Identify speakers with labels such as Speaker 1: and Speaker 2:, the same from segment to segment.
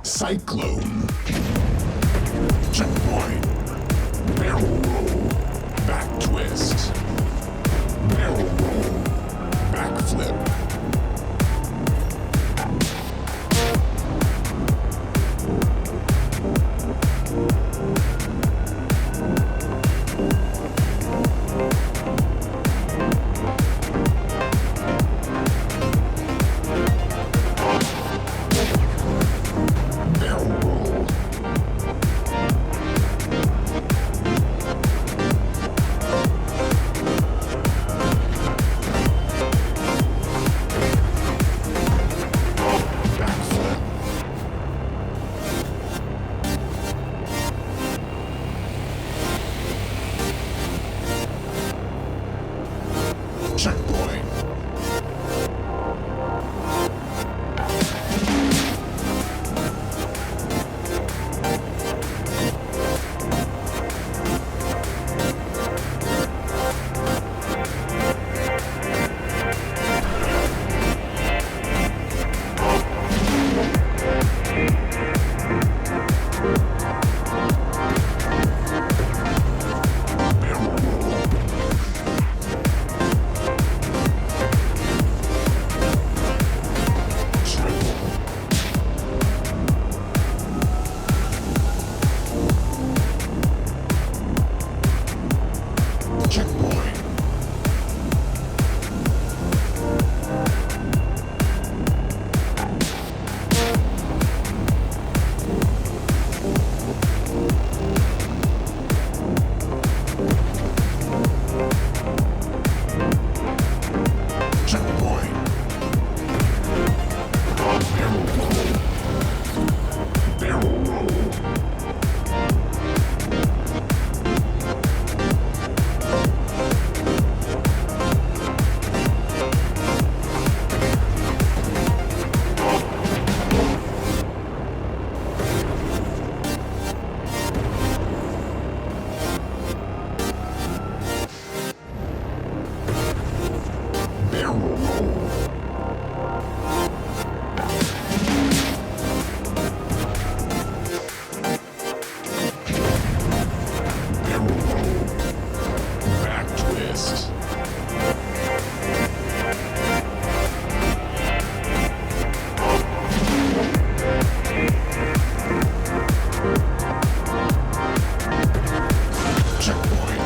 Speaker 1: Cyclone. Checkpoint. Barrel roll. Back twist. Barrel roll. Backflip. Checkpoint. Checkpoint. Checkpoint. Barrel roll. Barrel roll. Barrel roll. Barrel roll. Back twist. Checkpoint.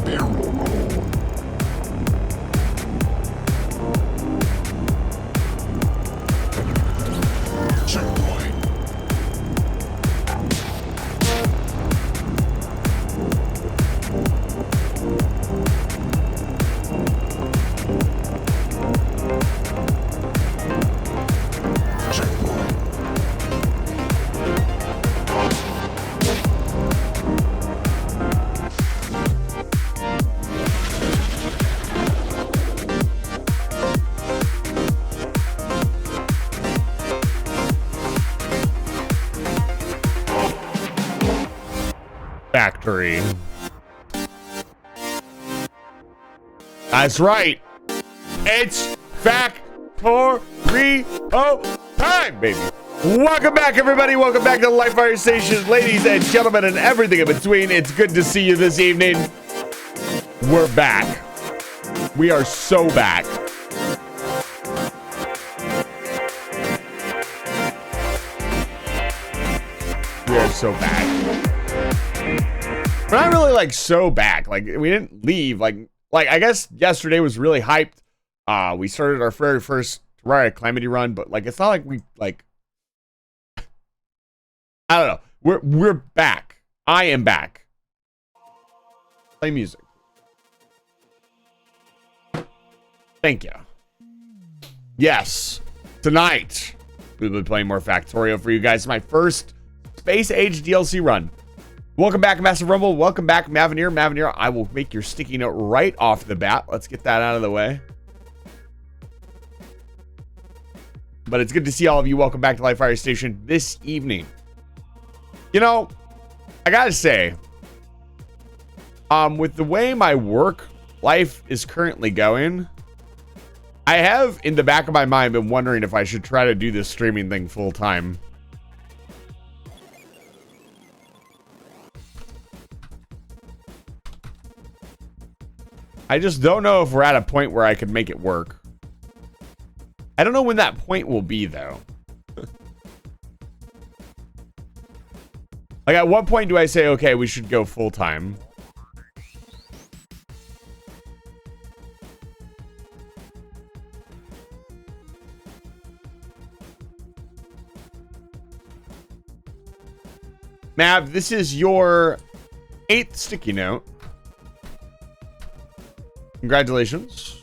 Speaker 1: Barrel roll. Checkpoint. Checkpoint.
Speaker 2: Factory. That's right. It's Factory time, baby. Welcome back, everybody. Welcome back to the Live Fire Station, ladies and gentlemen, and everything in between. It's good to see you this evening. We're back. We are so back. We are so back. We're not really like so back. Like we didn't leave. Like I guess yesterday was really hyped. We started our very first Terraria Calamity run, but like it's not like we like. I don't know. We're back. I am back. Play music. Thank you. Yes, tonight we'll be playing more Factorio for you guys. My first Space Age DLC run. Welcome back, Massive Rumble. Welcome back, Maveneer. Maveneer, I will make your sticky note right off the bat. Let's get that out of the way. But it's good to see all of you. Welcome back to Live Fire Station this evening. You know, I gotta say, with the way my work life is currently going, I have in the back of my mind been wondering if I should try to do this streaming thing full time. I just don't know if we're at a point where I could make it work. I don't know when that point will be, though. Like, at what point do I say, okay, we should go full time? Mav, this is your 8th sticky note. Congratulations.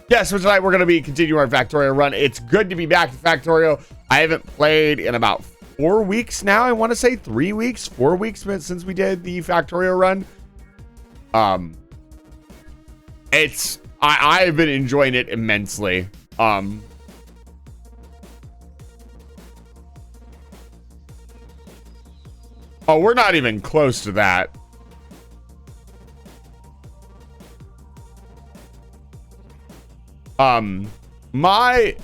Speaker 2: Yeah, so tonight we're going to be continuing our Factorio run. It's good to be back to Factorio. I haven't played in about 4 weeks now. I want to say 3 weeks, 4 weeks since we did the Factorio run. I've been enjoying it immensely. Oh, we're not even close to that. My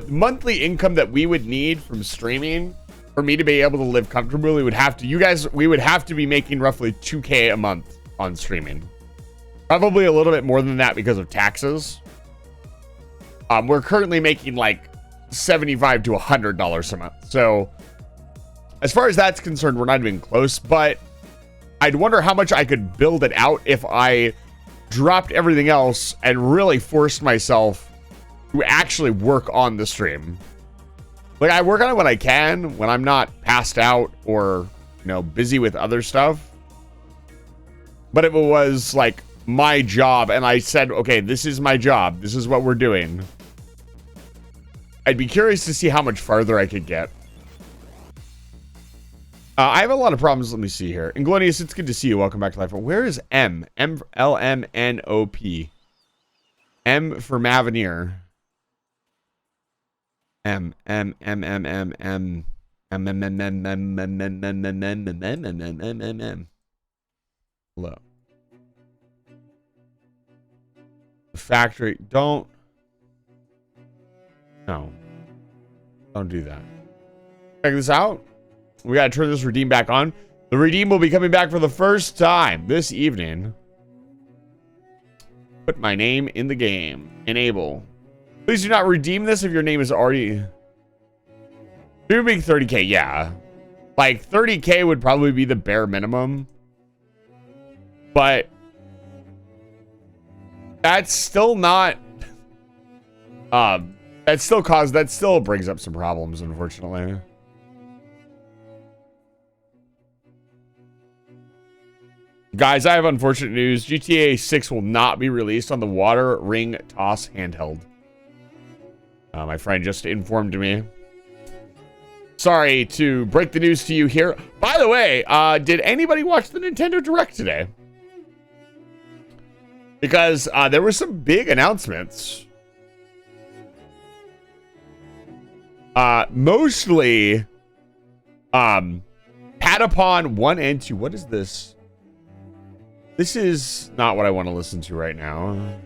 Speaker 2: monthly income that we would need from streaming for me to be able to live comfortably would have to, we would have to be making roughly $2K a month on streaming. Probably a little bit more than that because of taxes. We're currently making like $75 to $100 a month. So as far as that's concerned, we're not even close, but I'd wonder how much I could build it out if I dropped everything else and really forced myself to actually work on the stream. Like, I work on it when I can, when I'm not passed out or, you know, busy with other stuff. But if it was like my job and I said, okay, this is my job, this is what we're doing, I'd be curious to see how much farther I could get. I have a lot of problems. Let me see here. Inglorious, it's good to see you. Welcome back to Life. Where is M? LMNOP. M for Maveneer. M. Hello. The factory. Don't. No. Don't do that. Check this out. We gotta turn this redeem back on. The redeem will be coming back for the first time this evening. Put my name in the game. Enable. Please do not redeem this if your name is already... You're being 30K, yeah. Like, 30K would probably be the bare minimum. But... that's still not... that still brings up some problems, unfortunately. Guys, I have unfortunate news. GTA 6 will not be released on the Water Ring Toss handheld. My friend just informed me. Sorry to break the news to you here. By the way, did anybody watch the Nintendo Direct today? Because there were some big announcements. Mostly, Patapon 1 and 2. What is this? This is not what I want to listen to right now.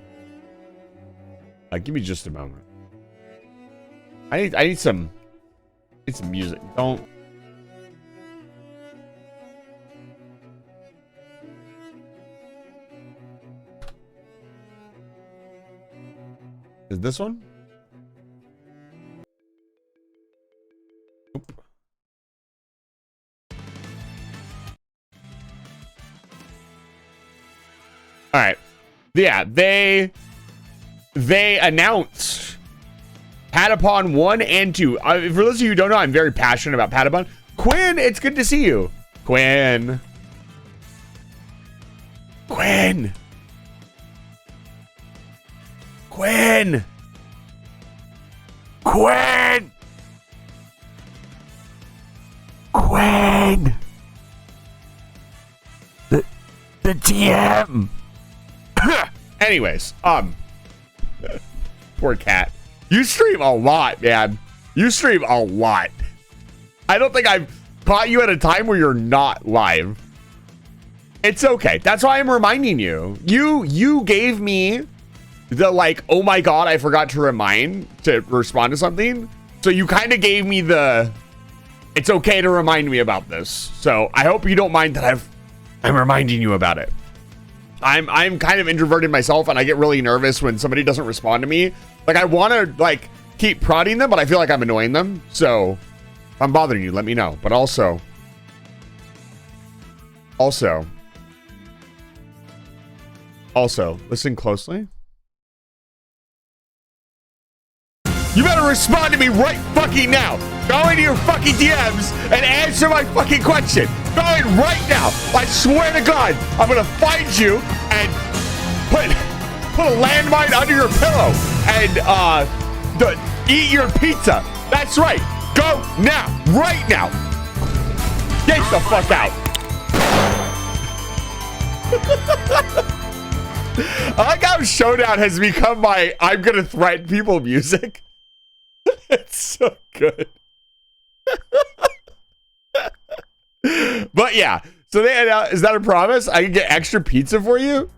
Speaker 2: Give me just a moment. I need some music. Don't. Is this one? Oop. All right. Yeah, they announced Patapon 1 and 2. For those of you who don't know, I'm very passionate about Patapon. Quinn, it's good to see you. Quinn. Quinn. Quinn. Quinn. Quinn. The TM. Anyways, poor cat. You stream a lot, man. You stream a lot. I don't think I've caught you at a time where you're not live. It's okay. That's why I'm reminding you. You gave me the like, oh my God, I forgot to respond to something. So you kind of gave me the, it's okay to remind me about this. So I hope you don't mind that I'm reminding you about it. I'm kind of introverted myself, and I get really nervous when somebody doesn't respond to me. Like, I want to like keep prodding them, but I feel like I'm annoying them. So if I'm bothering you, let me know. But also, listen closely. You better respond to me right fucking now. Go into your fucking DMs and answer my fucking question. Go in right now. I swear to God, I'm gonna find you and put a landmine under your pillow and eat your pizza. That's right. Go now, right now. Get the fuck out. I like how Showdown has become my I'm gonna threaten people music. It's so good. But yeah, so is that a promise? I can get extra pizza for you?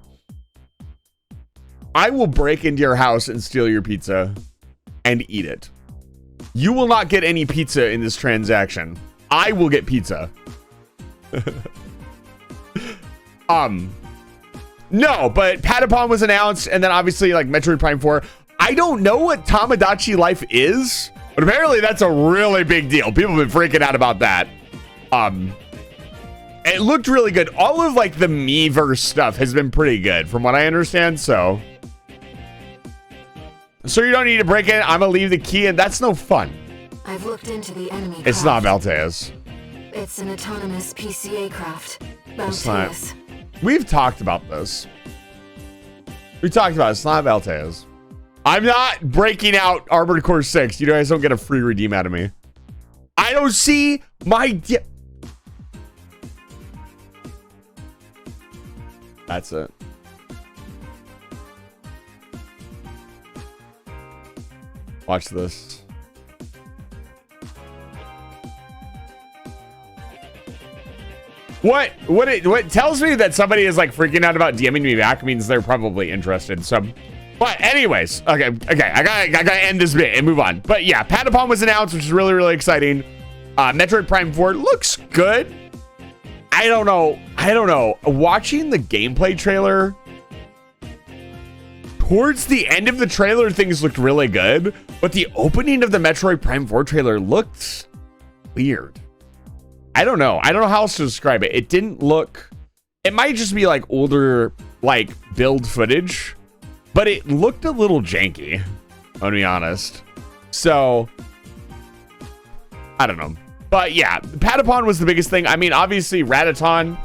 Speaker 2: I will break into your house and steal your pizza and eat it. You will not get any pizza in this transaction. I will get pizza. No, but Patapon was announced, and then obviously like Metroid Prime 4. I don't know what Tamagotchi Life is, but apparently that's a really big deal. People have been freaking out about that. It looked really good. All of like the Miiverse stuff has been pretty good from what I understand, so you don't need to break in. I'm gonna leave the key, and that's no fun.
Speaker 3: I've looked into the enemy
Speaker 2: It's not Valteas.
Speaker 3: It's an autonomous PCA craft.
Speaker 2: It's not. We've talked about this. We talked about it. It's not Valteas. I'm not breaking out Armored Core 6. You guys don't get a free redeem out of me. I don't see my... That's it. Watch this. What tells me that somebody is like freaking out about DMing me back means they're probably interested. So, but anyways, okay, I gotta end this bit and move on. But yeah, Patapon was announced, which is really, really exciting. Metroid Prime 4 looks good. I don't know. Watching the gameplay trailer, towards the end of the trailer, things looked really good, but the opening of the Metroid Prime 4 trailer looked weird. I don't know how else to describe it. It didn't look, it might just be like older, like build footage, but it looked a little janky, I'll be honest. So, I don't know. But yeah, Patapon was the biggest thing. I mean, obviously, Rataton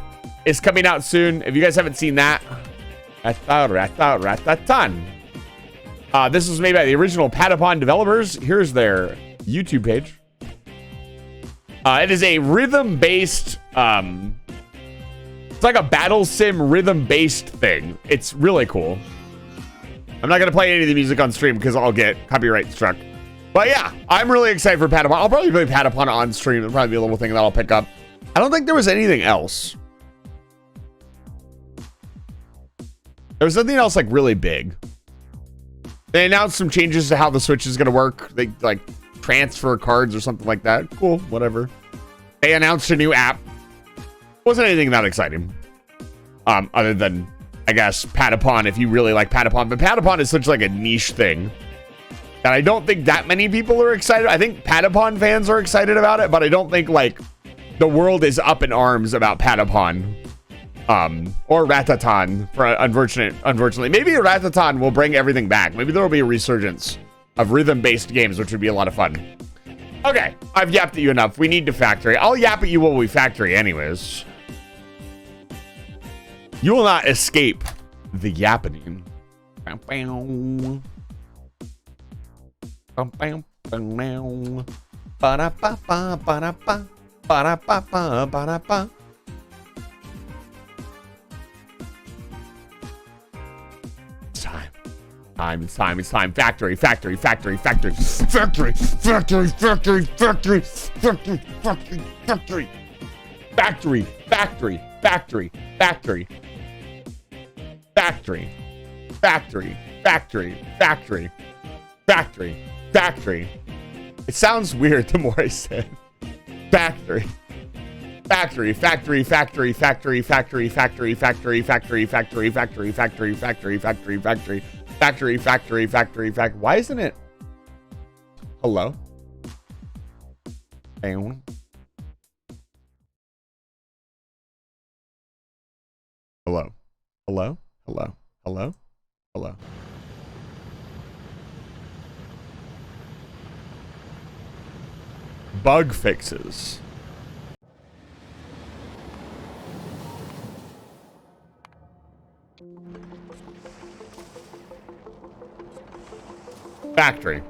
Speaker 2: is coming out soon. If you guys haven't seen that, Rataton. This was made by the original Patapon developers. Here's their YouTube page. It is a rhythm-based, it's like a battle sim rhythm-based thing. It's really cool. I'm not going to play any of the music on stream because I'll get copyright struck. But yeah, I'm really excited for Patapon. I'll probably play Patapon on stream. It'll probably be a little thing that I'll pick up. I don't think there was anything else. There was nothing else like really big. They announced some changes to how the Switch is going to work. They like transfer cards or something like that. Cool, whatever. They announced a new app. Wasn't anything that exciting. Other than, I guess, Patapon, if you really like Patapon. But Patapon is such like a niche thing that I don't think that many people are excited. I think Patapon fans are excited about it, but I don't think like the world is up in arms about Patapon. Or Rataton, for unfortunately. Maybe Rataton will bring everything back. Maybe there will be a resurgence of rhythm-based games, which would be a lot of fun. Okay, I've yapped at you enough. We need to factory. I'll yap at you while we factory anyways. You will not escape the yapping. It's time. Factory. Factory. Factory. Factory. Factory. Factory. Factory. Factory. Factory. It sounds weird the more I say it. Factory. Factory, factory, factory, factory, factory, factory, factory, factory, factory, factory, factory, factory, factory, factory, factory, factory, factory, factory. Why isn't it? Hello? Anyone? Hello? Hello? Hello? Hello? Hello? Bug fixes. Factory.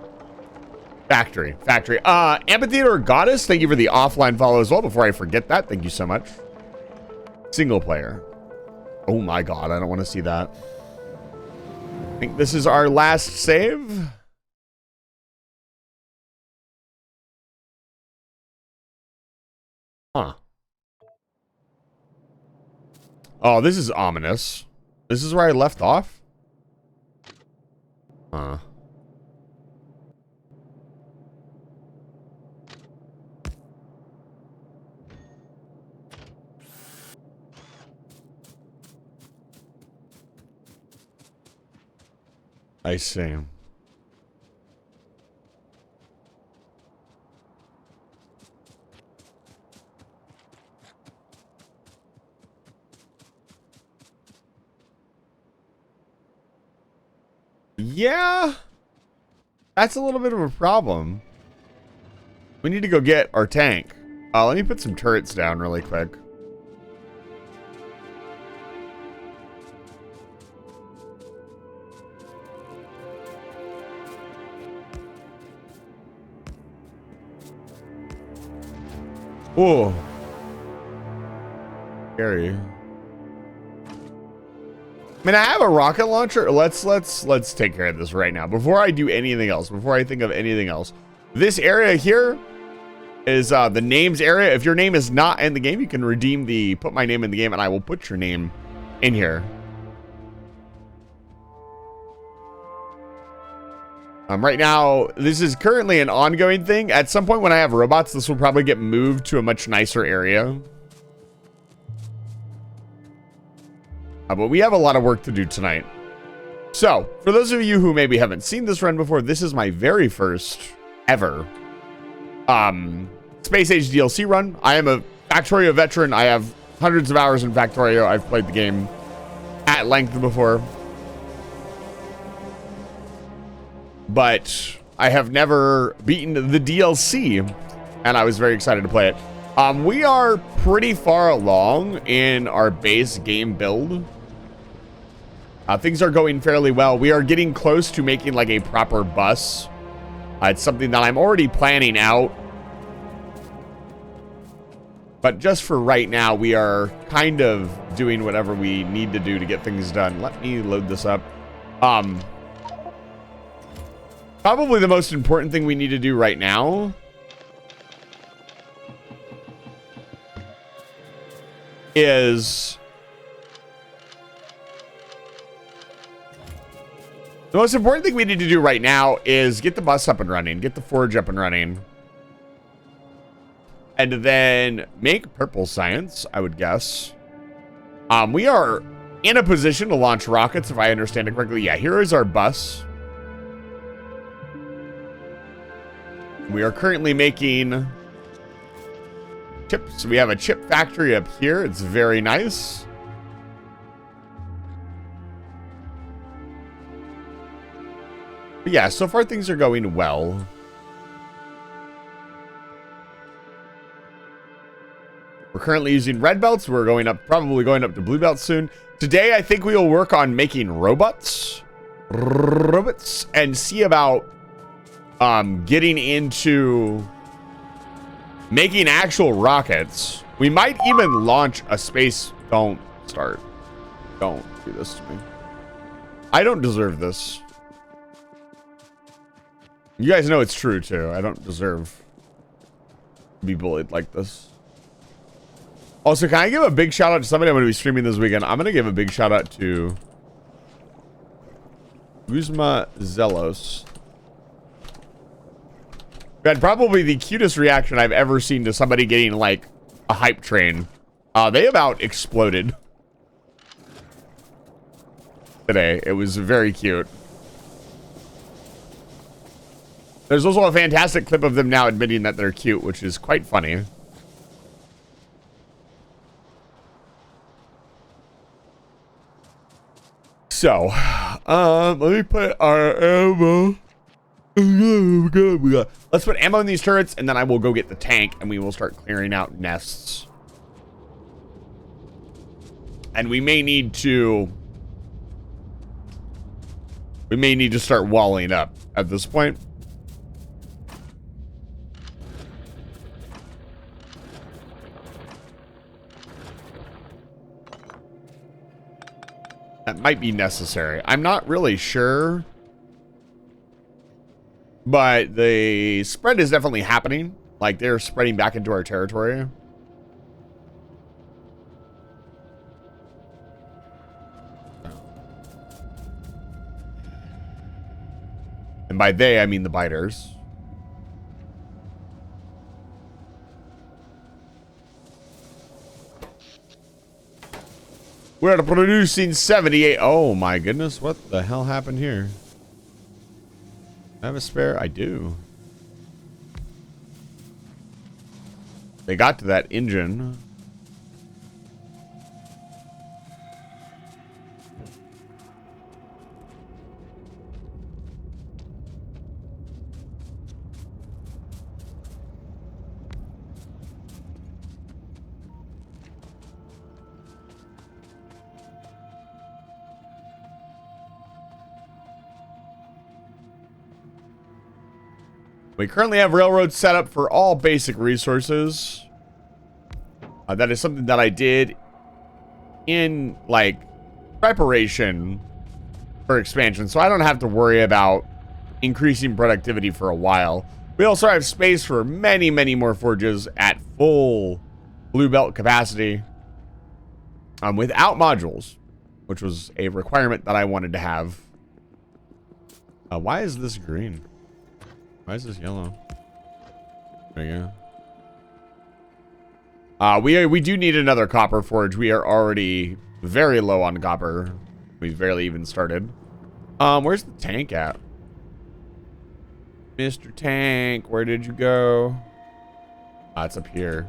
Speaker 2: Factory. Factory. Amphitheater Goddess, thank you for the offline follow as well. Before I forget that, thank you so much. Single player. Oh my god, I don't want to see that. I think this is our last save. Huh. Oh, this is ominous. This is where I left off? Huh. I see. Yeah, that's a little bit of a problem. We need to go get our tank. Let me put some turrets down really quick. Whoa. Scary. I mean, I have a rocket launcher. Let's take care of this right now before I do anything else. Before I think of anything else, this area here is the names area. If your name is not in the game, you can redeem the put my name in the game, and I will put your name in here. Right now, this is currently an ongoing thing. At some point when I have robots, this will probably get moved to a much nicer area. But we have a lot of work to do tonight. So, for those of you who maybe haven't seen this run before, this is my very first ever Space Age DLC run. I am a Factorio veteran. I have hundreds of hours in Factorio. I've played the game at length before. But I have never beaten the DLC, and I was very excited to play it. We are pretty far along in our base game build. Things are going fairly well. We are getting close to making like a proper bus. It's something that I'm already planning out. But just for right now, we are kind of doing whatever we need to do to get things done. Let me load this up. Probably the most important thing we need to do right now is the most important thing we need to do right now is get the bus up and running, get the forge up and running, and then make purple science, I would guess. We are in a position to launch rockets, if I understand it correctly. Yeah, here is our bus. We are currently making chips. We have a chip factory up here. It's very nice. But yeah, so far things are going well. We're currently using red belts. We're going up, probably going up to blue belts soon. Today, I think we will work on making robots, and see about getting into making actual rockets. We might even launch a space. Don't start. Don't do this to me. I don't deserve this. You guys know it's true too. I don't deserve to be bullied like this. Also, can I give a big shout out to somebody I'm going to be streaming this weekend? I'm going to give a big shout out to Guzma Zelos. Who had probably the cutest reaction I've ever seen to somebody getting like a hype train. They about exploded today. It was very cute. There's also a fantastic clip of them now admitting that they're cute, which is quite funny. So, let me put our ammo. Let's put ammo in these turrets, and then I will go get the tank, and we will start clearing out nests. And we may need to start walling up at this point. That might be necessary. I'm not really sure. But the spread is definitely happening. Like, they're spreading back into our territory. And by they, I mean the biters. We're at producing 78. Oh my goodness, what the hell happened here? I have a spare? I do. They got to that engine. We currently have railroads set up for all basic resources. That is something that I did in, like, preparation for expansion, so I don't have to worry about increasing productivity for a while. We also have space for many, many more forges at full blue belt capacity without modules, which was a requirement that I wanted to have. Why is this green? Why is this yellow? There you go. We do need another copper forge. We are already very low on copper. We've barely even started. Where's the tank at? Mr. Tank, where did you go? It's up here.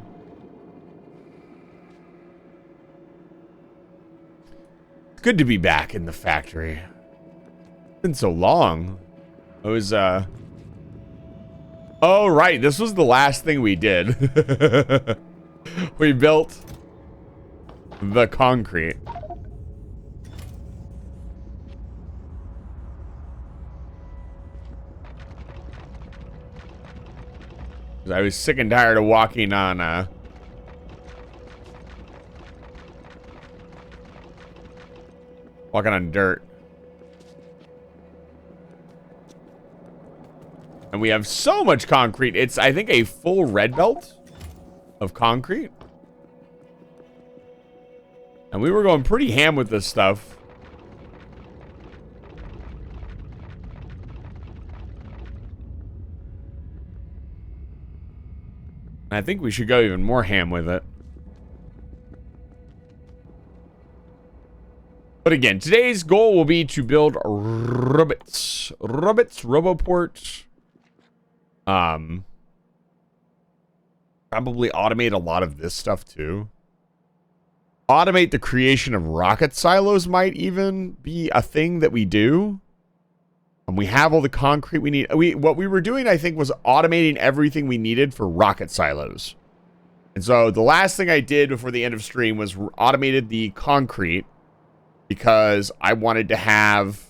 Speaker 2: It's good to be back in the factory. It's been so long. It was, oh, right. This was the last thing we did. We built the concrete. I was sick and tired of walking on, dirt. And we have so much concrete. It's, I think, a full red belt of concrete. And we were going pretty ham with this stuff. I think we should go even more ham with it. But again, today's goal will be to build robots. Robots, Roboport. Probably automate a lot of this stuff too. Automate the creation of rocket silos might even be a thing that we do. And we have all the concrete we need. What we were doing, I think, was automating everything we needed for rocket silos. And so the last thing I did before the end of stream was automated the concrete because I wanted to have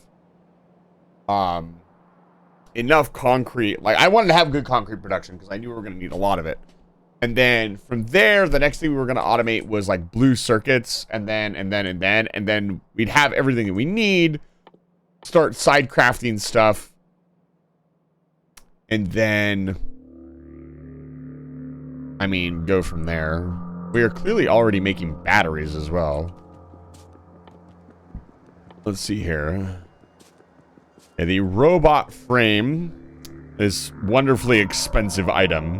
Speaker 2: enough concrete. Like, I wanted to have good concrete production because I knew we were going to need a lot of it. And then from there, the next thing we were going to automate was like blue circuits, and then we'd have everything that we need. Start side crafting stuff, and then, I mean, go from there. We are clearly already making batteries as well. Let's see here. Yeah, the robot frame, this wonderfully expensive item.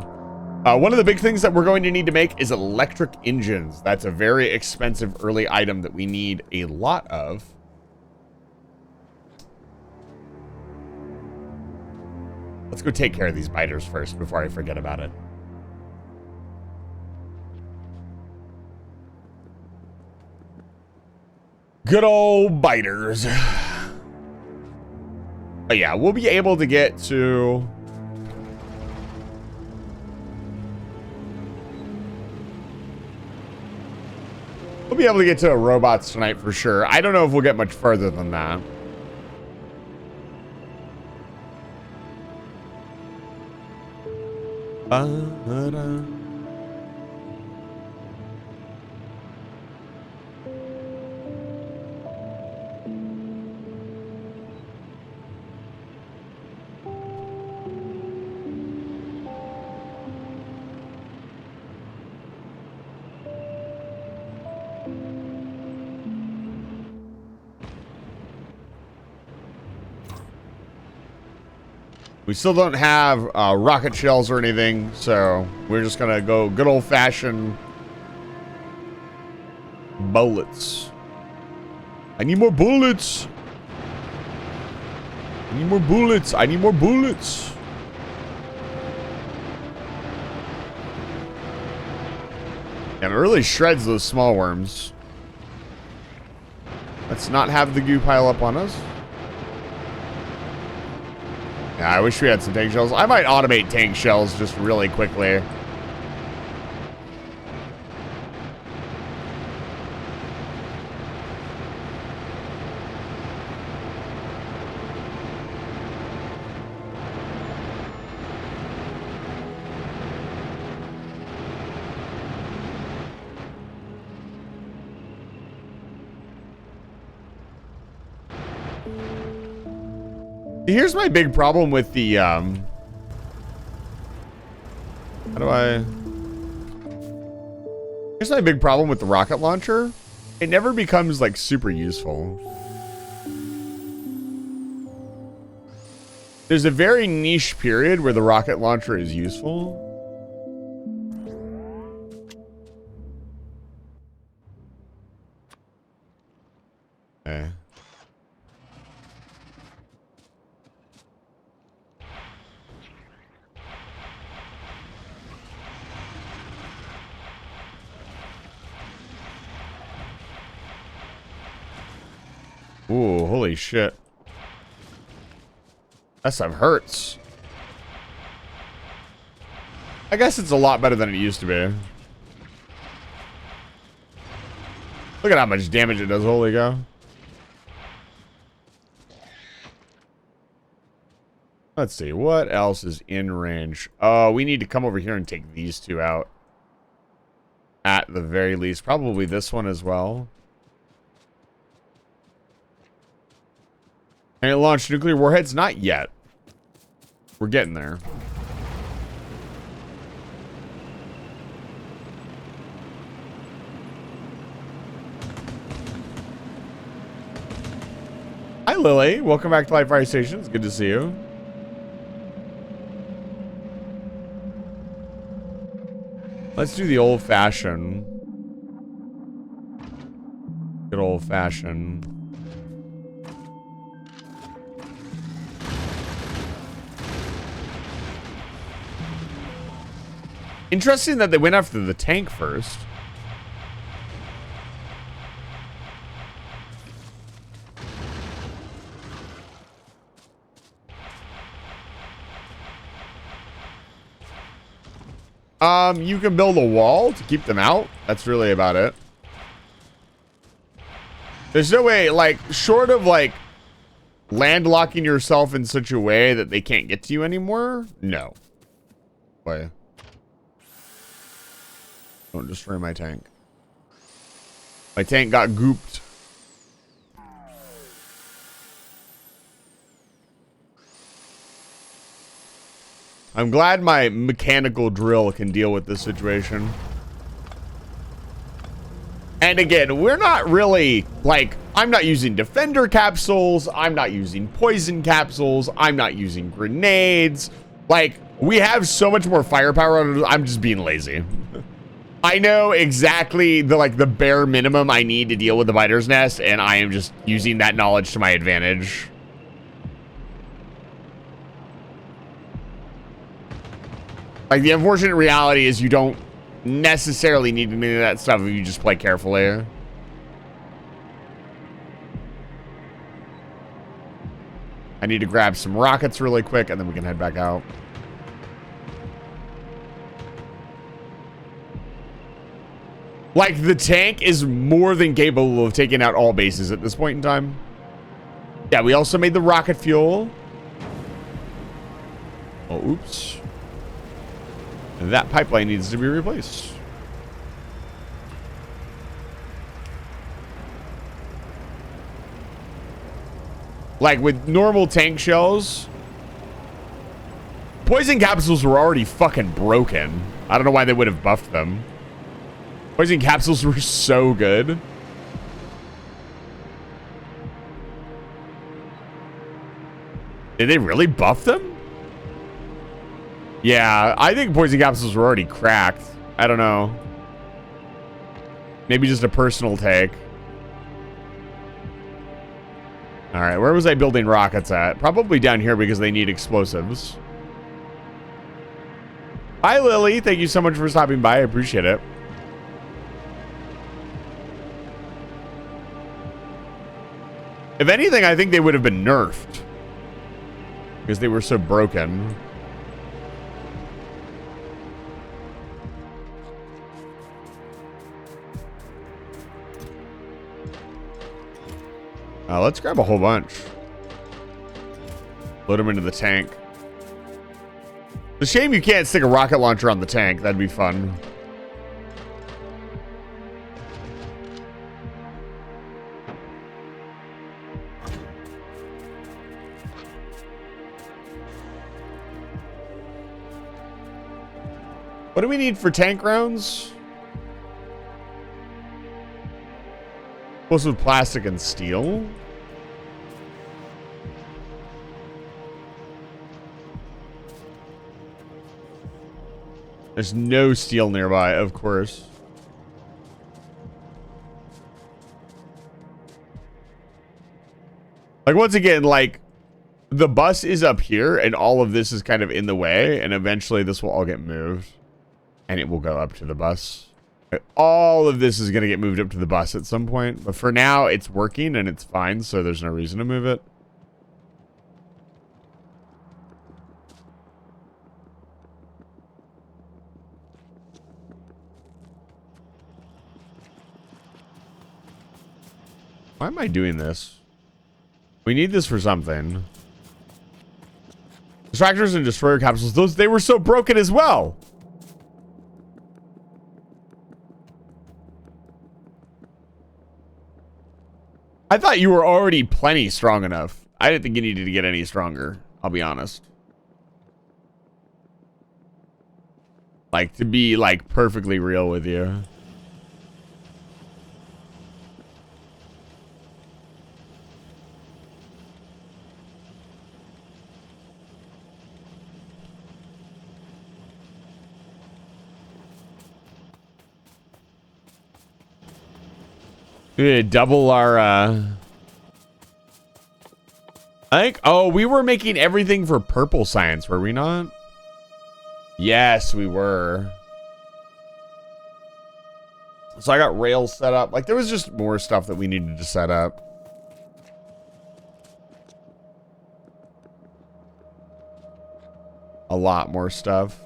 Speaker 2: One of the big things that we're going to need to make is electric engines. That's a very expensive early item that we need a lot of. Let's go take care of these biters first before I forget about it. Good old biters. But yeah, we'll be able to get to... We'll be able to get to robots tonight for sure. I don't know if we'll get much further than that. We still don't have rocket shells or anything, so we're just gonna go good old-fashioned bullets. I need more bullets. I need more bullets. I need more bullets. And it really shreds those small worms. Let's not have the goo pile up on us. Yeah, I wish we had some tank shells. I might automate tank shells just really quickly. Here's my big problem with the, how do I... Here's my big problem with the rocket launcher. It never becomes, like, super useful. There's a very niche period where the rocket launcher is useful. Okay. Ooh, holy shit. That stuff hurts. I guess it's a lot better than it used to be. Look at how much damage it does, holy cow. Let's see, what else is in range? Oh, we need to come over here and take these two out. At the very least. Probably this one as well. Can it launch nuclear warheads? Not yet. We're getting there. Hi, Lily. Welcome back to Live Fire Station. It's good to see you. Let's do the old-fashioned. Good old-fashioned. Interesting that they went after the tank first. You can build a wall to keep them out. That's really about it. There's no way, like, short of, like, landlocking yourself in such a way that they can't get to you anymore? No. Why? Don't destroy my tank. My tank got gooped. I'm glad my mechanical drill can deal with this situation. And again, we're not really, like, I'm not using defender capsules. I'm not using poison capsules. I'm not using grenades. Like, we have so much more firepower. I'm just being lazy. I know exactly the bare minimum I need to deal with the Biter's Nest, and I am just using that knowledge to my advantage. Like, the unfortunate reality is you don't necessarily need any of that stuff if you just play carefully. I need to grab some rockets really quick, and then we can head back out. Like, the tank is more than capable of taking out all bases at this point in time. Yeah, we also made the rocket fuel. Oh, oops. That pipeline needs to be replaced. Like, with normal tank shells, poison capsules were already fucking broken. I don't know why they would have buffed them. Poison capsules were so good. Did they really buff them? Yeah, I think poison capsules were already cracked. I don't know. Maybe just a personal take. All right, where was I building rockets at? Probably down here because they need explosives. Hi, Lily. Thank you so much for stopping by. I appreciate it. If anything, I think they would have been nerfed because they were so broken. Let's grab a whole bunch. Load them into the tank. It's a shame you can't stick a rocket launcher on the tank. That'd be fun. What do we need for tank rounds? Explosive plastic and steel. There's no steel nearby, of course. Like, once again, like, the bus is up here and all of this is kind of in the way, and eventually this will all get moved and it will go up to the bus. All of this is going to get moved up to the bus at some point, but for now it's working and it's fine, so there's no reason to move it. Why am I doing this? We need this for something. Distractors and destroyer capsules, they were so broken as well. I thought you were already plenty strong enough. I didn't think you needed to get any stronger, I'll be honest. Like, to be, like, perfectly real with you. Double our, I think, oh, we were making everything for purple science, were we not? Yes, we were. So I got rails set up. Like, there was just more stuff that we needed to set up. A lot more stuff.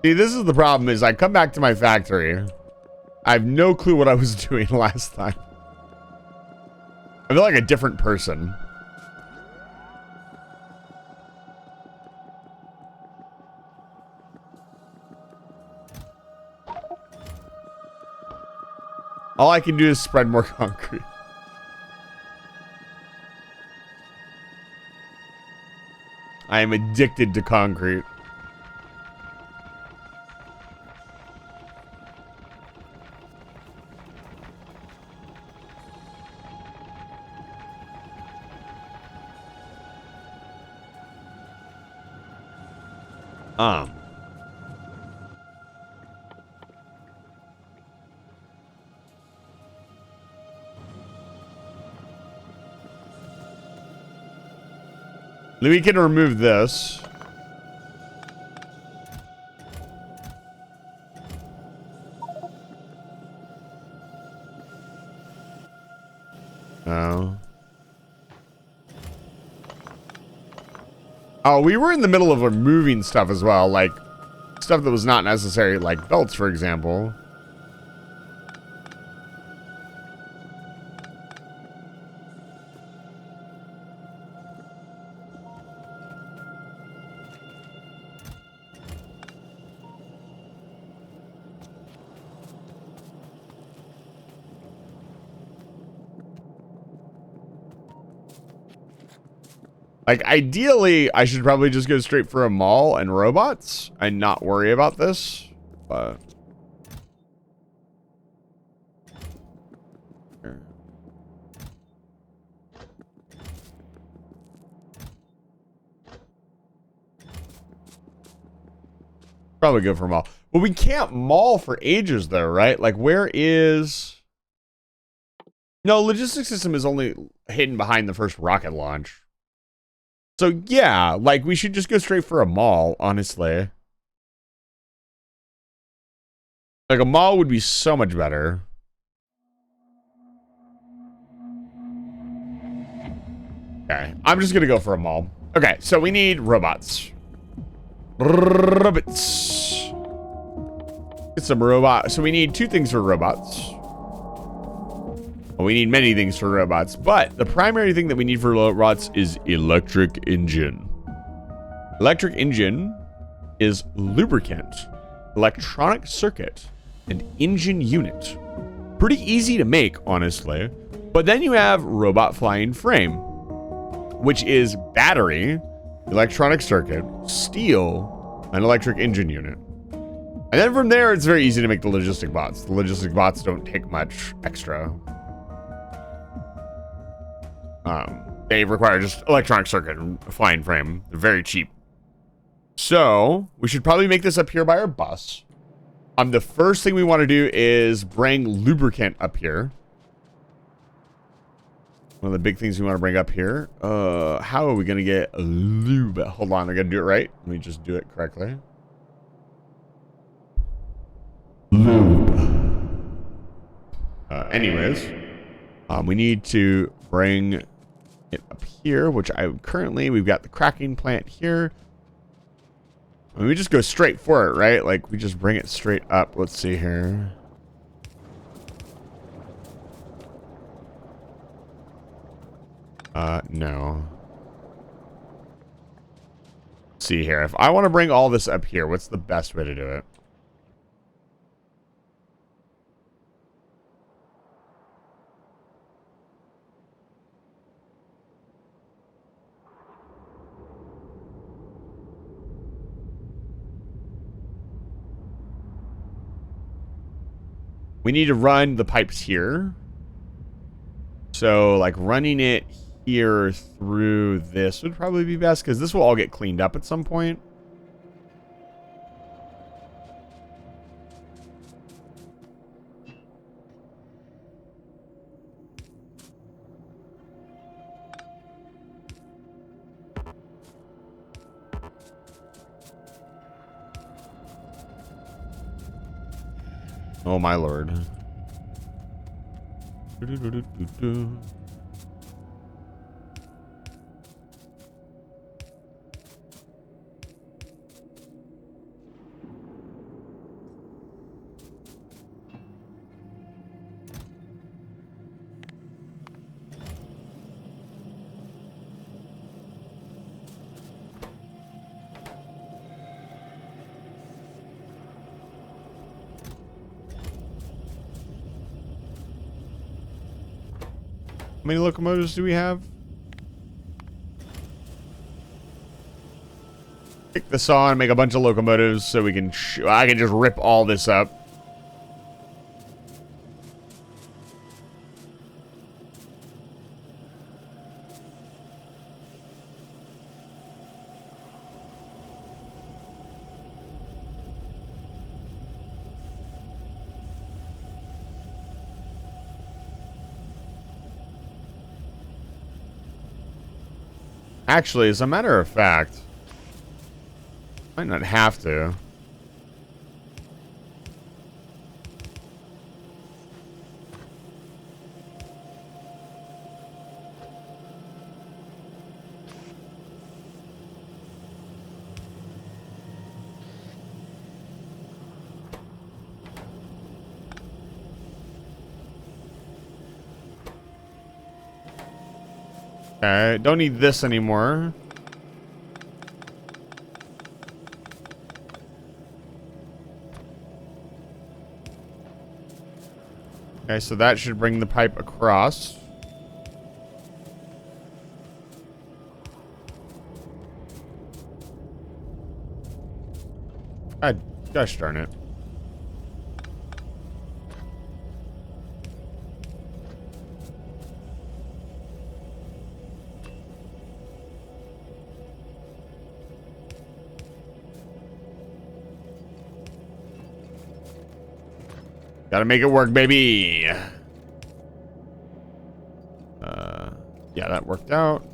Speaker 2: See, this is the problem, is I come back to my factory. I have no clue what I was doing last time. I feel like a different person. All I can do is spread more concrete. I am addicted to concrete. We can remove this. Oh. Oh, we were in the middle of removing stuff as well, like stuff that was not necessary, like belts, for example. Like, ideally, I should probably just go straight for a mall and robots and not worry about this, but... Probably go for a mall. But we can't mall for ages, though, right? Like, where is... No, logistics system is only hidden behind the first rocket launch. So, yeah, like, we should just go straight for a mall, honestly. Like, a mall would be so much better. Okay, I'm just gonna go for a mall. Okay, so we need robots. Robots. Get some robot. So we need 2 things for robots. We need many things for robots, but the primary thing that we need for robots is electric engine. Electric engine is lubricant, electronic circuit, and engine unit. Pretty easy to make, honestly. But then you have robot flying frame, which is battery, electronic circuit, steel, and electric engine unit. And then from there, it's very easy to make the logistic bots. The logistic bots don't take much extra. They require just electronic circuit and a flying frame. They're very cheap. So, we should probably make this up here by our bus. The first thing we want to do is bring lubricant up here. One of the big things we want to bring up here. How are we going to get lube? Hold on, I got to do it right. Let me just do it correctly. Lube. Anyways, we need to bring it up here, which we've got the cracking plant here. I mean, we just go straight for it, right? Like, we just bring it straight up. Let's see here. No. Let's see here. If I want to bring all this up here, what's the best way to do it? We need to run the pipes here. So, like, running it here through this would probably be best, because this will all get cleaned up at some point. Oh my lord. How many locomotives do we have? stick the saw and make a bunch of locomotives so we can I can just rip all this up. Actually, as a matter of fact, might not have to. Okay, don't need this anymore. Okay, so that should bring the pipe across. God, gosh darn it. Gotta make it work, baby. Yeah, that worked out.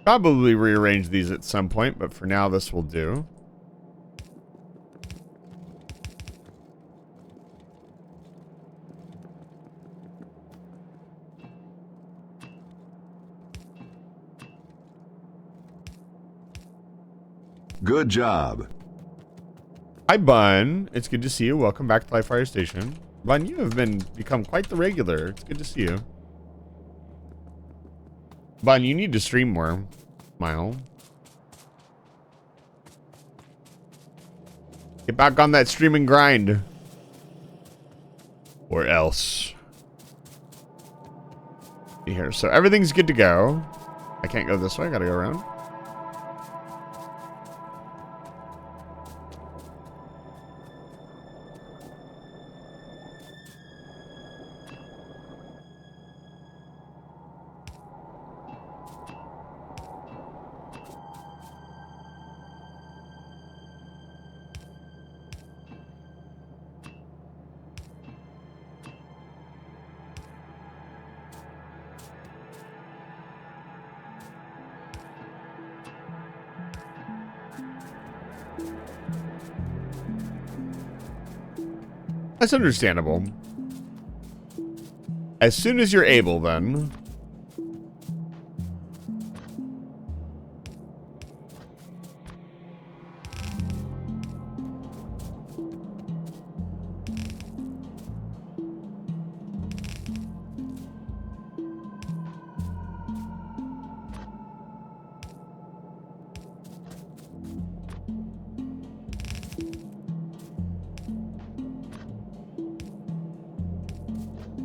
Speaker 2: Probably rearrange these at some point, but for now this will do.
Speaker 4: Good job.
Speaker 2: Hi, Bun. It's good to see you. Welcome back to Live Fire Station. Bun, you have become quite the regular. It's good to see you. Bun, you need to stream more. Smile. Get back on that streaming grind. Or else. See here. So everything's good to go. I can't go this way. I gotta go around. That's understandable. As soon as you're able, then.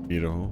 Speaker 2: Beautiful.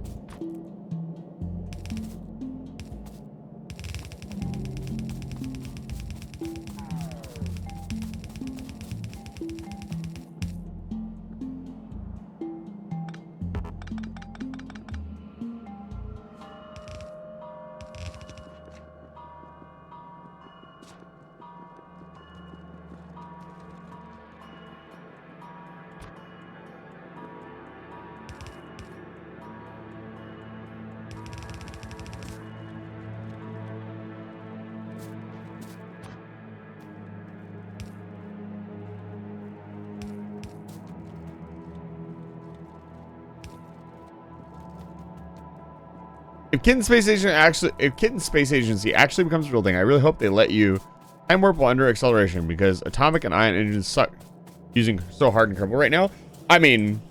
Speaker 2: If Kitten Space Agency actually becomes a real thing, I really hope they let you time warp while under acceleration because atomic and ion engines suck. using so hard in Kerbal right now. I mean,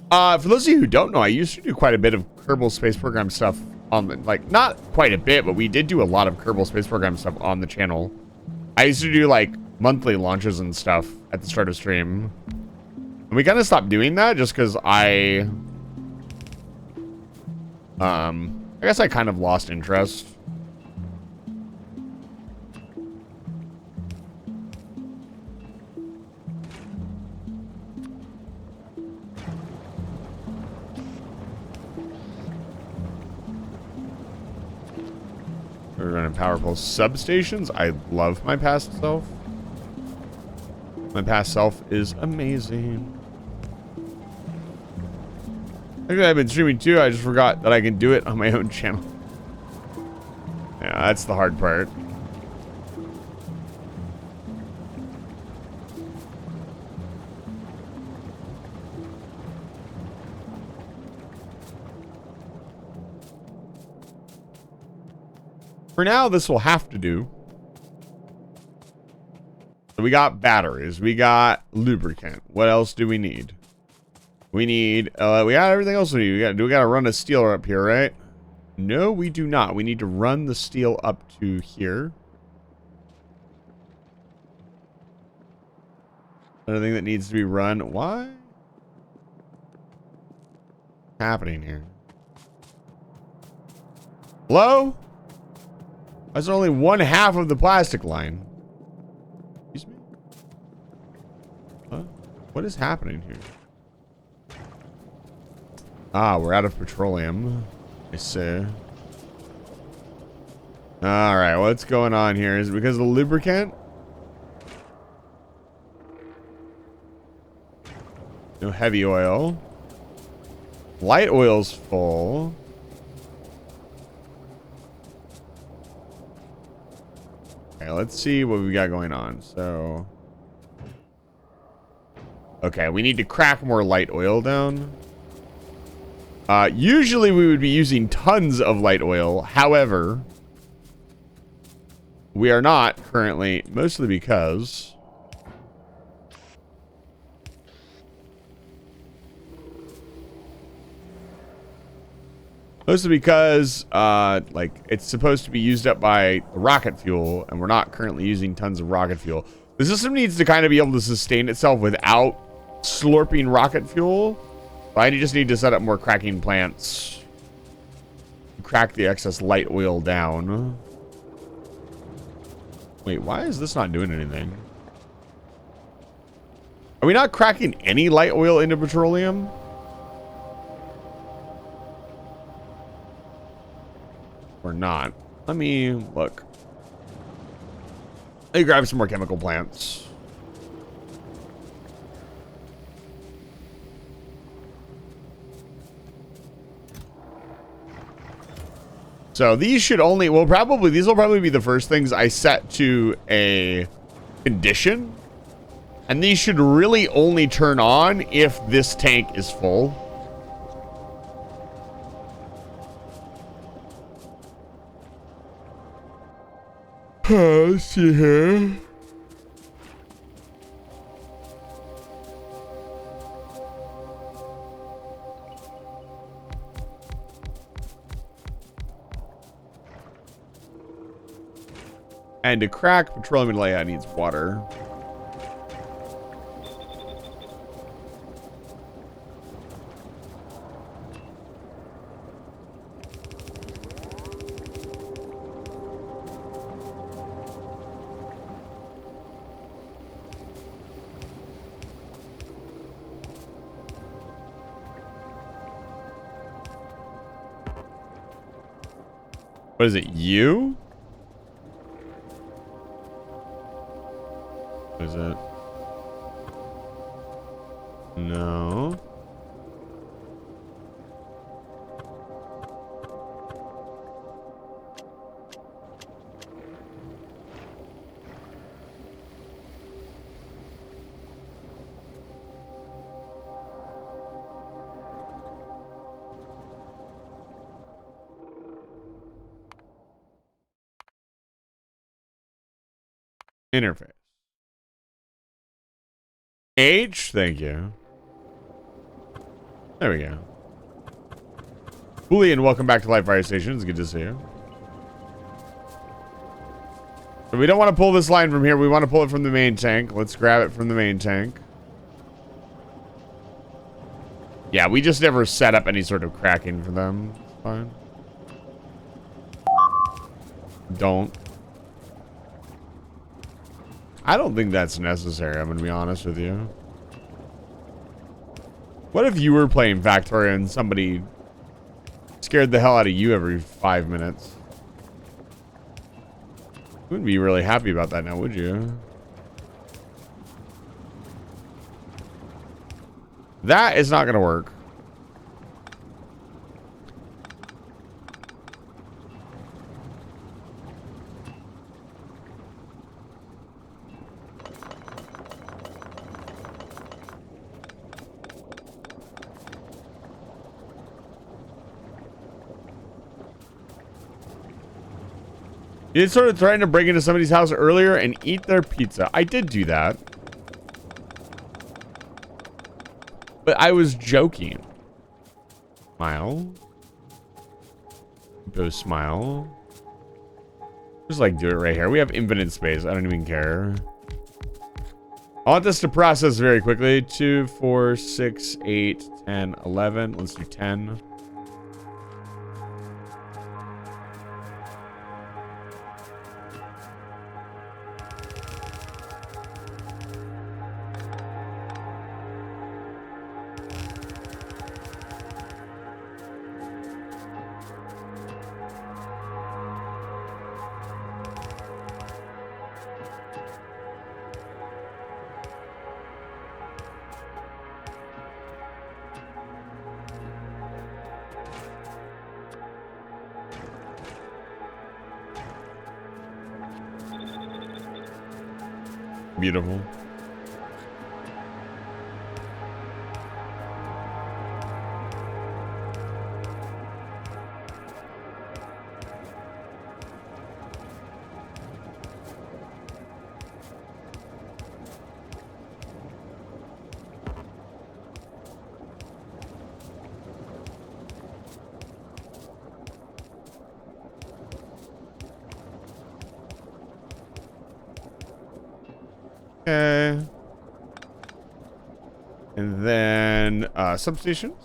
Speaker 2: for those of you who don't know, I used to do quite a bit of Kerbal Space Program stuff on the, like, not quite a bit, but we did do a lot of Kerbal Space Program stuff on the channel. I used to do like monthly launches and stuff at the start of stream. And we kind of stopped doing that just because I guess I kind of lost interest. We're running power pole substations. I love my past self. My past self is amazing. Actually, I've been streaming too. I just forgot that I can do it on my own channel. Yeah, that's the hard part. For now, this will have to do. So we got batteries. We got lubricant. What else do we need? We need, we got everything else we need. We got to run a steel up here, right? No, we do not. We need to run the steel up to here. Another thing that needs to be run. Why? What's happening here? Hello? That's only one half of the plastic line. Excuse me? What is happening here? Ah, we're out of petroleum. I see. Alright, what's going on here? Is it because of the lubricant? No heavy oil. Light oil's full. Okay, let's see what we got going on. So, okay, we need to crack more light oil down. Usually we would be using tons of light oil. However, we are not currently, mostly because like, it's supposed to be used up by the rocket fuel, and we're not currently using tons of rocket fuel. The system needs to kind of be able to sustain itself without slurping rocket fuel. I just need to set up more cracking plants. Crack the excess light oil down. Wait, why is this not doing anything? Are we not cracking any light oil into petroleum? Or not? Let me look. Let me grab some more chemical plants. So these should only, well, probably, these will probably be the first things I set to a condition. And these should really only turn on if this tank is full. Let's see here. And to crack petroleum and layout needs water. What is it, you? What is it? No. Interface. H, thank you. There we go. Julian, welcome back to Live Fire Station. It's good to see you. So we don't want to pull this line from here. We want to pull it from the main tank. Let's grab it from the main tank. Yeah, we just never set up any sort of cracking for them. It's fine. Don't. I don't think that's necessary, I'm going to be honest with you. What if you were playing Factorio and somebody scared the hell out of you every 5 minutes? You wouldn't be really happy about that now, would you? That is not going to work. You did sort of threaten to break into somebody's house earlier and eat their pizza. I did do that. But I was joking. Smile. Go smile. Just like do it right here. We have infinite space. I don't even care. I want this to process very quickly. 2, 4, 6, 8, 10, 11. Let's do 10. Beautiful. Okay. And then substations.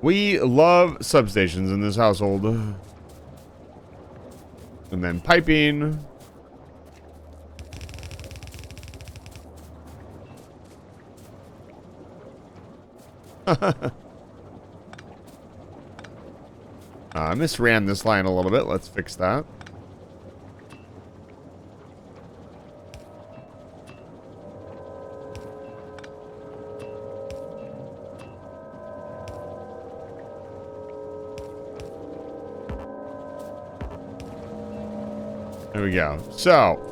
Speaker 2: We love substations in this household. And then piping. I misran this line a little bit. Let's fix that. There we go. So.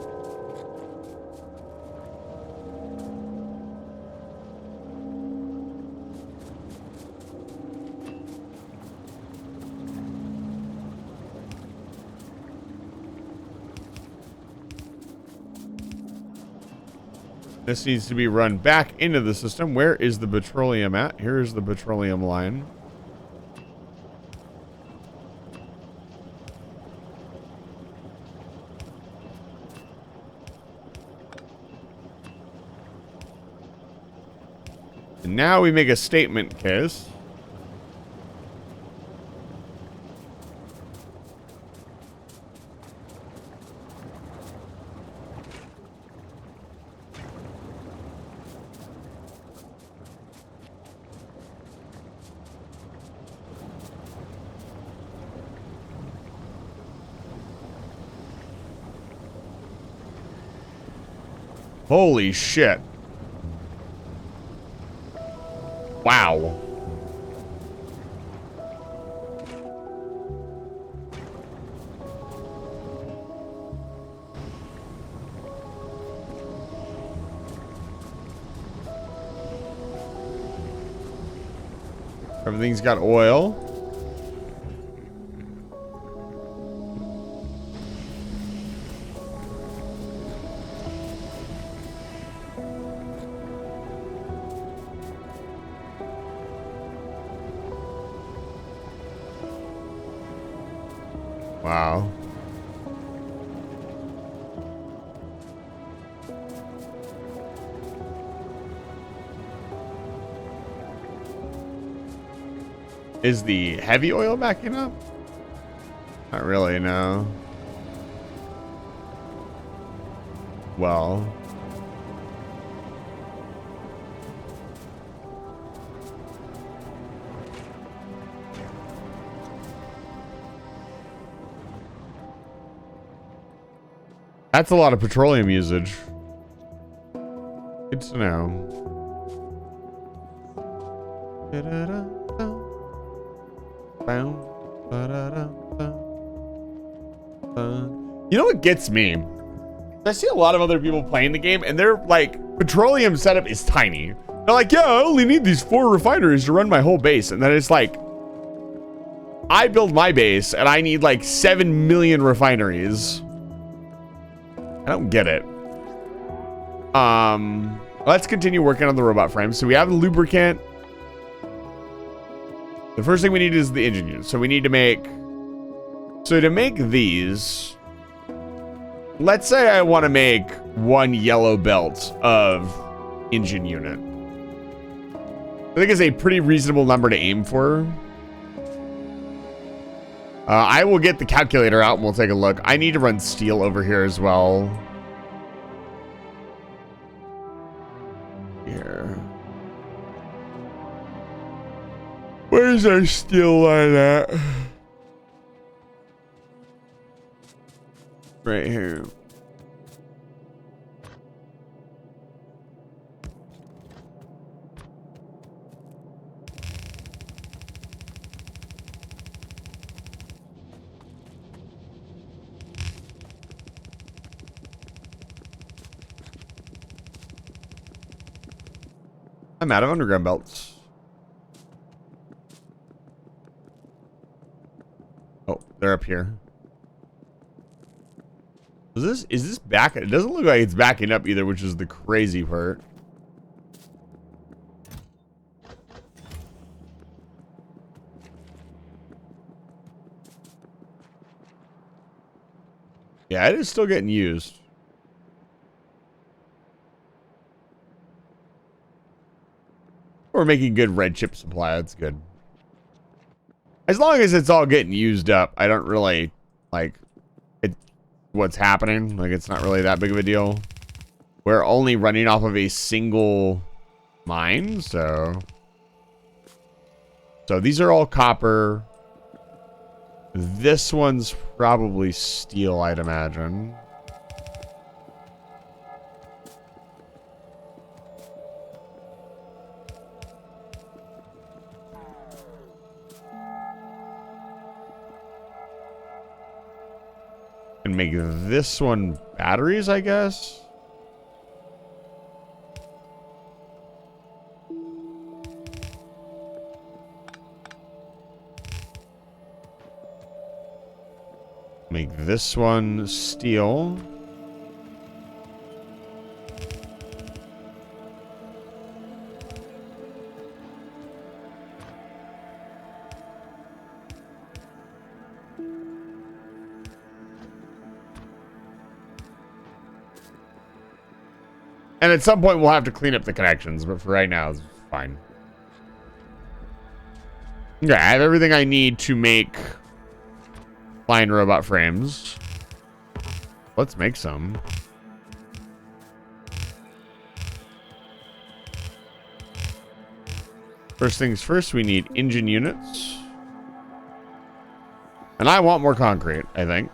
Speaker 2: This needs to be run back into the system. Where is the petroleum at? Here is the petroleum line. And now we make a statement case. Holy shit. Wow. Everything's got oil. Wow. Is the heavy oil backing up? Not really, no. Well. That's a lot of petroleum usage. Good to know. You know what gets me? I see a lot of other people playing the game and their like petroleum setup is tiny. They're like, yeah, I only need these 4 refineries to run my whole base. And then it's like, I build my base and I need like 7 million refineries. I don't get it. Let's continue working on the robot frame. So we have the lubricant. The first thing we need is the engine unit. So we need to make... So to make these... Let's say I want to make 1 yellow belt of engine unit. I think it's a pretty reasonable number to aim for. I will get the calculator out and we'll take a look. I need to run steel over here as well. Here. Where's our steel line at? Right here. I'm out of underground belts. Oh, they're up here. Is this back? It doesn't look like it's backing up either, which is the crazy part. Yeah, it is still getting used. We're making good red chip supply. That's good. As long as it's all getting used up, I don't really like it. What's happening? Like, it's not really that big of a deal. We're only running off of a single mine, so these are all copper. This one's probably steel, I'd imagine. And make this one batteries, I guess. Make this one steel. And at some point, we'll have to clean up the connections, but for right now, it's fine. Okay, I have everything I need to make flying robot frames. Let's make some. First things first, we need engine units. And I want more concrete, I think.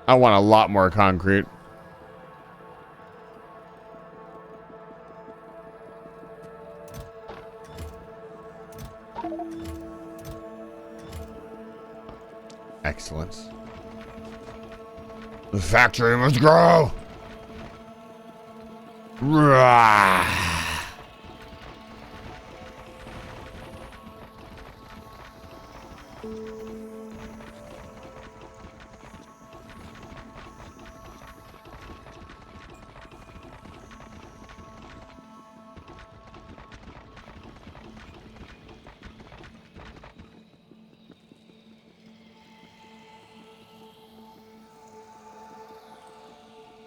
Speaker 2: I want a lot more concrete. Excellent. The factory must grow. Rah.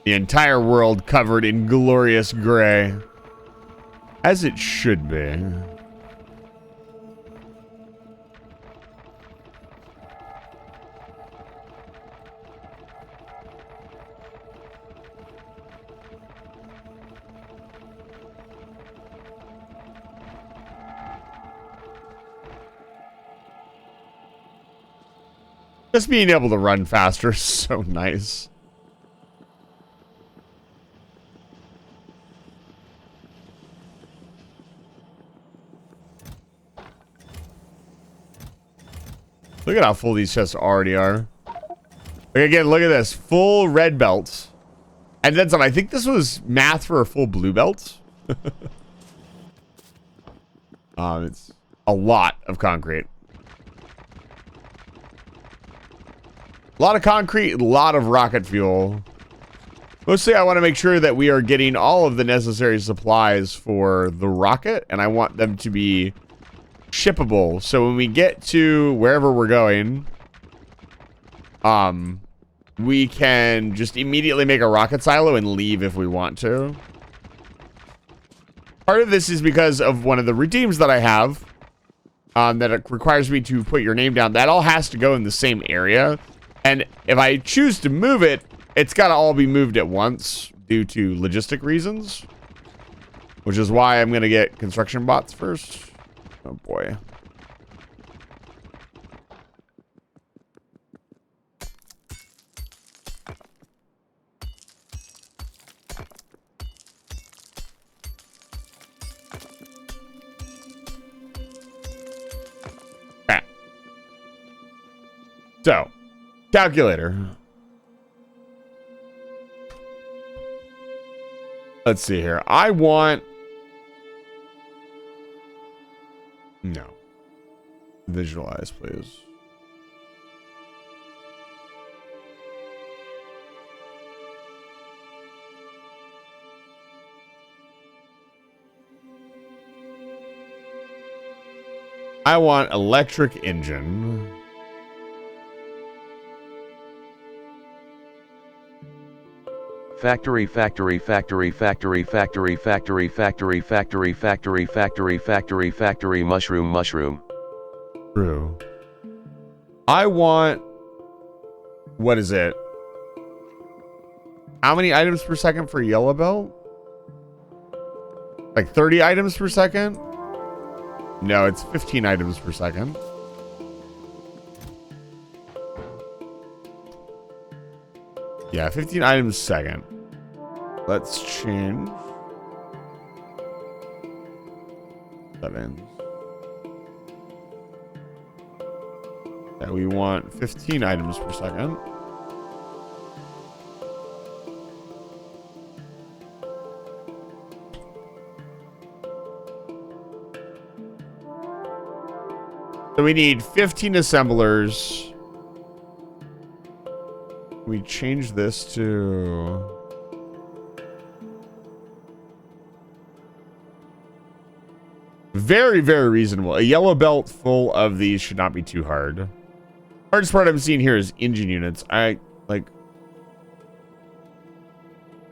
Speaker 2: The entire world covered in glorious gray. As it should be. Just being able to run faster is so nice. Look at how full these chests already are. Again, look at this. Full red belts. And then some. I think this was math for a full blue belt. It's a lot of concrete. A lot of concrete, a lot of rocket fuel. Mostly I want to make sure that we are getting all of the necessary supplies for the rocket. And I want them to be shippable. So when we get to wherever we're going, we can just immediately make a rocket silo and leave if we want to. Part of this is because of one of the redeems that I have, that it requires me to put your name down. That all has to go in the same area. And if I choose to move it, it's got to all be moved at once due to logistic reasons. Which is why I'm going to get construction bots first. Oh boy. Okay. So, calculator. Let's see here. I want... No. Visualize, please. I want electric engine.
Speaker 4: Factory, factory, factory, factory, factory, factory, factory, factory, factory, factory, factory, factory, mushroom, mushroom.
Speaker 2: True. I want... What is it? How many items per second for yellow belt? Like 30 items per second? No, it's 15 items per second. Yeah, 15 items a second. Let's change. Seven. Yeah, we want 15 items per second. So we need 15 assemblers. We change this to... Very, very reasonable. A yellow belt full of these should not be too hard. Hardest part I'm seeing here is engine units. I, like...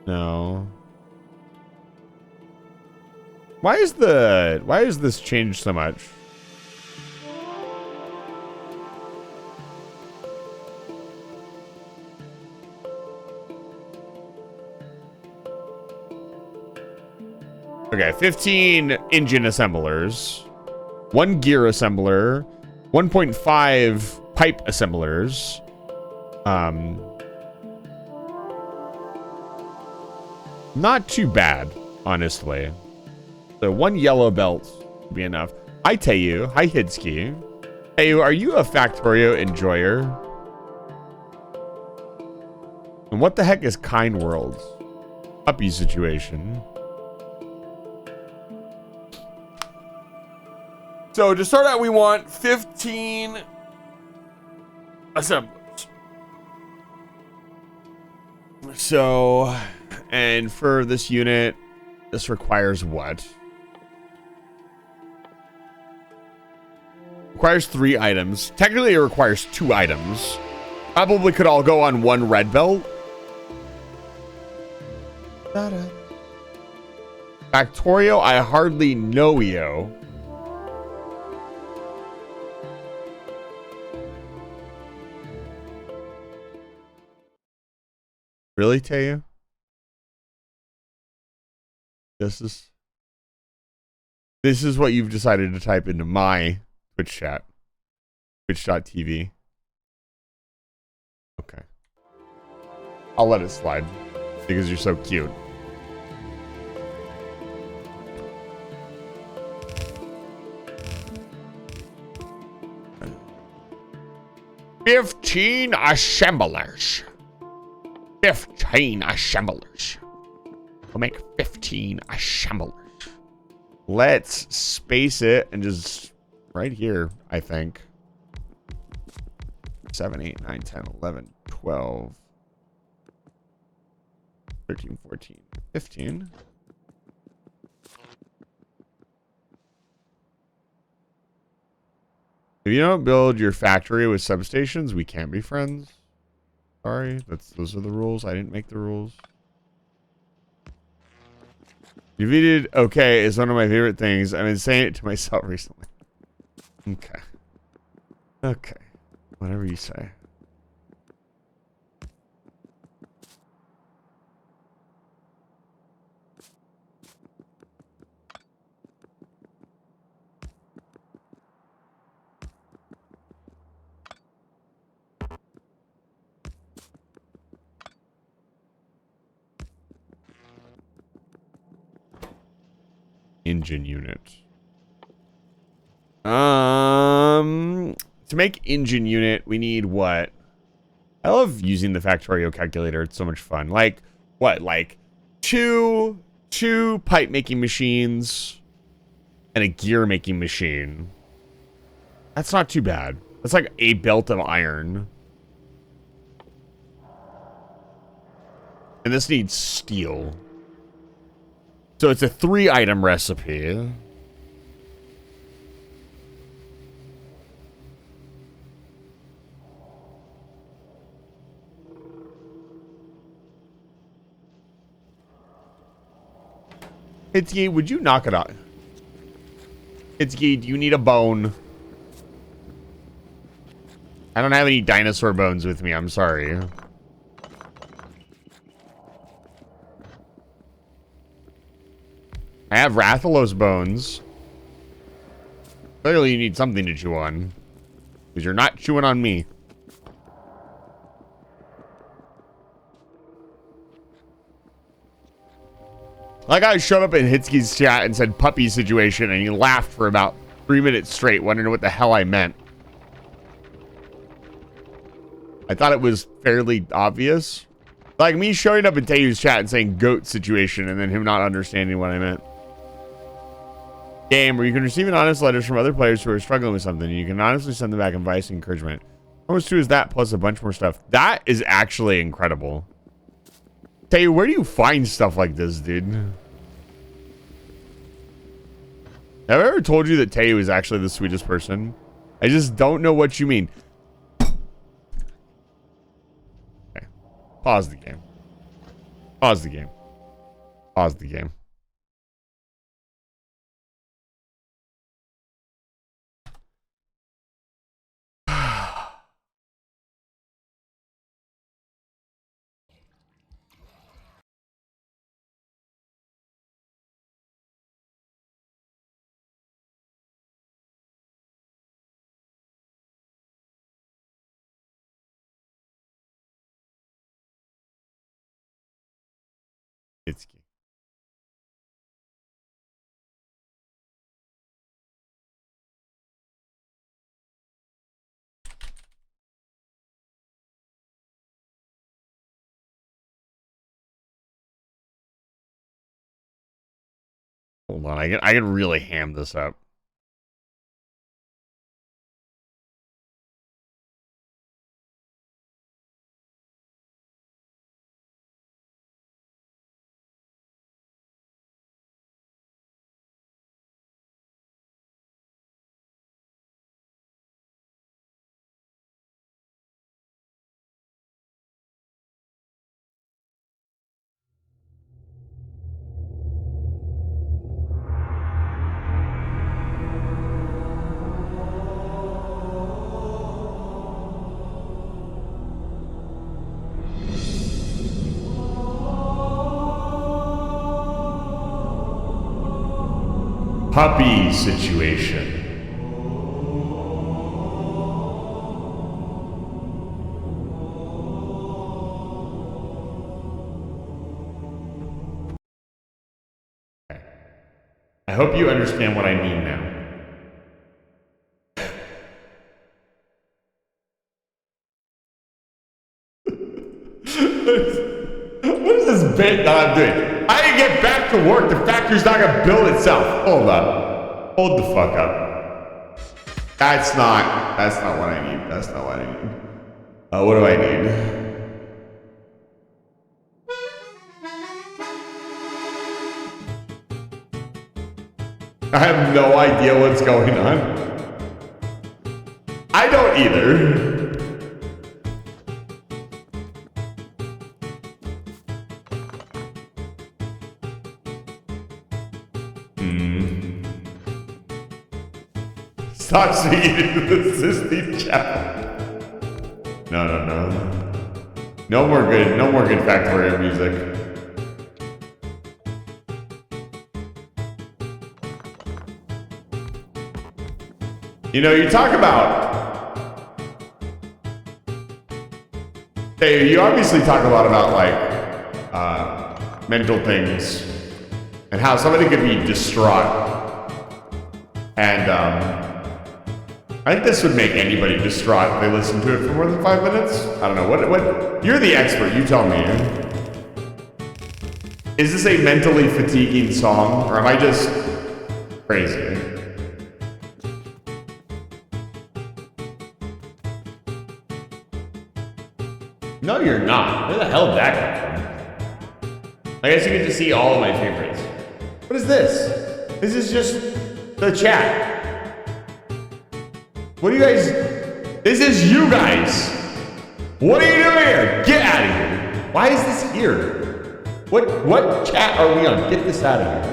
Speaker 2: No. Why is this changed so much? Okay, 15 engine assemblers, 1 gear assembler, 1.5 pipe assemblers. Not too bad, honestly. So 1 yellow belt would be enough. Hi, Tayu. Hi, Hidsky. Tayu, are you a Factorio enjoyer? And what the heck is Kind Worlds? Puppy situation. So to start out, we want 15 assemblers. So, and for this unit, this requires what? Requires 3 items. Technically, it requires 2 items. Probably could all go on 1 red belt. Da-da. Factorio, I hardly know yo. Really, Teo? This is what you've decided to type into my Twitch chat. Twitch.tv. Okay. I'll let it slide because you're so cute. "15 assemblers. 15 assemblers. We'll make 15 assemblers." Let's space it and just right here, I think. 7, 8, 9, 10, 11, 12, 13, 14, 15. If you don't build your factory with substations, we can't be friends. Sorry, those are the rules. I didn't make the rules. Defeated okay is one of my favorite things. I've been saying it to myself recently. Okay. Okay. Whatever you say. Engine unit. To make engine unit, we need what? I love using the Factorio calculator. It's so much fun. Like, what? Like, two pipe making machines and a gear making machine. That's not too bad. That's like a belt of iron. And this needs steel. So it's a 3-item recipe. Hitsuki, would you knock it out? Hitsuki, do you need a bone? I don't have any dinosaur bones with me. I'm sorry. I have Rathalos bones. Clearly you need something to chew on. Because you're not chewing on me. Like I showed up in Hitsuki's chat and said puppy situation and he laughed for about 3 minutes straight wondering what the hell I meant. I thought it was fairly obvious. Like me showing up in Tayu's chat and saying goat situation and then him not understanding what I meant. Game where you can receive honest letters from other players who are struggling with something. You can honestly send them back advice and encouragement. How much true is that plus a bunch more stuff? That is actually incredible. Tayu, where do you find stuff like this, dude? Have I ever told you that Tayu is actually the sweetest person? I just don't know what you mean. Okay. Pause the game. Pause the game. Pause the game. Itsuki. Hold on, I can really ham this up. puppy situation. I hope you understand what I mean now. What is this bit that I'm doing? I didn't get back to work. The factory's not gonna build itself. Hold up. Hold the fuck up. That's not what I need. That's not what I need. What do I need? I have no idea what's going on. I don't either. Stop singing into the Sistine Chapel. No. No more good Factorio music. You know, you talk about... Hey, you obviously talk a lot about, like, mental things and how somebody could be distraught. And, I think this would make anybody distraught if they listen to it for more than 5 minutes. I don't know. What? You're the expert. You tell me. Is this a mentally fatiguing song, or am I just crazy? No, you're not. Where the hell did that come from? I guess you get to see all of my favorites. What is this? This is just the chat. What do you guys... This is you guys. What are you doing here? Get out of here. Why is this here? What chat are we on? Get this out of here.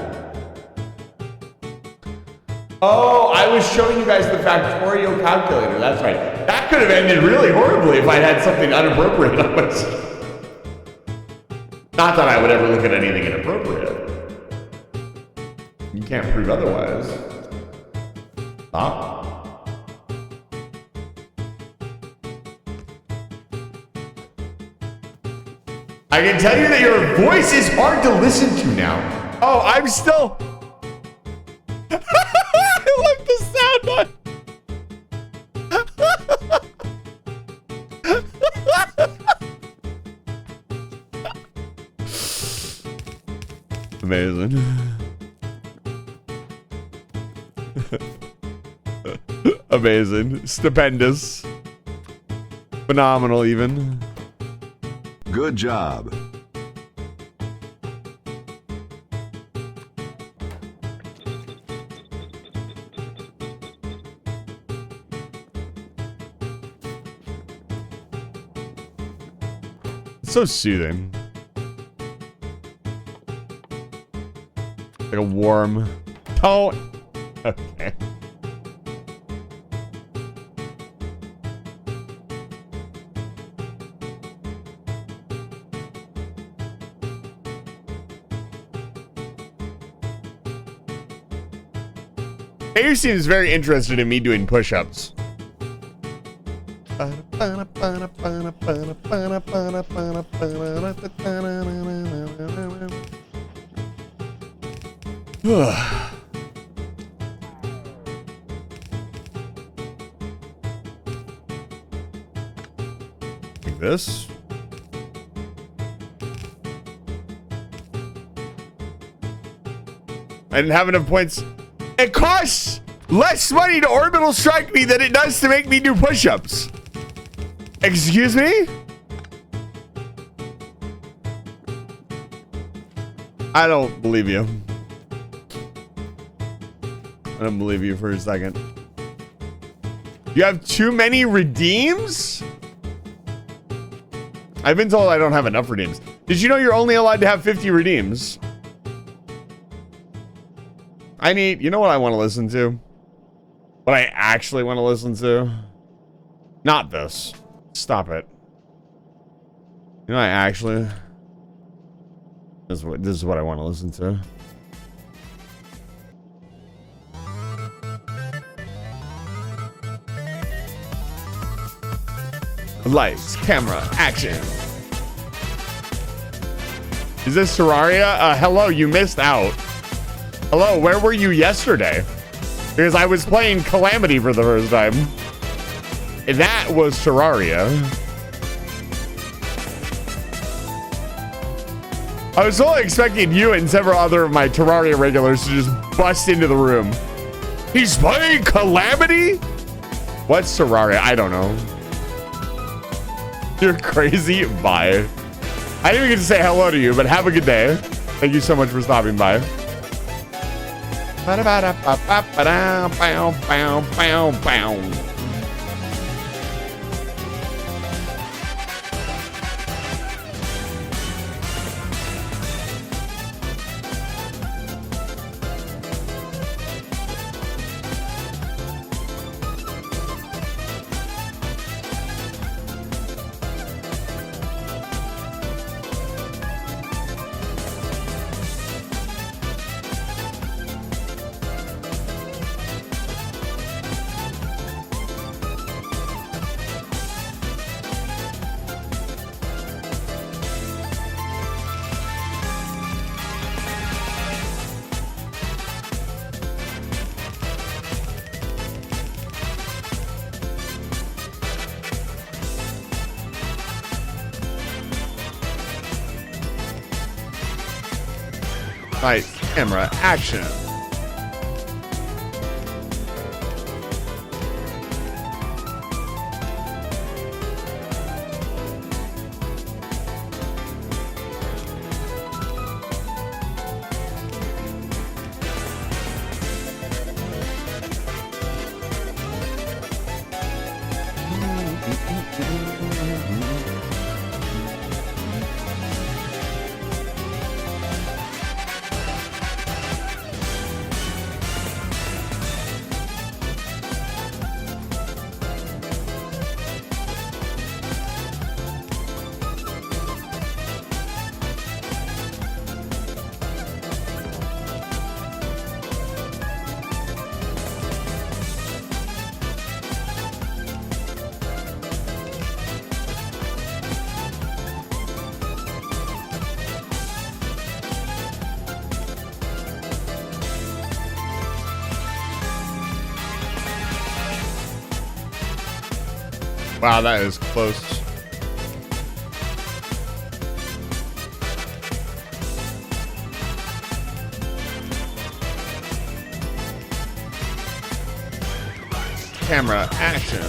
Speaker 2: Oh, I was showing you guys the Factorio calculator. That's right. That could have ended really horribly if I'd had something inappropriate on my screen. Not that I would ever look at anything inappropriate. You can't prove otherwise. Stop. I can tell you that your voice is hard to listen to now. Oh, I'm still... I left the sound on. Amazing. Amazing. Stupendous. Phenomenal, even.
Speaker 5: Good job.
Speaker 2: It's so soothing. Like a warm tone. Okay. Air seems very interested in me doing push-ups. Like this. I didn't have enough points. It costs less money to orbital strike me than it does to make me do push-ups. Excuse me? I don't believe you. I don't believe you for a second. You have too many redeems? I've been told I don't have enough redeems. Did you know you're only allowed to have 50 redeems? I need, you know what I want to listen to? What I actually want to listen to? Not this. Stop it. You know, I actually... This is what I want to listen to. Lights, camera, action. Is this Terraria? Hello, you missed out. Hello, where were you yesterday? Because I was playing Calamity for the first time. That was Terraria. I was totally expecting you and several other of my Terraria regulars to just bust into the room. He's playing Calamity? What's Terraria? I don't know. You're crazy. Bye. I didn't even get to say hello to you, but have a good day. Thank you so much for stopping by. Nice. Camera, action. Wow, that is close. Camera, action.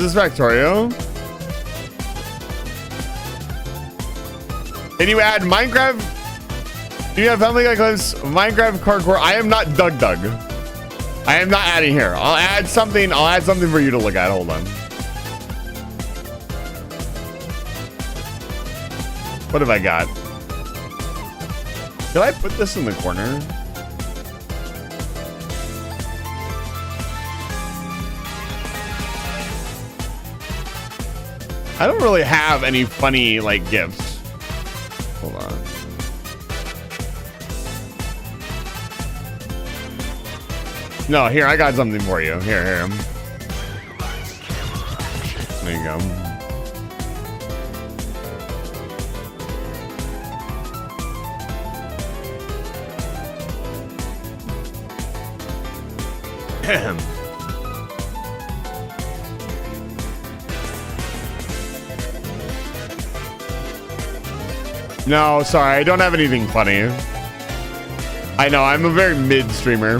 Speaker 2: Is this Factorio? Can you add Minecraft? Do you have Family Guy clips? Minecraft Hardcore. I am not Doug. I am not adding here. I'll add something for you to look at. Hold on. What have I got? Did I put this in the corner? I don't really have any funny like gifts. Hold on. No, here, I got something for you. Here. There you go. No, sorry, I don't have anything funny. I know, I'm a very mid streamer.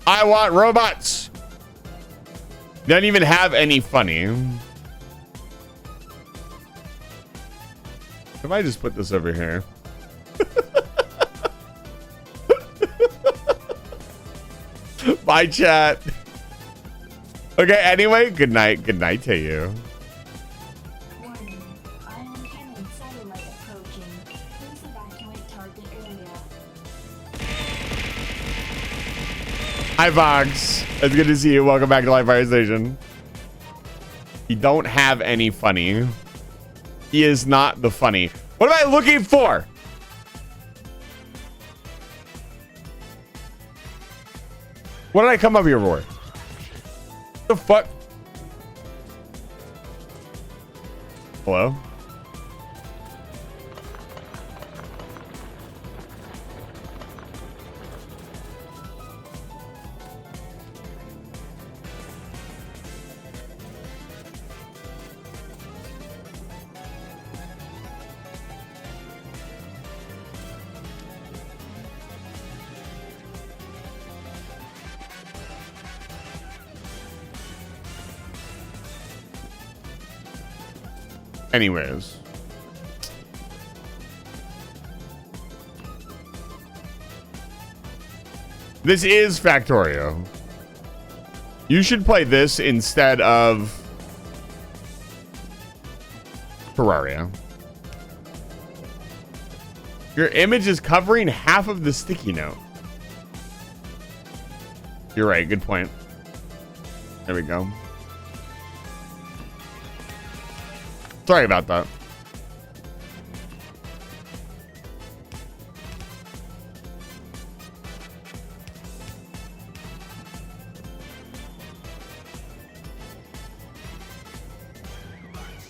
Speaker 2: I want robots. Don't even have any funny. If I just put this over here. Bye, chat. Okay, anyway, good night. Good night to you.
Speaker 6: Warning. Ion cannon satellite approaching. Please evacuate target area.
Speaker 2: Hi, Vox. It's good to see you. Welcome back to Live Fire Station. You don't have any funny. He is not the funny. What am I looking for? What did I come up here for? The fuck? Hello? Anyways. This is Factorio. You should play this instead of Terraria. Your image is covering half of the sticky note. You're right, good point. There we go. Sorry about that.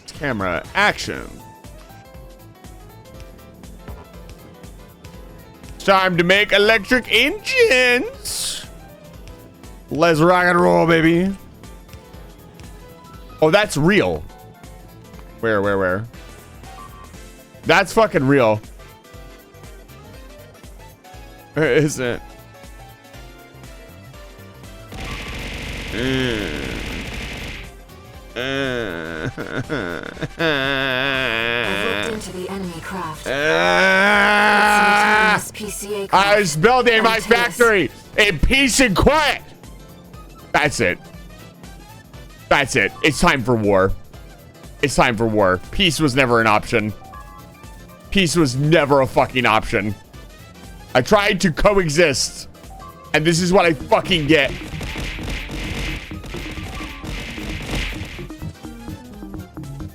Speaker 2: Camera action. It's time to make electric engines. Let's rock and roll, baby. Oh, that's real. Where? That's fucking real. Where is it?
Speaker 3: I've looked into the enemy craft. It's an autonomous PCA craft.
Speaker 2: I was building my
Speaker 3: Artemis.
Speaker 2: factory in peace and quiet. That's it. That's it. It's time for war. It's time for war. Peace was never an option. Peace was never a fucking option. I tried to coexist, and this is what I fucking get.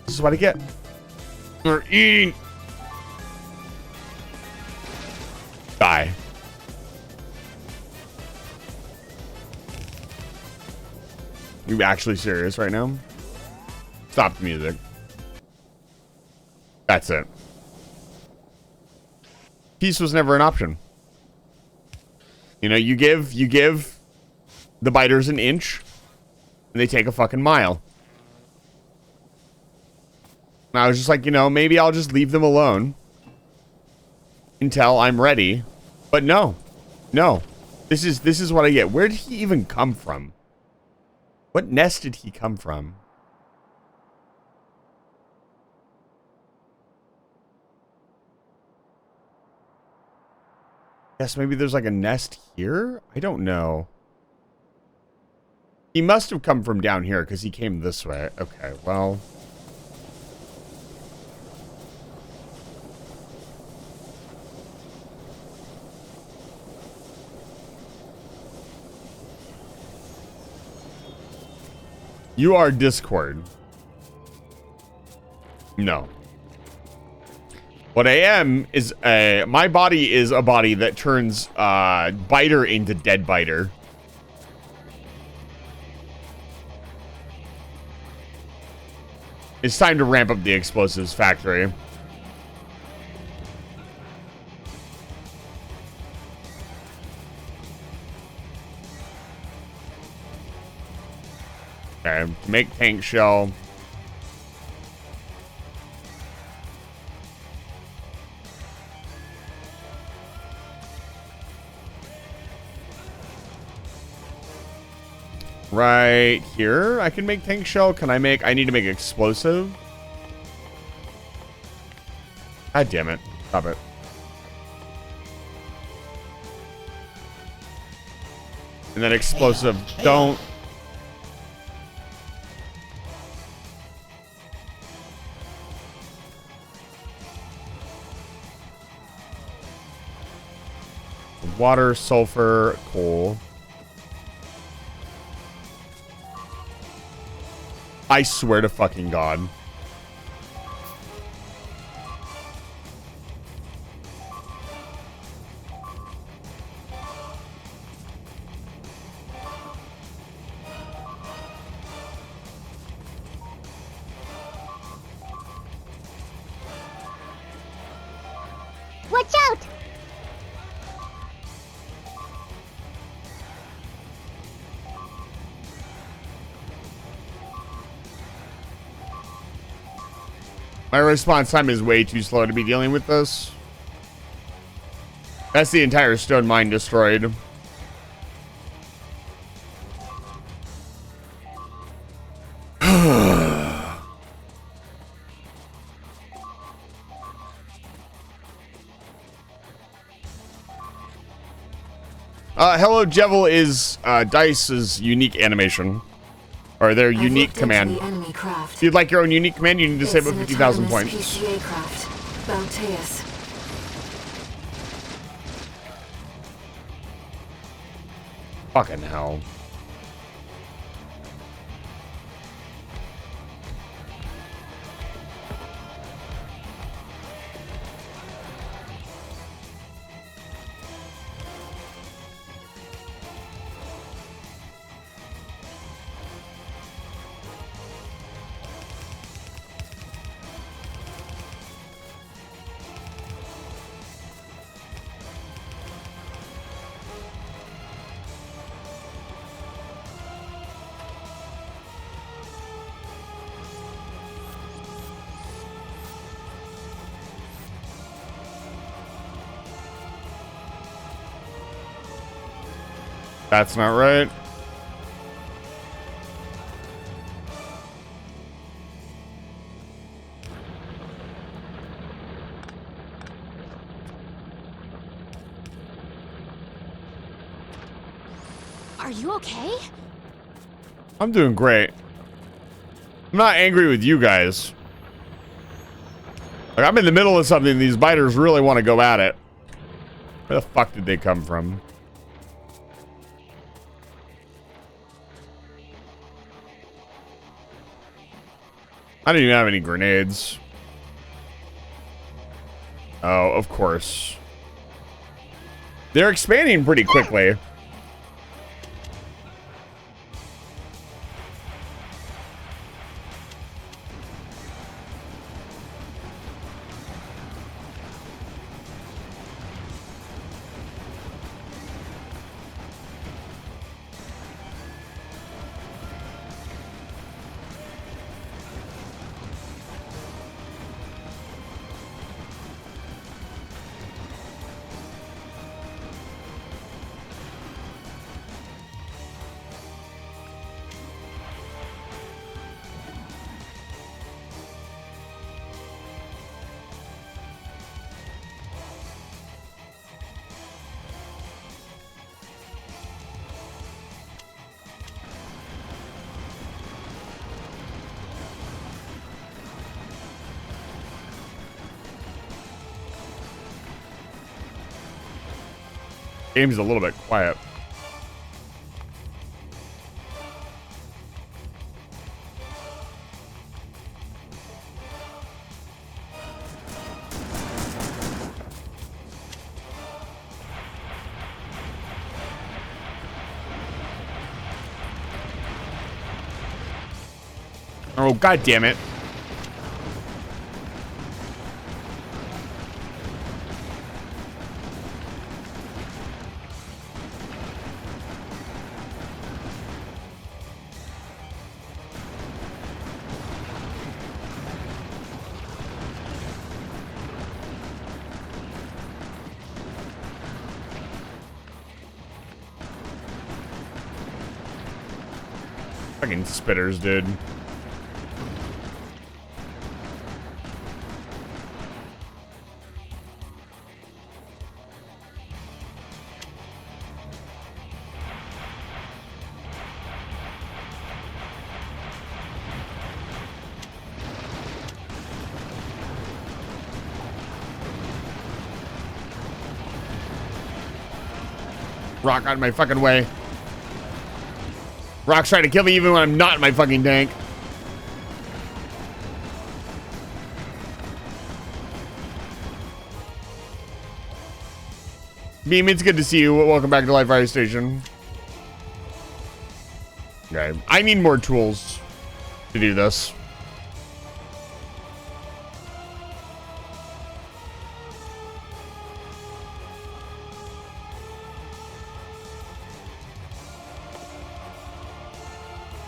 Speaker 2: This is what I get. We're eating. Die. You actually serious right now? Stop the music. That's it. Peace was never an option. You know, you give the biters an inch, and they take a fucking mile. And I was just like, you know, maybe I'll just leave them alone. Intel, I'm ready. But no. No. This is what I get. Where did he even come from? What nest did he come from? Guess maybe there's like a nest here? I don't know. He must have come from down here because he came this way. Okay, well. You are Discord. No. What I am is my body is a body that turns biter into dead biter. It's time to ramp up the explosives factory. Okay, make tank shell. Right here, I can make tank shell. Can I make, I need to make explosive. God damn it. Stop it. And then explosive, don't. Water, sulfur, coal. I swear to fucking God.
Speaker 7: Watch out!
Speaker 2: My response time is way too slow to be dealing with this. That's the entire stone mine destroyed. Hello, Jevil is Dice's unique animation. Or their unique command. If you'd like your own unique command, you need to save up 50,000 points.
Speaker 3: PCA craft. Balteus.
Speaker 2: Fucking hell. That's not right.
Speaker 7: Are you okay?
Speaker 2: I'm doing great. I'm not angry with you guys. Like, I'm in the middle of something. These biters really want to go at it. Where the fuck did they come from? I don't even have any grenades. Oh, of course. They're expanding pretty quickly. Game's a little bit quiet. Oh, god damn it. Fucking spitters, dude. Rock out of my fucking way. Rock's trying to kill me even when I'm not in my fucking tank. Beam, it's good to see you. Welcome back to Live Fire Station. Okay, I need more tools to do this.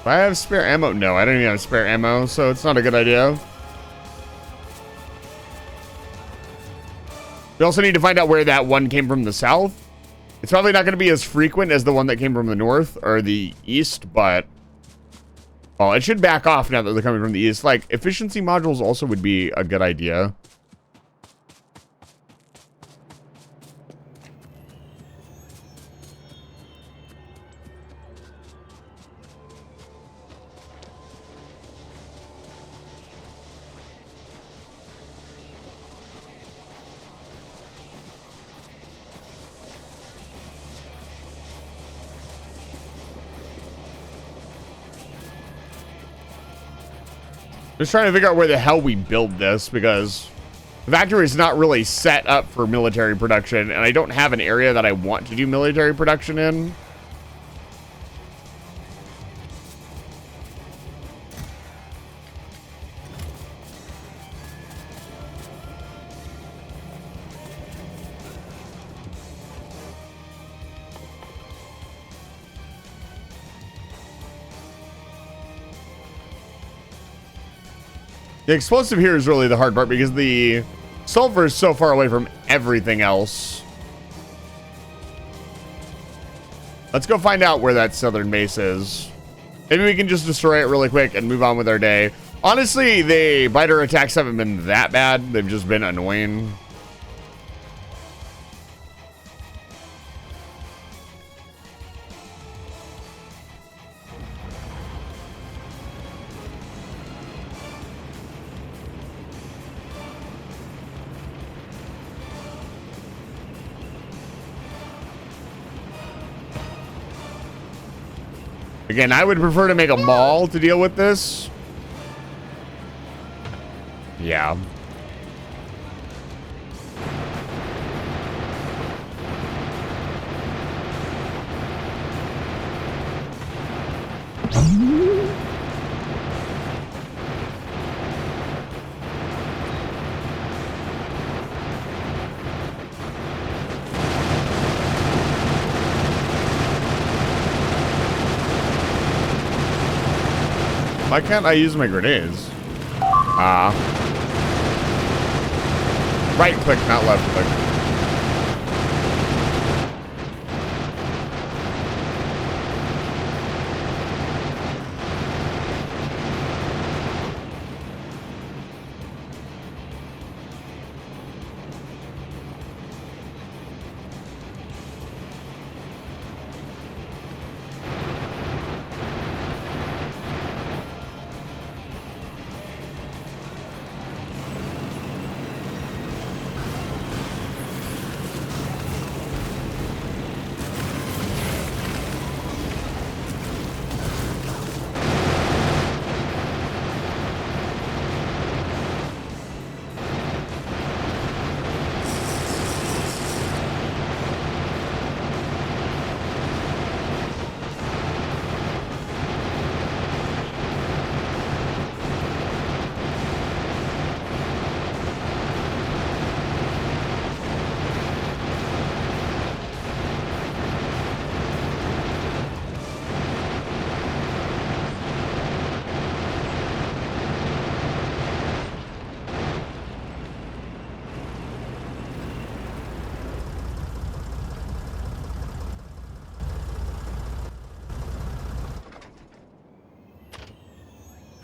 Speaker 2: Do I have spare ammo? No, I don't even have spare ammo, so it's not a good idea. We also need to find out where that one came from the south. It's probably not going to be as frequent as the one that came from the north or the east, but... well, it should back off now that they're coming from the east. Like, efficiency modules also would be a good idea. Just trying to figure out where the hell we build this, because the factory is not really set up for military production, and I don't have an area that I want to do military production in. The explosive here is really the hard part because the sulfur is so far away from everything else. Let's go find out where that southern base is. Maybe we can just destroy it really quick and move on with our day. Honestly, the biter attacks haven't been that bad. They've just been annoying. Again, I would prefer to make a mall to deal with this. Yeah. Why can't I use my grenades? Right click, not left click.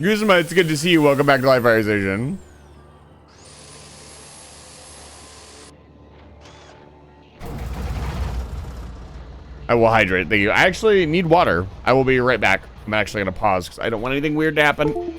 Speaker 2: Guzma, it's good to see you. Welcome back to Live Fire Station. I will hydrate. Thank you. I actually need water. I will be right back. I'm actually going to pause because I don't want anything weird to happen.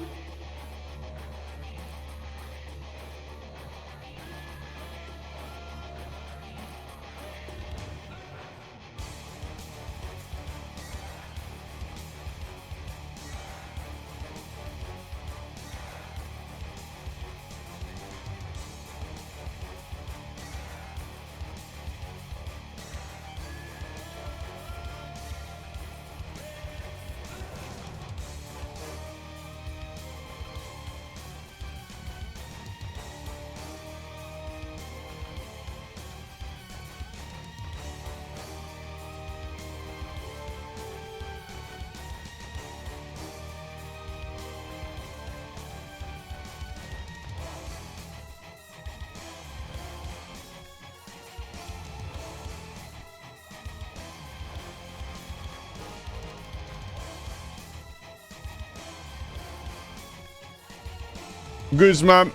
Speaker 2: Guzma,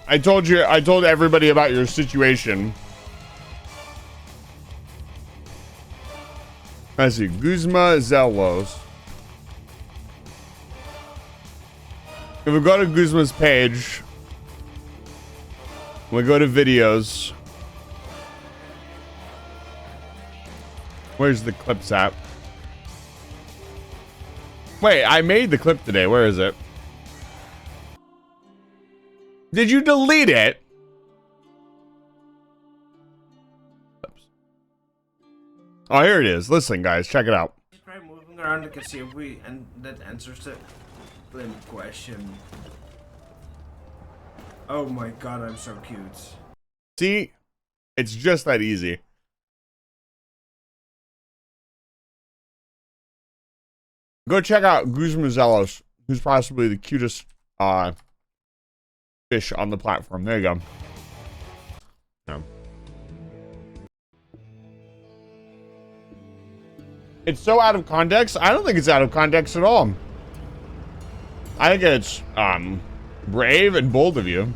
Speaker 2: I told everybody about your situation. Let's see, Guzma Zelos. If we go to Guzma's page, we go to videos. Where's the clips at? Wait, I made the clip today. Where is it? Did you delete it? Oops. Oh, here it is. Listen, guys, check it out.
Speaker 8: Try moving around to see if that answers the question. Oh my god, I'm so cute.
Speaker 2: See? It's just that easy. Go check out Guzma Zelos, who's possibly the cutest fish on the platform. There you go. No. It's so out of context. I don't think it's out of context at all. I think it's brave and bold of you.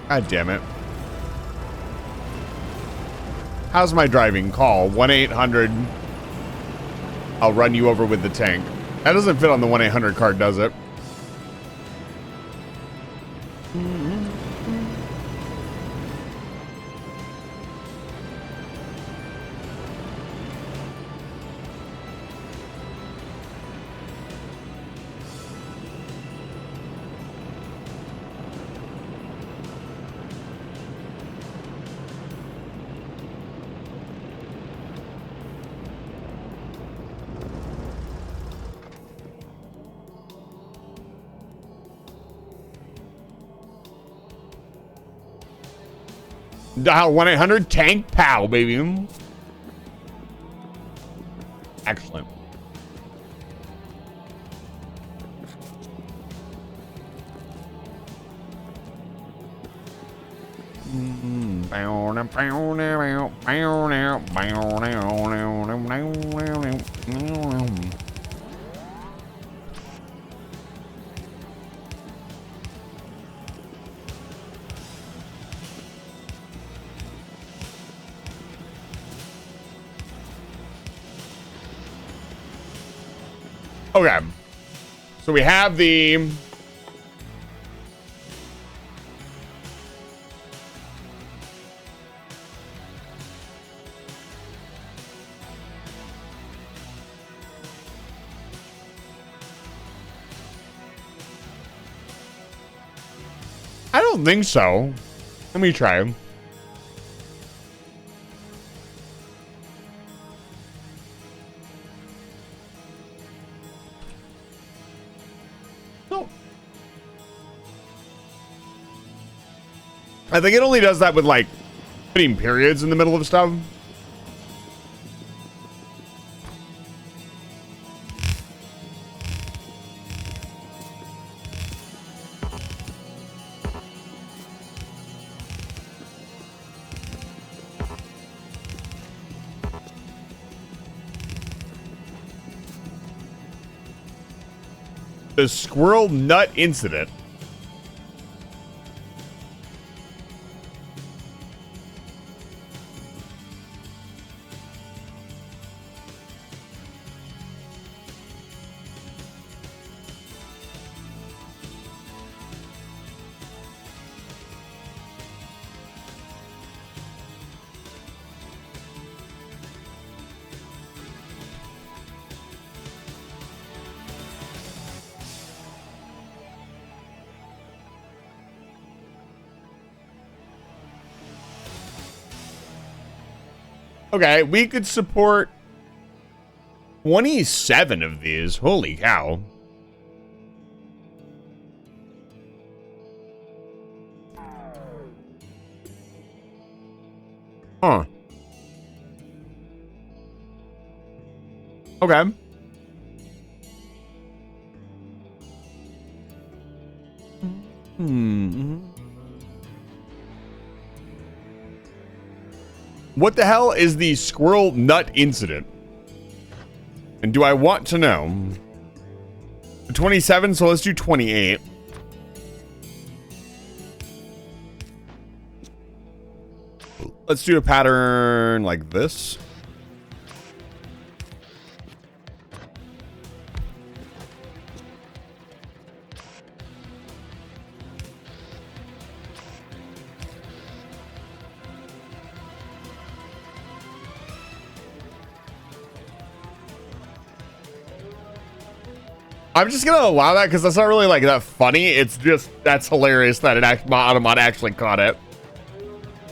Speaker 2: God damn it. How's my driving? Call 1-800. I'll run you over with the tank. That doesn't fit on the 1-800 card, does it? Dial 1-800 tank pow, baby. Excellent. Okay, so we have the I don't think so. Let me try. No. I think it only does that with like putting periods in the middle of stuff. The squirrel nut incident. Okay, we could support 27 of these. Holy cow. Huh. Okay. What the hell is the squirrel nut incident? And do I want to know? 27, so let's do 28. Let's do a pattern like this. I'm just gonna allow that because that's not really like that funny. It's just that's hilarious that Automod actually caught it.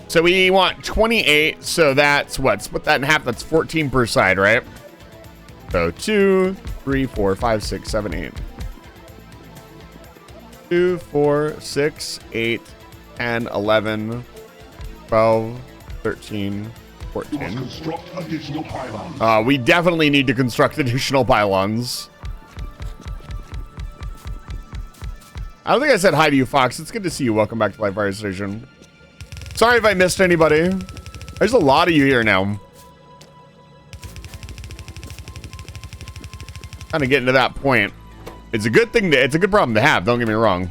Speaker 2: So we want 28. So that's what? Split that in half. That's 14 per side, right? So 2, 3, 4, 5, 6, 7, 8. 2, 4, 6, 8, 10, 11, 12, 13, 14.
Speaker 1: Construct additional pylons.
Speaker 2: We definitely need to construct additional pylons. I don't think I said hi to you, Fox. It's good to see you. Welcome back to Live Fire Station. Sorry if I missed anybody. There's a lot of you here now. Kind of getting to that point. It's a good thing to, it's a good problem to have. Don't get me wrong.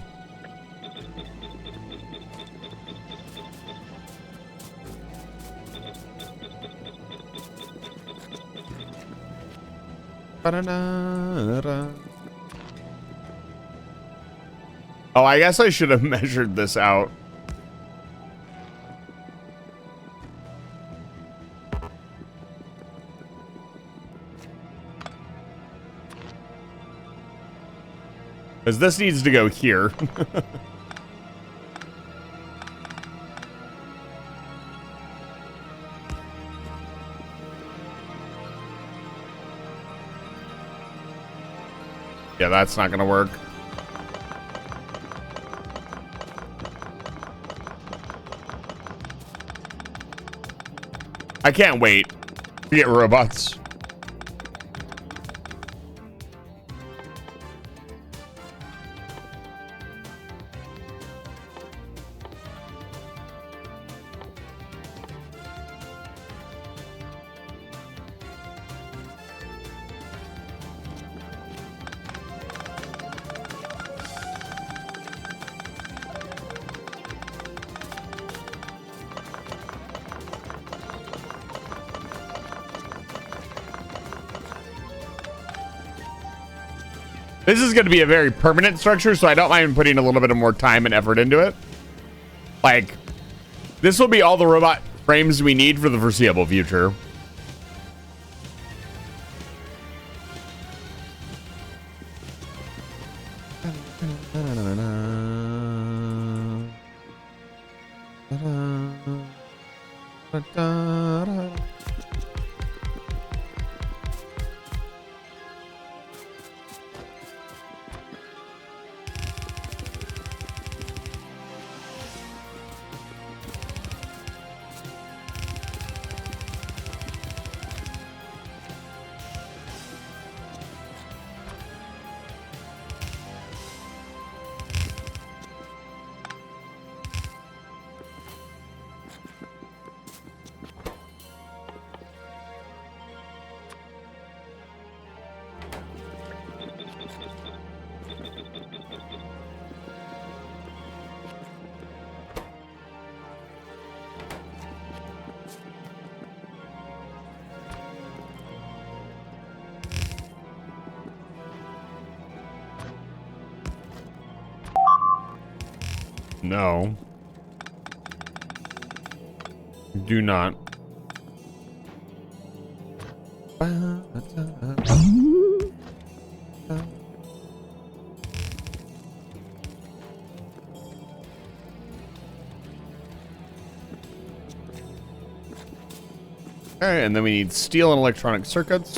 Speaker 2: Oh, I guess I should have measured this out. Because this needs to go here. Yeah, that's not going to work. I can't wait to get robots. This is going to be a very permanent structure, so I don't mind putting a little bit of more time and effort into it. Like, this will be all the robot frames we need for the foreseeable future. No. Do not. Okay, and then we need steel and electronic circuits.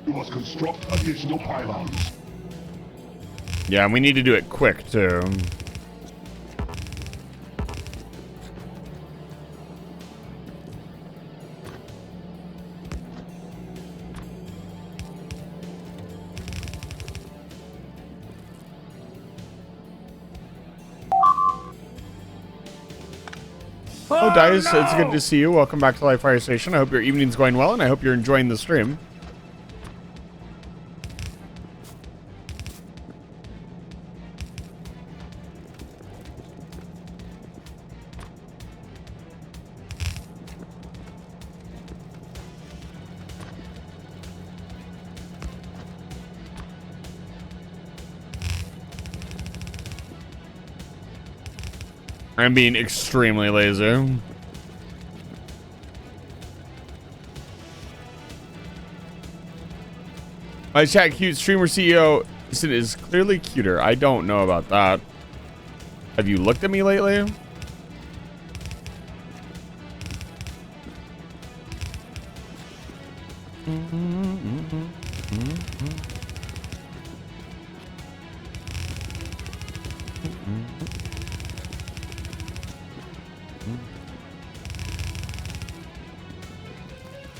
Speaker 1: You must construct additional pylons.
Speaker 2: Yeah, and we need to do it quick, too. Oh, Dice, it's good to see you. Welcome back to Live Fire Station. I hope your evening's going well, and I hope you're enjoying the stream. I'm being extremely lazy. My chat cute streamer CEO is clearly cuter. I don't know about that. Have you looked at me lately?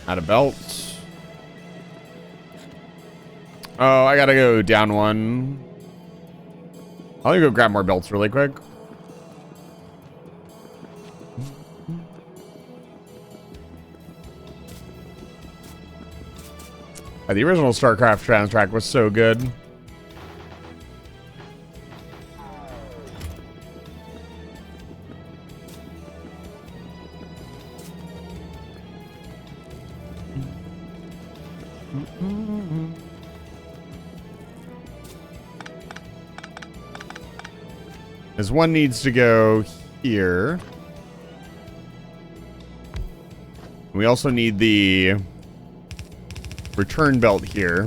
Speaker 2: Out of belts. Oh, I gotta go down one. I'll go grab more belts really quick. The original StarCraft soundtrack was so good. As one needs to go here. We also need the return belt here.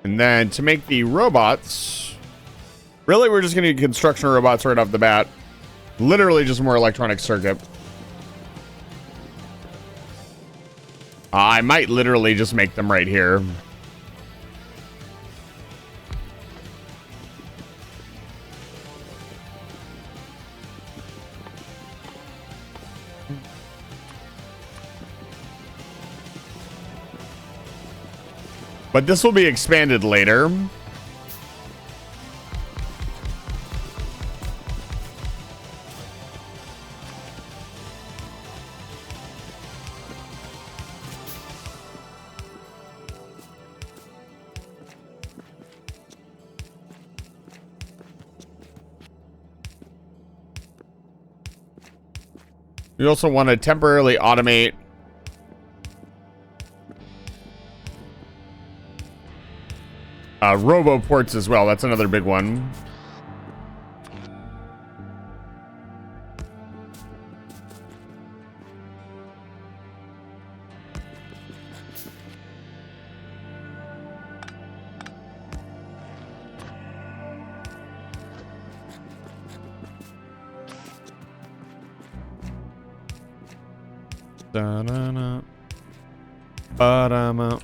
Speaker 2: And then to make the robots, really we're just going to need construction robots right off the bat. Literally just more electronic circuit. I might literally just make them right here. But this will be expanded later. You also want to temporarily automate robo ports as well. That's another big one. Da-na-na. Ba-da-ma.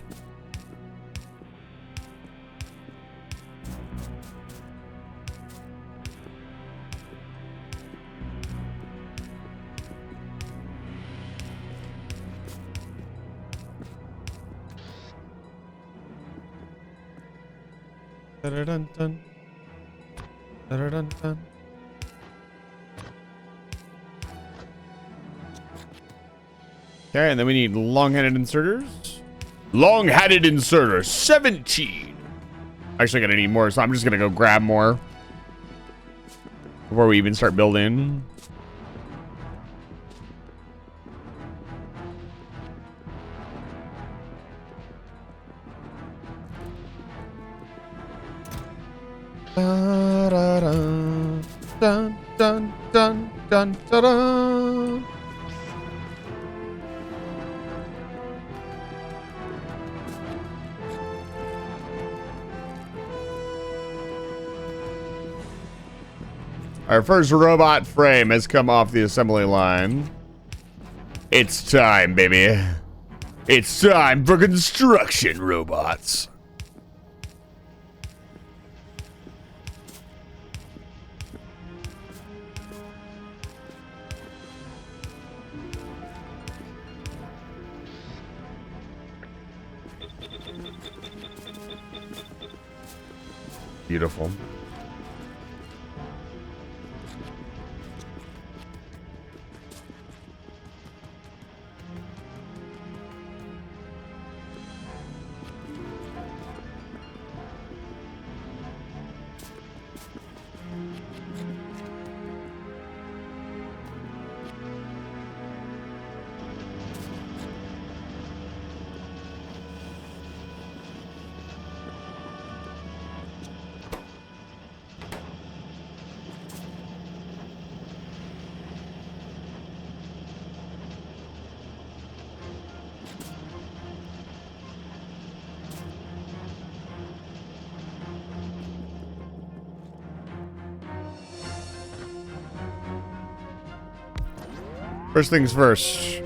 Speaker 2: Da-da-dun-dun. Da-da-dun-dun. Okay, and then we need long-handed inserters. Long-handed inserter, 17. Actually, gonna need more, so I'm just gonna go grab more before we even start building. Da-da-dun, dun, dun, dun, dun, da-dun. Our first robot frame has come off the assembly line. It's time, baby. It's time for construction robots. Beautiful. First things first.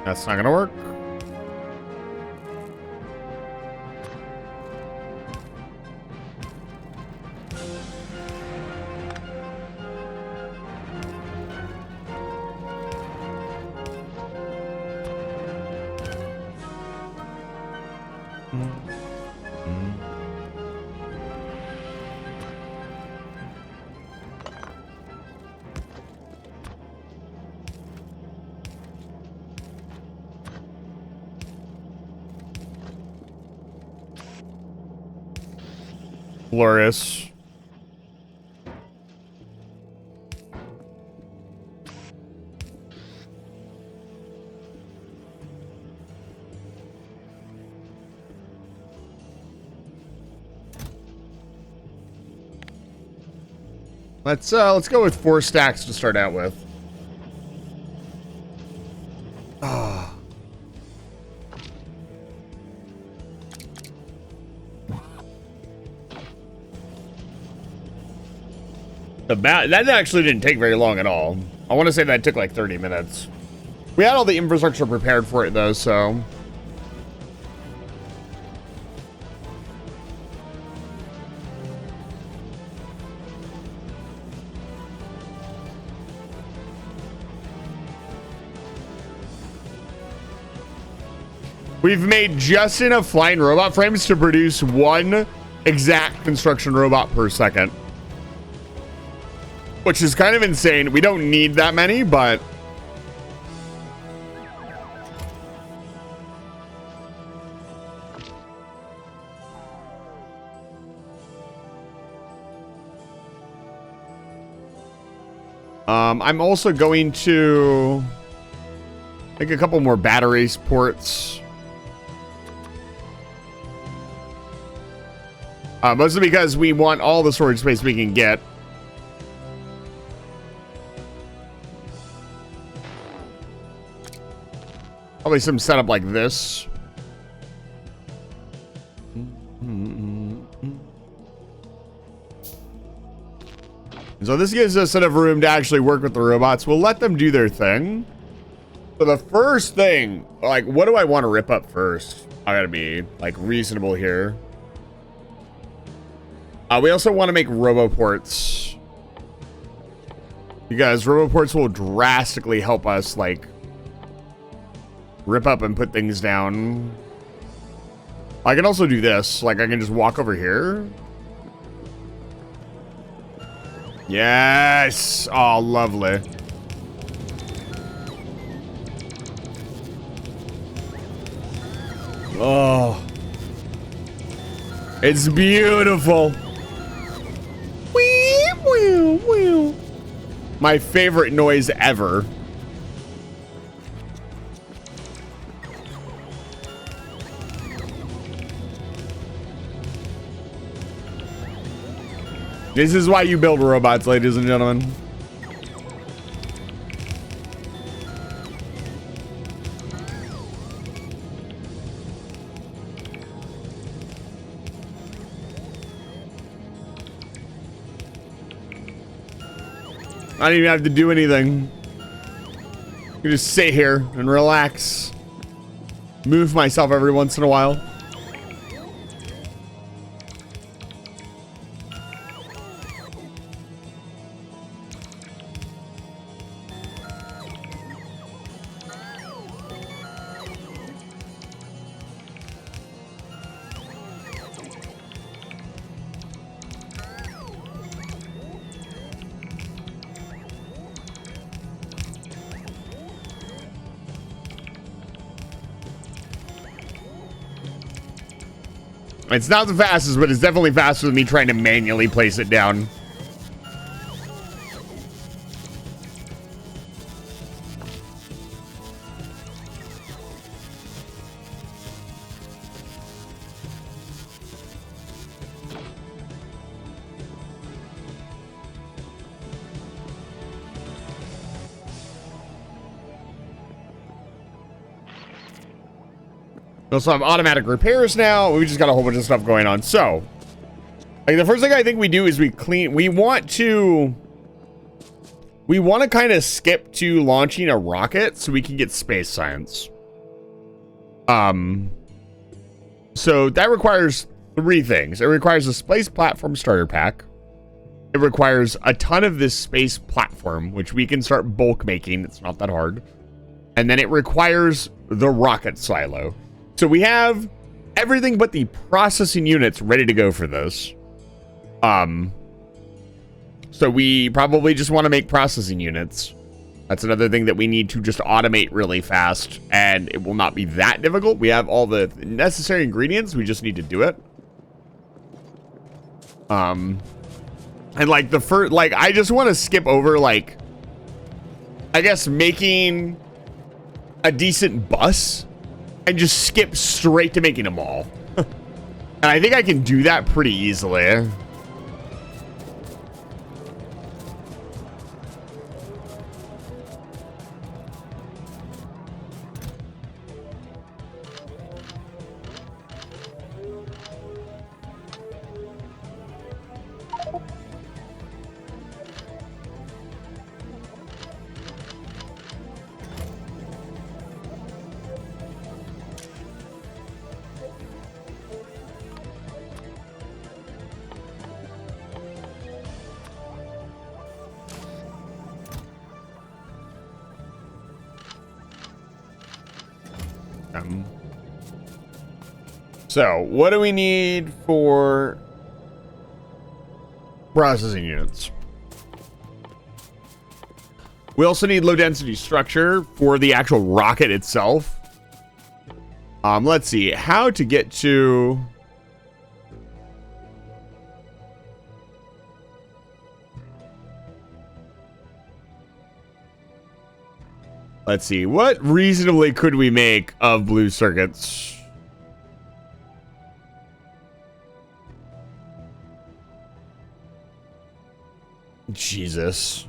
Speaker 2: That's not gonna work. Glorious. Let's go with 4 stacks to start out with. Ah. That actually didn't take very long at all. I want to say that took like 30 minutes. We had all the infrastructure prepared for it though, so. We've made just enough flying robot frames to produce one exact construction robot per second. Which is kind of insane. We don't need that many, but... I'm also going to make a couple more battery ports. Mostly because we want all the storage space we can get. Probably some setup like this. So this gives us enough room to actually work with the robots. We'll let them do their thing. So the first thing, like, what do I want to rip up first? I gotta be, like, reasonable here. We also want to make roboports. Because roboports will drastically help us, like, rip up and put things down. I can also do this. Like, I can just walk over here. Yes. Oh, lovely. Oh. It's beautiful. Wee, wee, wee. My favorite noise ever. This is why you build robots, ladies and gentlemen. I don't even have to do anything. I can just sit here and relax. Move myself every once in a while. It's not the fastest, but it's definitely faster than me trying to manually place it down. We also have automatic repairs now. We just got a whole bunch of stuff going on. So, like, the first thing I think we do is we want to kind of skip to launching a rocket so we can get space science. So that requires three things. It requires a space platform starter pack. It requires a ton of this space platform, which we can start bulk making. It's not that hard. And then it requires the rocket silo. So we have everything but the processing units ready to go for this. So we probably just want to make processing units. That's another thing that we need to just automate really fast, and it will not be that difficult. We have all the necessary ingredients. We just need to do it. And like the first, like, I just want to skip over, like, I guess making a decent bus. And just skip straight to making them all. And I think I can do that pretty easily. So, what do we need for processing units? We also need low density structure for the actual rocket itself. Let's see how to get to. Let's see, what reasonably could we make of blue circuits? Jesus.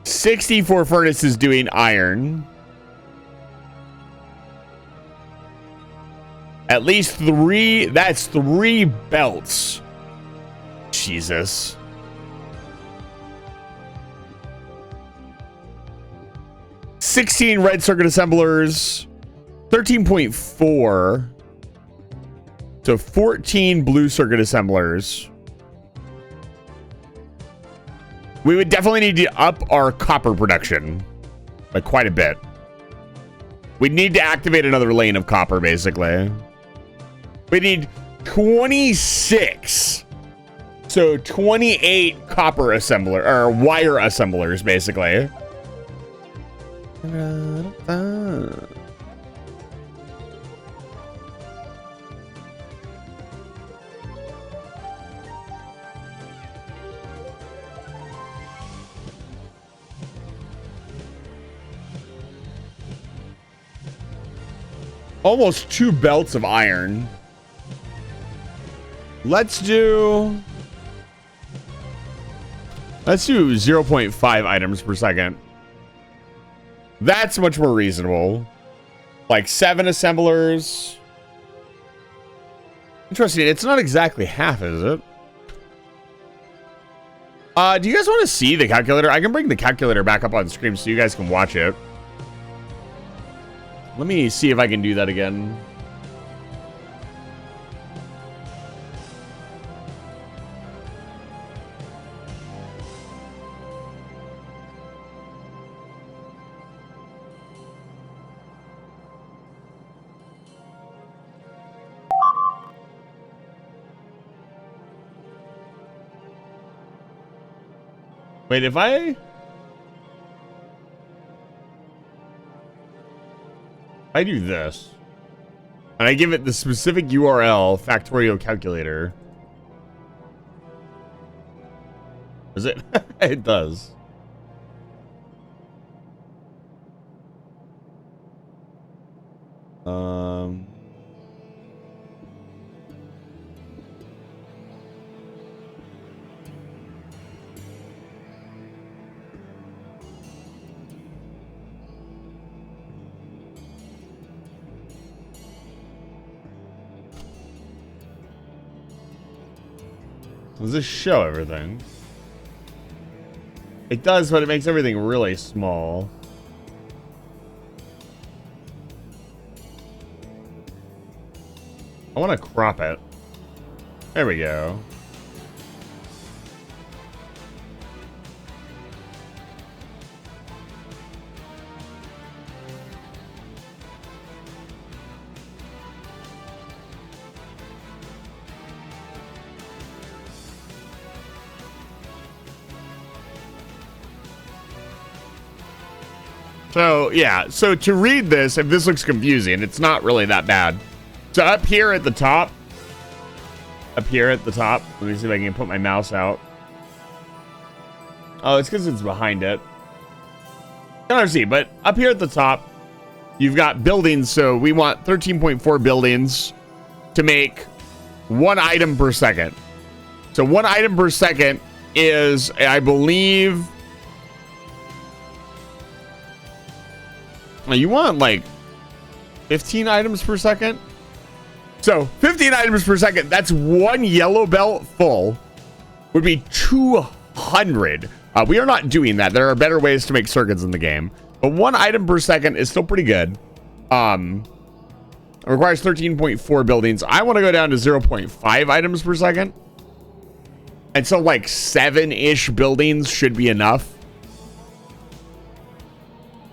Speaker 2: $64 furnaces doing iron. At least 3, that's 3 belts. Jesus. $16 red circuit assemblers, 13.4 to 14 blue circuit assemblers. We would definitely need to up our copper production by quite a bit. We'd need to activate another lane of copper, basically. We need 26. So 28 copper assembler or wire assemblers, basically. Almost 2 belts of iron. Let's do 0.5 items per second. That's much more reasonable. Like 7 assemblers. Interesting. It's not exactly half, is it? Do you guys want to see the calculator? I can bring the calculator back up on screen so you guys can watch it. Let me see if I can do that again. Wait, if I do this and I give it the specific URL factorial calculator, is it? It does. Does this show everything? It does, but it makes everything really small. I want to crop it. There we go. So, yeah. So, to read this, if this looks confusing, it's not really that bad. So, up here at the top. Let me see if I can put my mouse out. Oh, it's because it's behind it. I don't see, but up here at the top, you've got buildings. So, we want 13.4 buildings to make 1 item per second. So, 1 item per second is, I believe... You want like 15 items per second? So 15 items per second, that's 1 yellow belt full, would be 200. We are not doing that. There are better ways to make circuits in the game. But 1 item per second is still pretty good. It requires 13.4 buildings. I want to go down to 0.5 items per second. And so like 7-ish buildings should be enough.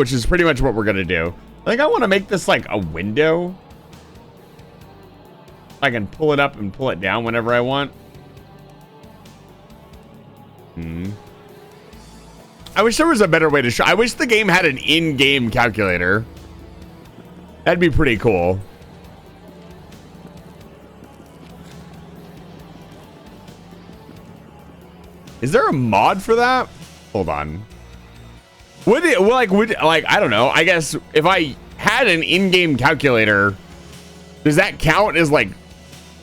Speaker 2: which is pretty much what we're gonna do. I think I want to make this like a window. I can pull it up and pull it down whenever I want. I wish there was a better way to show. I wish the game had an in-game calculator. That'd be pretty cool. Is there a mod for that? Hold on. Would it like I don't know. I guess if I had an in-game calculator, does that count as like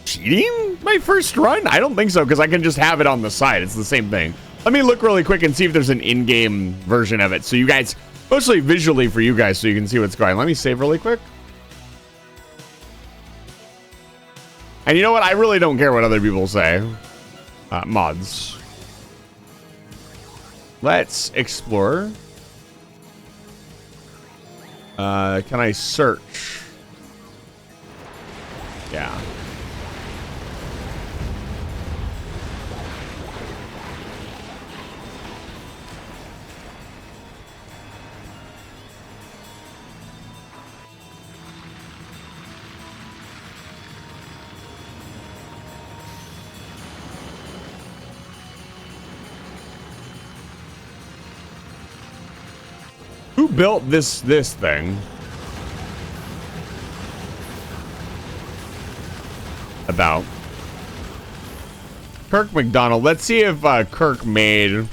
Speaker 2: cheating my first run? I don't think so, because I can just have it on the side. It's the same thing. Let me look really quick and see if there's an in-game version of it. So you guys, mostly visually for you guys, so you can see what's going on. Let me save really quick. And you know what? I really don't care what other people say. Mods. Let's explore. Can I search? Yeah. Who built this thing? About Kirk McDonald. Let's see if Kirk made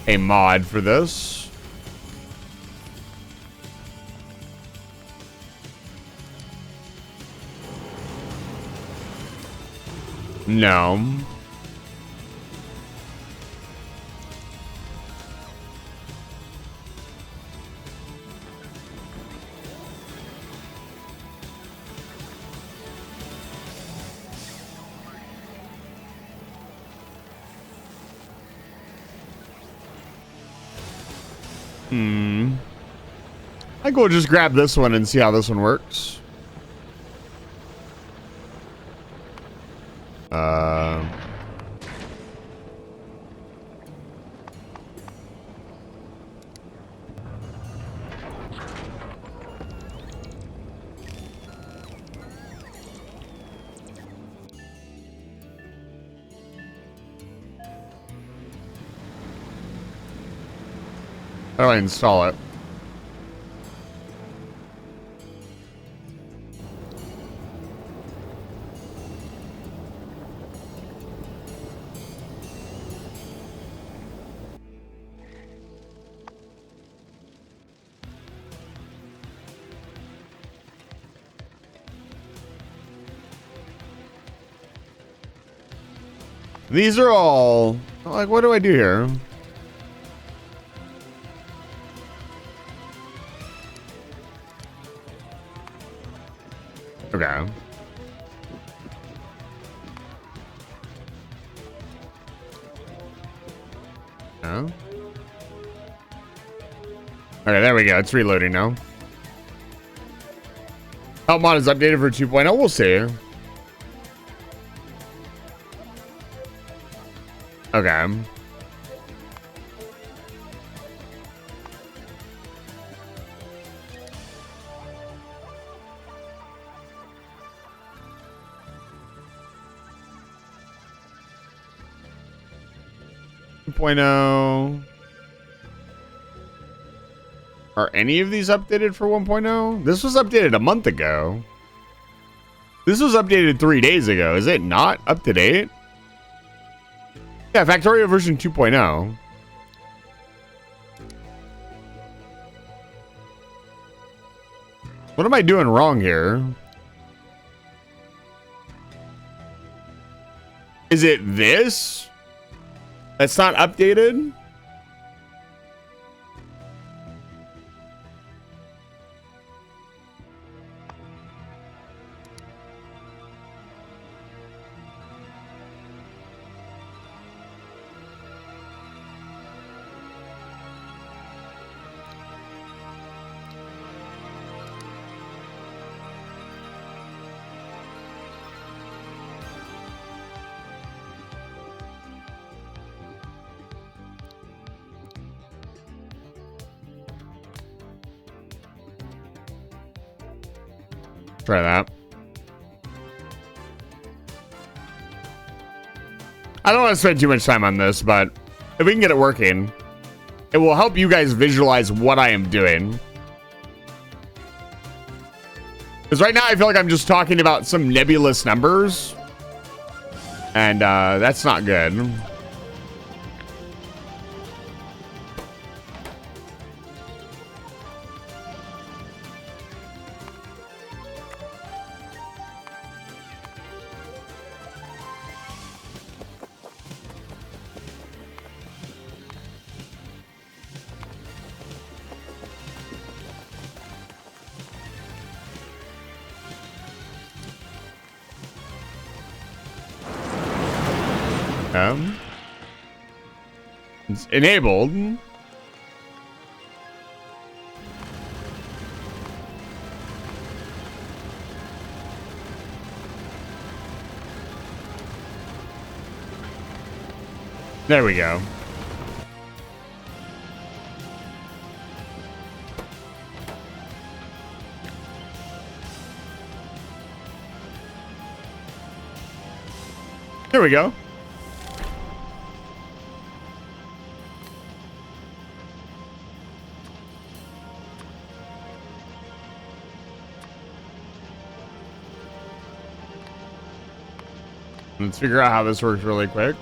Speaker 2: a mod for this. No. I think we'll just grab this one and see how this one works. How do I install it? These are all like, what do I do here? Okay. Oh. Okay, there we go. It's reloading now. Help mod is updated for 2.0. We'll see. Okay. Are any of these updated for 1.0? This was updated a month ago. This was updated 3 days ago. Is it not up to date? Yeah, Factorio version 2.0. What am I doing wrong here? Is it this? That's not updated? Try that. I don't want to spend too much time on this, but if we can get it working, it will help you guys visualize what I am doing. Because right now I feel like I'm just talking about some nebulous numbers. And that's not good. It's enabled. There we go. There we go. Let's figure out how this works really quick.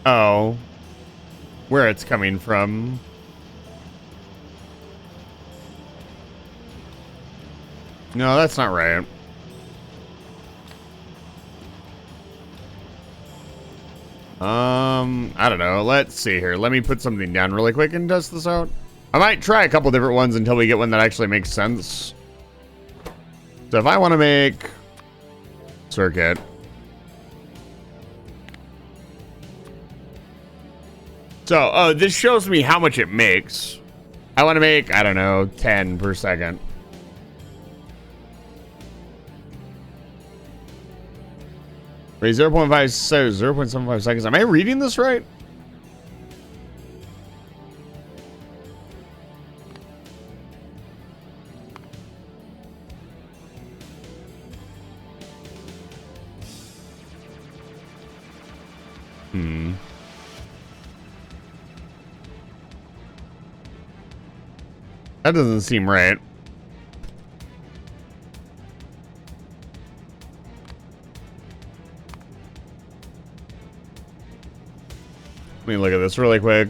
Speaker 2: Oh, where it's coming from. No, that's not right. I don't know. Let's see here. Let me put something down really quick and test this out. I might try a couple different ones until we get one that actually makes sense. So if I want to make circuit. So, oh, this shows me how much it makes. I want to make, I don't know, 10 per second. Wait, 0.75 seconds. Am I reading this right? That doesn't seem right. Let me look at this really quick.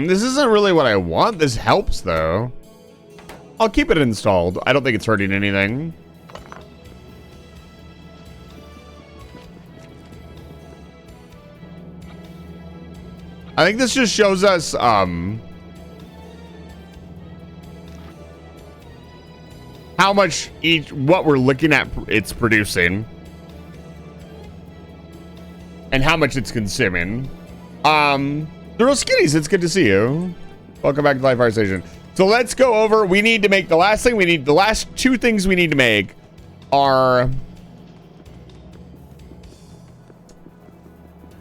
Speaker 2: This isn't really what I want. This helps, though. I'll keep it installed. I don't think it's hurting anything. I think this just shows us, how much what we're looking at it's producing. And how much it's consuming. The real skinnies, it's good to see you. Welcome back to Live Fire Station. So let's go over. We need to make the last thing. The last two things we need to make are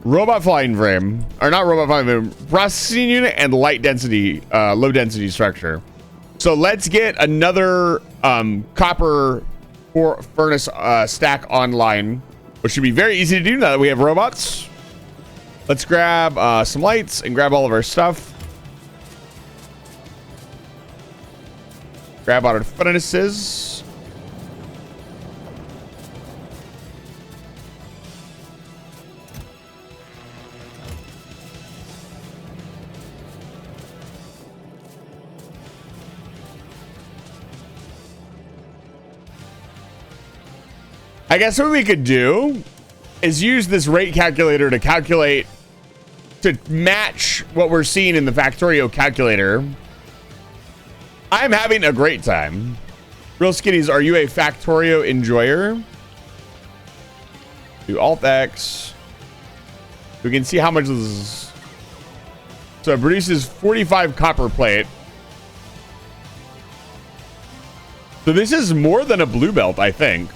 Speaker 2: robot flying frame, or not robot flying frame, processing unit and light density, low density structure. So let's get another copper furnace stack online, which should be very easy to do now that we have robots. Let's grab some lights and grab all of our stuff. Grab our furnaces. I guess what we could do is use this rate calculator to calculate, to match what we're seeing in the Factorio calculator. I'm having a great time. Real Skinnies, are you a Factorio enjoyer? Do Alt X. We can see how much this is. So it produces 45 copper plate. So this is more than a blue belt, I think.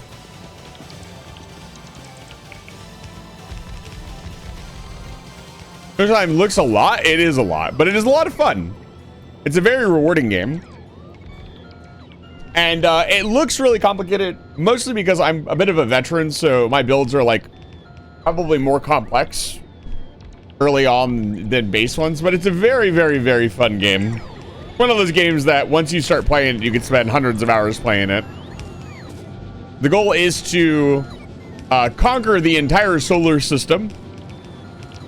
Speaker 2: Sometimes looks a lot. It is a lot, but it is a lot of fun. It's a very rewarding game. And it looks really complicated, mostly because I'm a bit of a veteran, so my builds are like probably more complex early on than base ones, but it's a very, very, very fun game. One of those games that once you start playing it, you can spend hundreds of hours playing it. The goal is to conquer the entire solar system.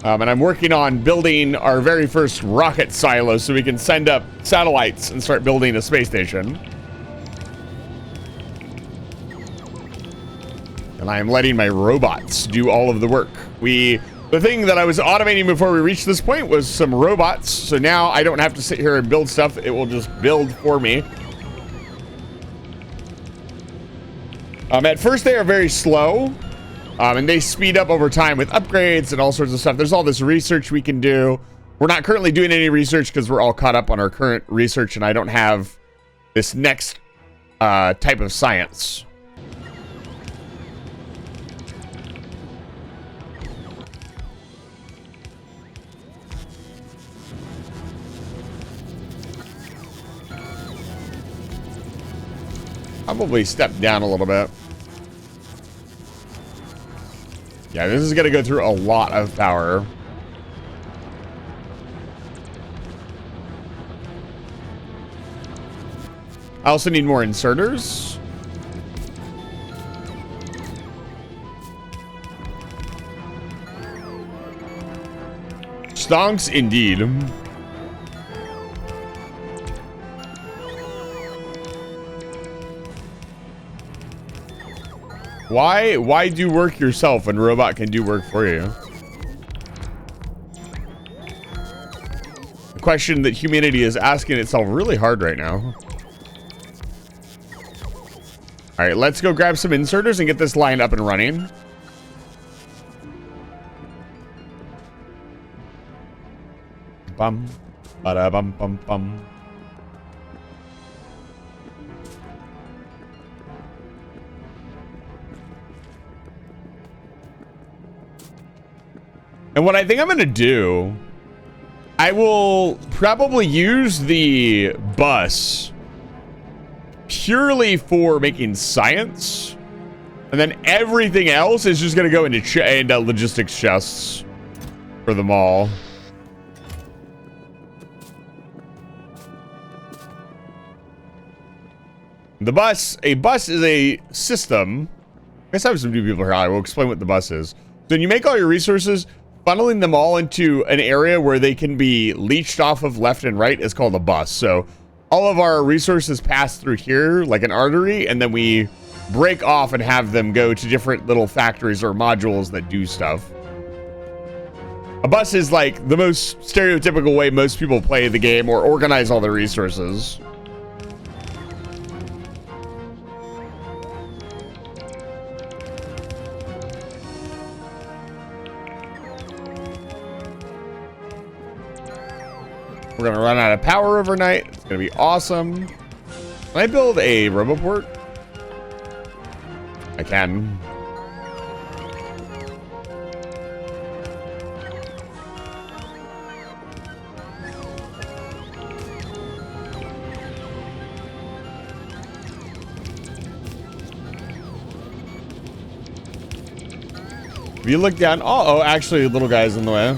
Speaker 2: And I'm working on building our very first rocket silo so we can send up satellites and start building a space station. And I am letting my robots do all of the work. The thing that I was automating before we reached this point was some robots. So now I don't have to sit here and build stuff. It will just build for me. At first they are very slow. And they speed up over time with upgrades and all sorts of stuff. There's all this research we can do. We're not currently doing any research because we're all caught up on our current research, and I don't have this next type of science. Probably step down a little bit. Yeah, this is going to go through a lot of power. I also need more inserters. Stonks indeed. Why do work yourself when robot can do work for you? A question that humanity is asking itself really hard right now. All right, let's go grab some inserters and get this line up and running. Bum, bada bum bum bum. And what I think I'm going to do, I will probably use the bus purely for making science. And then everything else is just going to go into logistics chests for them all. A bus is a system. I guess I have some new people here. I will explain what the bus is. So when you make all your resources, funneling them all into an area where they can be leached off of left and right is called a bus. So all of our resources pass through here like an artery, and then we break off and have them go to different little factories or modules that do stuff. A bus is like the most stereotypical way most people play the game or organize all their resources. We're gonna run out of power overnight. It's gonna be awesome. Can I build a Roboport? I can. If you look down, oh, actually, little guy's in the way.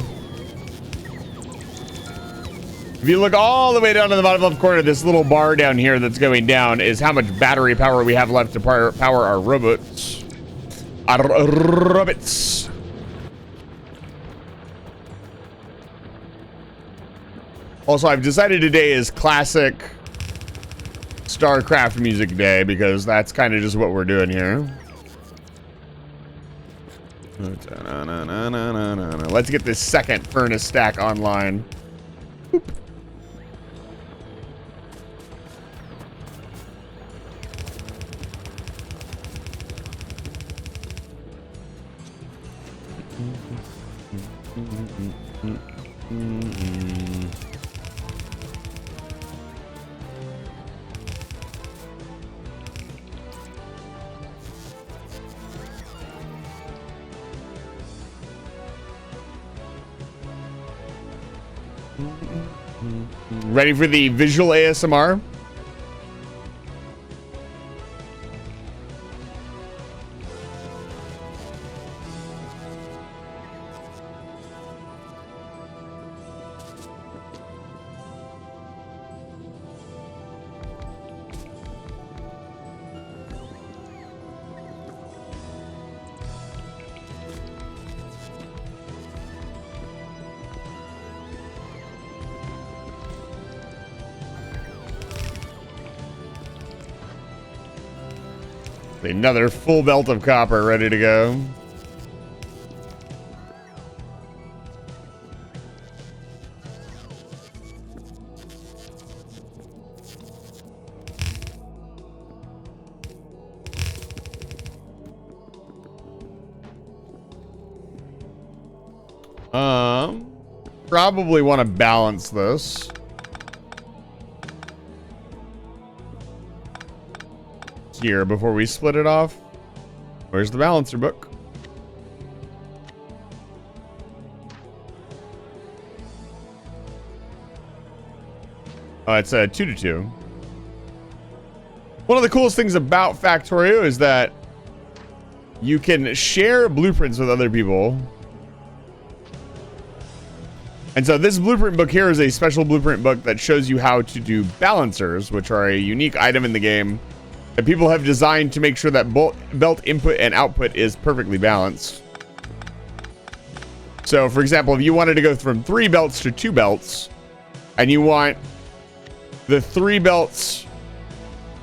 Speaker 2: If you look all the way down to the bottom left corner, this little bar down here that's going down is how much battery power we have left to power our robots. Our robots. Also, I've decided today is classic StarCraft music day because that's kind of just what we're doing here. Let's get this second furnace stack online. Boop. Ready for the visual ASMR? Another full belt of copper ready to go. Probably want to balance this. Here before we split it off. Where's the balancer book? Oh, it's a 2-to-2. One of the coolest things about Factorio is that you can share blueprints with other people. And so this blueprint book here is a special blueprint book that shows you how to do balancers, which are a unique item in the game that people have designed to make sure that belt input and output is perfectly balanced. So, for example, if you wanted to go from 3 belts to 2 belts, and you want the 3 belts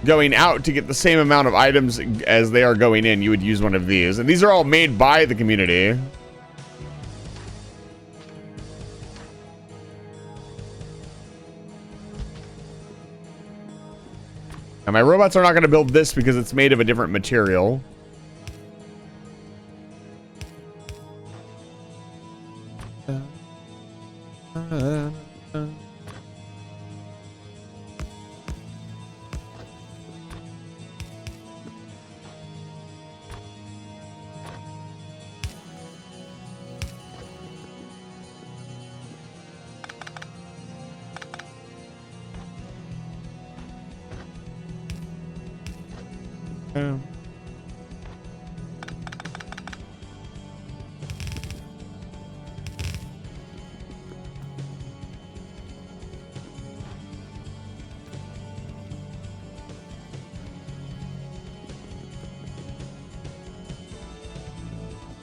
Speaker 2: going out to get the same amount of items as they are going in, you would use one of these. And these are all made by the community. Now, my robots are not going to build this because it's made of a different material.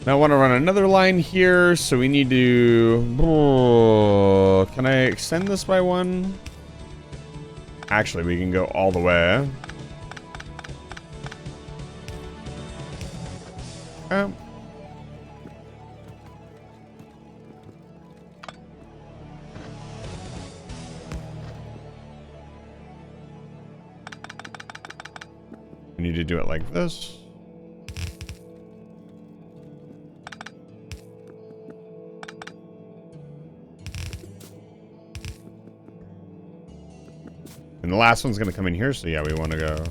Speaker 2: Now I want to run another line here, so we need to... Oh, can I extend this by 1? Actually, we can go all the way. We need to do it like this. And the last one's going to come in here, so yeah, we want to go.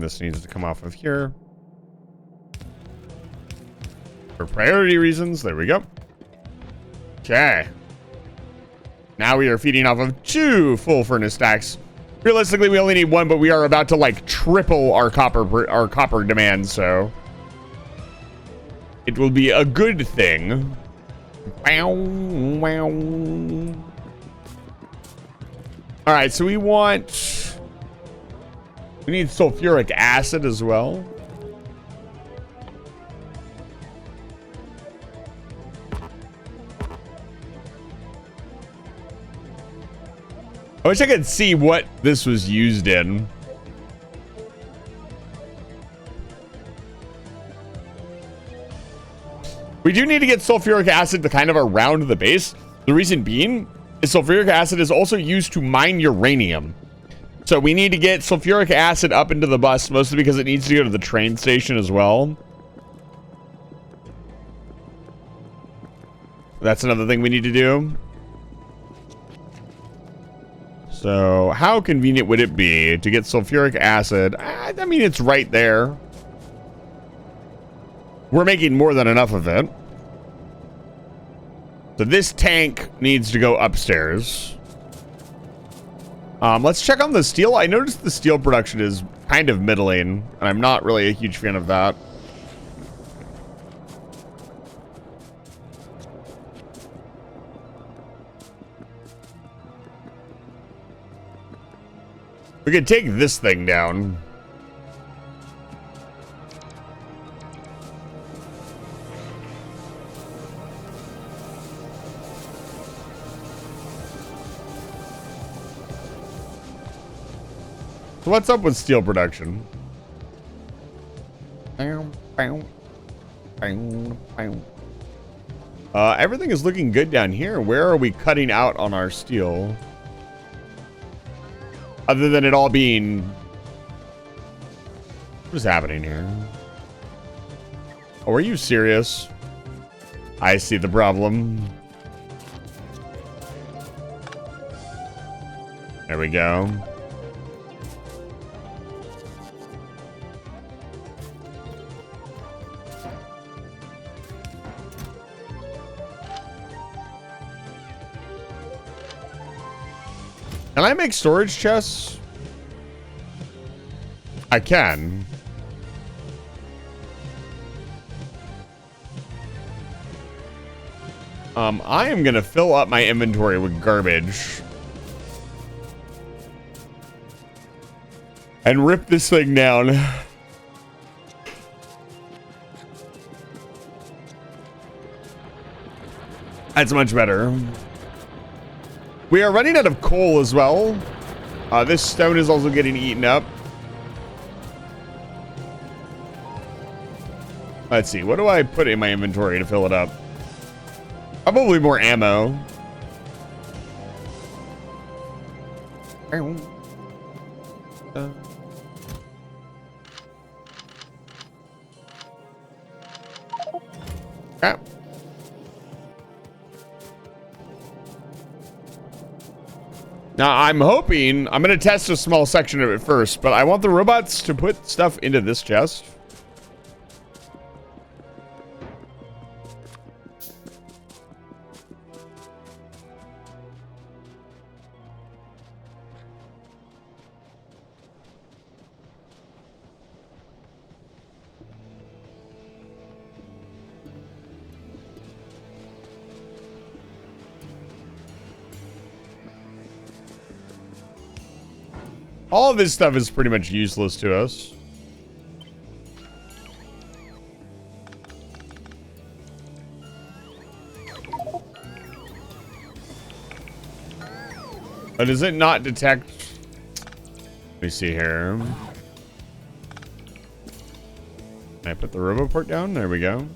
Speaker 2: and this needs to come off of here. For priority reasons, there we go. Okay. Now we are feeding off of 2 full furnace stacks. Realistically, we only need 1, but we are about to like triple our copper demand, so it will be a good thing. Wow, wow. All right, so we need sulfuric acid as well. I wish I could see what this was used in. We do need to get sulfuric acid to kind of around the base. The reason being is sulfuric acid is also used to mine uranium. So we need to get sulfuric acid up into the bus, mostly because it needs to go to the train station as well. That's another thing we need to do. So how convenient would it be to get sulfuric acid? I mean, it's right there. We're making more than enough of it. So this tank needs to go upstairs. Let's check on the steel. I noticed the steel production is kind of middling, and I'm not really a huge fan of that. We could take this thing down. So what's up with steel production? Everything is looking good down here. Where are we cutting out on our steel? Other than it all being... What is happening here? Oh, are you serious? I see the problem. There we go. Can I make storage chests? I can. I am gonna fill up my inventory with garbage. And rip this thing down. That's much better. We are running out of coal as well. This stone is also getting eaten up. Let's see. What do I put in my inventory to fill it up? Probably more ammo. Ah. Now, I'm hoping... I'm going to test a small section of it first, but I want the robots to put stuff into this chest. All of this stuff is pretty much useless to us. But does it not detect? Let me see here. Can I put the RoboPort down? There we go.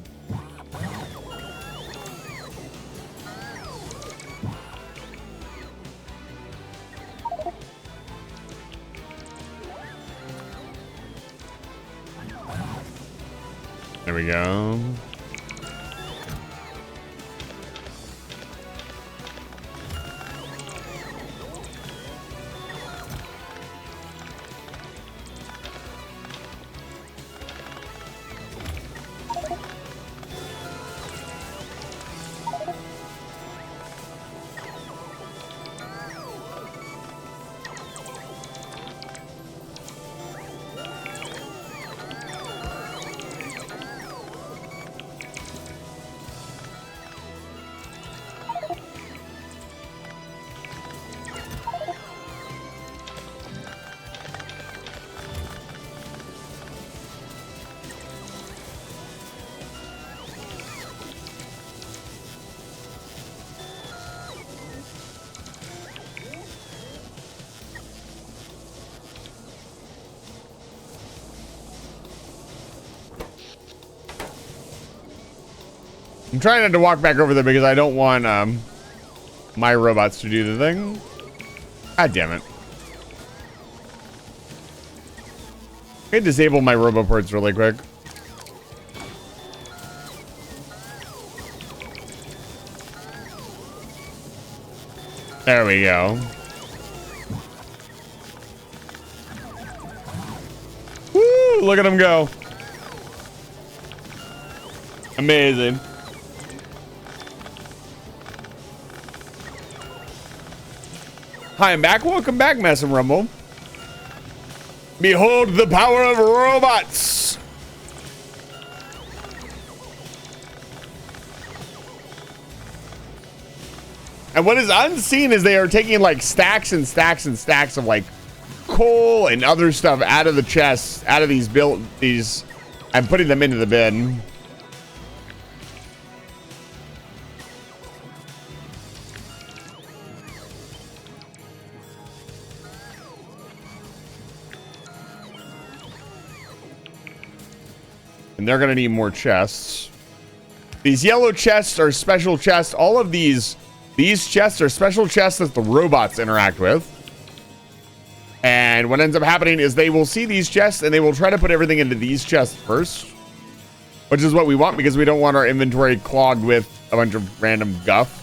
Speaker 2: There we go. I'm trying not to walk back over there because I don't want my robots to do the thing. God damn it. I can disable my roboports really quick. There we go. Woo! Look at them go. Amazing. Hi, I'm back. Welcome back, Mess and Rumble. Behold the power of robots. And what is unseen is they are taking like stacks and stacks and stacks of like coal and other stuff out of the chests, out of these and putting them into the bin. And they're gonna need more chests. These yellow chests are special chests. All of these chests are special chests that the robots interact with. And what ends up happening is they will see these chests and they will try to put everything into these chests first, which is what we want because we don't want our inventory clogged with a bunch of random guff.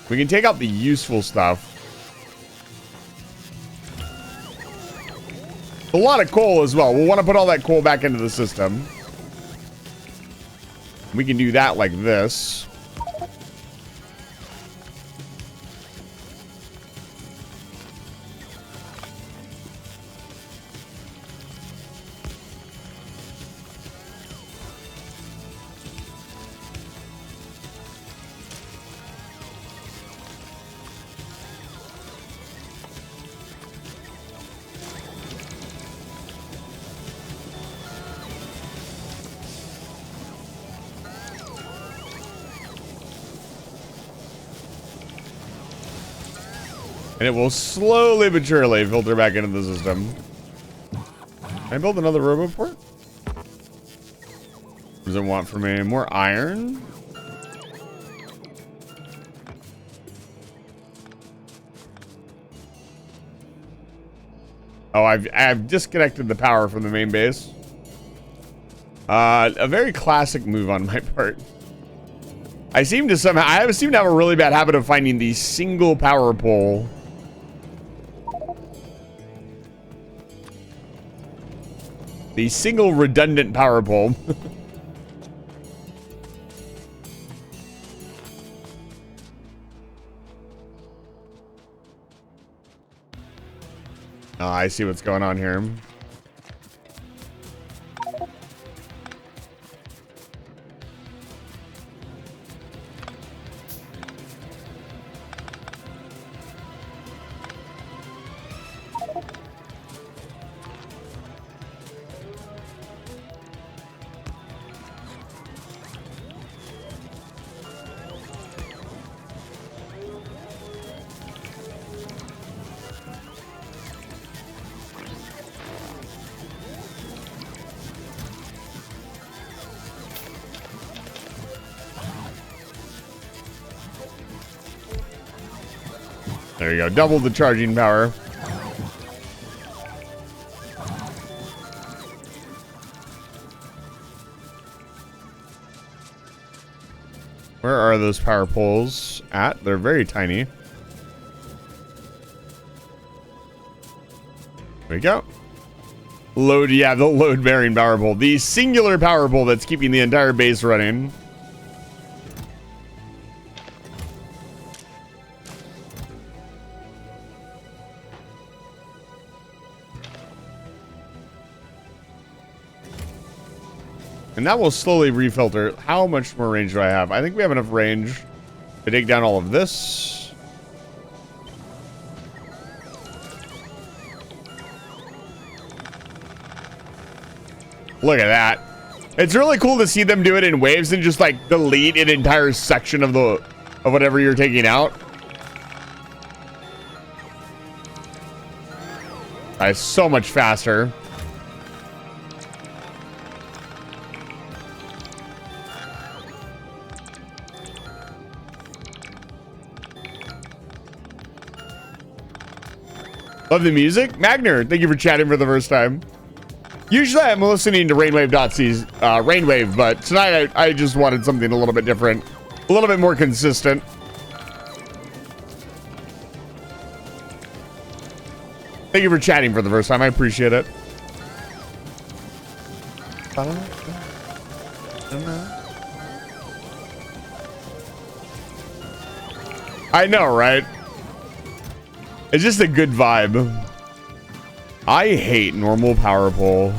Speaker 2: We can take out the useful stuff. A lot of coal as well. We'll want to put all that coal back into the system. We can do that like this. And it will slowly but surely filter back into the system. Can I build another roboport? What does it want from me? More iron? Oh, I've disconnected the power from the main base. A very classic move on my part. I seem to have a really bad habit of finding the single power pole. The single redundant power pole. Oh, I see what's going on here. There you go. Double the charging power. Where are those power poles at? They're very tiny. There we go. Load, yeah, the load bearing power pole. The singular power pole that's keeping the entire base running. And that will slowly refilter. How much more range do I have? I think we have enough range to take down all of this. Look at that. It's really cool to see them do it in waves and just like delete an entire section of whatever you're taking out. It's so much faster. Love the music. Magner, thank you for chatting for the first time. Usually I'm listening to Rainwave.c's Rainwave, but tonight I just wanted something a little bit different, a little bit more consistent. Thank you for chatting for the first time. I appreciate it. I know, right? It's just a good vibe. I hate normal power pole.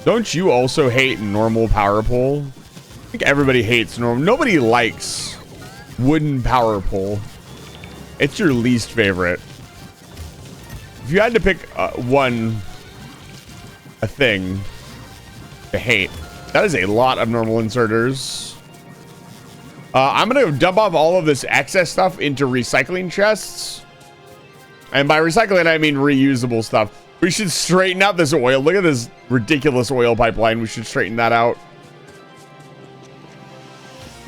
Speaker 2: Don't you also hate normal power pole? I think everybody hates normal. Nobody likes wooden power pole. It's your least favorite. If you had to pick a thing to hate, that is a lot of normal inserters. I'm gonna dump off all of this excess stuff into recycling chests. And by recycling, I mean reusable stuff. We should straighten out this oil. Look at this ridiculous oil pipeline. We should straighten that out.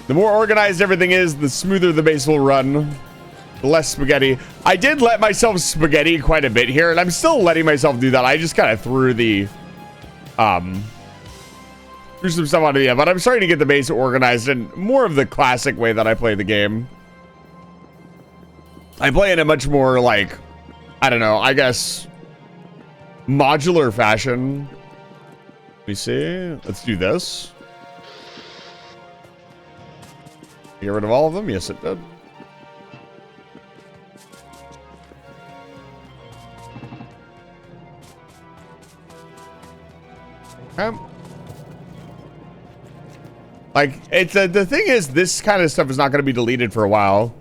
Speaker 2: The more organized everything is, the smoother the base will run. The less spaghetti. I did let myself spaghetti quite a bit here, and I'm still letting myself do that. I just kind of threw the threw some stuff out of the end, but I'm starting to get the base organized in more of the classic way that I play the game. I play in a much more, like, I don't know, I guess modular fashion. Let me see. Let's do this. Get rid of all of them? Yes, it did. Like, it's the thing is, this kind of stuff is not going to be deleted for a while.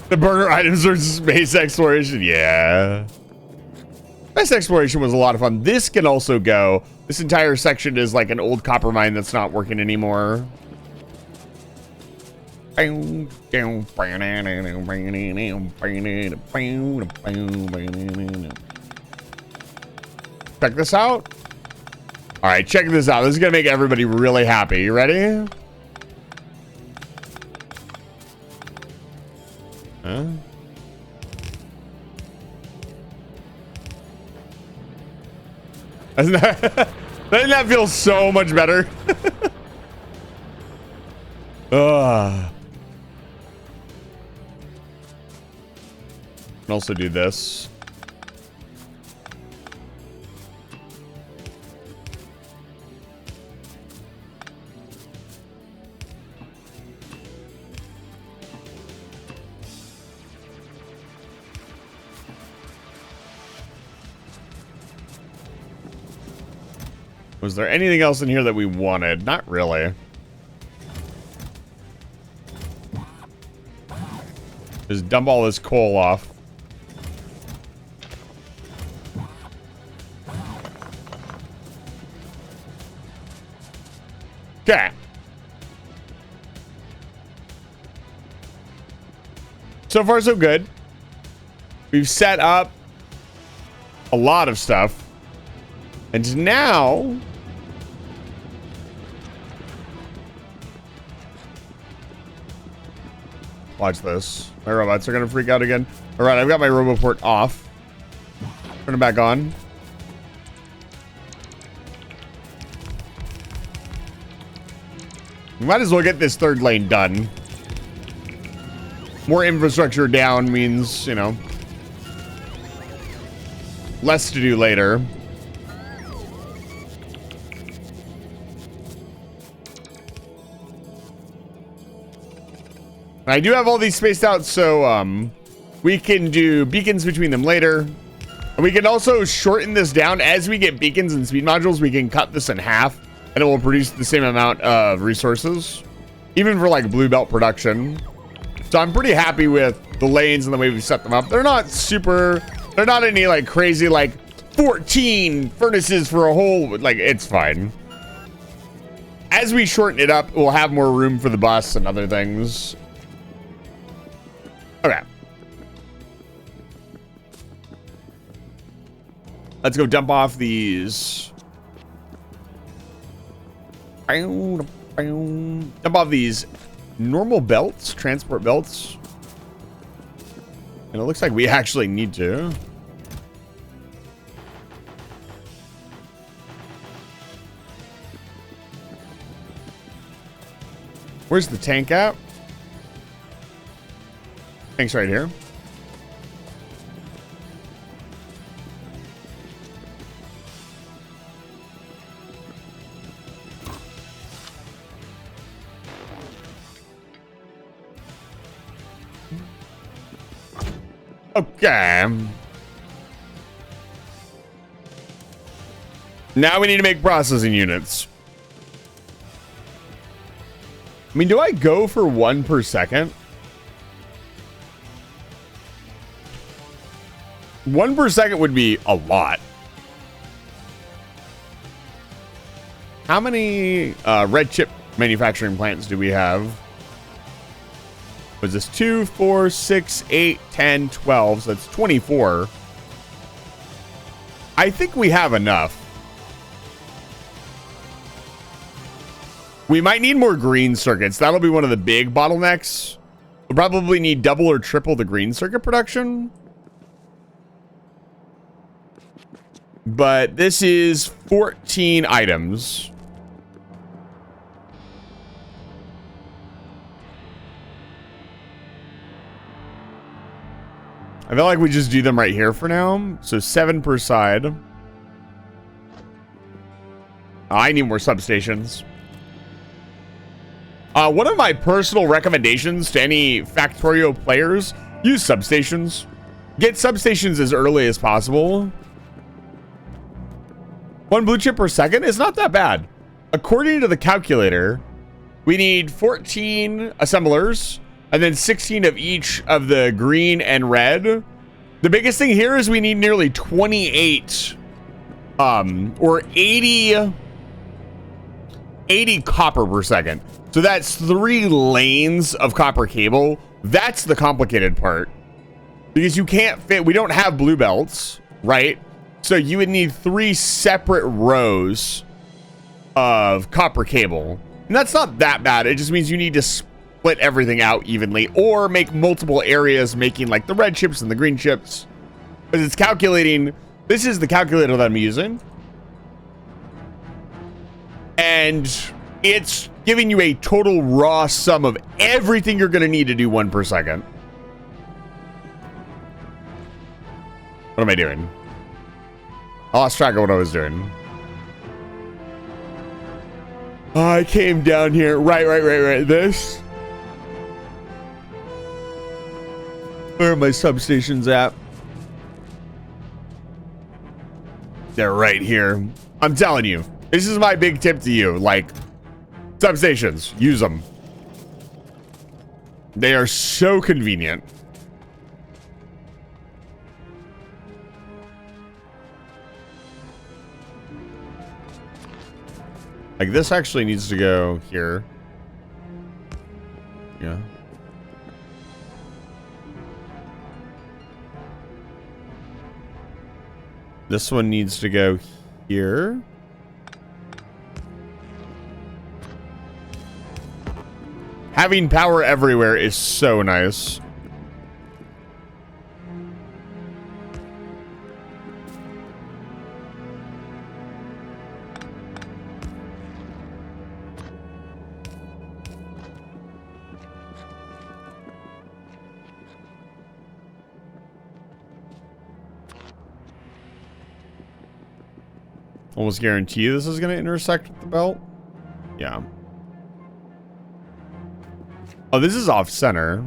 Speaker 2: The burner items versus space exploration, yeah. Space exploration was a lot of fun. This can also go. This entire section is like an old copper mine that's not working anymore. Check this out. All right, check this out. This is gonna make everybody really happy. You ready? Huh? Doesn't that feel so much better? Ugh. Can also do this. Was there anything else in here that we wanted? Not really. Just dump all this coal off. Okay. So far, so good. We've set up a lot of stuff. And now... watch this. My robots are going to freak out again. All right, I've got my RoboPort off. Turn it back on. We might as well get this third lane done. More infrastructure down means, you know, less to do later. I do have all these spaced out, so we can do beacons between them later. And we can also shorten this down. As we get beacons and speed modules, we can cut this in half, and it will produce the same amount of resources, even for like blue belt production. So I'm pretty happy with the lanes and the way we set them up. They're not super, they're not any like crazy, like 14 furnaces for a whole, like it's fine. As we shorten it up, we'll have more room for the bus and other things. Okay. Let's go dump off these. Dump off these normal belts, transport belts. And it looks like we actually need to. Where's the tank at? Tank's right here. Okay. Now we need to make processing units. I mean, do I go for 1 per second? 1 per second would be a lot. How many red chip manufacturing plants do we have? Was this 2, 4, 6, 8, 10, 12? So that's 24. I think we have enough. We might need more green circuits. That'll be one of the big bottlenecks. We'll probably need double or triple the green circuit production. But this is 14 items. I feel like we just do them right here for now. So 7 per side. I need more substations. One of my personal recommendations to any Factorio players, use substations. Get substations as early as possible. 1 blue chip per second is not that bad. According to the calculator, we need 14 assemblers and then 16 of each of the green and red. The biggest thing here is we need nearly 28 or 80 copper per second. So that's 3 lanes of copper cable. That's the complicated part. Because you can't fit, we don't have blue belts, right? So you would need 3 separate rows of copper cable. And that's not that bad. It just means you need to split everything out evenly or make multiple areas making like the red chips and the green chips. Because it's calculating, this is the calculator that I'm using. And it's giving you a total raw sum of everything you're going to need to do 1 per second. What am I doing? I lost track of what I was doing. I came down here. Right. This. Where are my substations at? They're right here. I'm telling you. This is my big tip to you. Like, substations. Use them. They are so convenient. Like, this actually needs to go here. Yeah. This one needs to go here. Having power everywhere is so nice. Almost guarantee this is going to intersect with the belt. Yeah. Oh, this is off center.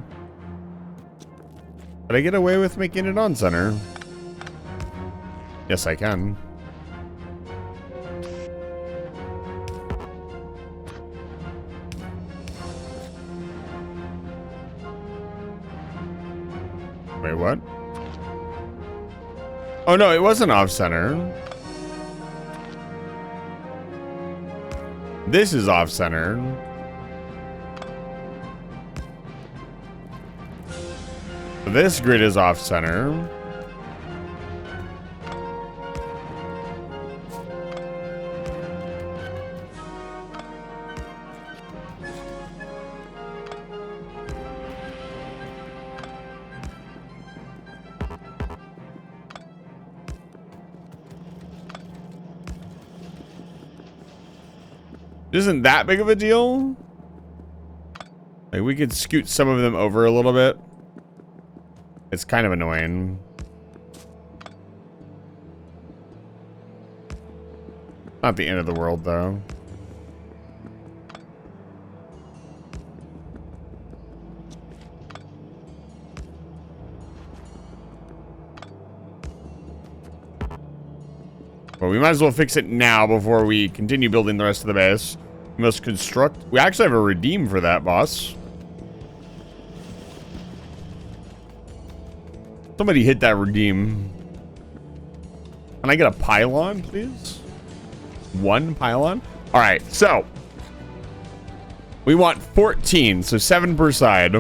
Speaker 2: Did I get away with making it on center? Yes, I can. Wait, what? Oh, no, it wasn't off center. This is off center. This grid is off center. isn't that big of a deal. Like, we could scoot some of them over a little bit. It's kind of annoying. Not the end of the world, though. Well, we might as well fix it now before we continue building the rest of the base. We must construct. We actually have a redeem for that, boss. Somebody hit that redeem. Can I get a pylon, please? One pylon? All right, so we want 14, so 7 per side.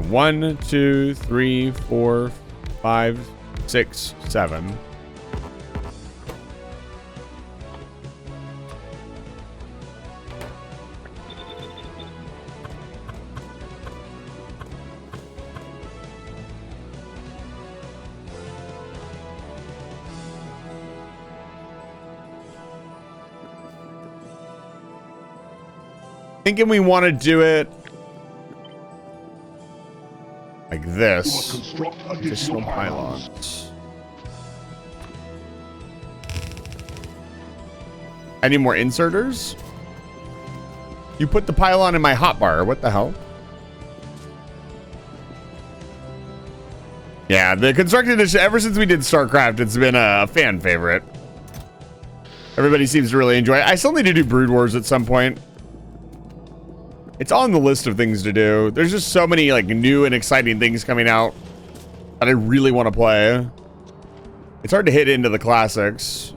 Speaker 2: 1, 2, 3, 4, 5, 6, 7. Thinking we want to do it like
Speaker 1: You must
Speaker 2: this.
Speaker 1: construct
Speaker 2: Additional
Speaker 1: additional pylons.
Speaker 2: pylons. Any more inserters? You put the pylon in my hotbar. What the hell? Yeah, the constructed edition, ever since we did StarCraft, it's been a fan favorite. Everybody seems to really enjoy it. I still need to do Brood Wars at some point. It's on the list of things to do. There's just so many like new and exciting things coming out that I really want to play. It's hard to hit into the classics.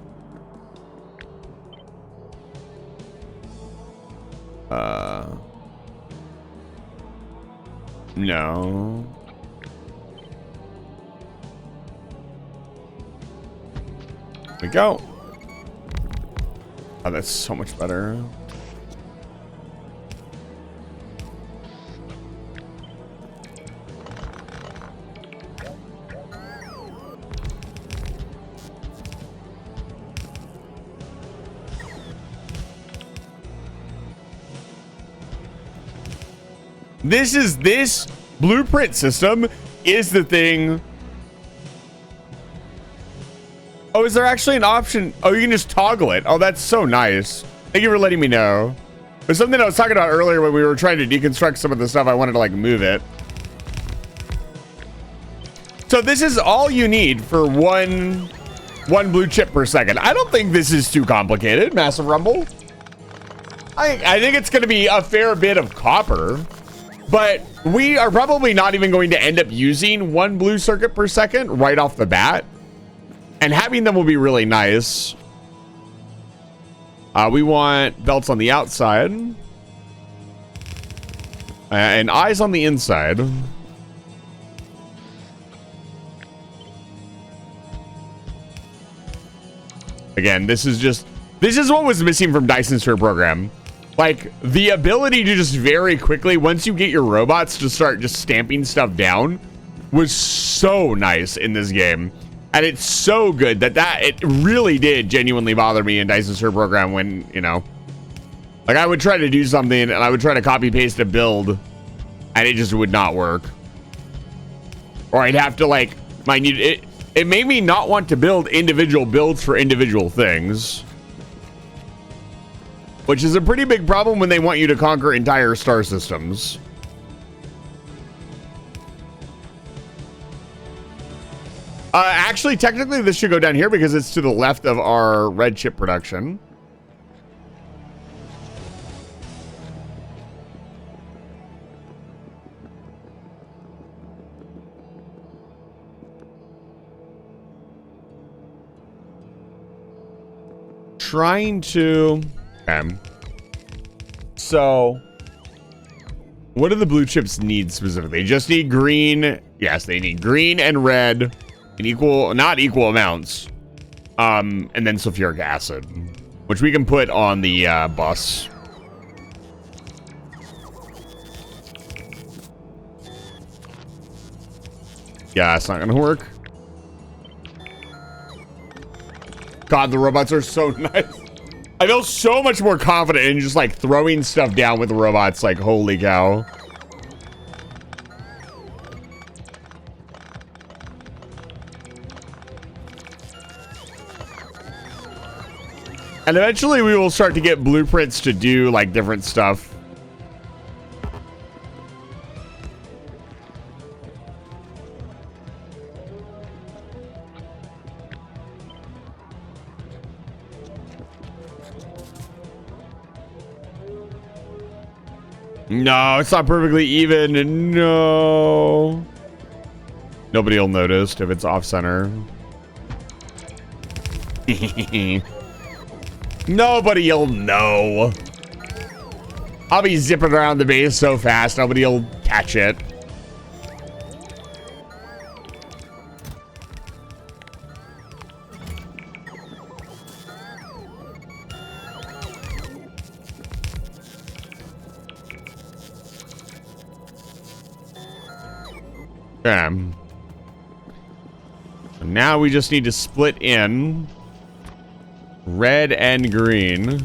Speaker 2: No. There we go. Oh, that's so much better. This blueprint system is the thing. Oh, is there actually an option? Oh, you can just toggle it. Oh, that's so nice. Thank you for letting me know. There's something I was talking about earlier when we were trying to deconstruct some of the stuff. I wanted to like move it. So this is all you need for one blue chip per second. I don't think this is too complicated, Massive Rumble. I think it's going to be a fair bit of copper. But we are probably not even going to end up using 1 blue circuit per second right off the bat. And having them will be really nice. We want belts on the outside. And eyes on the inside. Again, this is what was missing from Dyson's Sphere program. Like, the ability to just very quickly, once you get your robots to start just stamping stuff down, was so nice in this game. And it's so good that it really did genuinely bother me in Dyson's Sphere program when, you know, like I would try to do something and I would try to copy paste a build and it just would not work. Or I'd have to like, it made me not want to build individual builds for individual things. Which is a pretty big problem when they want you to conquer entire star systems. Actually, technically, this should go down here because it's to the left of our red chip production. Trying to... Okay. So, what do the blue chips need specifically? They just need green. Yes, they need green and red in not equal amounts. And then sulfuric acid, which we can put on the bus. Yeah, it's not gonna work. God, the robots are so nice. I feel so much more confident in just like throwing stuff down with the robots. Like, holy cow. And eventually we will start to get blueprints to do like different stuff. No, it's not perfectly even. No. Nobody will notice if it's off center. Nobody'll know. I'll be zipping around the base so fast, nobody'll catch it. Okay. So now we just need to split in red and green.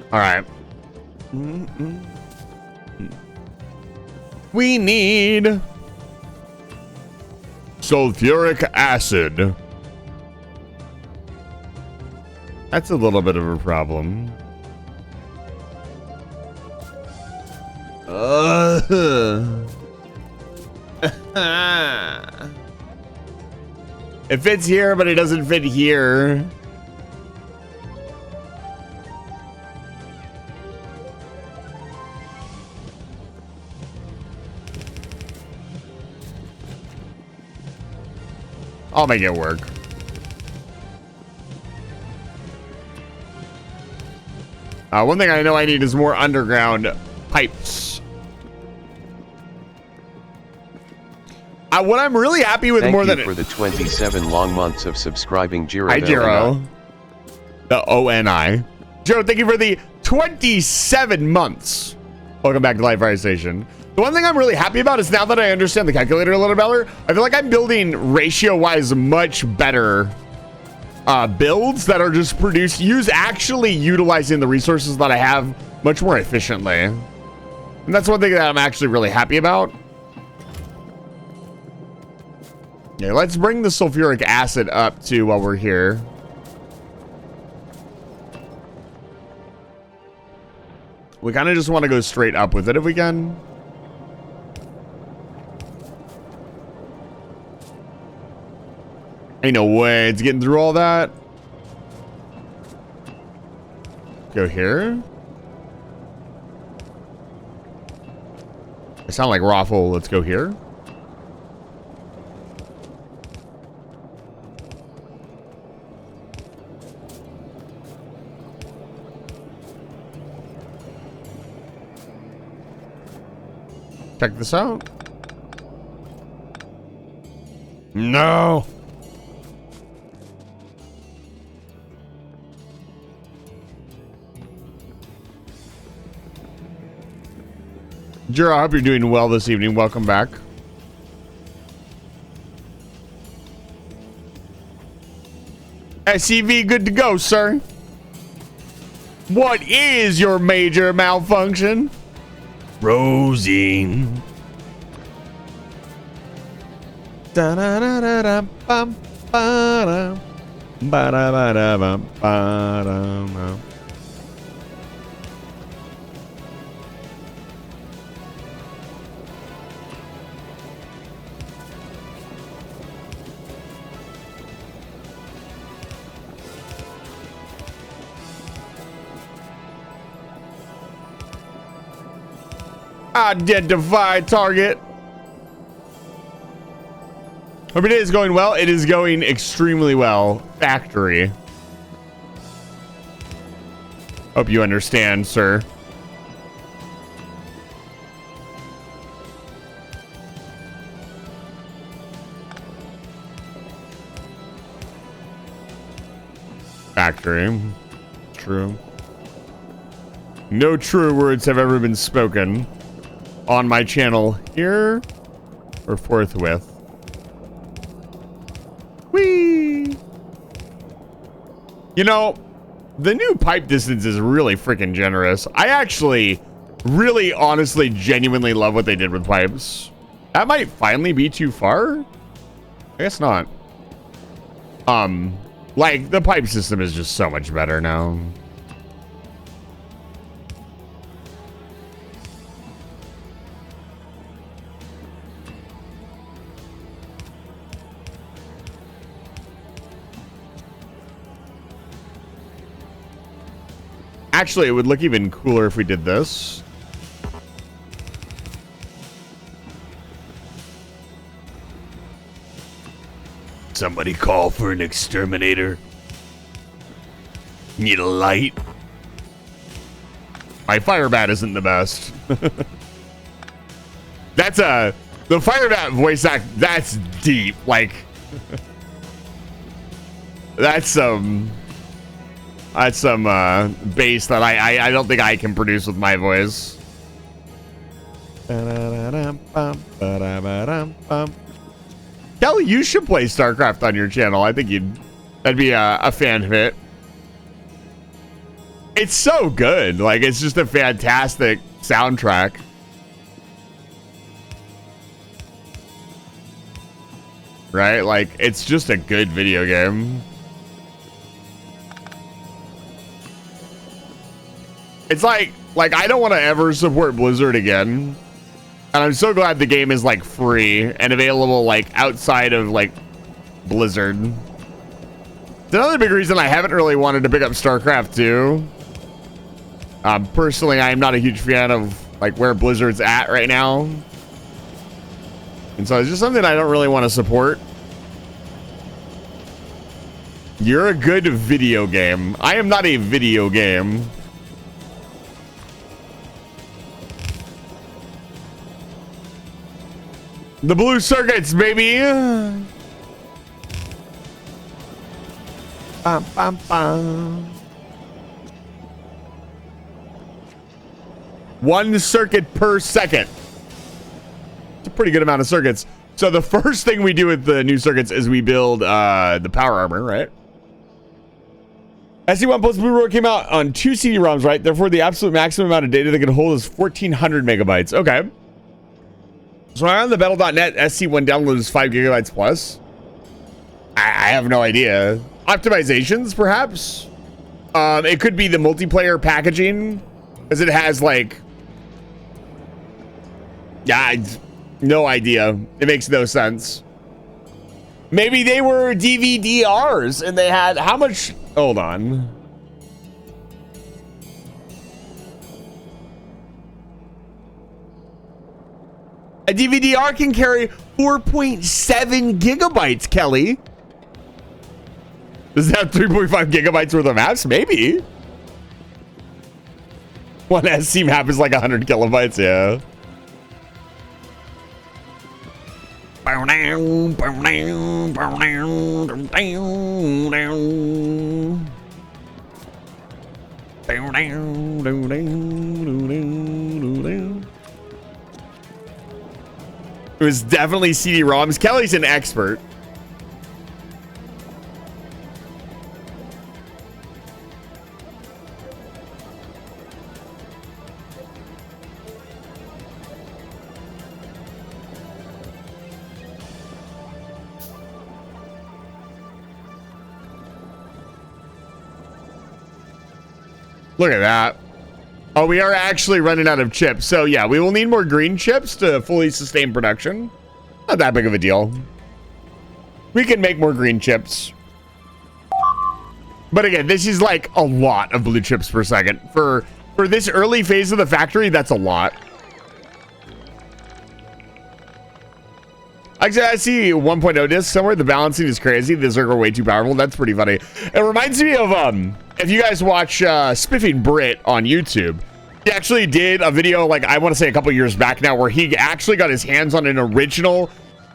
Speaker 2: All right. We need sulfuric acid. That's a little bit of a problem. It fits here, but it doesn't fit here. I'll make it work. One thing I know I need is more underground pipes. What I'm really happy with
Speaker 4: Thank
Speaker 2: more
Speaker 4: you
Speaker 2: than
Speaker 4: for the 27 long months of subscribing, Jiro.
Speaker 2: Hi, Jiro. The ONI. Jiro, thank you for the 27 months. Welcome back to Live Fire Station. The one thing I'm really happy about is now that I understand the calculator a little better, I feel like I'm building ratio-wise much better builds that are just produced, actually utilizing the resources that I have much more efficiently. And that's one thing that I'm actually really happy about. Yeah, let's bring the sulfuric acid up too while we're here. We kind of just want to go straight up with it if we can. Ain't no way it's getting through all that. Go here. I sound like Raffle. Let's go here. Check this out. No. Jiro, I hope you're doing well this evening. Welcome back. SCV, good to go, sir. What is your major malfunction? Rosie. Da da da da da bum ba da ba da ba da bum ba da. Identify target. Hope your day is going well. It is going extremely well. Factory. Hope you understand, sir. Factory. True. No true words have ever been spoken on my channel here or forthwith. Whee! You know, the new pipe distance is really freaking generous. I actually really honestly genuinely love what they did with pipes. That might finally be too far. I guess not. Like the pipe system is just so much better now. Actually, it would look even cooler if we did this. Somebody call for an exterminator. Need a light? My fire bat isn't the best. That's the fire bat voice act, that's deep. Like, that's some bass that I don't think I can produce with my voice. Kelly, you should play StarCraft on your channel. I think that'd be a fan hit. It's so good. Like, it's just a fantastic soundtrack. Right? Like, it's just a good video game. It's like I don't want to ever support Blizzard again. And I'm so glad the game is like free and available like outside of like Blizzard. It's another big reason I haven't really wanted to pick up StarCraft 2. Personally, I am not a huge fan of like where Blizzard's at right now. And so it's just something I don't really want to support. You're a good video game. I am not a video game. The blue circuits, baby. Bum, bum, bum. 1 circuit per second. It's a pretty good amount of circuits. So the first thing we do with the new circuits is we build the power armor, right? SC1 Plus Blue Roar came out on 2 CD-ROMs, right? Therefore, the absolute maximum amount of data they can hold is 1,400 megabytes. Okay. So on the Battle.net, SC1 download is 5 gigabytes plus. I have no idea. Optimizations, perhaps? It could be the multiplayer packaging, because it has like... Yeah, no idea. It makes no sense. Maybe they were DVD-Rs and they had... How much... Hold on. A DVD-R can carry 4.7 gigabytes, Kelly. Does that have 3.5 gigabytes worth of maps? Maybe. One SC map is like 100 kilobytes, yeah. It was definitely CD-ROMs. Kelly's an expert. Look at that. Oh, we are actually running out of chips. So yeah, we will need more green chips to fully sustain production. Not that big of a deal. We can make more green chips. But again, this is like a lot of blue chips per second. For this early phase of the factory, that's a lot. Actually, I see 1.0 disc somewhere. The balancing is crazy. The Zerg are way too powerful. That's pretty funny. It reminds me of if you guys watch Spiffing Brit on YouTube. He actually did a video, like, I want to say a couple years back now, where he actually got his hands on an original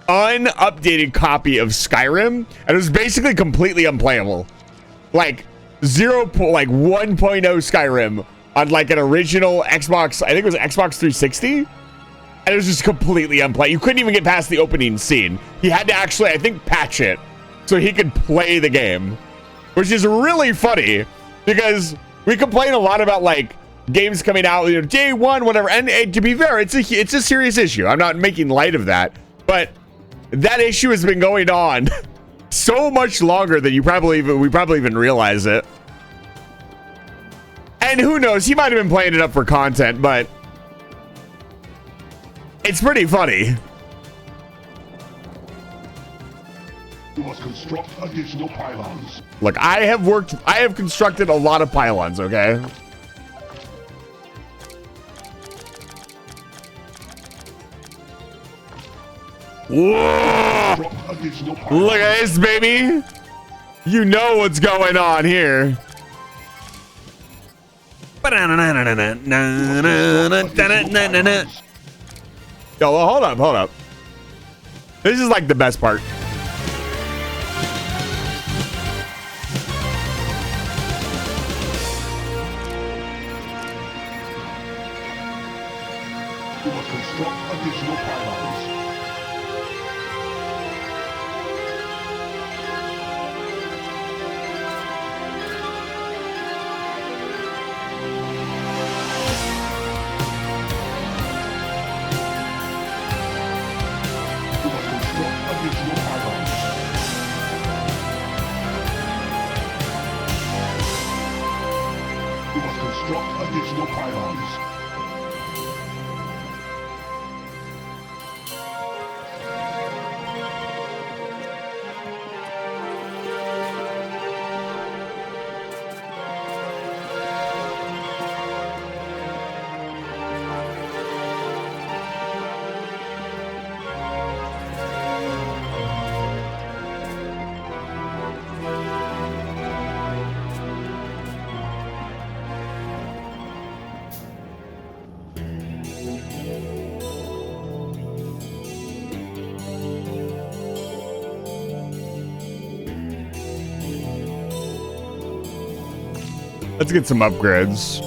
Speaker 2: unupdated copy of Skyrim, and it was basically completely unplayable. Like 1.0 Skyrim on like an original Xbox, I think it was Xbox 360, and it was just completely unplayable. You couldn't even get past the opening scene. He had to actually, I think, patch it so he could play the game, which is really funny because we complain a lot about like games coming out, you know, day one, whatever. And to be fair, it's a serious issue. I'm not making light of that, but that issue has been going on so much longer than we probably even realize it. And who knows, he might have been playing it up for content, but it's pretty funny.
Speaker 1: You must construct additional pylons.
Speaker 2: Look, I have constructed a lot of pylons, okay? Whoa!
Speaker 1: Construct additional pylons.
Speaker 2: Look at this, baby. You know what's going on here. Yo, well, hold up. This is like the best part.
Speaker 1: You must construct additional pylons. You must construct additional pylons. You must construct additional pylons.
Speaker 2: Let's get some upgrades.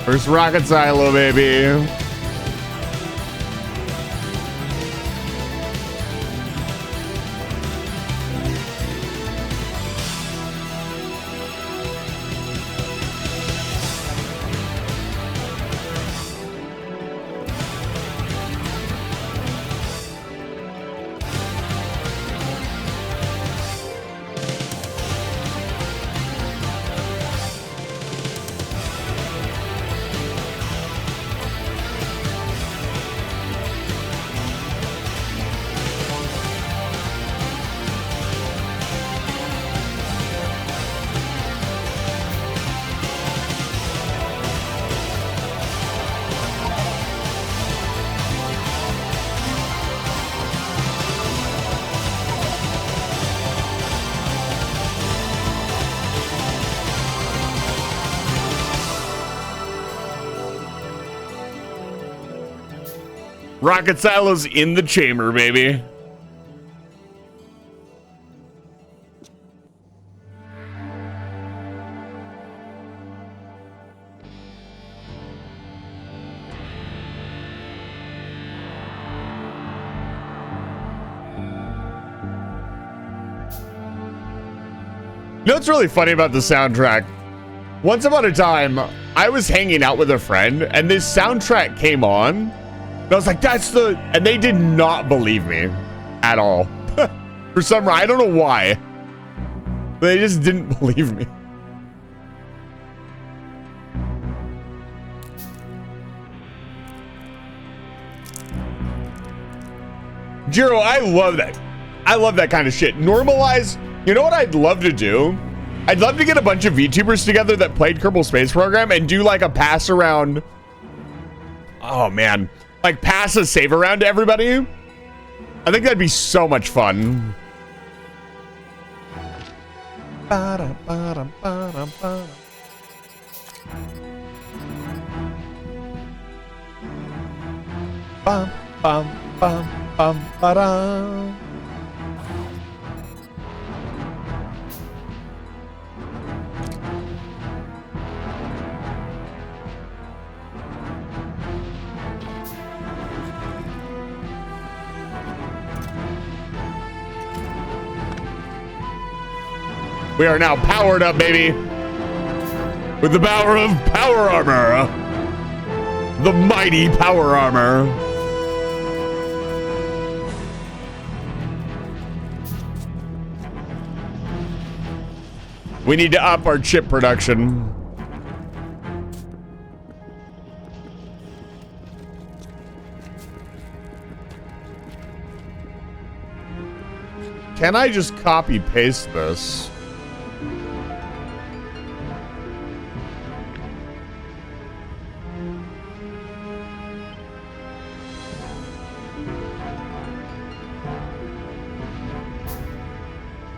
Speaker 2: First rocket silo, baby. Rocket silos in the chamber, baby. You know what's really funny about the soundtrack? Once upon a time, I was hanging out with a friend, and this soundtrack came on. And I was like, that's the... And they did not believe me at all. For some reason, I don't know why. They just didn't believe me. Jiro, I love that. I love that kind of shit. Normalize... You know what I'd love to do? I'd love to get a bunch of VTubers together that played Kerbal Space Program and do like a pass around. Oh man, like pass a save around to everybody. I think that'd be so much fun. Bum, bum, bum, bum, ba-dum. We are now powered up, baby. With the power of power armor. The mighty power armor. We need to up our chip production. Can I just copy paste this?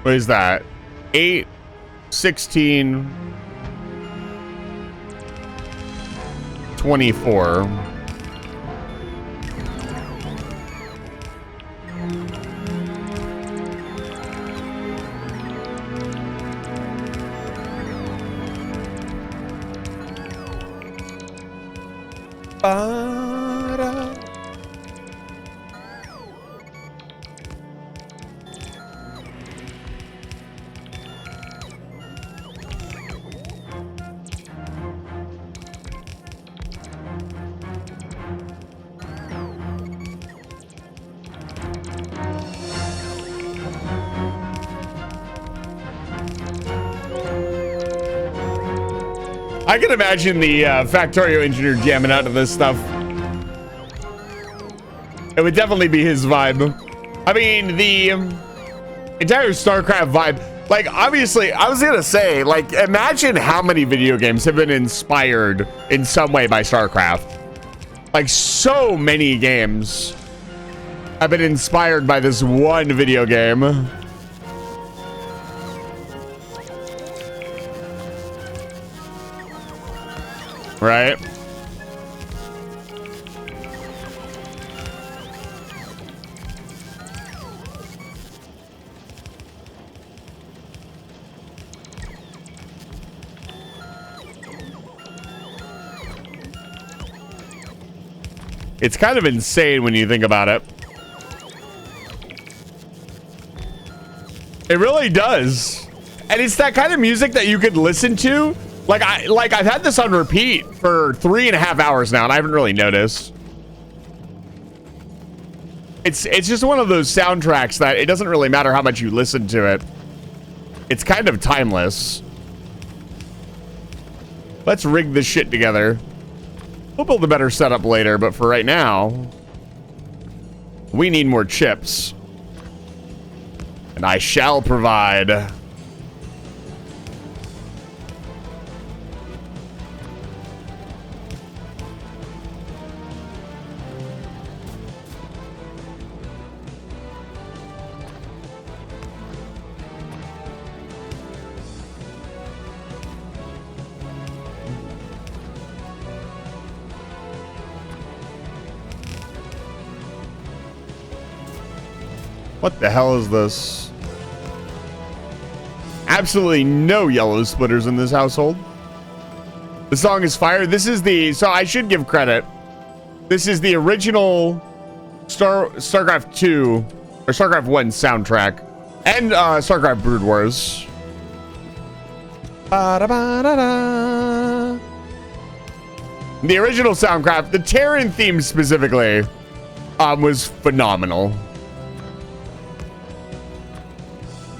Speaker 2: What is that? 8, 16, 24. I can imagine the Factorio engineer jamming out to this stuff. It would definitely be his vibe. I mean, the entire StarCraft vibe. Like, obviously, I was gonna say, like, imagine how many video games have been inspired in some way by StarCraft. Like, so many games have been inspired by this one video game. Right? It's kind of insane when you think about it. It really does. And it's that kind of music that you could listen to. Like I've had this on repeat for 3.5 hours now, and I haven't really noticed. It's just one of those soundtracks that it doesn't really matter how much you listen to it. It's kind of timeless. Let's rig this shit together. We'll build a better setup later, but for right now, we need more chips. And I shall provide. What the hell is this? Absolutely no yellow splitters in this household. The song is fire. This is the, so I should give credit. This is the original StarCraft 2 or StarCraft 1 soundtrack and StarCraft Brood Wars. Ba-da-ba-da-da. The original soundtrack, the Terran theme specifically, was phenomenal.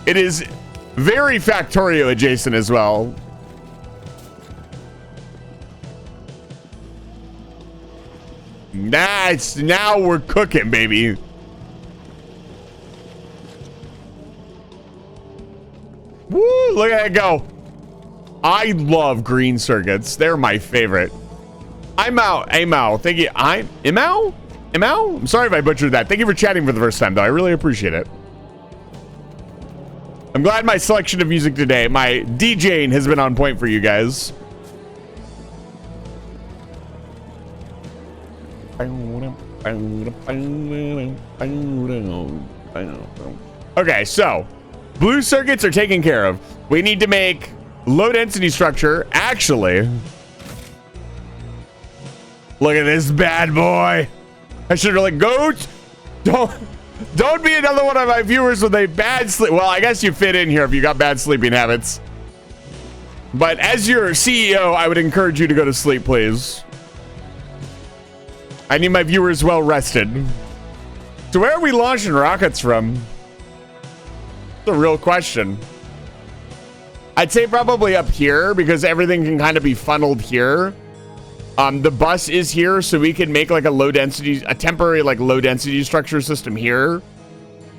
Speaker 2: It is very Factorio adjacent as well. Nice. Now we're cooking, baby. Woo, look at it go. I love green circuits. They're my favorite. I'm out. Amau. Thank you. I'm Amau? Amau? I'm sorry if I butchered that. Thank you for chatting for the first time, though. I really appreciate it. I'm glad my selection of music today, my DJing has been on point for you guys. Okay, so blue circuits are taken care of. We need to make low density structure. Actually, look at this bad boy. I should really goat. Don't be another one of my viewers with a bad sleep. Well, I guess you fit in here if you got bad sleeping habits. But as your CEO, I would encourage you to go to sleep, please. I need my viewers well rested. So where are we launching rockets from? That's a real question. I'd say probably up here because everything can kind of be funneled here. The bus is here, so we can make like a temporary like low density structure system here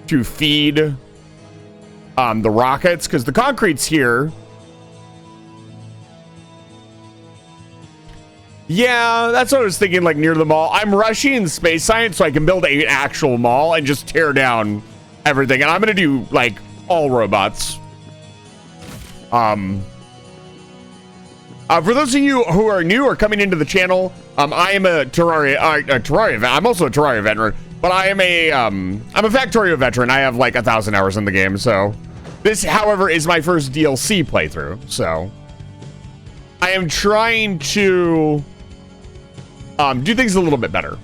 Speaker 2: to feed the rockets, because the concrete's here. Yeah, that's what I was thinking, like near the mall. I'm rushing space science so I can build an actual mall and just tear down everything. And I'm gonna do like all robots. For those of you who are new or coming into the channel, I am a Terraria. I'm also a Terraria veteran, but I am I'm a Factorio veteran. I have like 1,000 hours in the game. So this, however, is my first DLC playthrough. So I am trying to do things a little bit better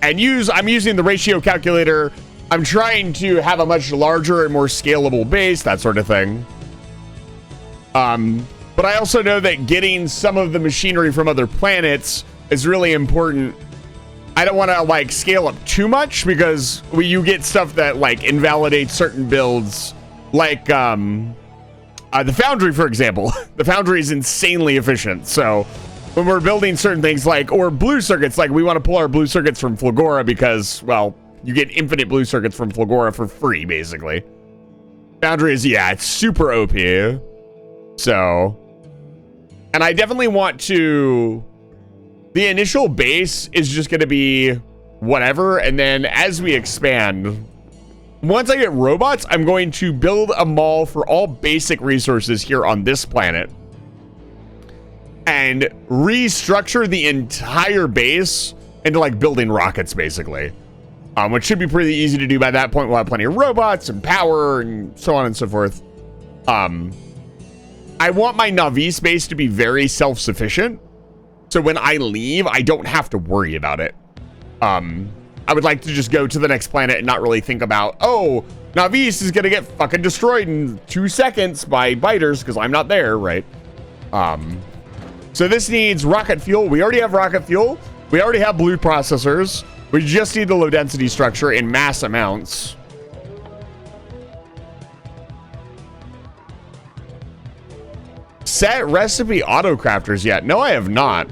Speaker 2: and I'm using the ratio calculator. I'm trying to have a much larger and more scalable base, that sort of thing. But I also know that getting some of the machinery from other planets is really important. I don't want to like scale up too much because you get stuff that like invalidates certain builds. Like, The foundry, for example, the foundry is insanely efficient. So when we're building certain things like, or blue circuits, like we want to pull our blue circuits from Flagora because, well, you get infinite blue circuits from Flagora for free, basically. Foundry is, yeah, it's super OP. So, and I definitely want to, the initial base is just going to be whatever. And then as we expand, once I get robots, I'm going to build a mall for all basic resources here on this planet and restructure the entire base into like building rockets, basically. Which should be pretty easy to do by that point. We'll have plenty of robots and power and so on and so forth. I want my Na'vi space to be very self-sufficient. So when I leave, I don't have to worry about it. I would like to just go to the next planet and not really think about, oh, Navis is going to get fucking destroyed in 2 seconds by biters because I'm not there, right? So this needs rocket fuel. We already have rocket fuel. We already have blue processors. We just need the low density structure in mass amounts. Set recipe auto crafters yet? No, I have not.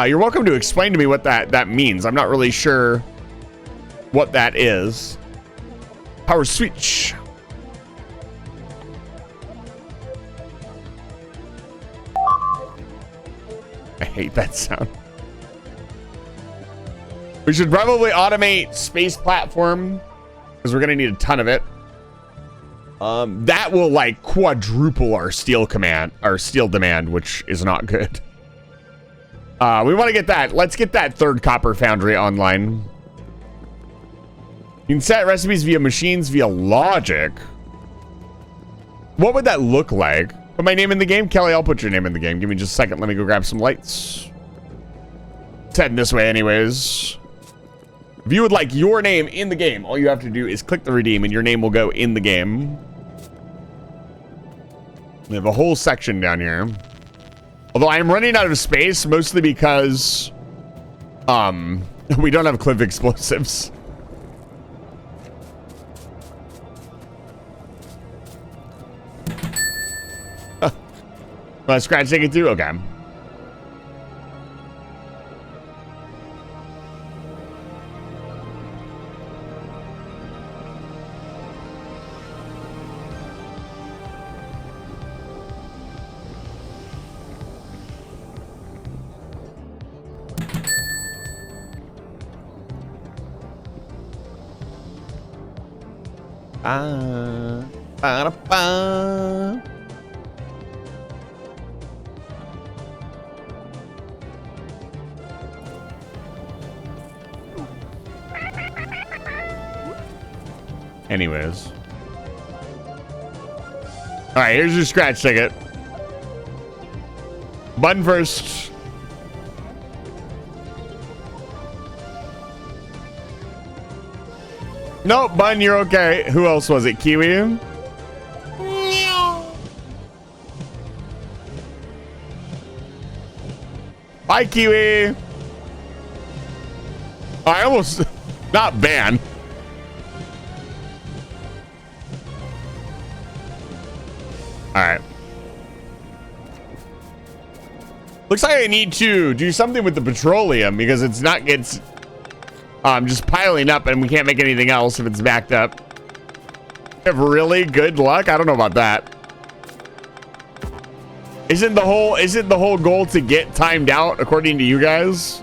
Speaker 2: You're welcome to explain to me what that means. I'm not really sure what that is. Power switch. I hate that sound. We should probably automate space platform because we're gonna need a ton of it. That will like quadruple our steel demand, which is not good. We want to get that. Let's get that third copper foundry online. You can set recipes via machines via logic. What would that look like? Put my name in the game? Kelly, I'll put your name in the game. Give me just a second. Let me go grab some lights. It's heading this way anyways. If you would like your name in the game, all you have to do is click the redeem and your name will go in the game. We have a whole section down here. Although I am running out of space, mostly because we don't have cliff explosives. Scratch take it too? Okay. Ba-da-ba. Anyways. All right, here's your scratch ticket. Button first. Nope, Bun, you're okay. Who else was it? Kiwi? Bye, Kiwi. I almost... Not ban. Alright. Looks like I need to do something with the petroleum because it's not... It's... just piling up and we can't make anything else if it's backed up. Have really good luck? I don't know about that. Isn't the whole goal to get timed out according to you guys?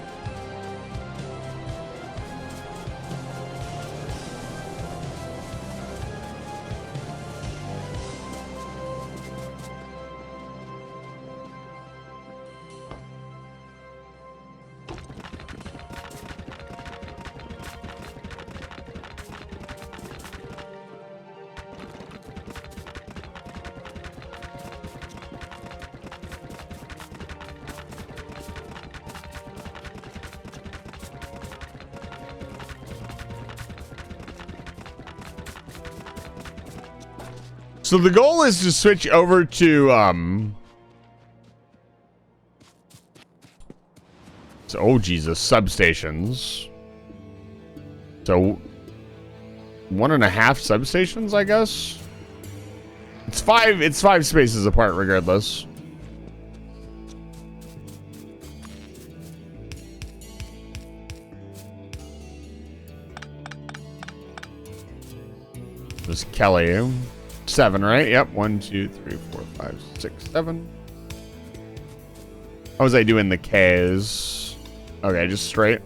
Speaker 2: So the goal is to switch over to, oh Jesus, substations. So 1.5 substations, I guess. It's five spaces apart regardless. There's Kelly. 7, right? Yep. 1, 2, 3, 4, 5, 6, 7. How was I doing the K's? Okay, just straight.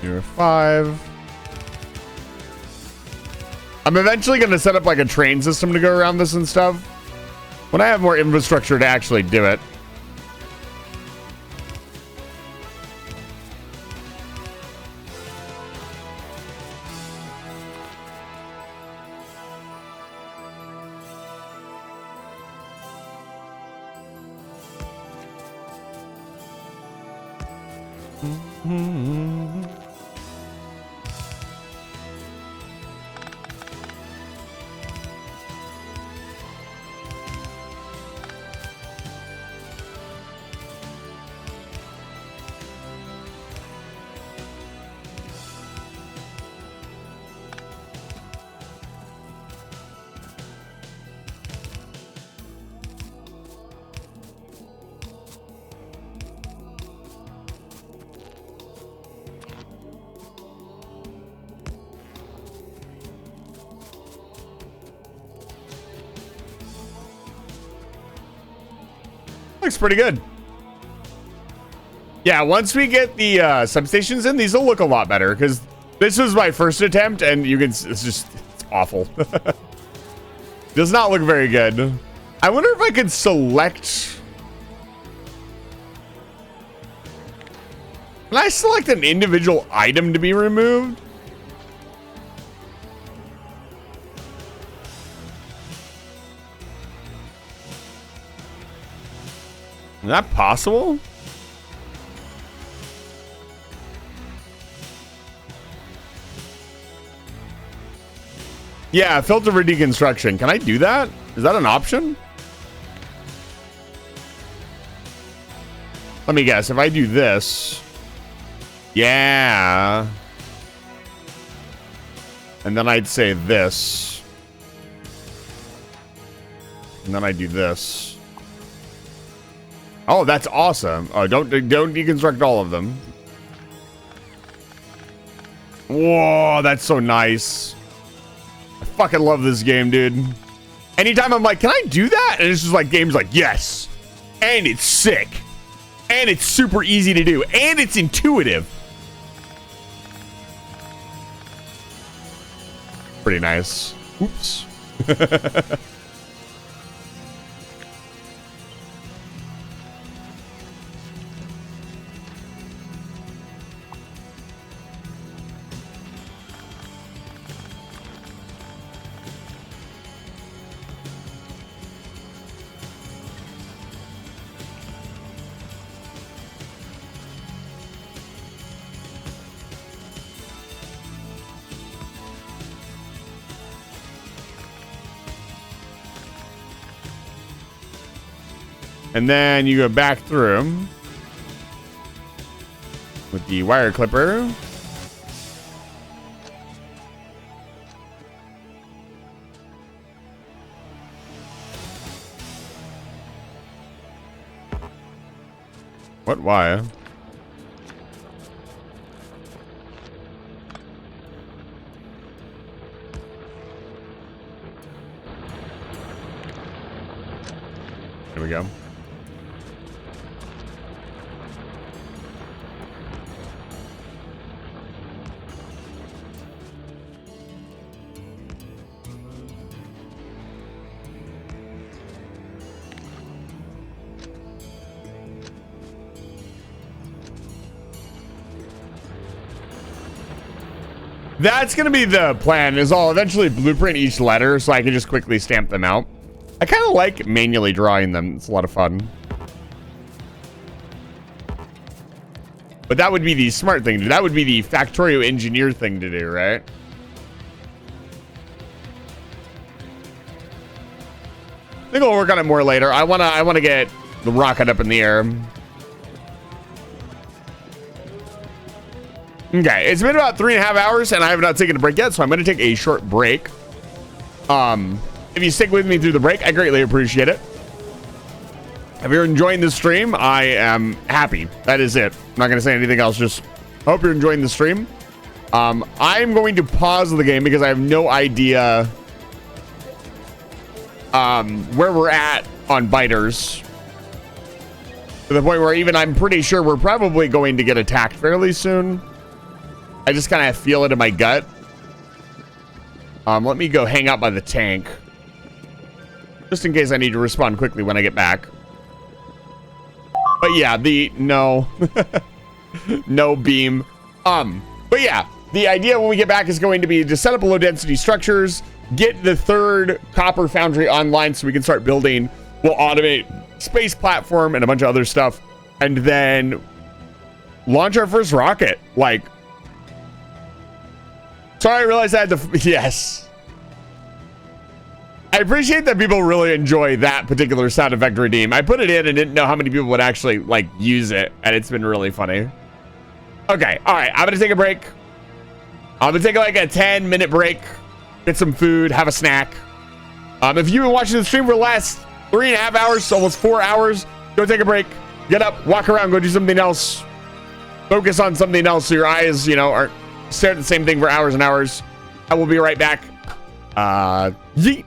Speaker 2: You're 5. I'm eventually going to set up like a train system to go around this and stuff. When I have more infrastructure to actually do it. Looks pretty good. Yeah, once we get the substations in, these will look a lot better because this was my first attempt and you can, it's awful. Does not look very good. I wonder if I could select. Can I select an individual item to be removed? Is that possible? Yeah, filter for deconstruction. Can I do that? Is that an option? Let me guess. If I do this. Yeah. And then I'd say this. And then I do this. Oh, that's awesome. Oh, don't deconstruct all of them. Whoa, that's so nice. I fucking love this game, dude. Anytime I'm like, can I do that? And it's just like, game's like, yes. And it's sick. And it's super easy to do. And it's intuitive. Pretty nice. Oops. And then you go back through with the wire clipper. What wire? Here we go. That's going to be the plan, is I'll eventually blueprint each letter so I can just quickly stamp them out. I kind of like manually drawing them. It's a lot of fun. But that would be the smart thing to do. That would be the Factorio engineer thing to do, right? think we'll work on it more later. I wanna get the rocket up in the air. Okay, it's been about 3.5 hours and I have not taken a break yet, so I'm gonna take a short break. If you stick with me through the break, I greatly appreciate it. If you're enjoying the stream, I am happy. That is it. I'm not gonna say anything else. Just hope you're enjoying the stream. I'm going to pause the game because I have no idea where we're at on biters. To the point where even I'm pretty sure we're probably going to get attacked fairly soon. I just kind of feel it in my gut. Let me go hang out by the tank. Just in case I need to respond quickly when I get back. But yeah, no. No beam. But yeah, the idea when we get back is going to be to set up low density structures, get the third copper foundry online so we can start building. We'll automate space platform and a bunch of other stuff, and then launch our first rocket. Like, sorry, I realized I had to, yes. I appreciate that people really enjoy that particular sound effect redeem. I put it in and didn't know how many people would actually like use it, and it's been really funny. Okay, all right, I'm gonna take a break. I'm gonna take like a 10-minute break, get some food, have a snack. If you've been watching the stream for the last 3.5 hours, almost 4 hours, go take a break, get up, walk around, go do something else, focus on something else so your eyes, you know, aren't staring at the same thing for hours and hours. I will be right back. Yeet.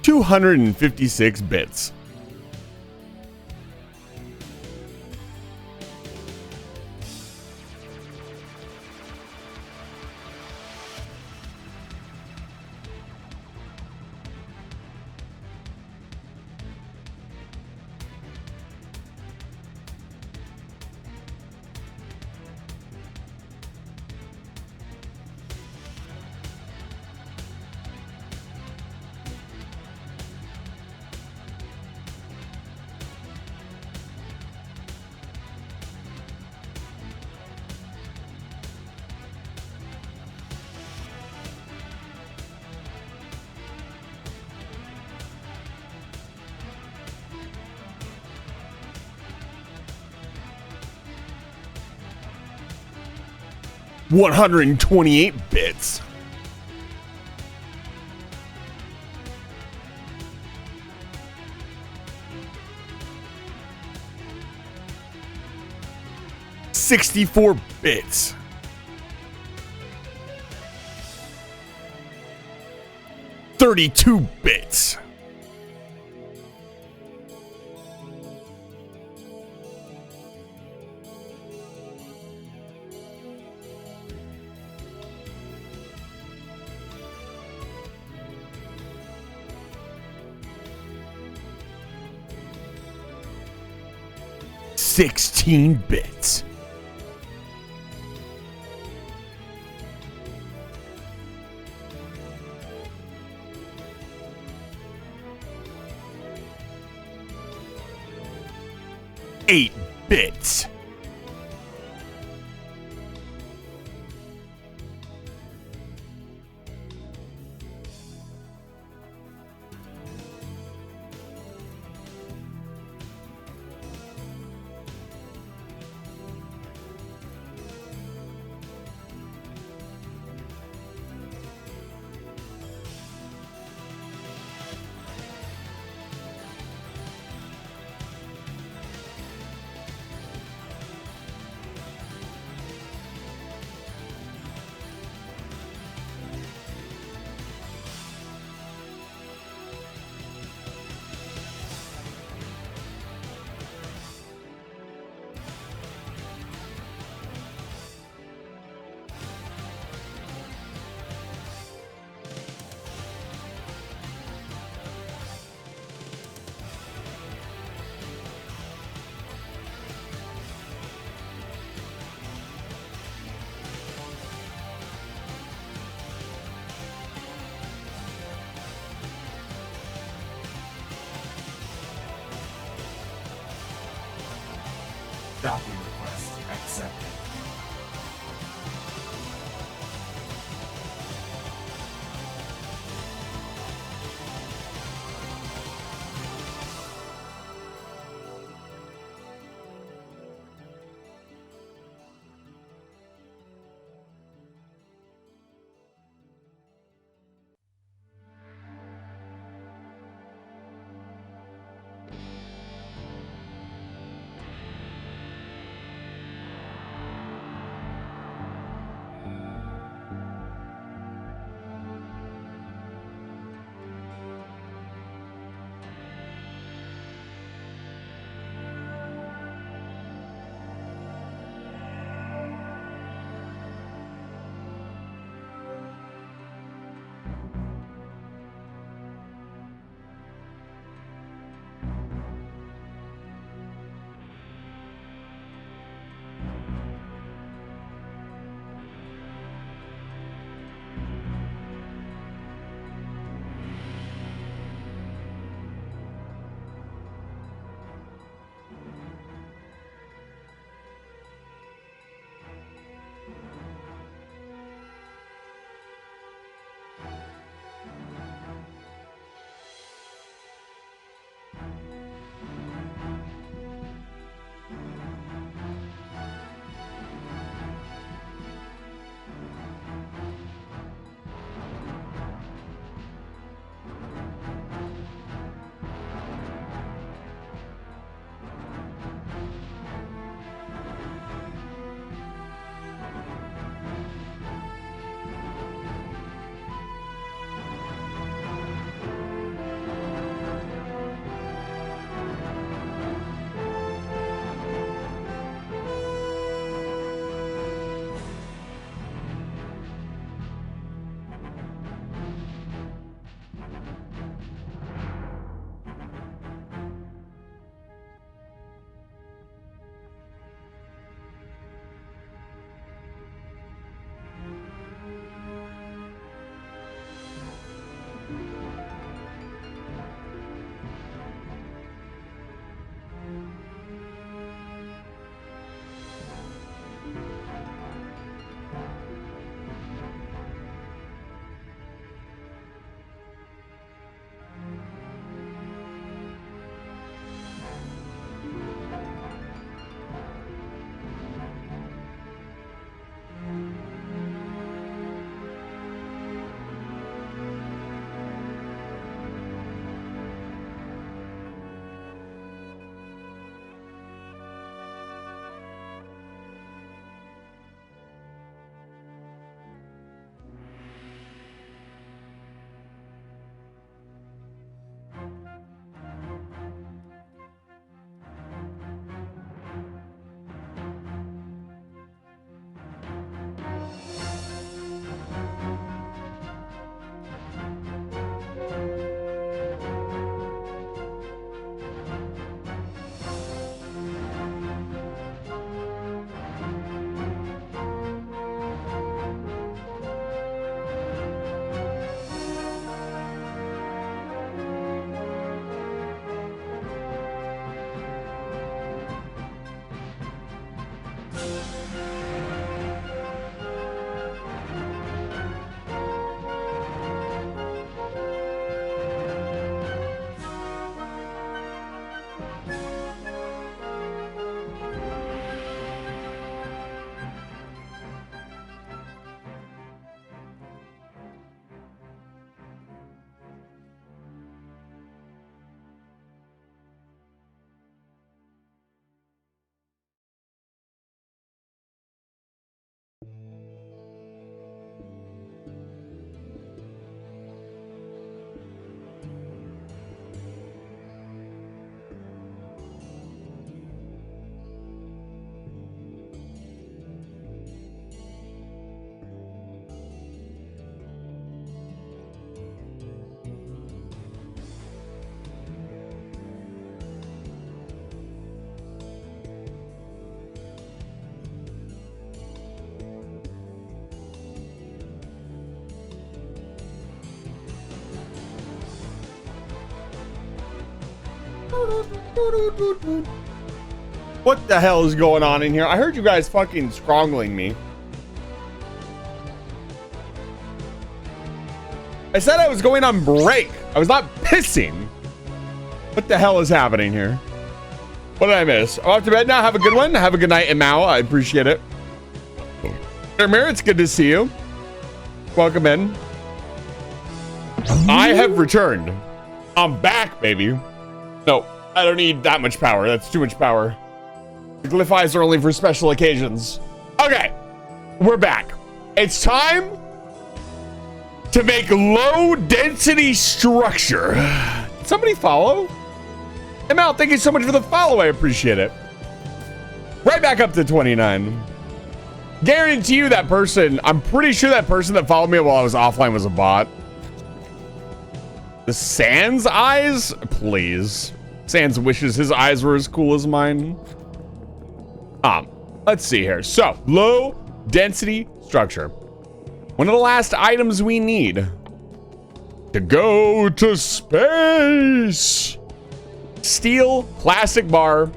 Speaker 2: $256 bits. 128 bits. $64 bits. $32 bits. $16 bits. $8 bits.
Speaker 9: Copy request accepted.
Speaker 2: What the hell is going on in here? I heard you guys fucking strangling me. I said I was going on break. I was not pissing. What the hell is happening here? What did I miss? I'm off to bed now. Have a good one. Have a good night, Mao. I appreciate it. Ermir, it's good to see you. Welcome in. I have returned. I'm back, baby. No, I don't need that much power. That's too much power. The glyph eyes are only for special occasions. Okay, we're back. It's time to make low density structure. Somebody follow? Mao, thank you so much for the follow. I appreciate it. Right back up to 29. Guarantee you that person, I'm pretty sure that person that followed me while I was offline was a bot. The Sans eyes? Please. Sans wishes his eyes were as cool as mine. Let's see here. So, low density structure. One of the last items we need to go to space. Steel, plastic bar,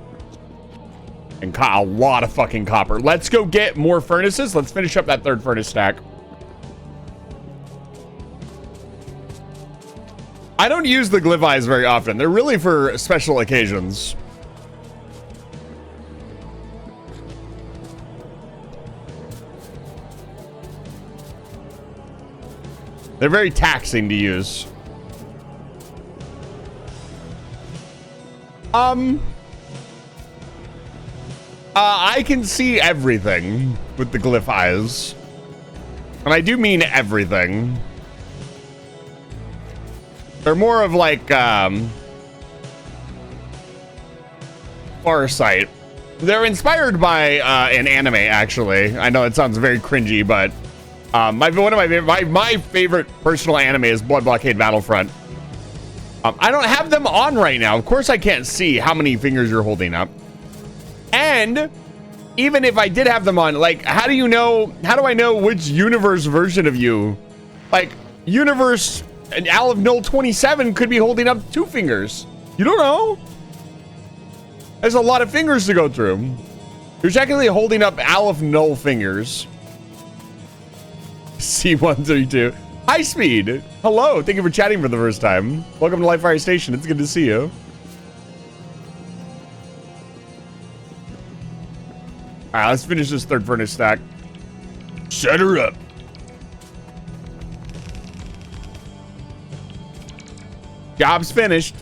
Speaker 2: and a lot of fucking copper. Let's go get more furnaces. Let's finish up that third furnace stack. I don't use the glyph eyes very often. They're really for special occasions. They're very taxing to use. I can see everything with the glyph eyes. And I do mean everything. They're more of like, Farsight. They're inspired by, an anime, actually. I know it sounds very cringy, but, my favorite personal anime is Blood Blockade Battlefront. I don't have them on right now. Of course I can't see how many fingers you're holding up. And even if I did have them on, like, how do I know which universe version of you? Like, universe and Aleph Null 27 could be holding up 2 fingers. You don't know. There's a lot of fingers to go through. You're technically holding up Aleph Null fingers. C132. High Speed. Hello. Thank you for chatting for the first time. Welcome to Livefire Station. It's good to see you. All right, let's finish this third furnace stack. Set her up. Job's finished.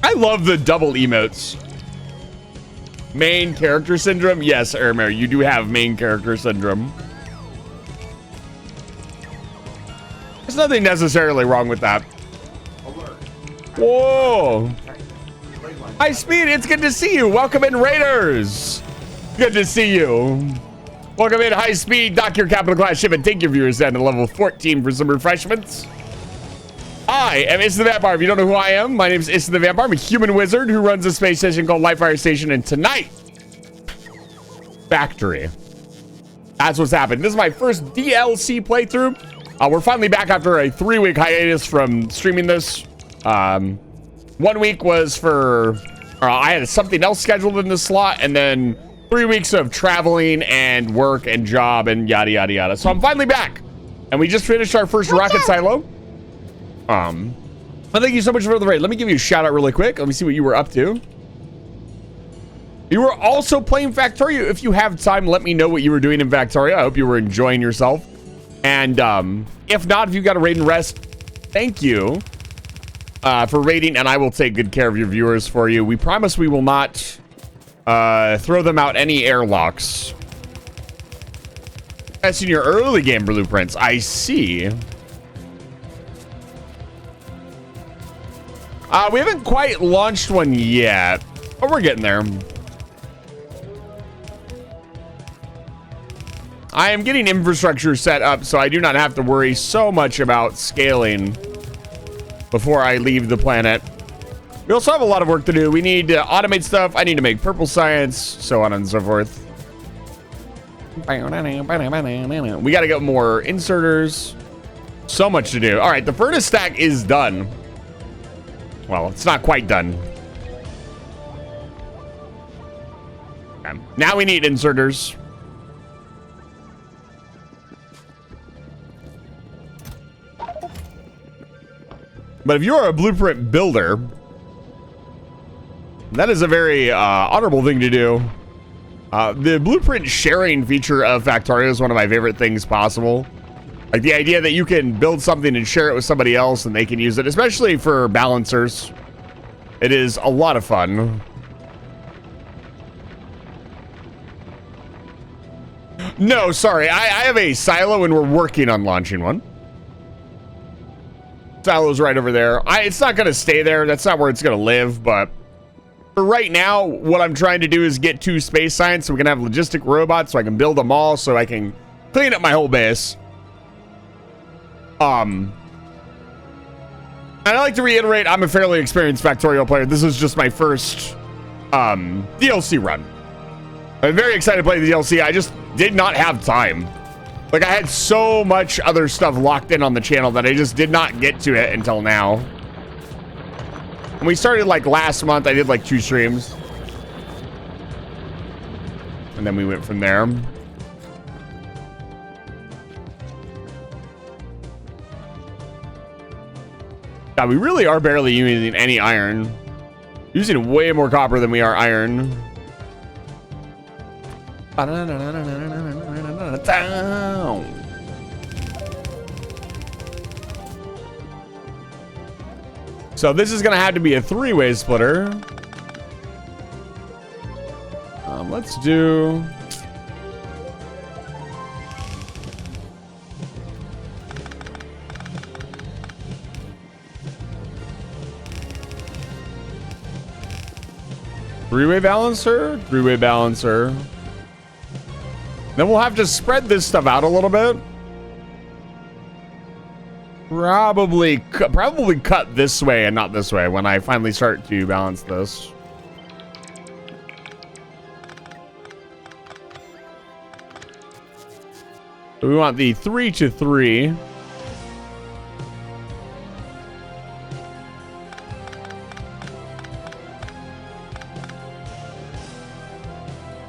Speaker 2: I love the double emotes. Main character syndrome? Yes, Ermir, you do have main character syndrome. There's nothing necessarily wrong with that. Whoa. High Speed, it's good to see you. Welcome in, Raiders. Good to see you. Welcome in, High Speed. Dock your capital class ship and take your viewers down to level 14 for some refreshments. I am Issa the Vampire. If you don't know who I am, my name is Issa the Vampire. I'm a human wizard who runs a space station called Livefire Station. And tonight, Factory. That's what's happened. This is my first DLC playthrough. We're finally back after a 3-week hiatus from streaming this. 1 week was for, I had something else scheduled in the slot, and then 3 weeks of traveling and work and job and yada, yada, yada. So I'm finally back. And we just finished our first rocket silo. Well, thank you so much for the raid. Let me give you a shout out really quick. Let me see what you were up to. You were also playing Factorio. If you have time, let me know what you were doing in Factorio. I hope you were enjoying yourself. And if not, if you got a raid and rest, thank you for raiding, and I will take good care of your viewers for you. We promise we will not throw them out any airlocks. That's in your early game blueprints. I see. We haven't quite launched one yet, but we're getting there. I am getting infrastructure set up, so I do not have to worry so much about scaling before I leave the planet. We also have a lot of work to do. We need to automate stuff. I need to make purple science, so on and so forth. We got to get more inserters. So much to do. All right, the furnace stack is done. Well, it's not quite done. Okay. Now we need inserters. But if you're a blueprint builder, that is a very honorable thing to do. The blueprint sharing feature of Factorio is one of my favorite things possible. Like the idea that you can build something and share it with somebody else and they can use it, especially for balancers. It is a lot of fun. No, sorry. I have a silo and we're working on launching one. Silo's right over there. It's not going to stay there. That's not where it's going to live, but for right now, what I'm trying to do is get 2 space science so we can have logistic robots so I can build them all so I can clean up my whole base. And I like to reiterate, I'm a fairly experienced Factorio player. This is just my first DLC run. I'm very excited to play the DLC. I just did not have time. Like, I had so much other stuff locked in on the channel that I just did not get to it until now. And we started like last month. I did like 2 streams. And then we went from there. God, we really are barely using any iron. Using way more copper than we are iron. So this is gonna have to be a 3-way splitter. Let's do. Three-way balancer. Then we'll have to spread this stuff out a little bit. Probably cut this way and not this way when I finally start to balance this. So we want the 3 to 3.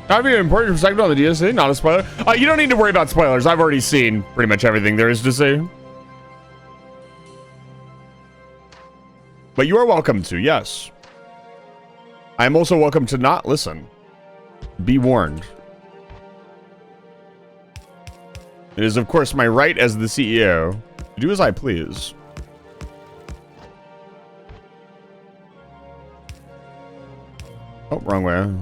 Speaker 2: That'd be an important perspective on the DLC, not a spoiler. You don't need to worry about spoilers. I've already seen pretty much everything there is to see. But you are welcome to, yes. I am also welcome to not listen. Be warned. It is, of course, my right as the CEO to do as I please. Oh, wrong way.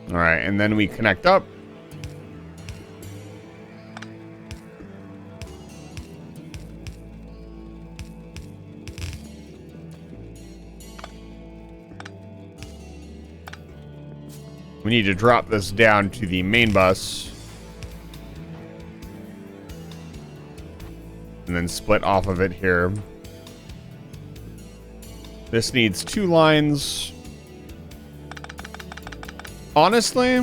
Speaker 2: All right, and then we connect up. We need to drop this down to the main bus. And then split off of it here. This needs 2 lines. Honestly,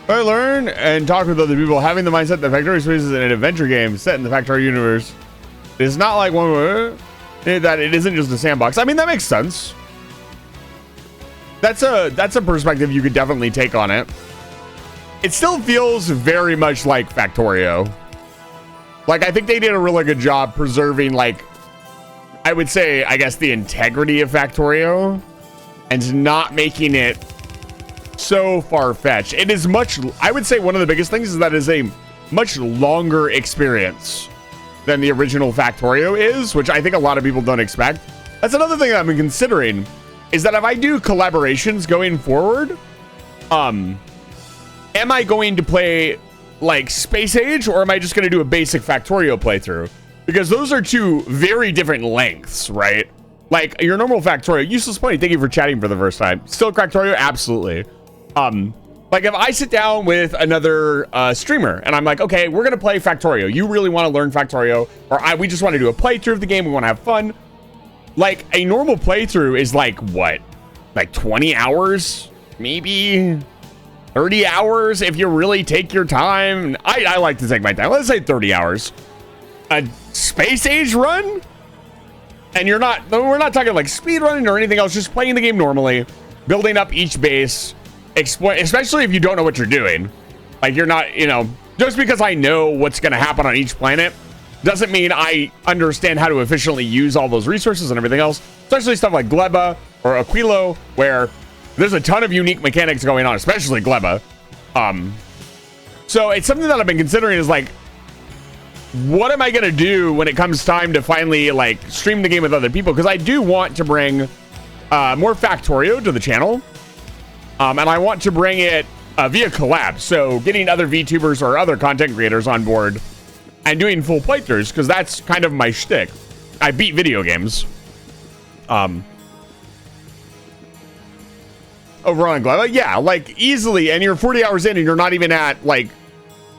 Speaker 2: I learn and talk with other people, having the mindset that Factorio Space is an adventure game set in the Factorio universe. It's not like one that it isn't just a sandbox. I mean, that makes sense. That's a perspective you could definitely take on it. It still feels very much like Factorio. Like, I think they did a really good job preserving, like, I would say, I guess, the integrity of Factorio and not making it so far-fetched. It is much, I would say one of the biggest things is that it is a much longer experience than the original Factorio is, which I think a lot of people don't expect. That's another thing that I've been considering, is that if I do collaborations going forward, am I going to play like Space Age, or am I just going to do a basic Factorio playthrough? because those are two very different lengths, right? Like your normal Factorio, Useless Plenty, thank you for chatting for the first time. Still Cractorio, absolutely. Like if I sit down with another streamer and I'm like, okay, we're gonna play Factorio. You really want to learn Factorio, or we just want to do a playthrough of the game. We want to have fun. Like a normal playthrough is like what, like 20 hours, maybe 30 hours if you really take your time. I like to take my time. Let's say 30 hours. A Space Age run, and we're not talking like speed running or anything else. Just playing the game normally, building up each base. Especially if you don't know what you're doing. Like you're not, just because I know what's going to happen on each planet doesn't mean I understand how to efficiently use all those resources and everything else. Especially stuff like Gleba or Aquilo, where there's a ton of unique mechanics going on, especially Gleba. So it's something that I've been considering is like, what am I going to do when it comes time to finally like stream the game with other people? Because I do want to bring more Factorio to the channel. And I want to bring it via collab. So getting other VTubers or other content creators on board and doing full playthroughs, because that's kind of my shtick. I beat video games. Over on Gleba, yeah, like easily. And you're 40 hours in and you're not even at like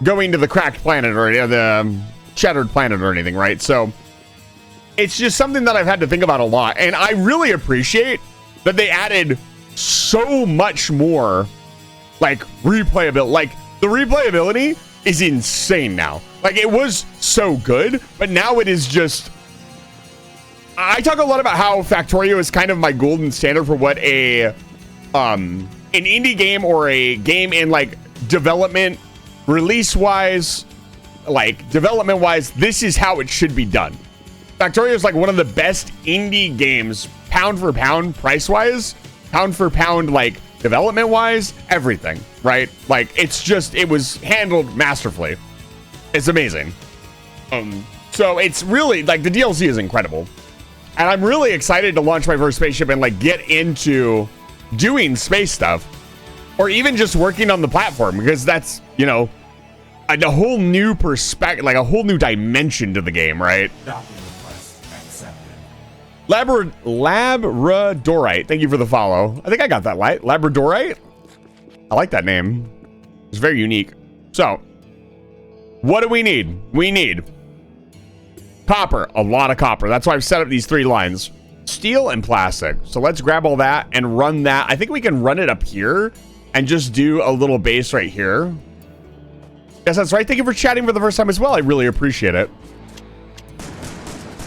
Speaker 2: going to the cracked planet or the shattered planet or anything, right? So it's just something that I've had to think about a lot. And I really appreciate that they added so much more like replayability. Like the replayability is insane now. Like it was so good, but now it is just, I talk a lot about how Factorio is kind of my golden standard for what an indie game or a game in like development, release wise, like development wise, this is how it should be done. Factorio is like one of the best indie games, pound for pound, price wise, pound for pound, like development wise, everything, right? Like it's just, it was handled masterfully. It's amazing. So it's really like the DLC is incredible, and I'm really excited to launch my first spaceship and like get into doing space stuff, or even just working on the platform, because that's, a whole new perspective, like a whole new dimension to the game, right?
Speaker 9: Docking request accepted.
Speaker 2: Labradorite, thank you for the follow. I think I got that right. Labradorite? I like that name. It's very unique. So, what do we need? We need copper, a lot of copper. That's why I've set up these 3 lines. Steel and plastic. So let's grab all that and run that. I think we can run it up here and just do a little base right here. Yes, that's right. Thank you for chatting for the first time as well. I really appreciate it.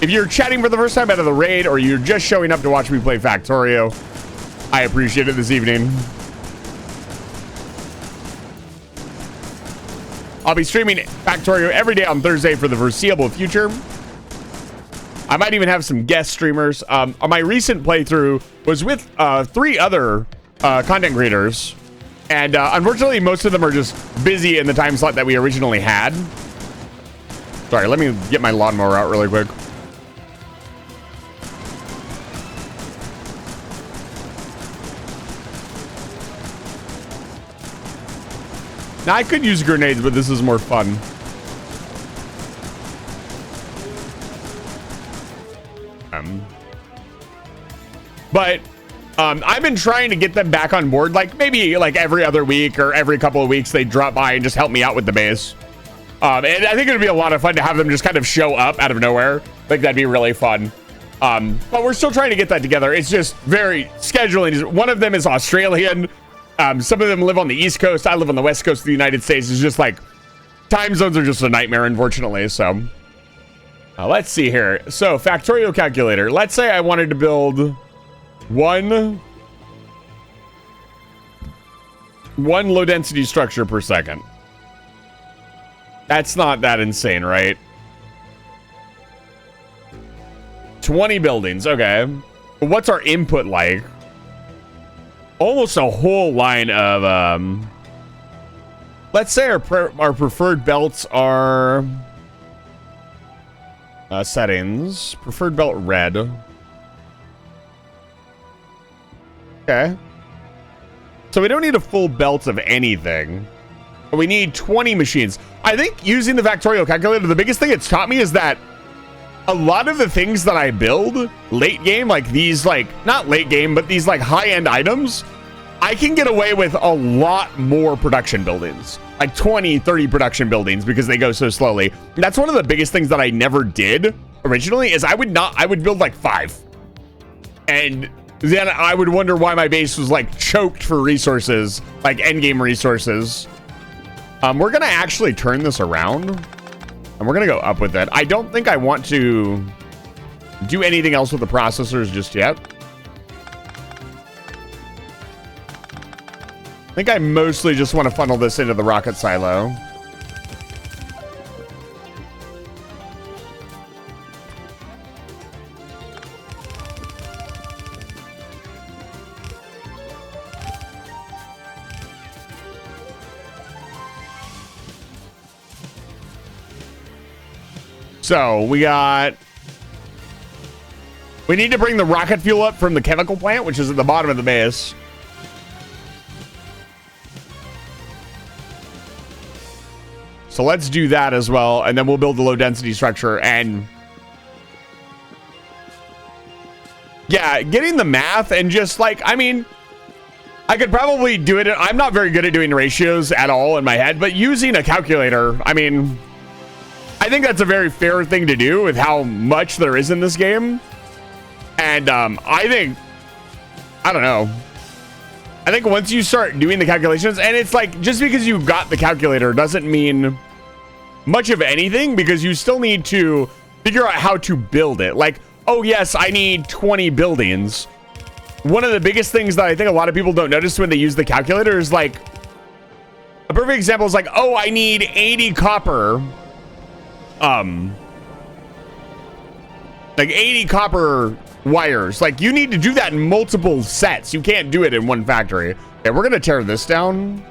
Speaker 2: If you're chatting for the first time out of the raid, or you're just showing up to watch me play Factorio, I appreciate it this evening. I'll be streaming Factorio every day on Thursday for the foreseeable future. I might even have some guest streamers. My recent playthrough was with 3 other content creators. And unfortunately, most of them are just busy in the time slot that we originally had. Sorry, let me get my lawnmower out really quick. Now, I could use grenades, but this is more fun. I've been trying to get them back on board, like maybe like every other week or every couple of weeks they drop by and just help me out with the base. And I think it would be a lot of fun to have them just kind of show up out of nowhere. Like that'd be really fun. But we're still trying to get that together. It's just very scheduling. One of them is Australian. Some of them live on the East Coast. I live on the West Coast of the United States. It's just like time zones are just a nightmare, unfortunately. So let's see here. So Factorio calculator. Let's say I wanted to build one low density structure per second. That's not that insane, right? 20 buildings. Okay. What's our input like? Almost a whole line of let's say our preferred belts are settings. Preferred belt red. Okay. So we don't need a full belt of anything. We need 20 machines. I think using the Factorio calculator, the biggest thing it's taught me is that a lot of the things that I build late game, like these, like, not late game, but these like high-end items, I can get away with a lot more production buildings, like 20, 30 production buildings, because they go so slowly. And that's one of the biggest things that I never did originally, is I would build like 5. And then I would wonder why my base was like choked for resources, like endgame resources. We're gonna actually turn this around, and we're gonna go up with it. I don't think I want to do anything else with the processors just yet. I think I mostly just want to funnel this into the rocket silo. So we need to bring the rocket fuel up from the chemical plant, which is at the bottom of the base. So let's do that as well, and then we'll build the low density structure. And yeah, getting the math and just like, I mean, I could probably do it. I'm not very good at doing ratios at all in my head, but using a calculator, I mean, I think that's a very fair thing to do with how much there is in this game. And I don't know. I think once you start doing the calculations, and it's like, just because you got the calculator doesn't mean much of anything, because you still need to figure out how to build it. Like, oh yes, I need 20 buildings. One of the biggest things that I think a lot of people don't notice when they use the calculator is like, a perfect example is like, oh, I need 80 copper. Like 80 copper wires. Like, you need to do that in multiple sets. You can't do it in one factory. Okay, we're gonna tear this down.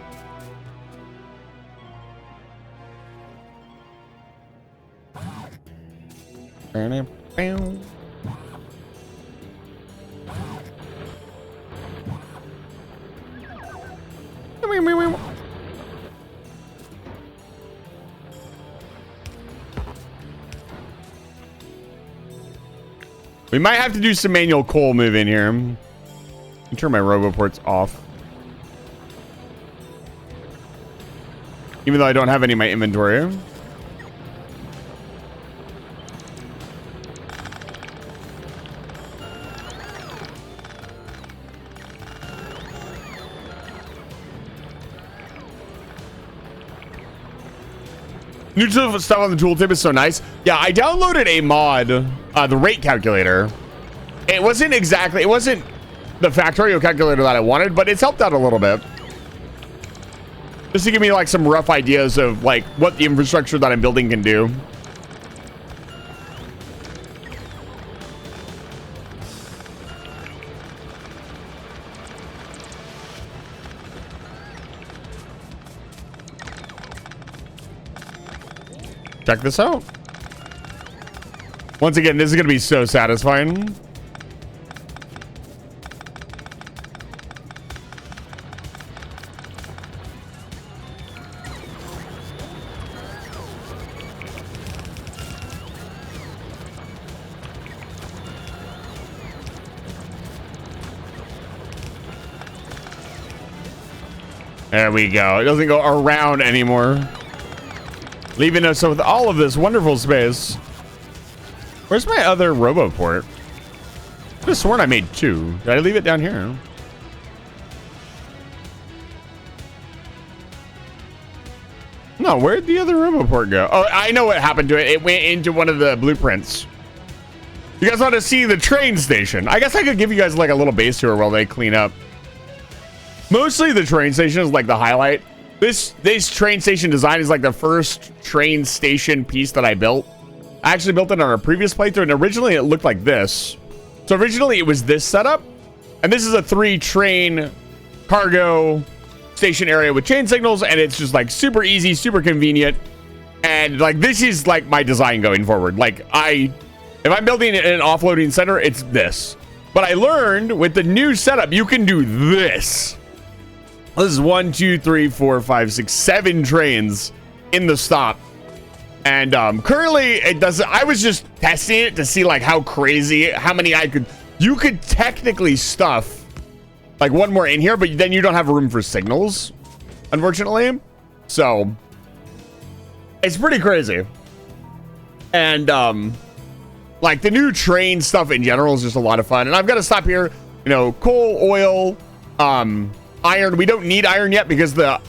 Speaker 2: We might have to do some manual coal move in here. Turn my roboports off. Even though I don't have any in my inventory. New stuff on the tooltip is so nice. Yeah, I downloaded a mod, the rate calculator. It wasn't the Factorio calculator that I wanted, but it's helped out a little bit. Just to give me like some rough ideas of like what the infrastructure that I'm building can do. Check this out. Once again, this is going to be so satisfying. There we go. It doesn't go around anymore, leaving us with all of this wonderful space. Where's my other roboport? I could have sworn I made 2. Did I leave it down here? No, where'd the other roboport go? Oh, I know what happened to it. It went into one of the blueprints. You guys want to see the train station? I guess I could give you guys like a little base tour while they clean up. Mostly the train station is like the highlight. This train station design is like the first train station piece that I built. I actually built it on a previous playthrough, and originally it looked like this. So originally it was this setup, and this is a 3-train cargo station area with chain signals, and it's just like super easy, super convenient. And like, this is like my design going forward. Like, if I'm building an offloading center, it's this. But I learned with the new setup, you can do this. This is 1, 2, 3, 4, 5, 6, 7 trains in the stop. And currently it doesn't. I was just testing it to see like how crazy, how many you could technically stuff like one more in here, but then you don't have room for signals, unfortunately. So it's pretty crazy. And like the new train stuff in general is just a lot of fun. And I've got to stop here. You know, coal, oil, iron. We don't need iron yet because the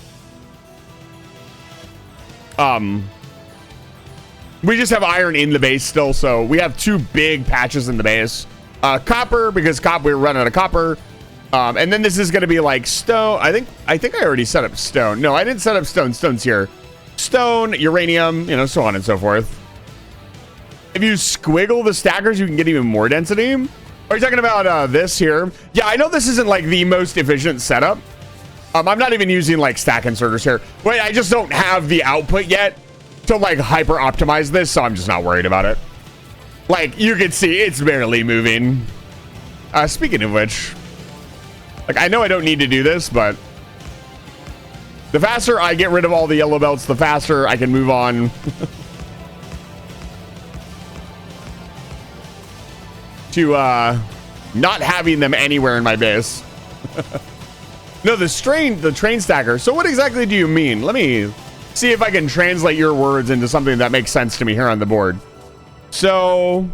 Speaker 2: we just have iron in the base still, so we have 2 big patches in the base. Copper, because we're running out of copper. And then this is going to be like stone. I think I already set up stone. No, I didn't set up stone. Stone's here. Stone, uranium, you know, so on and so forth. If you squiggle the stackers, you can get even more density. Are you talking about this here? Yeah, I know this isn't like the most efficient setup. I'm not even using like stack inserters here. Wait, I just don't have the output yet to like hyper optimize this, so I'm just not worried about it. Like you can see, it's barely moving. Speaking of which, like I know I don't need to do this, but the faster I get rid of all the yellow belts, the faster I can move on to not having them anywhere in my base. No, the train stacker. So what exactly do you mean? Let me see if I can translate your words into something that makes sense to me here on the board. So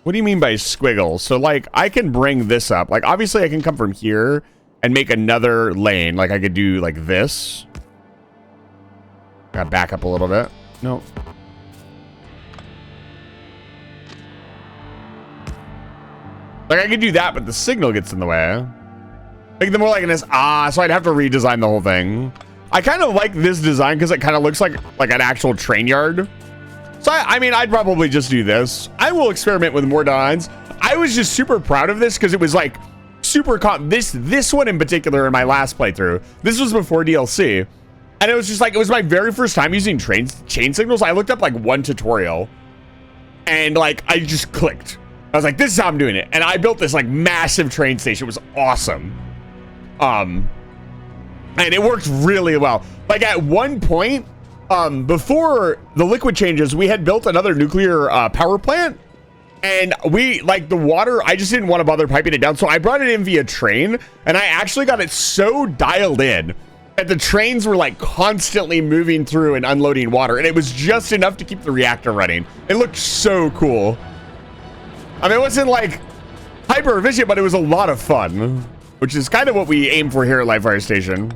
Speaker 2: what do you mean by squiggle? So like I can bring this up. Like obviously I can come from here and make another lane. Like I could do like this. Gotta back up a little bit. No. Like I could do that, but the signal gets in the way. Make them more like this. So I'd have to redesign the whole thing. I kind of like this design because it kind of looks like an actual train yard. So I mean, I'd probably just do this. I will experiment with more designs. I was just super proud of this because it was like super this one in particular in my last playthrough. This was before DLC. And it was just like, it was my very first time using chain signals. I looked up like one tutorial and like, I just clicked. I was like, this is how I'm doing it. And I built this like massive train station. It was awesome. And it worked really well. Like at one point, before the liquid changes, we had built another nuclear power plant. And we, like the water, I just didn't want to bother piping it down. So I brought it in via train. And I actually got it so dialed in that the trains were like constantly moving through and unloading water. And it was just enough to keep the reactor running. It looked so cool. I mean, it wasn't like hyper efficient, but it was a lot of fun, which is kind of what we aim for here at Livefire Station.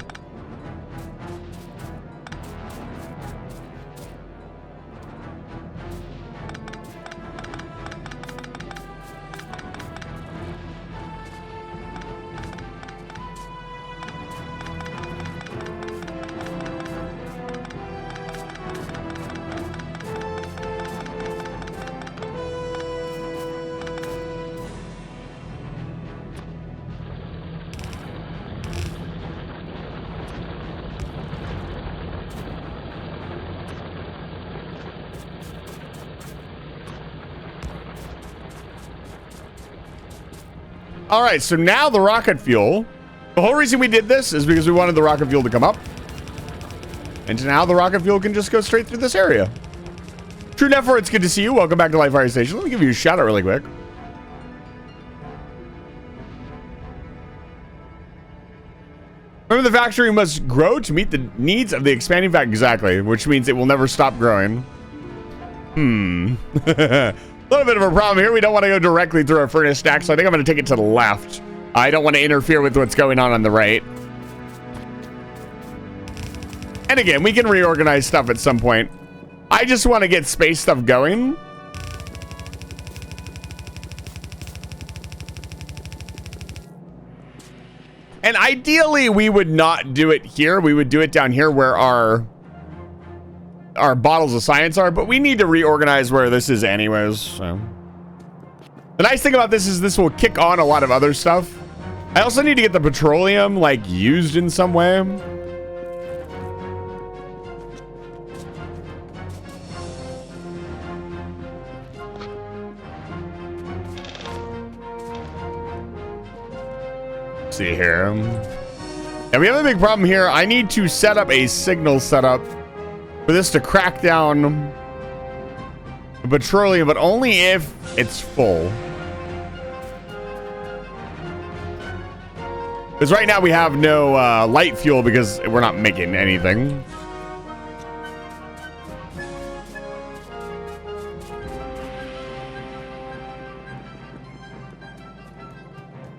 Speaker 2: All right, so now the rocket fuel. The whole reason we did this is because we wanted the rocket fuel to come up. And now the rocket fuel can just go straight through this area. True Nefer, it's good to see you. Welcome back to Livefire Station. Let me give you a shout out really quick. Remember, the factory must grow to meet the needs of the expanding factory. Exactly, which means it will never stop growing. A little bit of a problem here. We don't want to go directly through our furnace stack, so I think I'm going to take it to the left. I don't want to interfere with what's going on the right. And again, we can reorganize stuff at some point. I just want to get space stuff going. And ideally, we would not do it here. We would do it down here where our bottles of science are, but we need to reorganize where this is anyways. So. The nice thing about this is this will kick on a lot of other stuff. I also need to get the petroleum like used in some way. Let's see here. And we have a big problem here. I need to set up a signal setup for this to crack down the petroleum, but only if it's full. Because right now we have no light fuel because we're not making anything.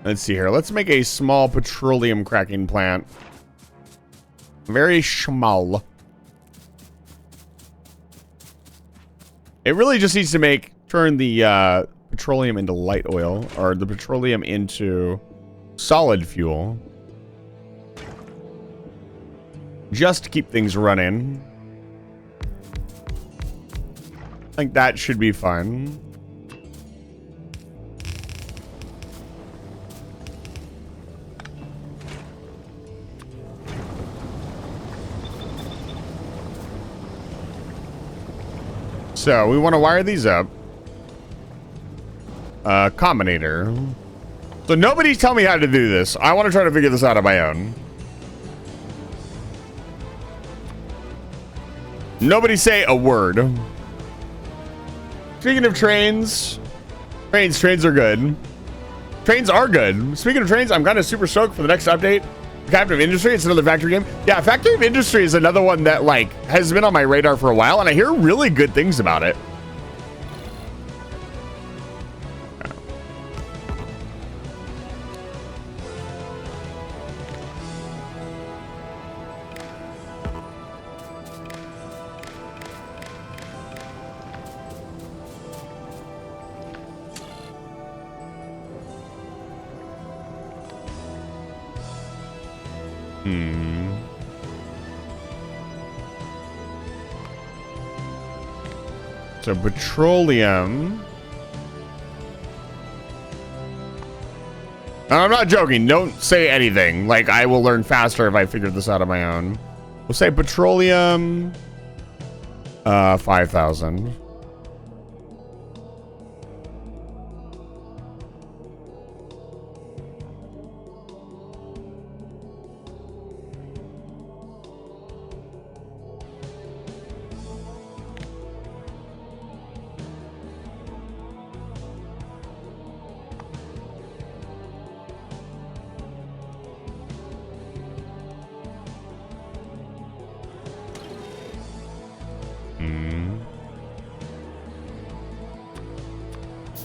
Speaker 2: Let's see here. Let's make a small petroleum cracking plant. Very small. It really just needs to turn the petroleum into light oil, or the petroleum into solid fuel. Just to keep things running. I think that should be fun. So we want to wire these up. Combinator. So nobody tell me how to do this. I want to try to figure this out on my own. Nobody say a word. Speaking of trains, trains are good. Trains are good. Speaking of trains, I'm kind of super stoked for the next update. Captain of Industry, it's another Factory game. Yeah, Factory of Industry is another one that like has been on my radar for a while, and I hear really good things about it. So petroleum. And I'm not joking. Don't say anything. Like, I will learn faster if I figure this out on my own. We'll say petroleum. 5,000.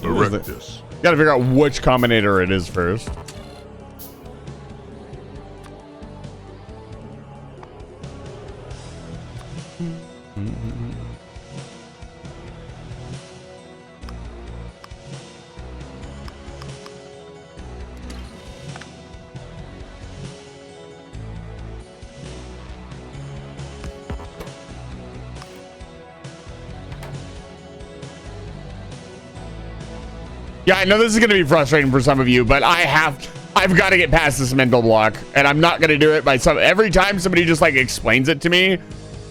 Speaker 1: Erectus.
Speaker 2: Gotta figure out which combinator it is first. Yeah, I know this is going to be frustrating for some of you, but I've got to get past this mental block, and I'm not going to do it by every time somebody just like explains it to me.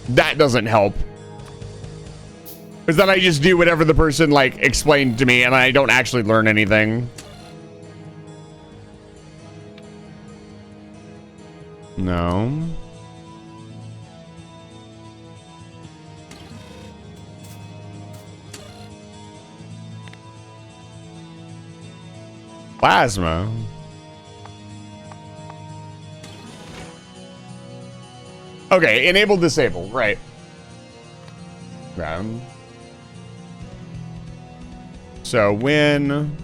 Speaker 2: That doesn't help. Because then I just do whatever the person like explained to me, and I don't actually learn anything. No. Plasma. Okay, enable, disable, right. So when...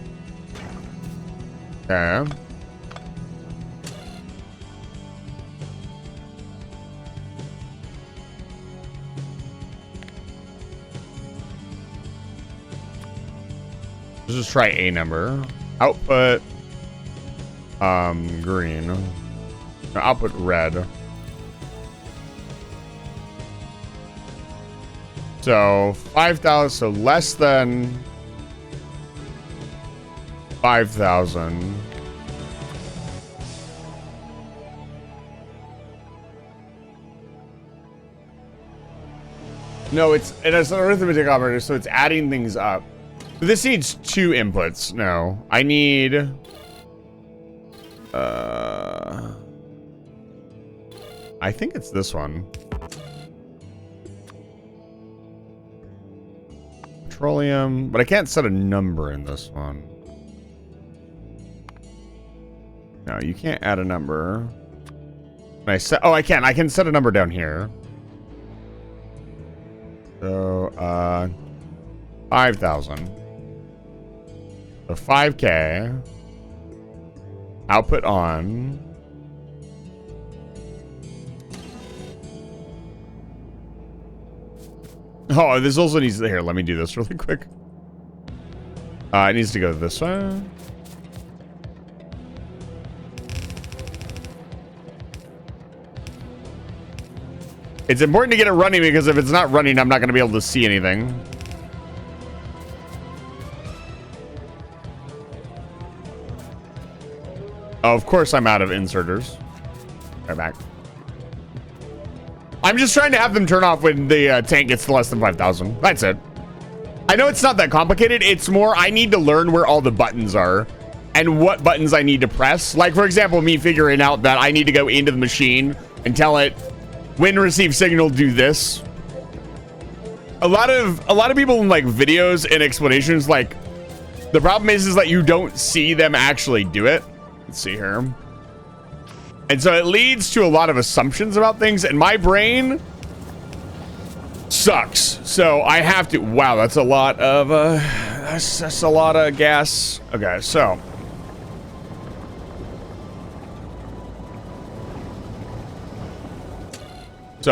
Speaker 2: Okay. Let's just try a number. Output green. No, output red. So 5,000, so less than 5,000. No, it's an arithmetic operator, so it's adding things up. This needs 2 inputs. No, I need I think it's this one. petroleum, but I can't set a number in this one. No, you can't add a number. Can I set? Oh, I can. I can set a number down here. So, 5,000. So 5K. Output on. Oh, this also needs to, here, let me do this really quick. It needs to go this way. It's important to get it running because if it's not running, I'm not going to be able to see anything. Oh, of course I'm out of inserters. Right back. I'm just trying to have them turn off when the tank gets to less than 5,000. That's it. I know it's not that complicated. It's more I need to learn where all the buttons are and what buttons I need to press. Like, for example, me figuring out that I need to go into the machine and tell it when receive signal, do this. A lot of people in like videos and explanations, like the problem is that you don't see them actually do it. Let's see here. And so it leads to a lot of assumptions about things, and my brain sucks. So I have to. Wow, that's a lot of that's a lot of gas. Okay, so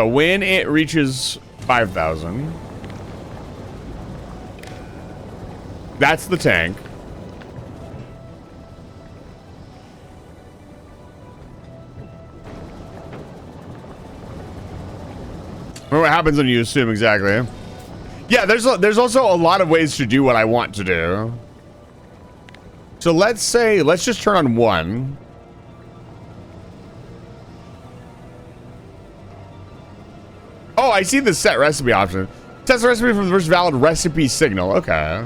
Speaker 2: when it reaches 5,000, that's the tank. Remember what happens when you assume exactly. Yeah, there's also a lot of ways to do what I want to do. So let's just turn on 1. Oh, I see the set recipe option. Test the recipe from the first valid recipe signal. Okay.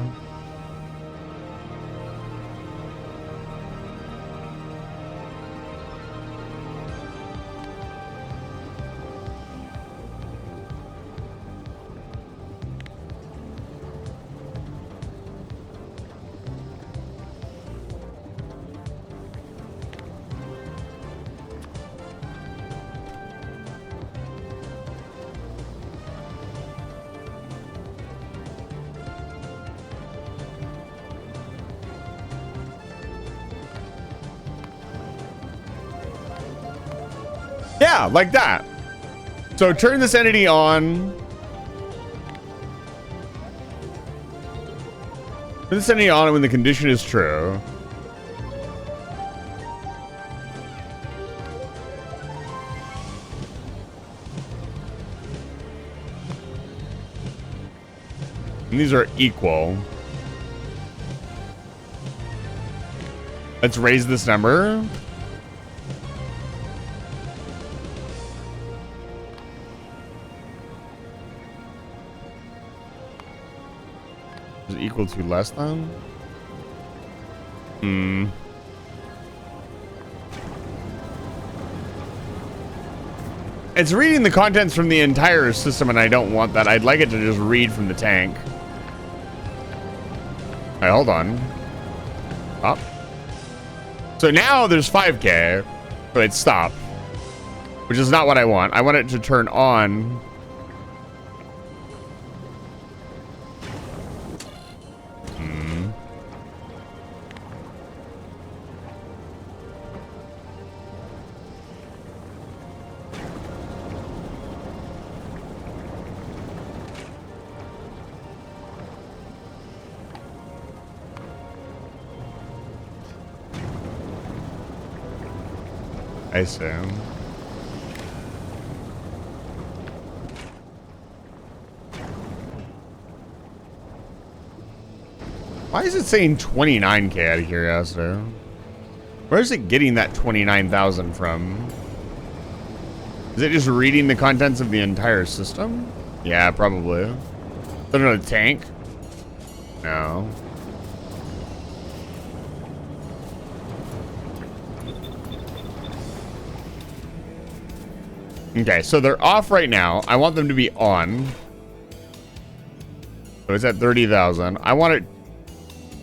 Speaker 2: Yeah, like that. So turn this entity on. Turn this entity on when the condition is true. And these are equal. Let's raise this number. Is equal to less than? It's reading the contents from the entire system, and I don't want that. I'd like it to just read from the tank. Alright, hold on. Up. So now there's 5K, but it's stopped, which is not what I want. I want it to turn on. I assume. Why is it saying 29K out of curiosity? Where is it getting that 29,000 from? Is it just reading the contents of the entire system? Yeah, probably. But another tank? No. Okay, so they're off right now. I want them to be on. So it's at 30,000. I want it.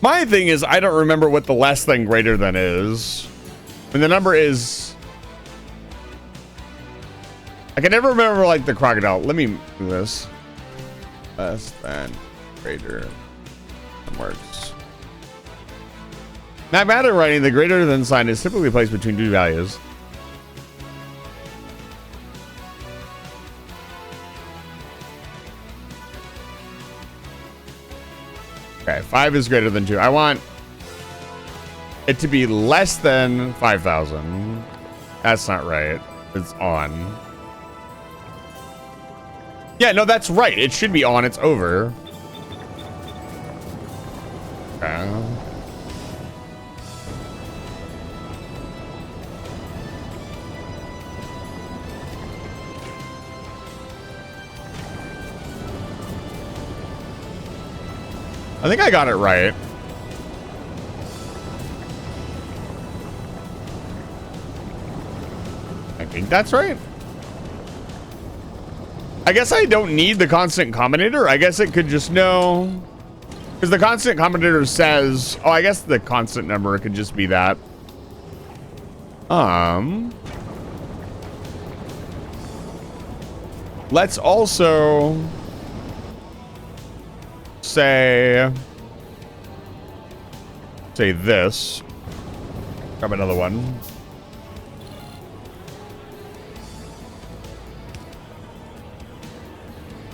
Speaker 2: My thing is, I don't remember what the less than greater than is. And the number is. I can never remember like the crocodile. Let me do this. Less than greater than works. Mathematical writing, the greater than sign is typically placed between two values. Okay, 5 is greater than 2. I want it to be less than 5,000. That's not right. It's on. Yeah, no, that's right. It should be on. It's over. Okay. I think I got it right. I think that's right. I guess I don't need the constant combinator. I guess it could just know. Because the constant combinator says... Oh, I guess the constant number could just be that. Let's also... say this. Grab another one.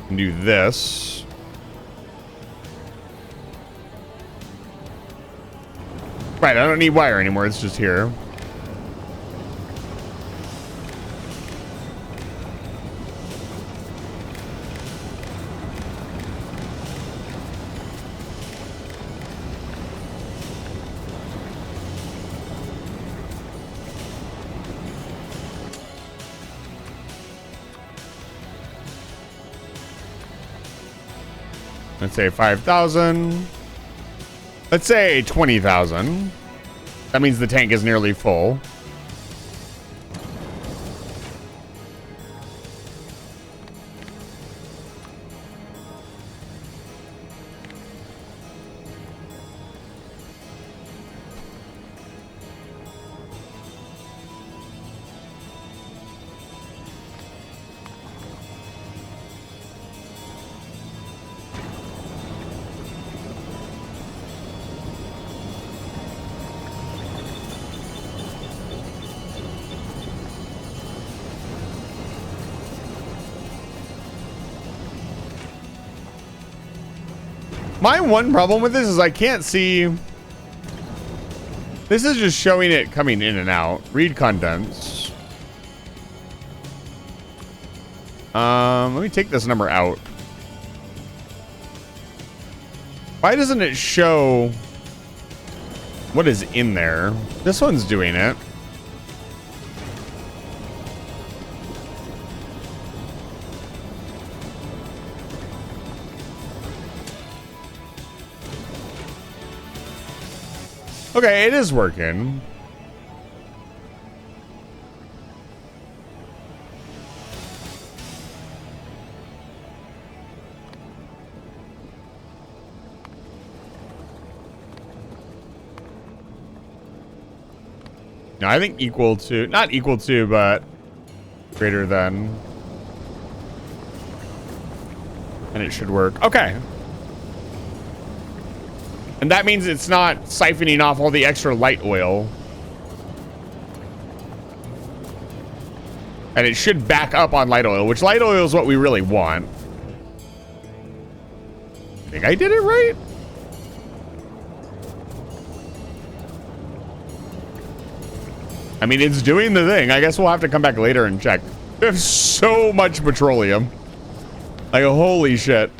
Speaker 2: And do this. Right, I don't need wire anymore. It's just here. Let's say 5,000. Let's say 20,000. That means the tank is nearly full. My one problem with this is I can't see. This is just showing it coming in and out. Read contents. Let me take this number out. Why doesn't it show what is in there? This one's doing it. Okay, it is working. No, I think equal to, not equal to, but greater than. And it should work. Okay. And that means it's not siphoning off all the extra light oil. And it should back up on light oil, which light oil is what we really want. I think I did it right. I mean, it's doing the thing. I guess we'll have to come back later and check. There's so much petroleum. Like, holy shit.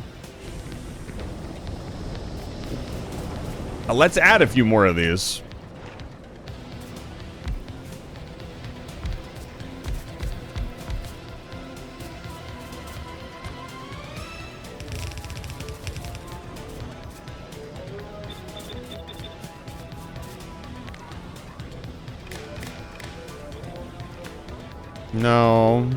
Speaker 2: Let's add a few more of these. No.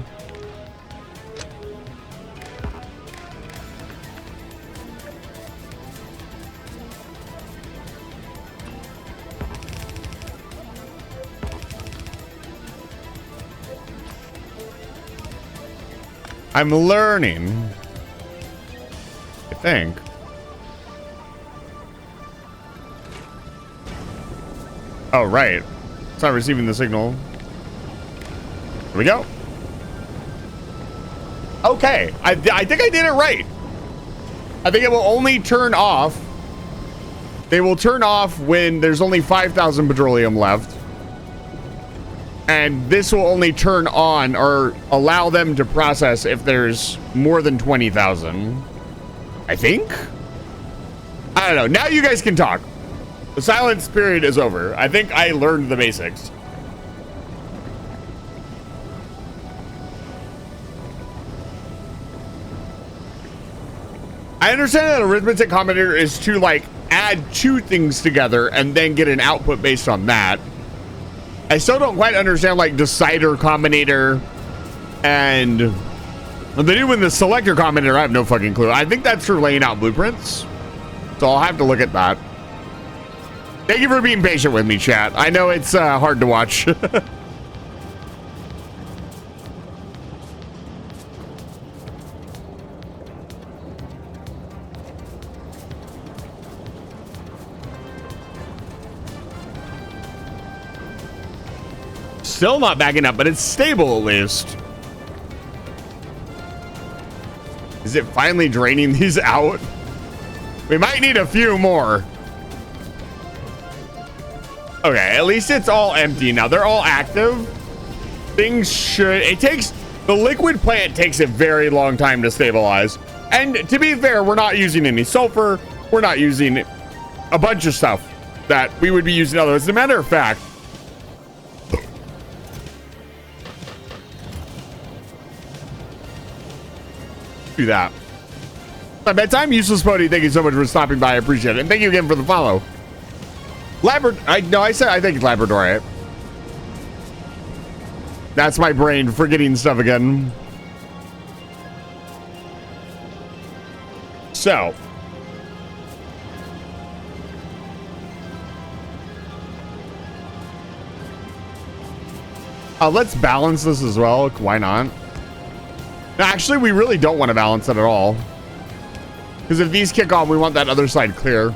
Speaker 2: I'm learning. I think. Oh, right. It's not receiving the signal. Here we go. Okay. I think I did it right. I think it will only turn off. They will turn off when there's only 5,000 petroleum left. And this will only turn on or allow them to process if there's more than 20,000. I think? I don't know. Now you guys can talk. The silence period is over. I think I learned the basics. I understand that arithmetic combinator is to like add two things together and then get an output based on that. I still don't quite understand like decider combinator and the new one, the selector combinator. I have no fucking clue. I think that's for laying out blueprints. So I'll have to look at that. Thank you for being patient with me, chat. I know it's hard to watch. Still not backing up, but it's stable at least. Is it finally draining these out? We might need a few more. Okay, at least it's all empty now. They're all active. Things should... It takes... The liquid plant takes a very long time to stabilize. And to be fair, we're not using any sulfur. We're not using a bunch of stuff that we would be using otherwise. As a matter of fact... Do that. My bedtime, useless pony. Thank you so much for stopping by. I appreciate it. And thank you again for the follow. Labrador. I said I think it's Labrador. Right? That's my brain forgetting stuff again. So. Let's balance this as well. Why not? Actually, we really don't want to balance it at all. Because if these kick off, we want that other side clear.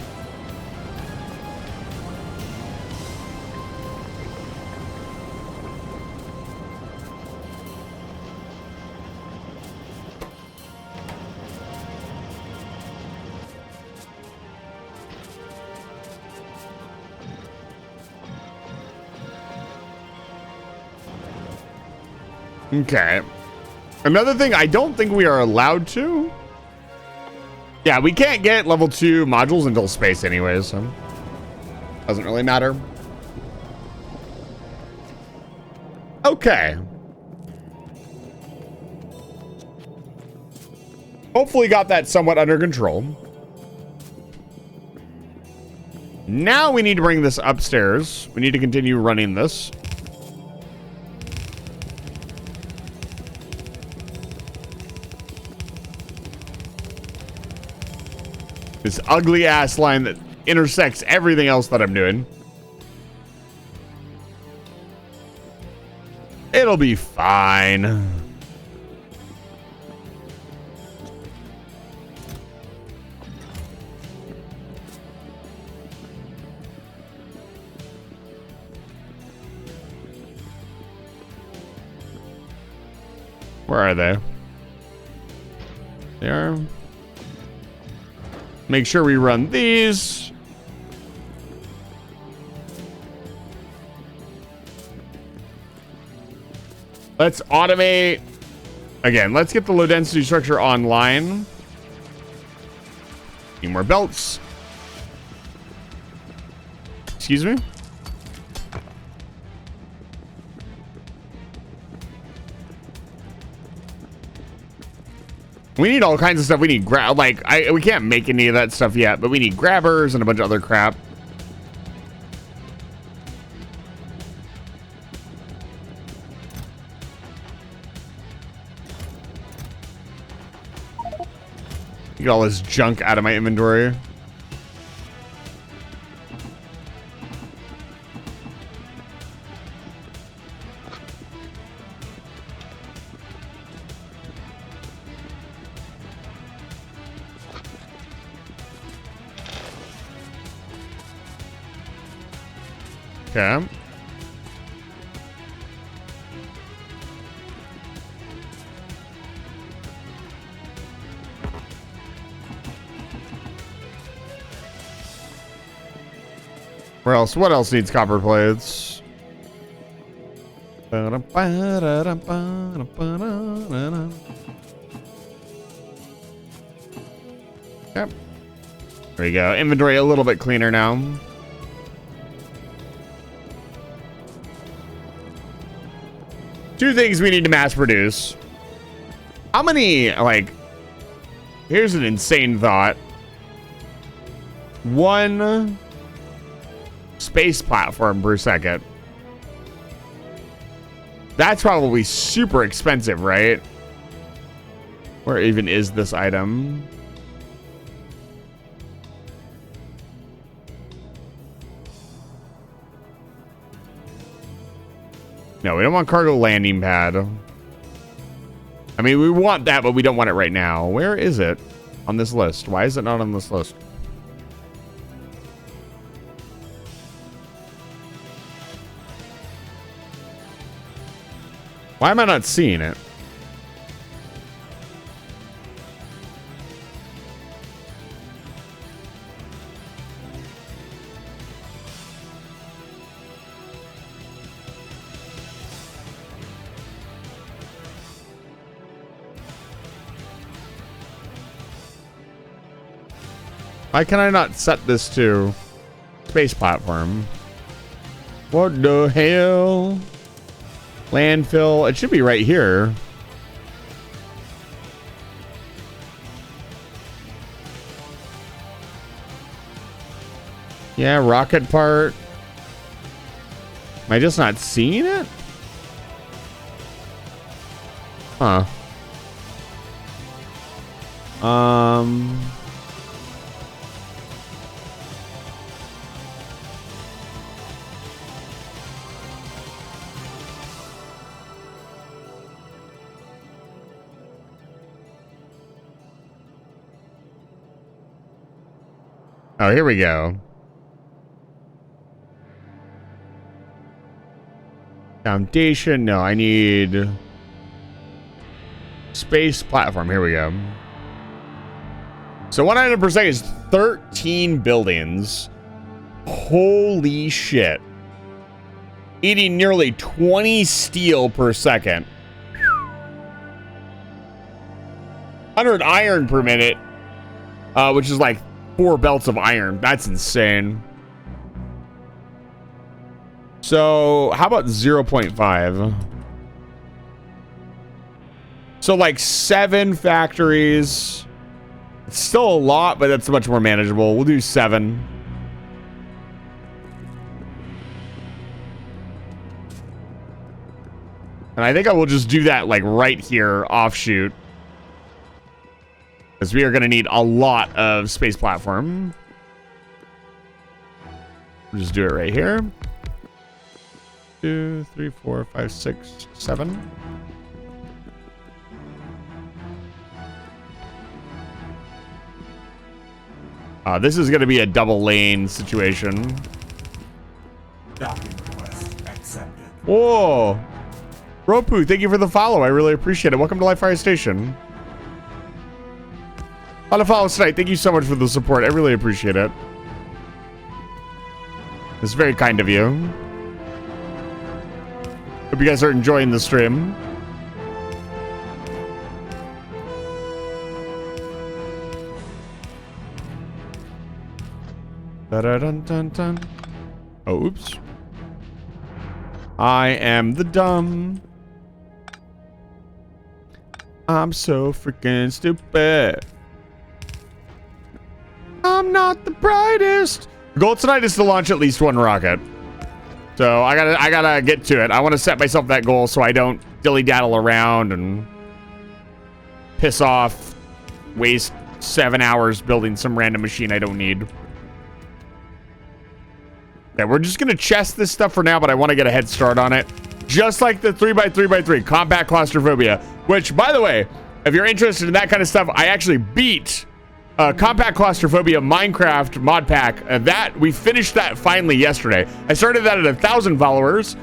Speaker 2: Okay. Another thing, I don't think we are allowed to. Yeah, we can't get level 2 modules until space anyways, so doesn't really matter. Okay. Hopefully got that somewhat under control. Now we need to bring this upstairs. We need to continue running this. This ugly ass line that intersects everything else that I'm doing. It'll be fine. Where are they? They are. Make sure we run these. Let's automate. Again, let's get the low density structure online. Need more belts. Excuse me? We need all kinds of stuff. We need we can't make any of that stuff yet, but we need grabbers and a bunch of other crap. Get all this junk out of my inventory. Okay. Where else? What else needs copper plates? Yep. There we go. Inventory a little bit cleaner now. Two things we need to mass produce. How many, like, here's an insane thought. One space platform per second. That's probably super expensive, right? Where even is this item? No, we don't want cargo landing pad. I mean, we want that, but we don't want it right now. Where is it on this list? Why is it not on this list? Why am I not seeing it? Why can I not set this to space platform? What the hell? Landfill. It should be right here. Yeah, rocket part. Am I just not seeing it? Huh. Oh, here we go. Foundation. No, I need space platform. Here we go. So 100% is 13 buildings. Holy shit. Eating nearly 20 steel per second. 100 iron per minute. Which is like 4 belts of iron. That's insane. So how about 0.5? So like 7 factories. It's still a lot, but that's much more manageable. We'll do 7. And I think I will just do that like right here, offshoot. Because we are going to need a lot of space platform. We'll just do it right here. 2, 3, 4, 5, 6, 7. This is going to be a double lane situation.
Speaker 9: Docking request accepted.
Speaker 2: Whoa. Ropu, thank you for the follow. I really appreciate it. Welcome to Live Fire Station. A lot of follows tonight. Thank you so much for the support. I really appreciate it. It's very kind of you. Hope you guys are enjoying the stream. Da-da-dun-dun-dun. Oh, oops. I am the dumb. I'm so freaking stupid. I'm not the brightest. The goal tonight is to launch at least 1 rocket. So I gotta get to it. I want to set myself that goal so I don't dilly-daddle around and piss off, waste 7 hours building some random machine I don't need. Yeah, we're just gonna chest this stuff for now, but I want to get a head start on it. Just like the 3x3x3 combat claustrophobia, which, by the way, if you're interested in that kind of stuff, I actually beat Compact Claustrophobia Minecraft mod pack. That we finished that finally yesterday. I started that at 1,000 followers,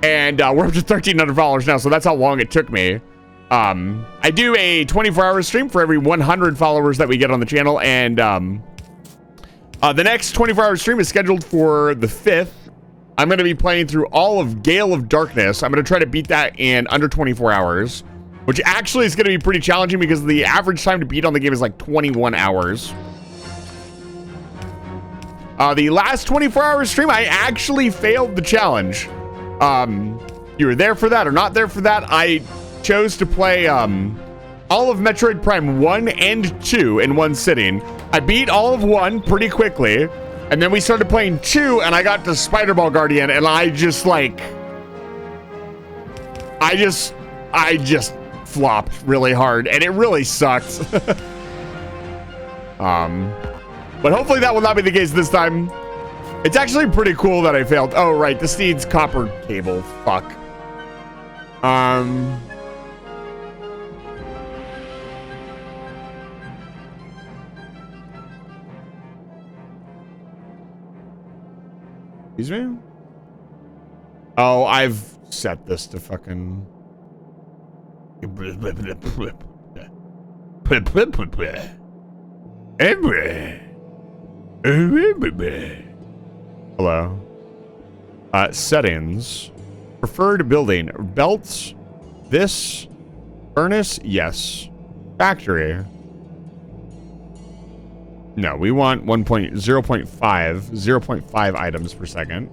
Speaker 2: and we're up to 1,300 followers now. So that's how long it took me. I do a 24-hour stream for every 100 followers that we get on the channel, and the next 24-hour stream is scheduled for the 5th. I'm going to be playing through all of Gale of Darkness. I'm going to try to beat that in under 24 hours, which actually is going to be pretty challenging because the average time to beat on the game is like 21 hours. The last 24-hour stream, I actually failed the challenge. You were there for that or not there for that? I chose to play all of Metroid Prime 1 and 2 in one sitting. I beat all of 1 pretty quickly, and then we started playing 2, and I got to Spider Ball Guardian, and I just flopped really hard, and it really sucked. But hopefully that will not be the case this time. It's actually pretty cool that I failed. Oh, right, this needs copper cable. Fuck. Excuse me? Oh, I've set this to fucking... Hello. Settings. Preferred building. Belts. This. Furnace. Yes. Factory. No, we want 0.5 items per second.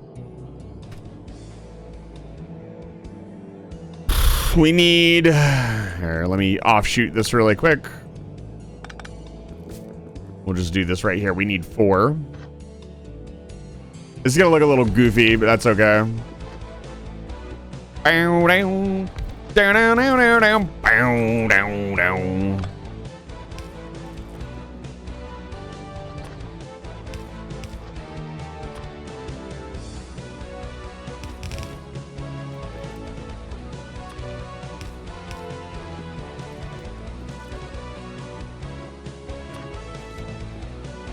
Speaker 2: We need... Here, let me offshoot this really quick. We'll just do this right here. We need 4. This is gonna look a little goofy, but that's okay.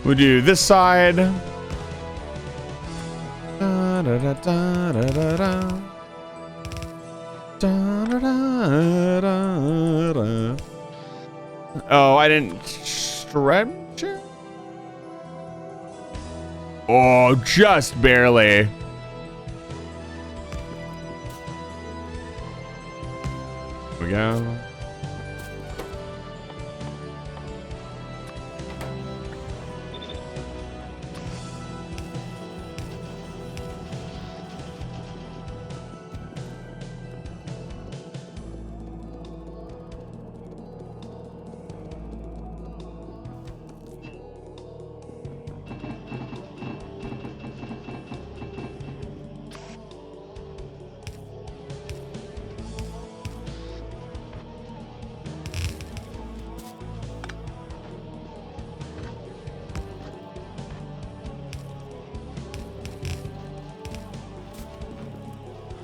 Speaker 2: We'll do this side. Oh, I didn't stretch it? Oh, just barely. Here we go.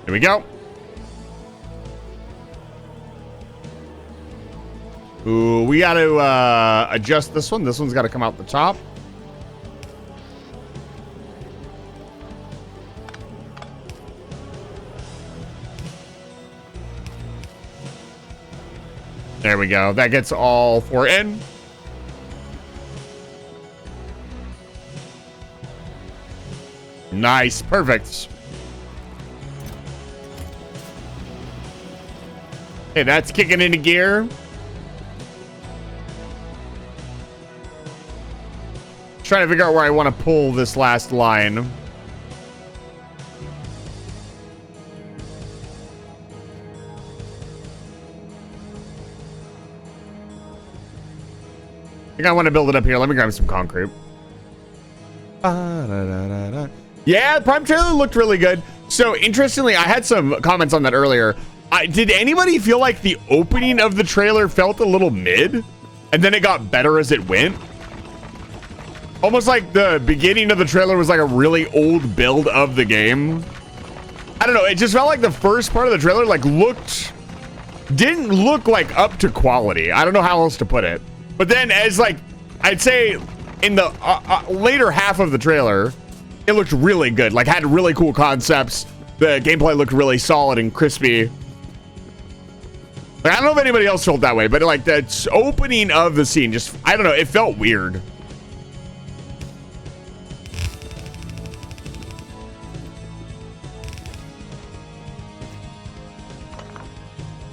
Speaker 2: Here we go. Ooh, we got to adjust this one. This one's got to come out the top. There we go. That gets all 4 in. Nice. Perfect. Okay, that's kicking into gear. Trying to figure out where I want to pull this last line. I think I want to build it up here. Let me grab some concrete. Yeah, the Prime trailer looked really good. So, interestingly, I had some comments on that earlier. Did anybody feel like the opening of the trailer felt a little mid? And then it got better as it went? Almost like the beginning of the trailer was like a really old build of the game. I don't know. It just felt like the first part of the trailer like didn't look like up to quality. I don't know how else to put it. But then as like I'd say in the later half of the trailer, it looked really good. Like, had really cool concepts. The gameplay looked really solid and crispy. Like, I don't know if anybody else felt that way, but like the opening of the scene, just, I don't know, it felt weird.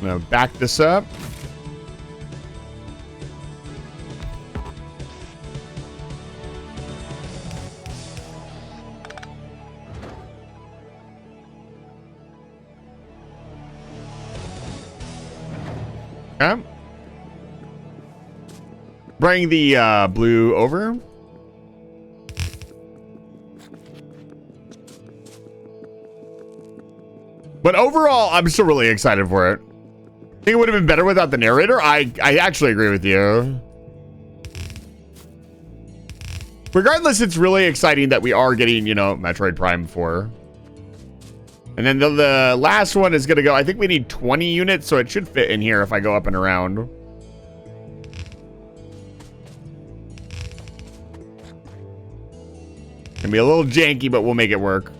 Speaker 2: I'm gonna back this up. Okay. Bring the blue over. But overall, I'm still really excited for it. I think it would have been better without the narrator. I actually agree with you. Regardless, it's really exciting that we are getting, you know, Metroid Prime 4. And then the last one is going to go, I think we need 20 units, so it should fit in here if I go up and around. Gonna be a little janky, but we'll make it work.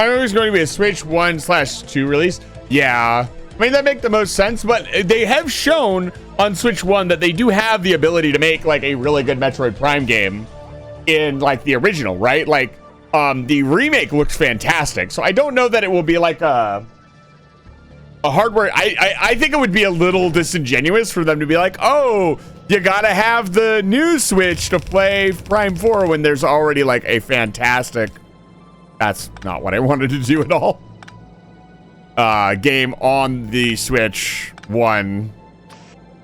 Speaker 2: I know there's going to be a Switch 1/2 release. Yeah. I mean, that make the most sense, but they have shown on Switch 1 that they do have the ability to make like a really good Metroid Prime game in like the original, right? Like, the remake looks fantastic. So I don't know that it will be like a hardware. I think it would be a little disingenuous for them to be like, oh, you gotta have the new Switch to play Prime 4 when there's already like a fantastic... That's not what I wanted to do at all. Game on the Switch 1.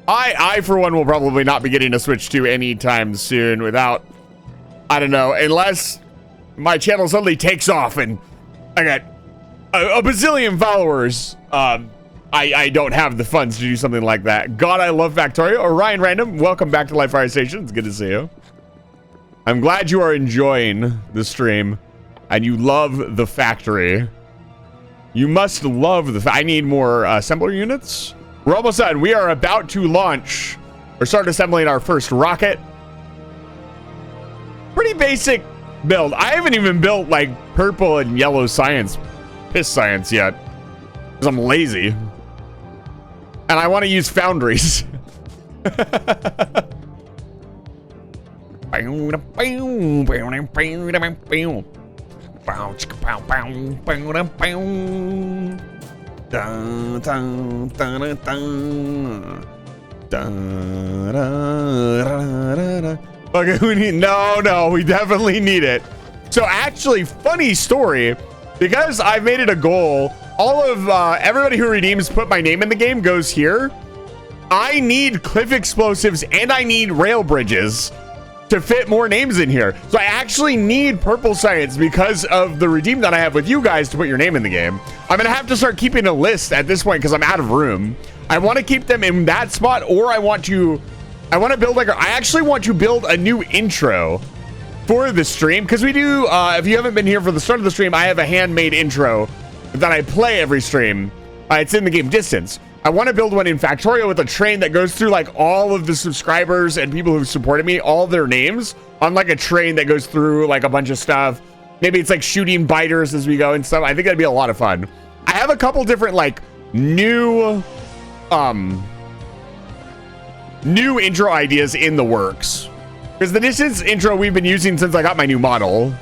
Speaker 2: I for one will probably not be getting a Switch 2 anytime soon without, I don't know, unless my channel suddenly takes off and I got a bazillion followers. I don't have the funds to do something like that. God, I love Factorio. Orion Random, welcome back to Live Fire Station. It's good to see you. I'm glad you are enjoying the stream. And you love the factory. You must love the I need more assembler units. We're almost done. We are about to launch or start assembling our first rocket. Pretty basic build. I haven't even built like purple and yellow science, piss science yet. Because I'm lazy. And I want to use foundries. Okay, we need no, we definitely need it. So actually, funny story, because I've made it a goal, all of everybody who redeems put my name in the game goes here. I need cliff explosives and I need rail bridges to fit more names in here. So I actually need purple science because of the redeem that I have with you guys to put your name in the game. I'm gonna have to start keeping a list at this point because I'm out of room. I want to keep them in that spot, or I want to build like I actually want to build a new intro for the stream, because we do if you haven't been here for the start of the stream, I have a handmade intro that I play every stream. It's in the game Distance. I want to build one in Factorio with a train that goes through like all of the subscribers and people who've supported me, all their names on like a train that goes through like a bunch of stuff. Maybe it's like shooting biters as we go and stuff. I think that'd be a lot of fun. I have a couple different like new intro ideas in the works, because the Distance intro we've been using since I got my new model.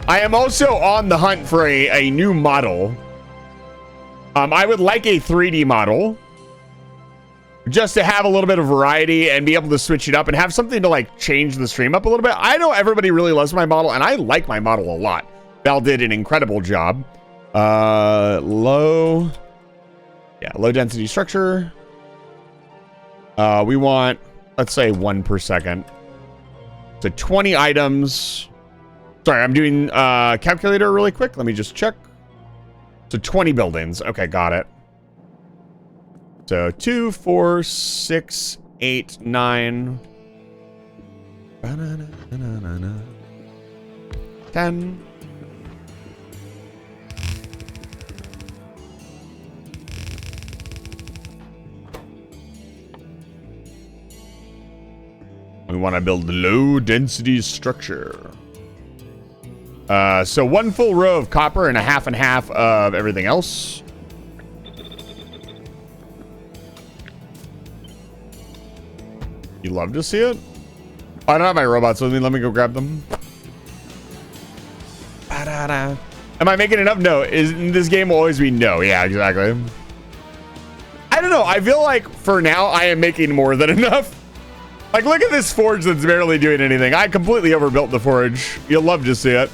Speaker 2: I am also on the hunt for a new model. I would like a 3D model. just to have a little bit of variety and be able to switch it up and have something to like change the stream up a little bit. I know everybody really loves my model, and I like my model a lot. Val did an incredible job. Low density structure. We want, let's say 1 per second. So 20 items. Sorry, I'm doing calculator really quick. Let me just check. So 20 buildings. Okay, got it. So 2, 4, 6, 8, 9. 10. We want to build low density structure. So 1 full row of copper and a half and half of everything else. You love to see it? Oh, I don't have my robots with me. Let me go grab them. Ba-da-da. Am I making enough? No. In this game will always be no. Yeah, exactly. I don't know. I feel like for now I am making more than enough. Like, look at this forge that's barely doing anything. I completely overbuilt the forge. You'll love to see it.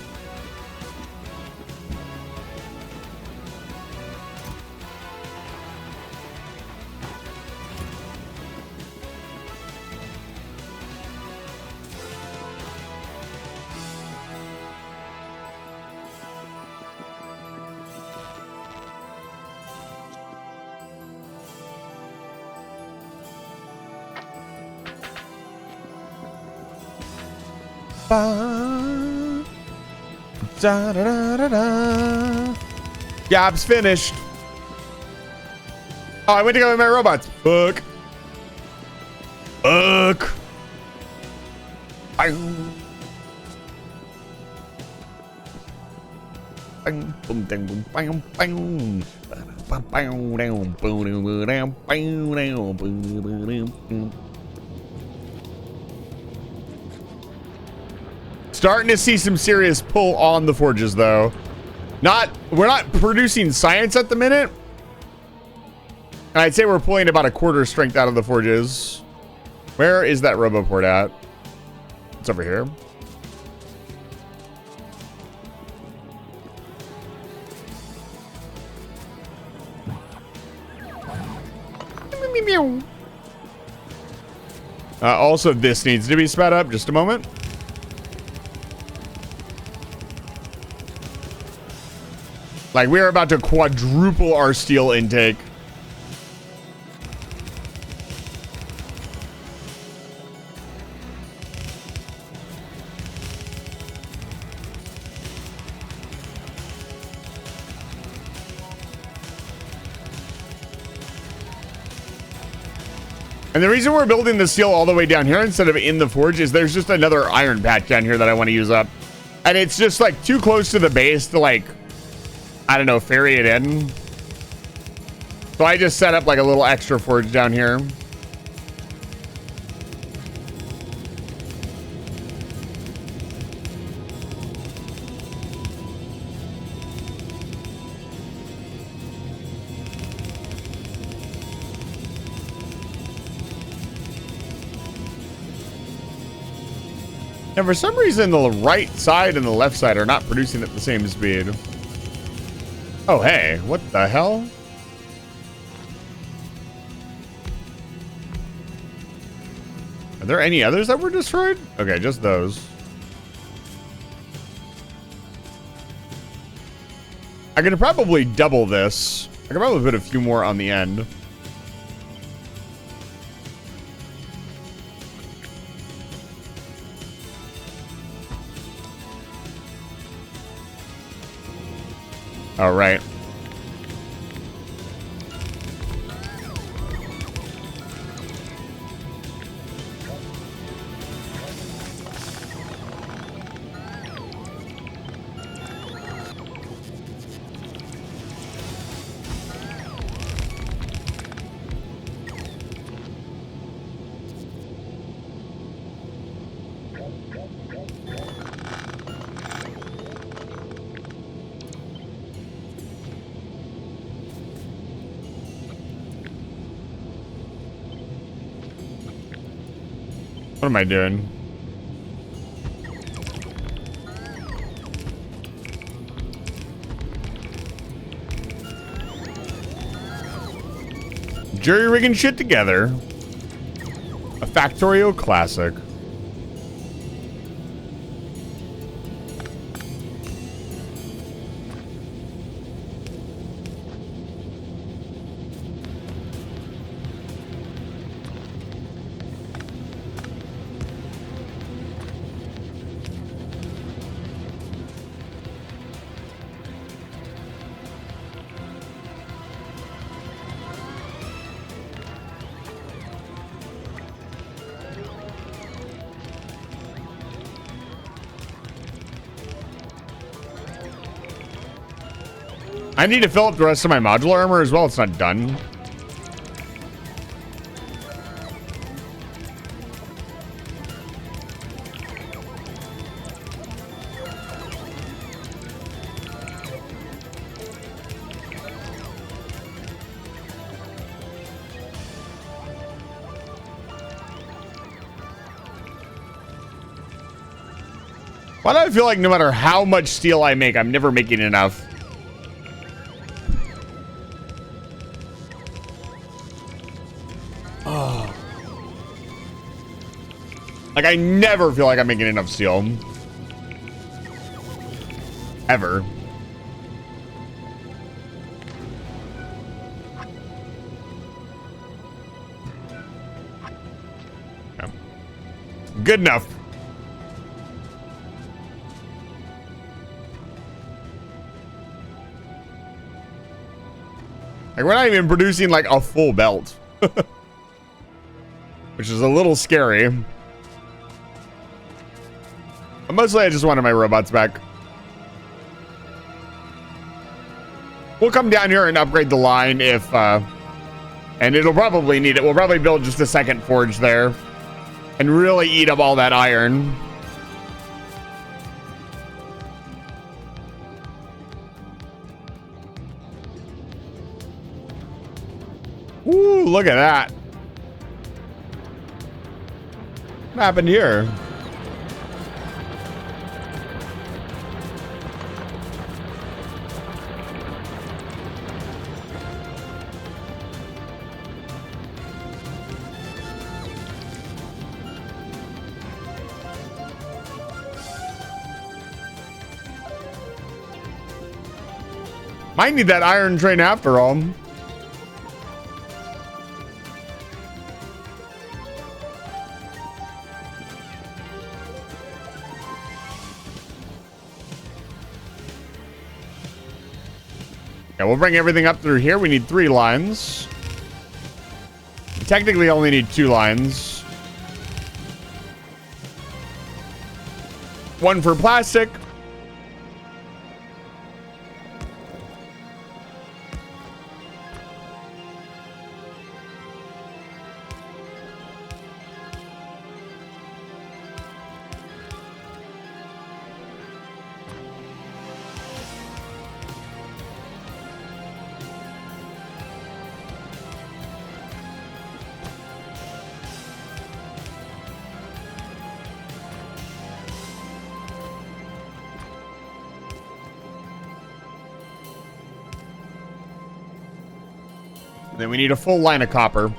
Speaker 2: Da, da, da, da, da. Job's finished. Oh, I went to go with my robots. Fuck. Fuck. Starting to see some serious pull on the forges, though. We're not producing science at the minute. I'd say we're pulling about a quarter strength out of the forges. Where is that Roboport at? It's over here. Also, this needs to be sped up. Just a moment. Like, we're about to quadruple our steel intake. And the reason we're building the steel all the way down here instead of in the forge is there's just another iron patch down here that I want to use up. And it's just like too close to the base to like, I don't know, ferry it in. So I just set up like a little extra forge down here. And for some reason, the right side and the left side are not producing at the same speed. Oh, hey, what the hell? Are there any others that were destroyed? Okay, just those. I could probably double this. I could probably put a few more on the end. All right. What am I doing? Jury rigging shit together. A Factorio classic. I need to fill up the rest of my modular armor as well. It's not done. Why do I feel like no matter how much steel I make, I'm never making enough? Like, I never feel like I'm making enough steel. Ever. Yeah. Good enough. Like, we're not even producing, like, a full belt. Which is a little scary. But mostly, I just wanted my robots back. We'll come down here and upgrade the line if, and it'll probably need it. We'll probably build just a second forge there. And really eat up all that iron. Ooh, look at that. What happened here? Might need that iron train after all. Yeah, we'll bring everything up through here. We need 3 lines. Technically only need 2 lines. 1 for plastic. Then we need a full line of copper.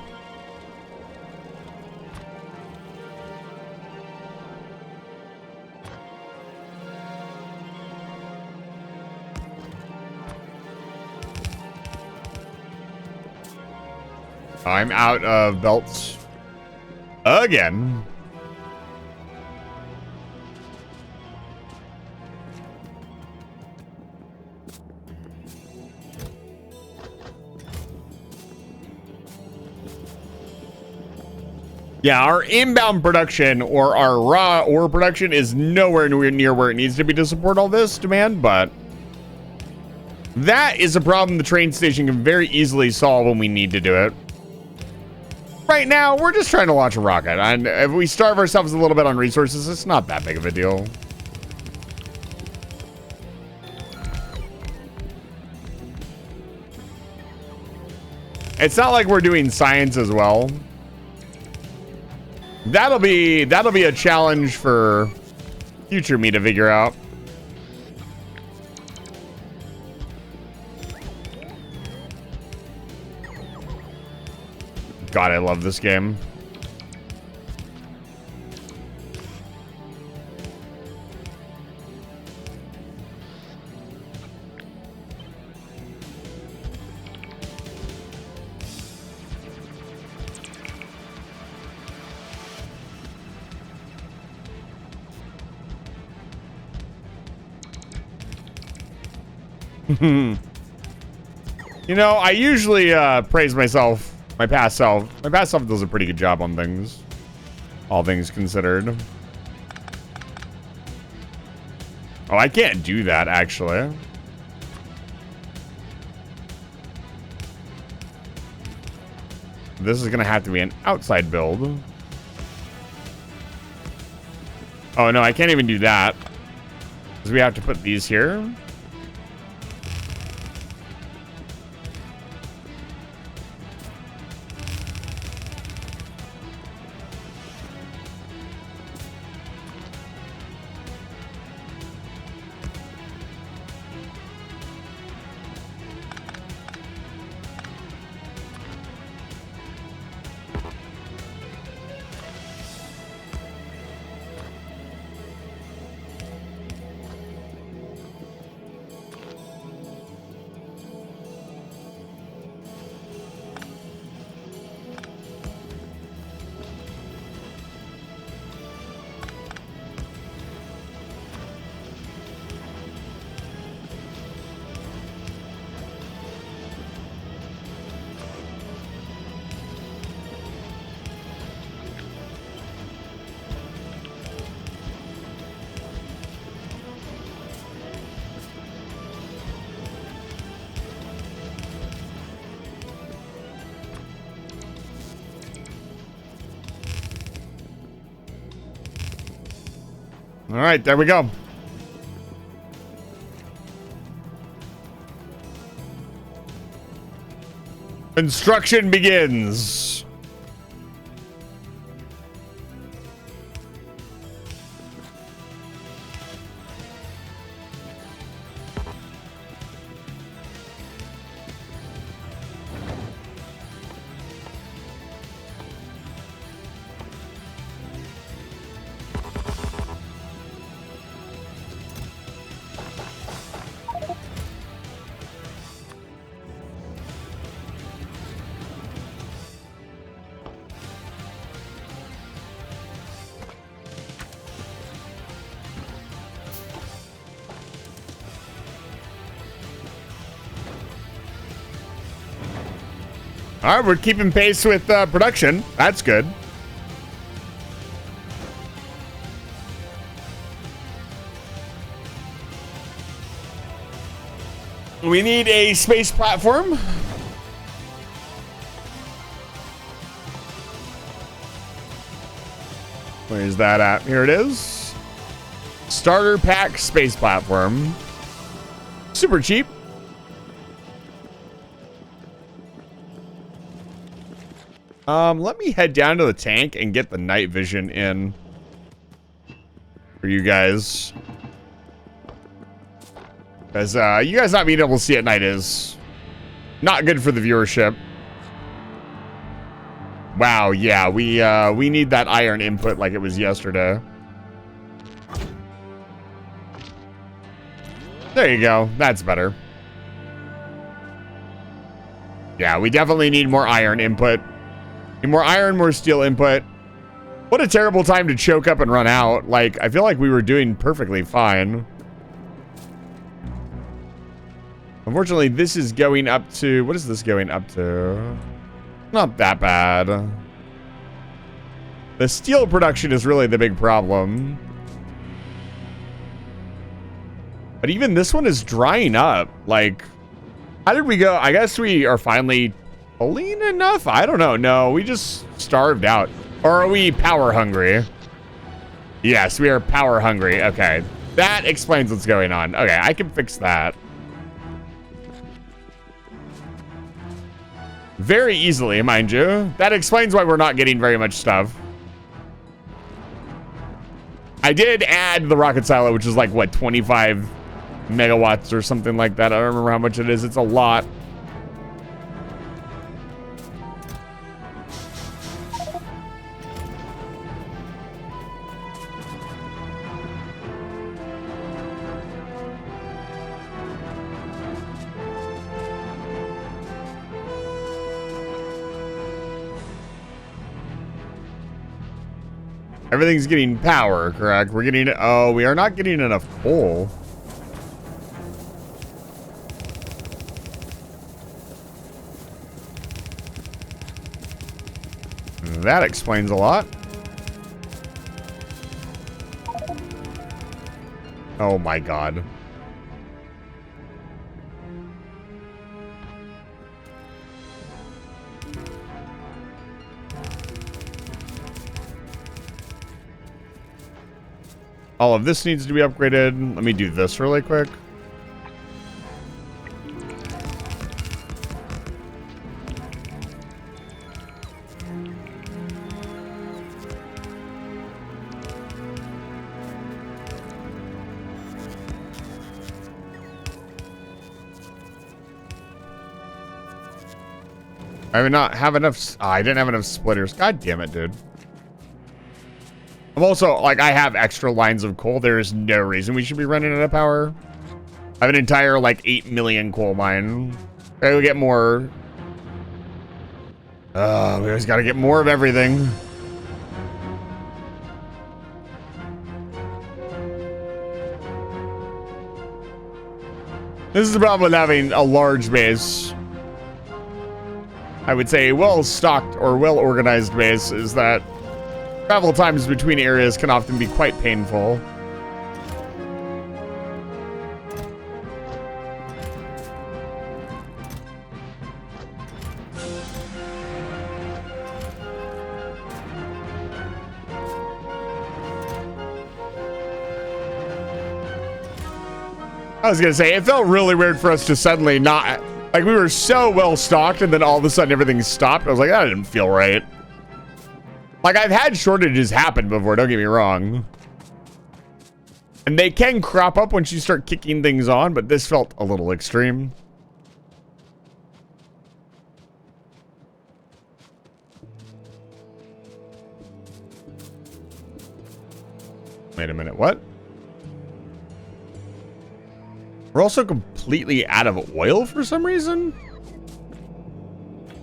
Speaker 2: I'm out of belts again. Yeah, our inbound production or our raw ore production is nowhere near where it needs to be to support all this demand, but that is a problem the train station can very easily solve when we need to do it. Right now, we're just trying to launch a rocket, and if we starve ourselves a little bit on resources, it's not that big of a deal. It's not like we're doing science as well. That'll be a challenge for future me to figure out. God, I love this game. You know, I usually praise myself, my past self. My past self does a pretty good job on things, all things considered. Oh, I can't do that, actually. This is gonna have to be an outside build. Oh, no, I can't even do that, because we have to put these here. All right, there we go. Construction begins. All right, we're keeping pace with production. That's good. We need a space platform. Where's that at? Here it is. Starter pack space platform. Super cheap. Let me head down to the tank and get the night vision in for you guys. Because you guys not being able to see at night is not good for the viewership. Wow, yeah, we need that iron input like it was yesterday. There you go. That's better. Yeah, we definitely need more iron input. Need more iron, more steel input. What a terrible time to choke up and run out. Like, I feel like we were doing perfectly fine. Unfortunately, this is going up to... What is this going up to? Not that bad. The steel production is really the big problem. But even this one is drying up. Like, how did we go? I guess we are finally pulling enough? I don't know. No, we just starved out. Or are we power hungry? Yes, we are power hungry. Okay. That explains what's going on. Okay, I can fix that. Very easily, mind you. That explains why we're not getting very much stuff. I did add the rocket silo, which is like, what, 25 megawatts or something like that. I don't remember how much it is. It's a lot. Everything's getting power, correct? We're getting, oh, we are not getting enough coal. That explains a lot. Oh my God. All of this needs to be upgraded. Let me do this really quick. I did not have enough. I didn't have enough splitters. God damn it, dude. I'm also, like, I have extra lines of coal. There is no reason we should be running out of power. I have an entire, like, 8 million coal mine. Okay, we get more. We always gotta get more of everything. This is the problem with having a large base. I would say a well-stocked or well-organized base is that travel times between areas can often be quite painful. I was gonna say, it felt really weird for us to suddenly not, like, we were so well stocked and then all of a sudden everything stopped. I was like, that didn't feel right. Like, I've had shortages happen before, don't get me wrong. And they can crop up once you start kicking things on, but this felt a little extreme. Wait a minute, what? We're also completely out of oil for some reason?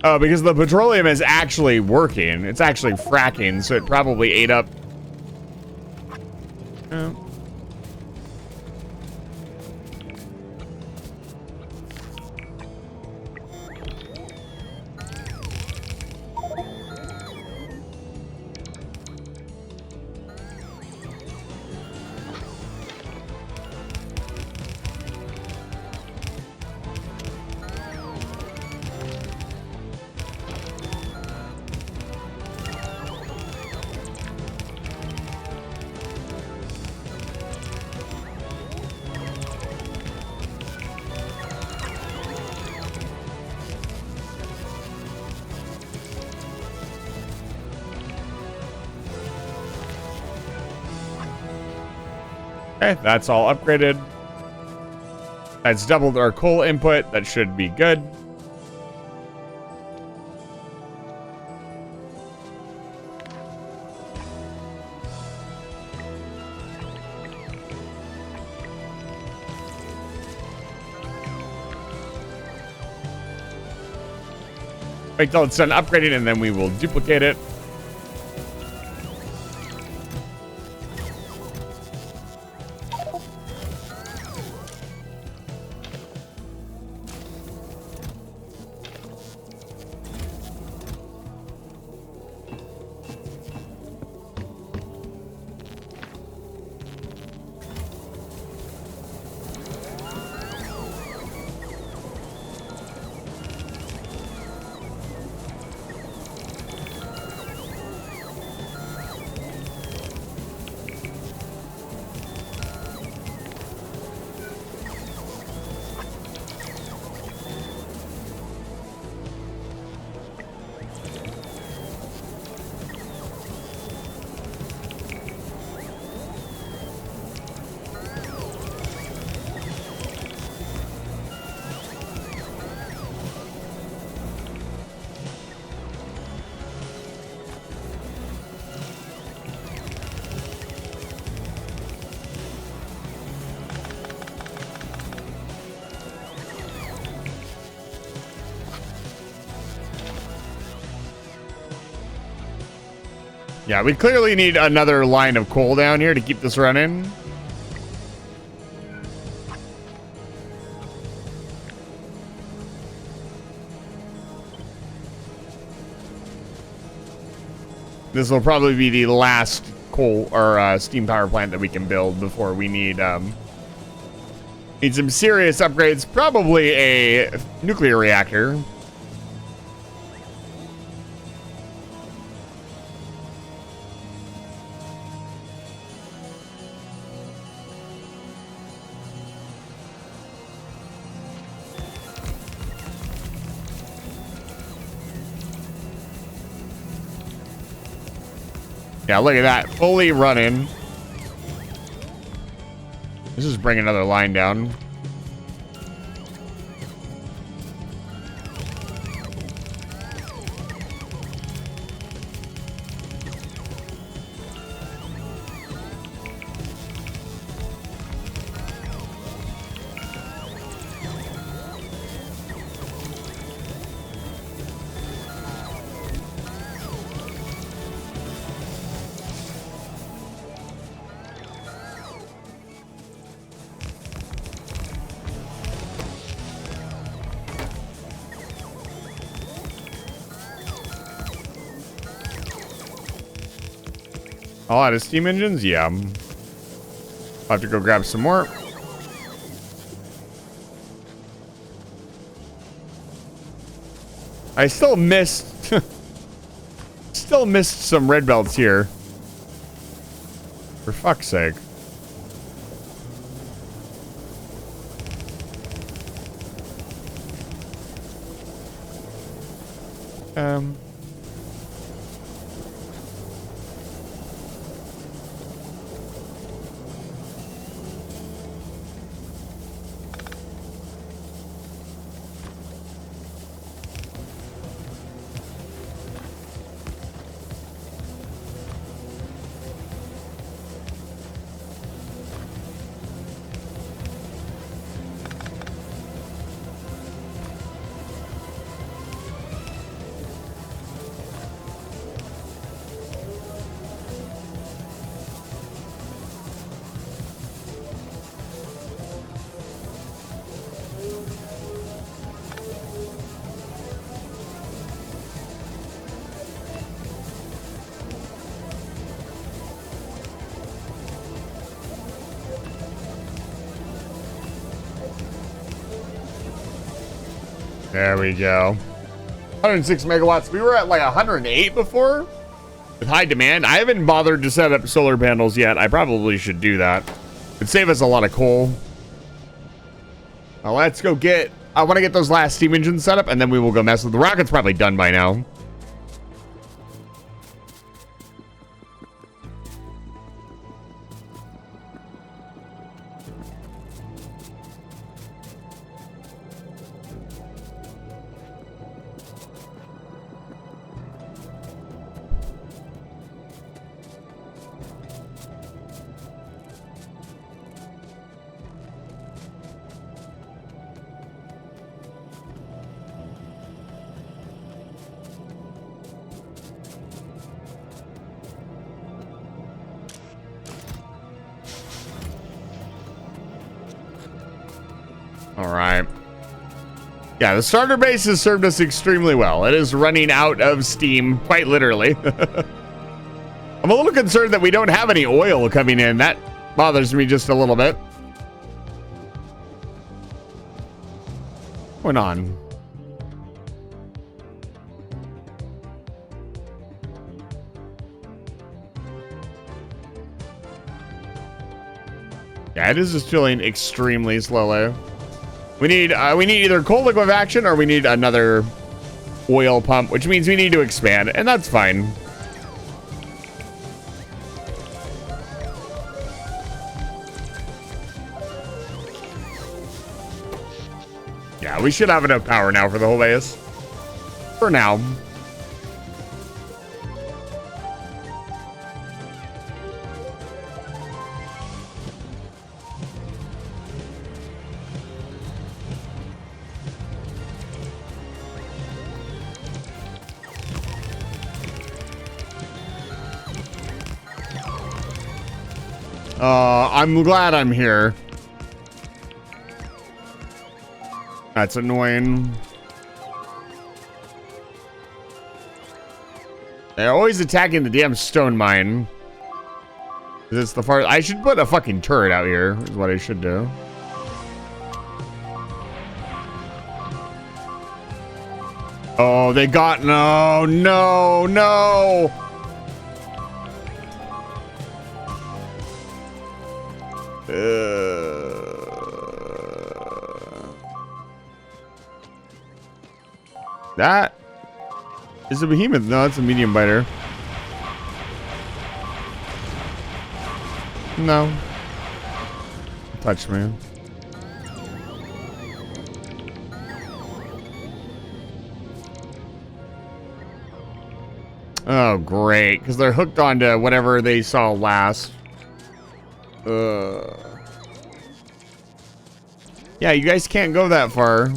Speaker 2: Oh, because the petroleum is actually working. It's actually fracking, so it probably ate up. Okay, that's all upgraded. That's doubled our coal input. That should be good. Wait till it's done upgrading and then we will duplicate it. Yeah, we clearly need another line of coal down here to keep this running. This will probably be the last coal or steam power plant that we can build before we need some serious upgrades. Probably a nuclear reactor. Yeah, look at that. Fully running. Let's just bring another line down. A lot of steam engines? Yeah. I'll have to go grab some more. I still missed... still missed some red belts here. For fuck's sake. There we go. 106 megawatts. We were at like 108 before with high demand. I haven't bothered to set up solar panels yet. I probably should do that. It'd save us a lot of coal. Now let's go get... I want to get those last steam engines set up, and then we will go mess with the rocket's probably done by now. All right. Yeah, the starter base has served us extremely well. It is running out of steam, quite literally. I'm a little concerned that we don't have any oil coming in. That bothers me just a little bit. What's going on? Yeah, it is just filling extremely slowly. We need either coal liquefaction or we need another oil pump, which means we need to expand, and that's fine. Yeah, we should have enough power now for the whole base. For now. I'm glad I'm here. That's annoying. They're always attacking the damn stone mine. It's the far. I should put a fucking turret out here, is what I should do. Oh, they got. No, no, no. That is a behemoth. No, it's a medium biter. No. Touch me. Oh, great. Because they're hooked onto whatever they saw last. Yeah, you guys can't go that far.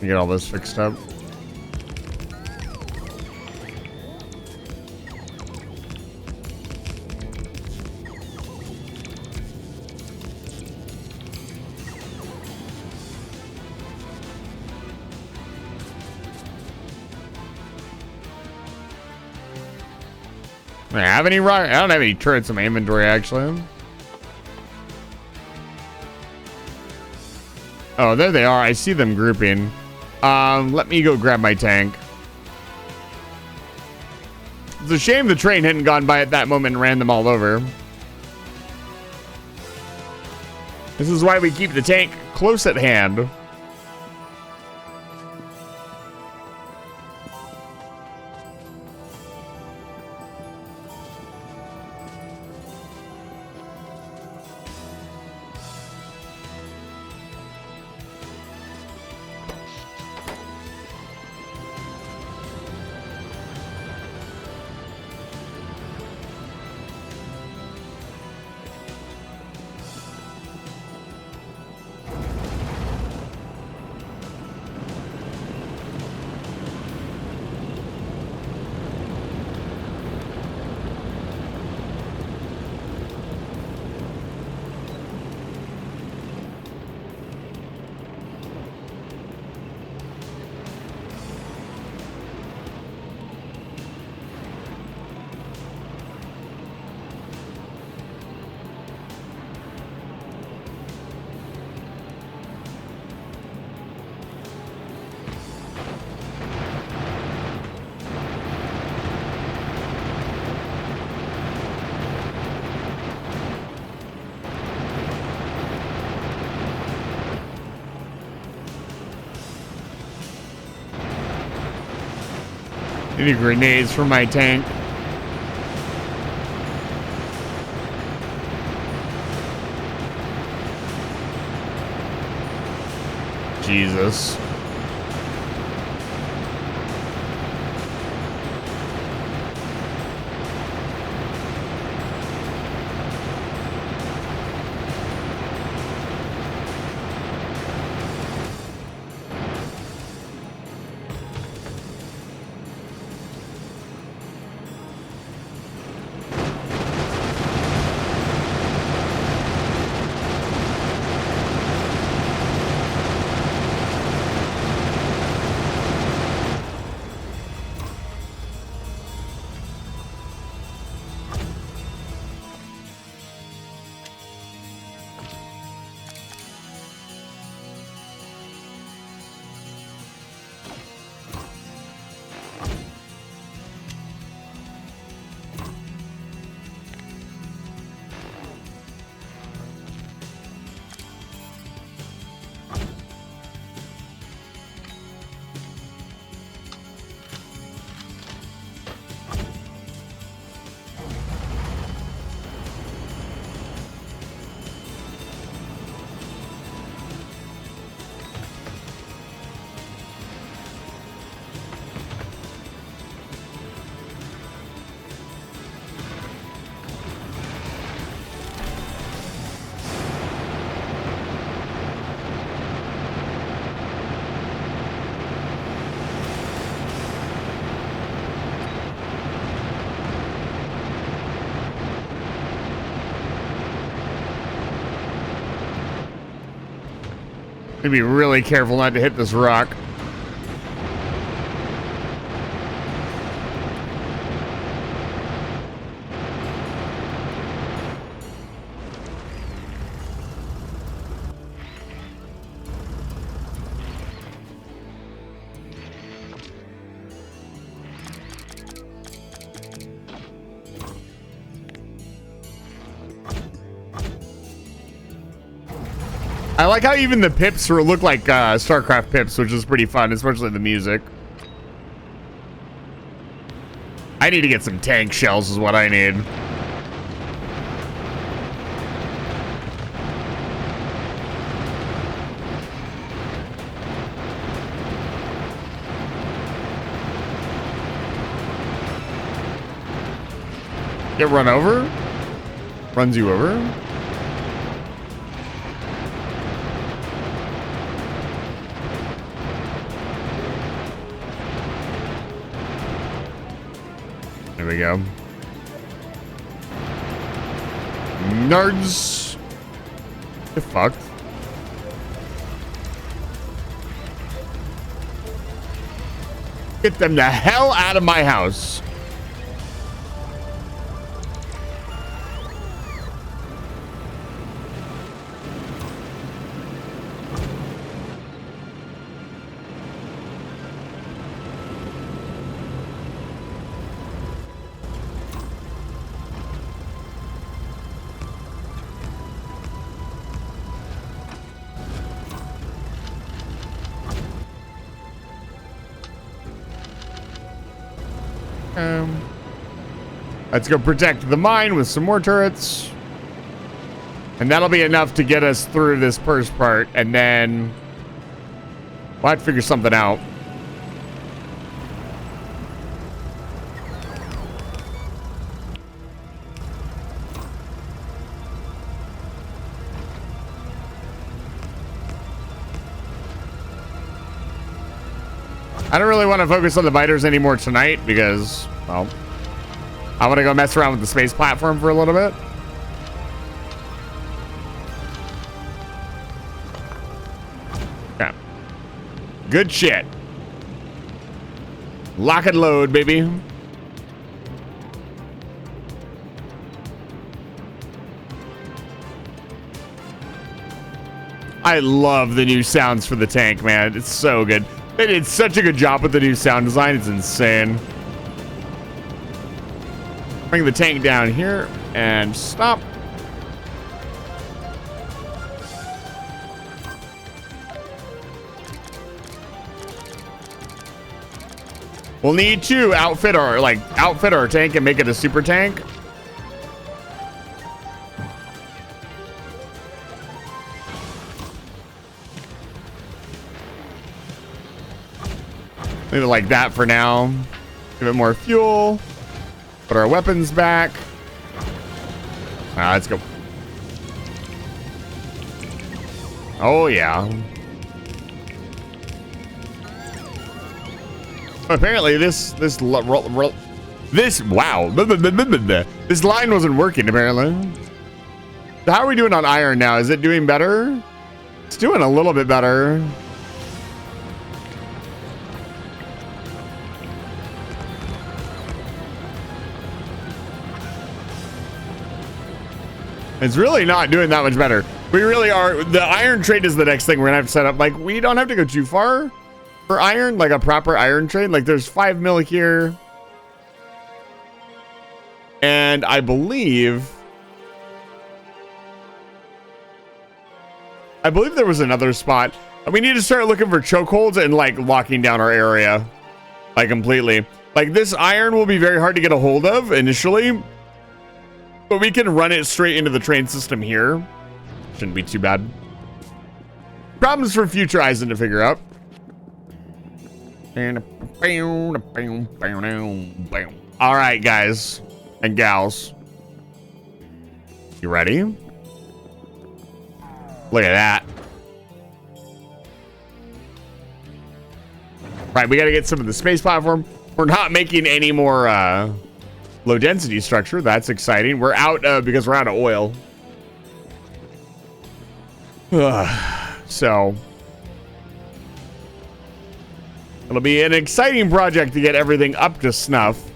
Speaker 2: Get all this fixed up. I have any rock? I don't have any turrets in my inventory, actually. Oh, there they are. I see them grouping. Let me go grab my tank. It's a shame the train hadn't gone by at that moment and ran them all over. This is why we keep the tank close at hand. Any grenades for my tank? Jesus. Be really careful not to hit this rock. I like how even the pips look like StarCraft pips, which is pretty fun, especially the music. I need to get some tank shells is what I need. Get run over? Runs you over? There we go. Nerds. Get fucked. Get them the hell out of my house. Let's go protect the mine with some more turrets. And that'll be enough to get us through this first part. And then we'll have to figure something out. I don't really want to focus on the biters anymore tonight because, well, I want to go mess around with the space platform for a little bit. Okay. Good shit. Lock and load, baby. I love the new sounds for the tank, man. It's so good. They did such a good job with the new sound design. It's insane. Bring the tank down here and stop. We'll need to outfit our tank and make it a super tank. Leave it like that for now. Give it more fuel. Put our weapons back. Let's go. Oh yeah. Apparently this wow. This line wasn't working apparently. So how are we doing on iron now? Is it doing better? It's doing a little bit better. It's really not doing that much better. We really are. The iron trade is the next thing we're gonna have to set up. Like, we don't have to go too far for iron, like a proper iron trade. Like, there's 5 mil here. And I believe there was another spot. We need to start looking for chokeholds and like locking down our area. Like completely. Like, this iron will be very hard to get a hold of initially. But we can run it straight into the train system here. Shouldn't be too bad. Problems for future Eisen to figure out. All right, guys and gals. You ready? Look at that. Right, we got to get some of the space platform. We're not making any more low density structure. That's exciting. We're out because we're out of oil. So It'll be an exciting project to get everything up to snuff.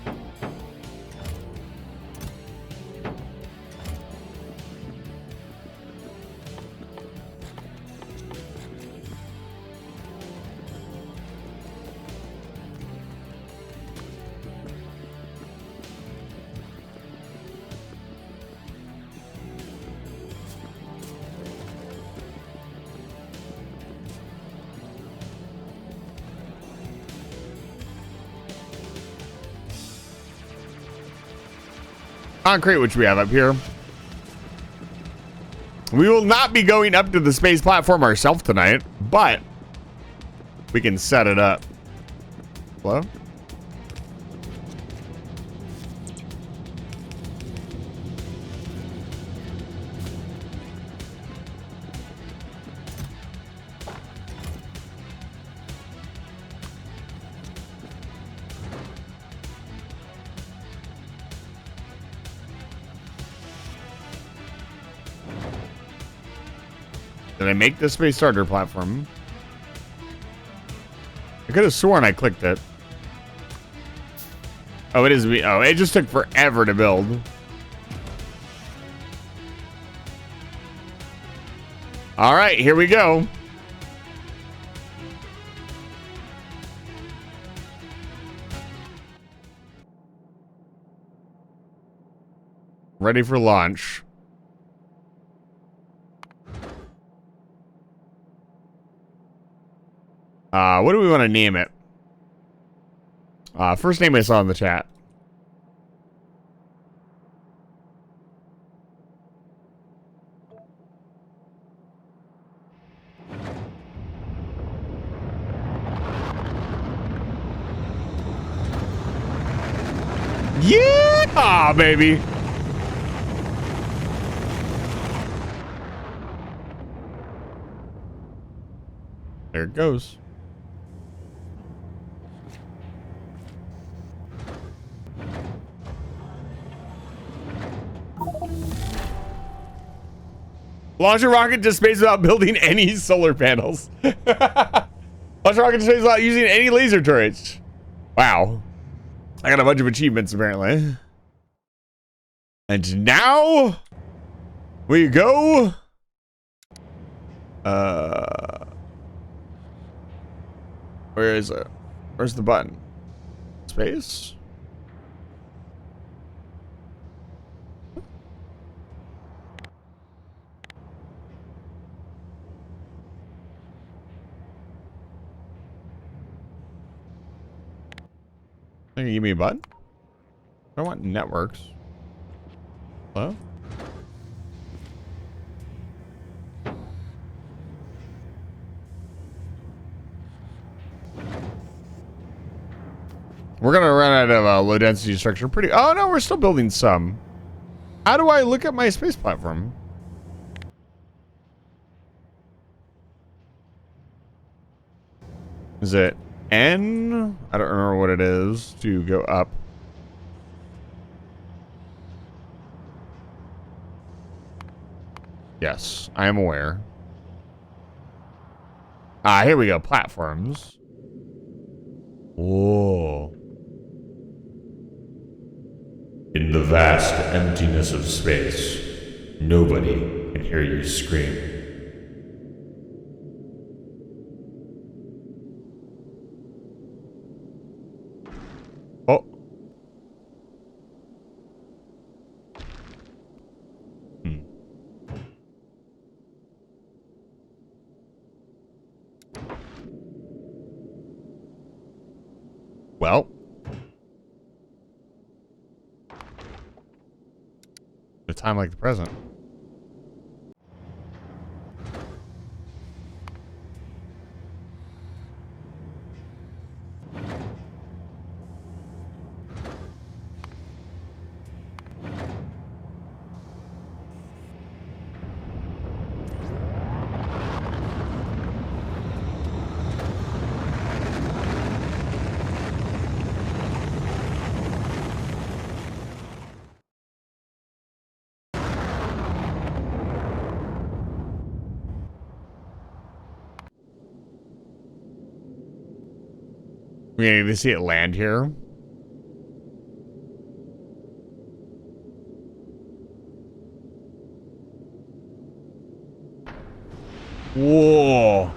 Speaker 2: Concrete, which we have up here. We will not be going up to the space platform ourselves tonight, but we can set it up. Hello? Did I make the space starter platform? I could have sworn I clicked it. Oh, it is me. Oh, it just took forever to build. All right, here we go. Ready for launch. What do we want to name it? First name I saw in the chat. Yeah, baby. There it goes. Launch a rocket to space without building any solar panels. Launch a rocket to space without using any laser turrets. Wow. I got a bunch of achievements apparently. And now we go. Where is it? Where's the button? Space? Can you give me a button? I want networks. Hello? We're gonna run out of low density structure pretty. Oh no, we're still building some. How do I look at my space platform? Is it N? I don't remember what it is to go up. Yes, I am aware. Here we go. Platforms. Whoa.
Speaker 1: In the vast emptiness of space, nobody can hear you scream.
Speaker 2: Oh. Well. A time like the present. We need to see it land here. Whoa.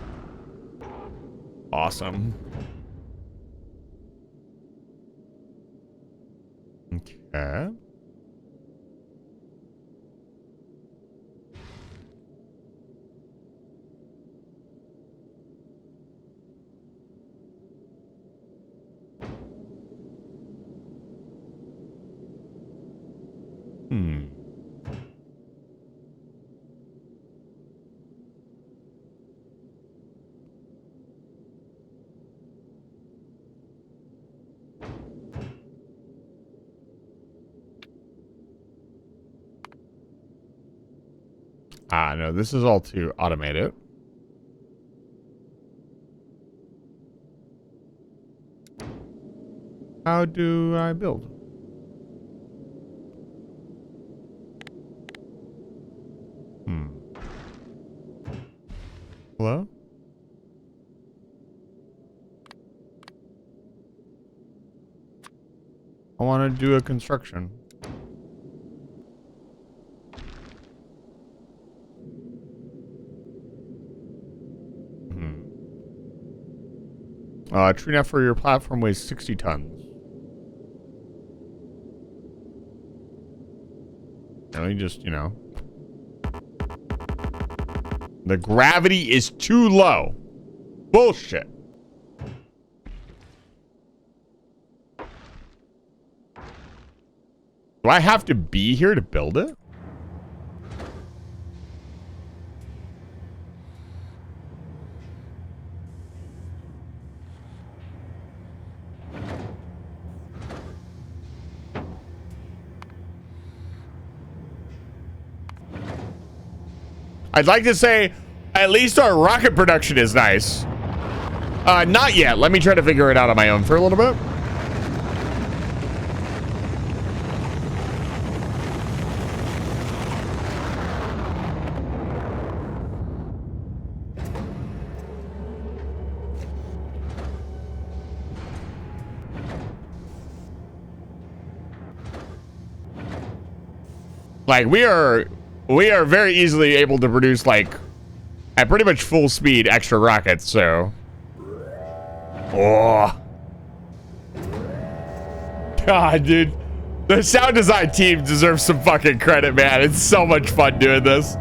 Speaker 2: Awesome. Okay. Ah, no, this is all to automate it. How do I build? Hello? I want to do a construction. Tree nut for your platform weighs 60 tons. Let me just, you know. The gravity is too low. Bullshit. Do I have to be here to build it? I'd like to say at least our rocket production is nice. Not yet. Let me try to figure it out on my own for a little bit. Like, we are very easily able to produce, like, at pretty much full speed extra rockets, so. Oh. God, dude. The sound design team deserves some fucking credit, man. It's so much fun doing this.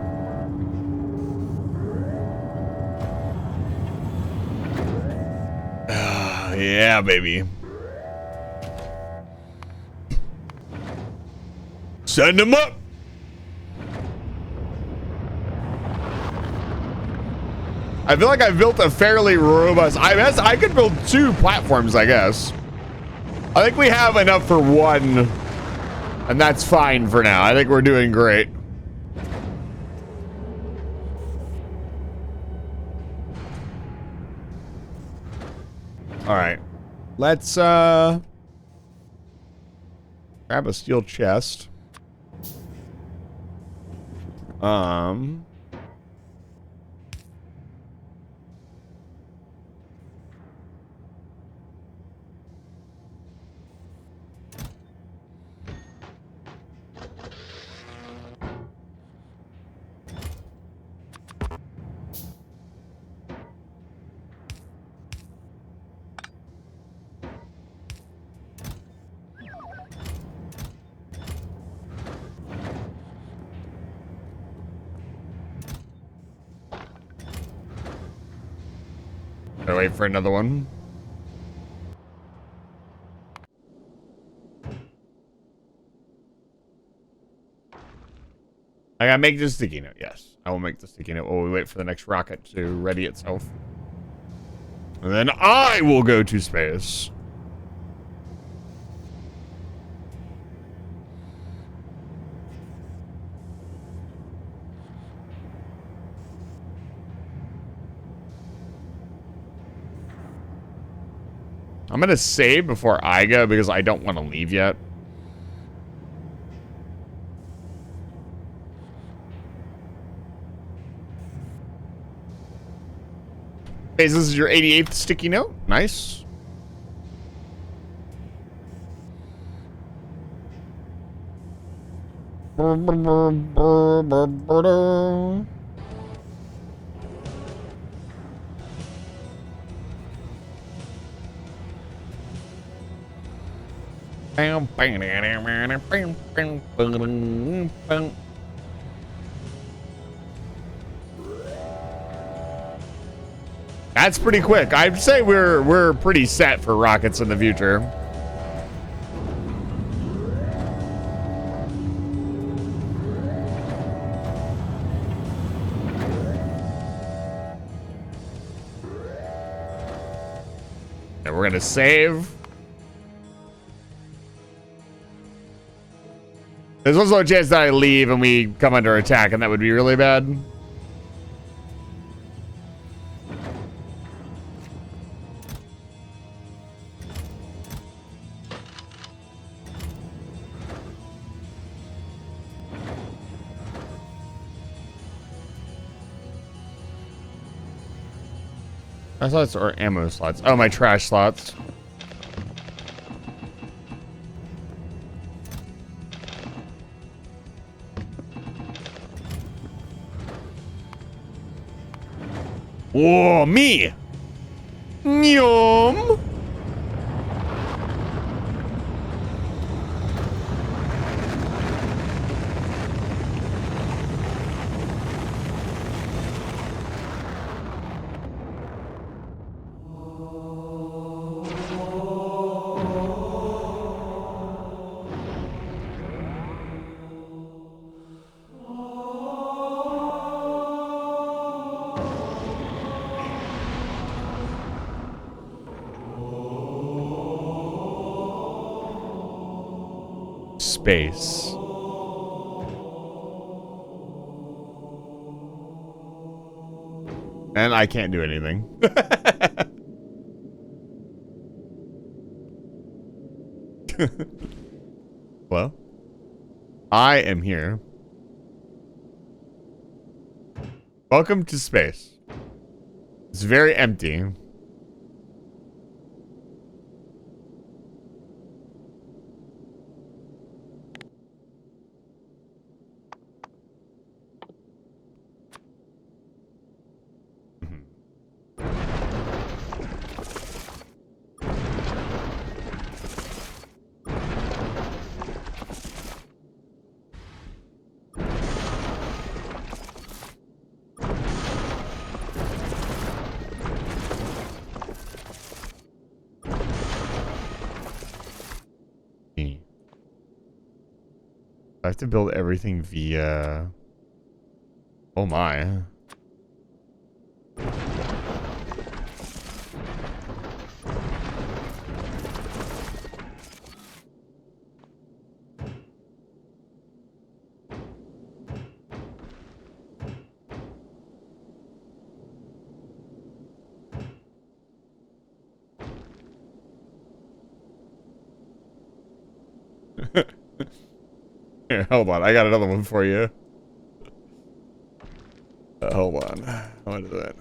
Speaker 2: Yeah, baby. Send them up. I feel like I've built a fairly robust. I could build 2 platforms, I guess. I think we have enough for 1, and that's fine for now. I think we're doing great. All right, let's grab a steel chest. Gotta wait for another one. I gotta make this sticky note. Yes, I will make the sticky note while we wait for the next rocket to ready itself. And then I will go to space. I'm gonna save before I go because I don't want to leave yet. Okay, this is your 88th sticky note. Nice. That's pretty quick. I'd say we're pretty set for rockets in the future. And we're gonna save. There's also a chance that I leave and we come under attack, and that would be really bad. My slots or ammo slots. Oh, my trash slots. Whoa, me! Nyom! Space. And I can't do anything. Well, I am here. Welcome to space. It's very empty. I have to build everything via... Oh my. Here, hold on. I got another one for you. Hold on. I want to do that.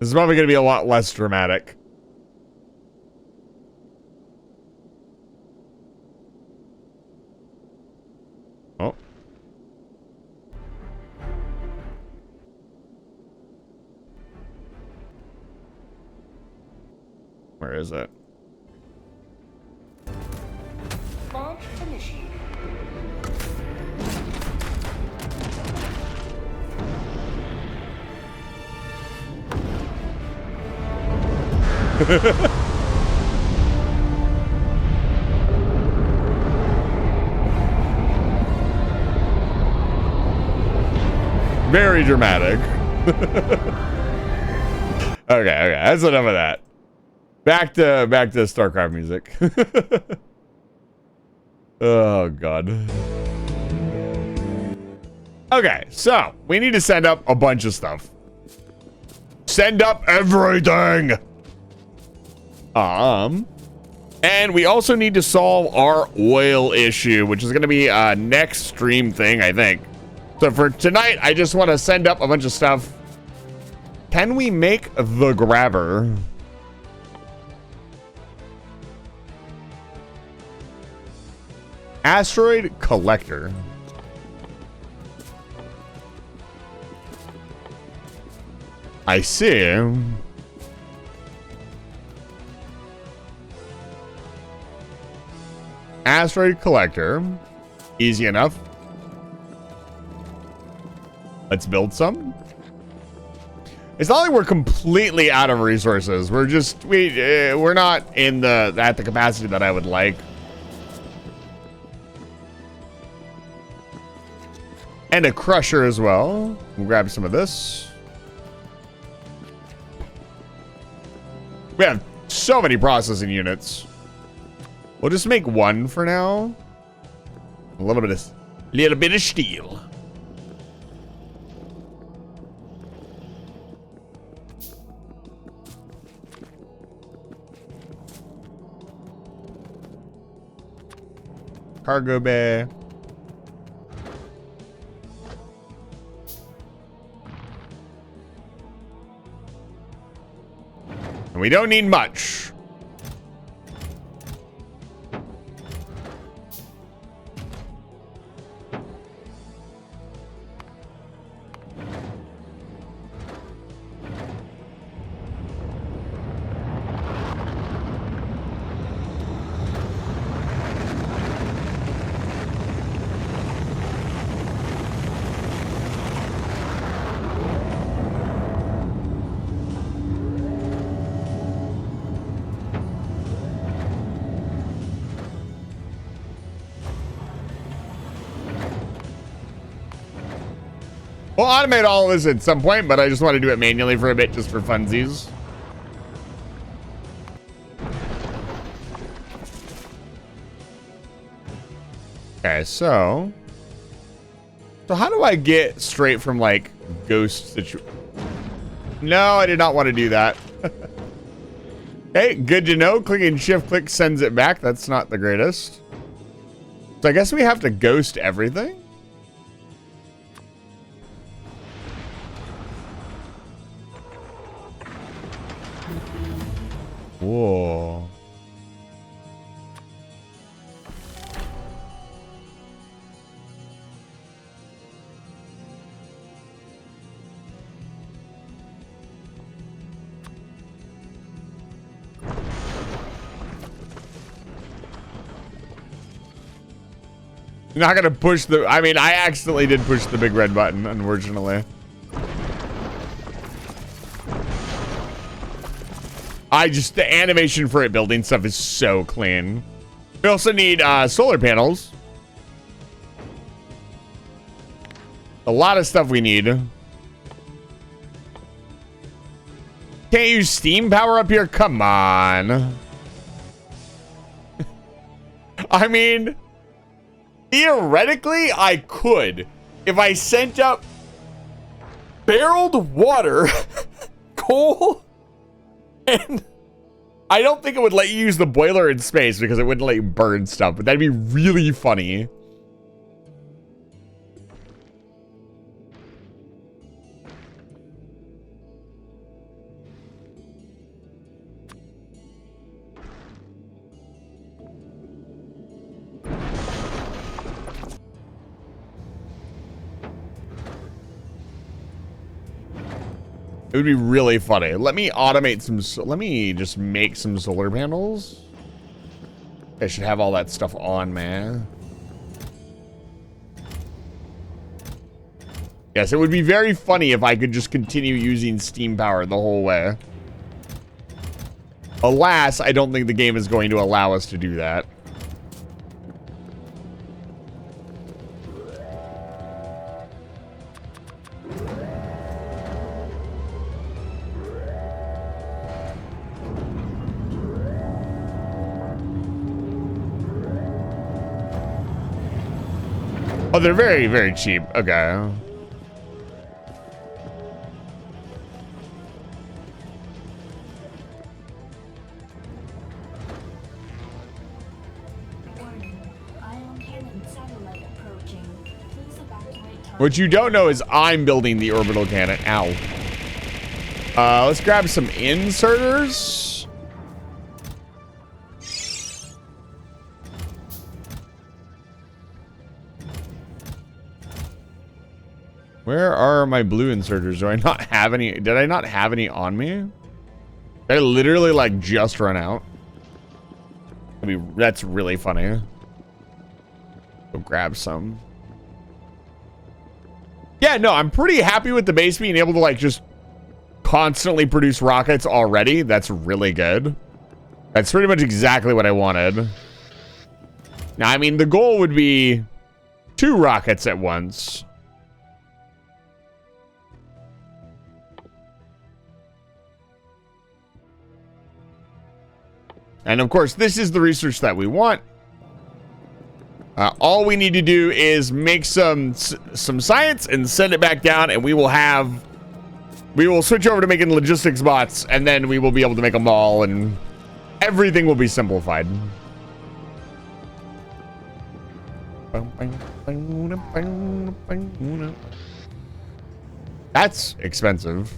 Speaker 2: This is probably going to be a lot less dramatic. Oh. Where is it?
Speaker 6: Launch initiated.
Speaker 2: Very dramatic. Okay, that's enough of that. Back to StarCraft music. Oh god. Okay, so we need to send up a bunch of stuff. Send up everything. And we also need to solve our oil issue, which is going to be a next stream thing, I think. So for tonight, I just want to send up a bunch of stuff. Can we make the grabber? Asteroid collector. I see. Asteroid collector. Easy enough. Let's build some. It's not like we're completely out of resources. We're just we're not in at the capacity that I would like. And a crusher as well. We'll grab some of this. We have so many processing units. We'll just make one for now. A little bit of steel. Cargo bay. And we don't need much. We'll automate all of this at some point, but I just want to do it manually for a bit just for funsies. Okay, so how do I get straight from like ghost situation? No, I did not want to do that. Hey, good to know. Clicking shift click sends it back. That's not the greatest. So I guess we have to ghost everything. Whoa. You're not gonna push the, I mean, I accidentally did push the big red button, unfortunately. The animation for it building stuff is so clean. We also need solar panels. A lot of stuff we need. Can't use steam power up here? Come on. I mean, theoretically, I could. If I sent up barreled water, coal, and I don't think it would let you use the boiler in space because it wouldn't let you burn stuff, but that'd be really funny. It would be really funny. Let me automate some, let me just make some solar panels. I should have all that stuff on, man. Yes, it would be very funny if I could just continue using steam power the whole way. Alas, I don't think the game is going to allow us to do that. Oh, they're very, very cheap. Okay. What you don't know is I'm building the orbital cannon. Ow. Let's grab some inserters. Where are my blue inserters? Do I not have any? Did I not have any on me? Did I literally like just run out? I mean, that's really funny. Go grab some. Yeah, no, I'm pretty happy with the base being able to like just constantly produce rockets already. That's really good. That's pretty much exactly what I wanted. Now, I mean, the goal would be 2 rockets at once. And of course, this is the research that we want. All we need to do is make some science and send it back down, and we will switch over to making logistics bots, and then we will be able to make them all, and everything will be simplified. That's expensive.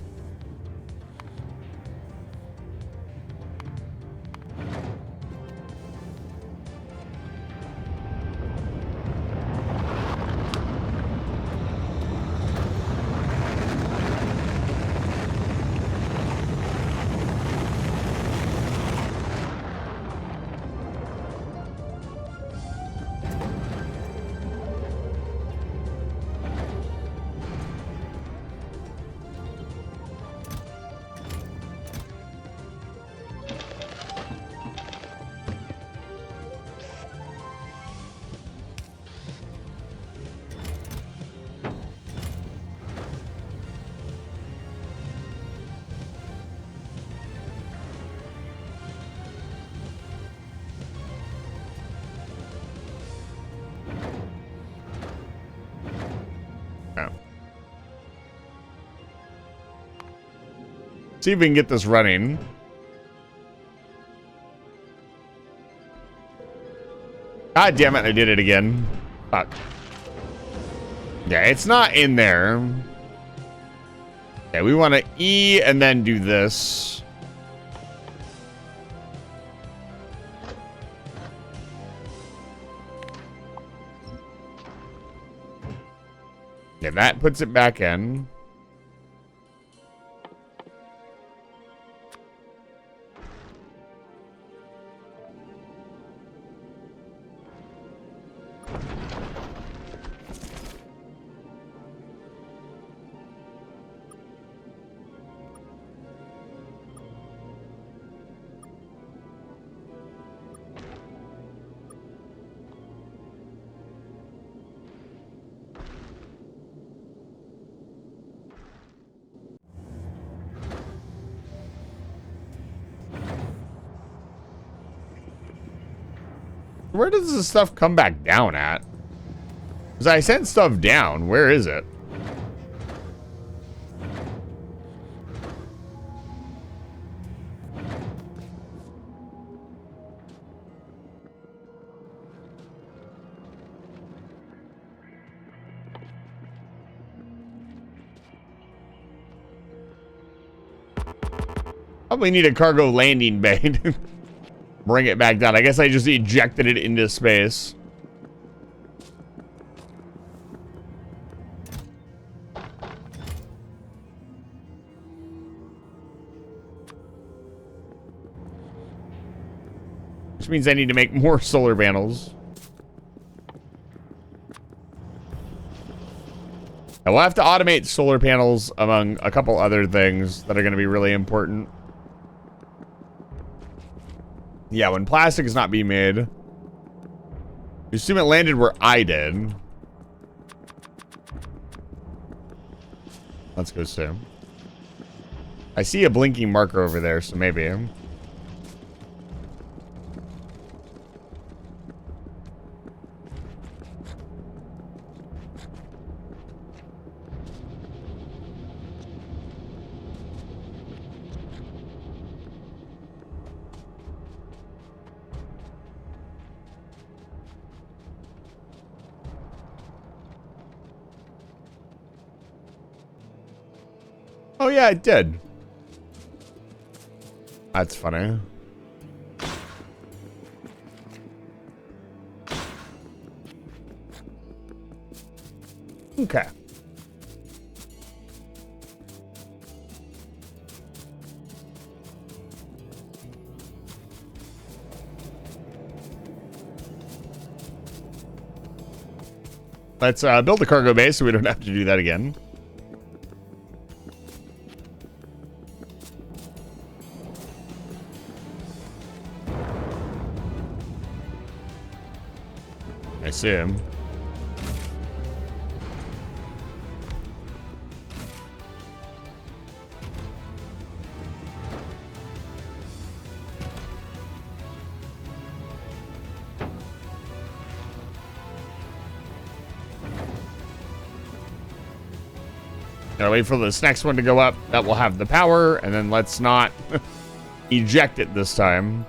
Speaker 2: See if we can get this running. God damn it, I did it again. Fuck. Yeah, it's not in there. Okay, we want to E and then do this. Yeah, that puts it back in. Where does this stuff come back down at? Because I sent stuff down. Where is it? Probably need a cargo landing bay. Bring it back down. I guess I just ejected it into space. Which means I need to make more solar panels. I will have to automate solar panels among a couple other things that are going to be really important. Yeah, when plastic is not being made. You assume it landed where I did. Let's go see. I see a blinking marker over there, so maybe. Oh yeah, it did. That's funny. Okay. Let's build the cargo base so we don't have to do that again. I see him. Gotta wait for this next one to go up. That will have the power, and then let's not eject it this time.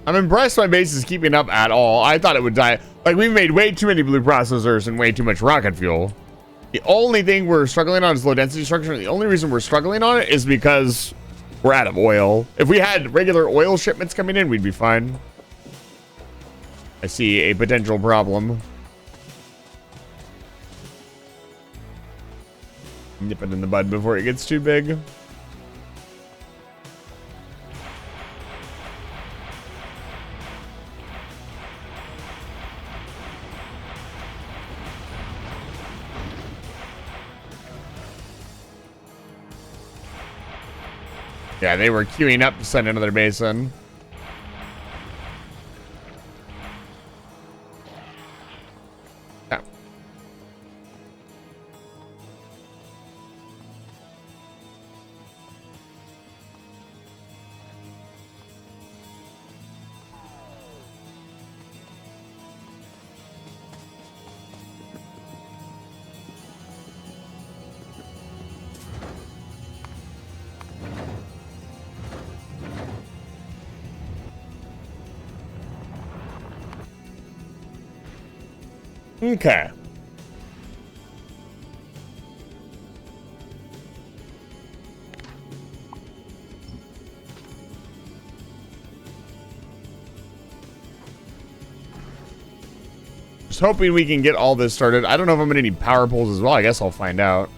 Speaker 2: I'm impressed my base is keeping up at all. I thought it would die. Like, we've made way too many blue processors and way too much rocket fuel. The only thing we're struggling on is low density structure. And the only reason we're struggling on it is because we're out of oil. If we had regular oil shipments coming in, we'd be fine. I see a potential problem. Nip it in the bud before it gets too big. Yeah, they were queuing up to send another base in. Yeah. Okay. Just hoping we can get all this started. I don't know if I'm gonna need power poles as well. I guess I'll find out.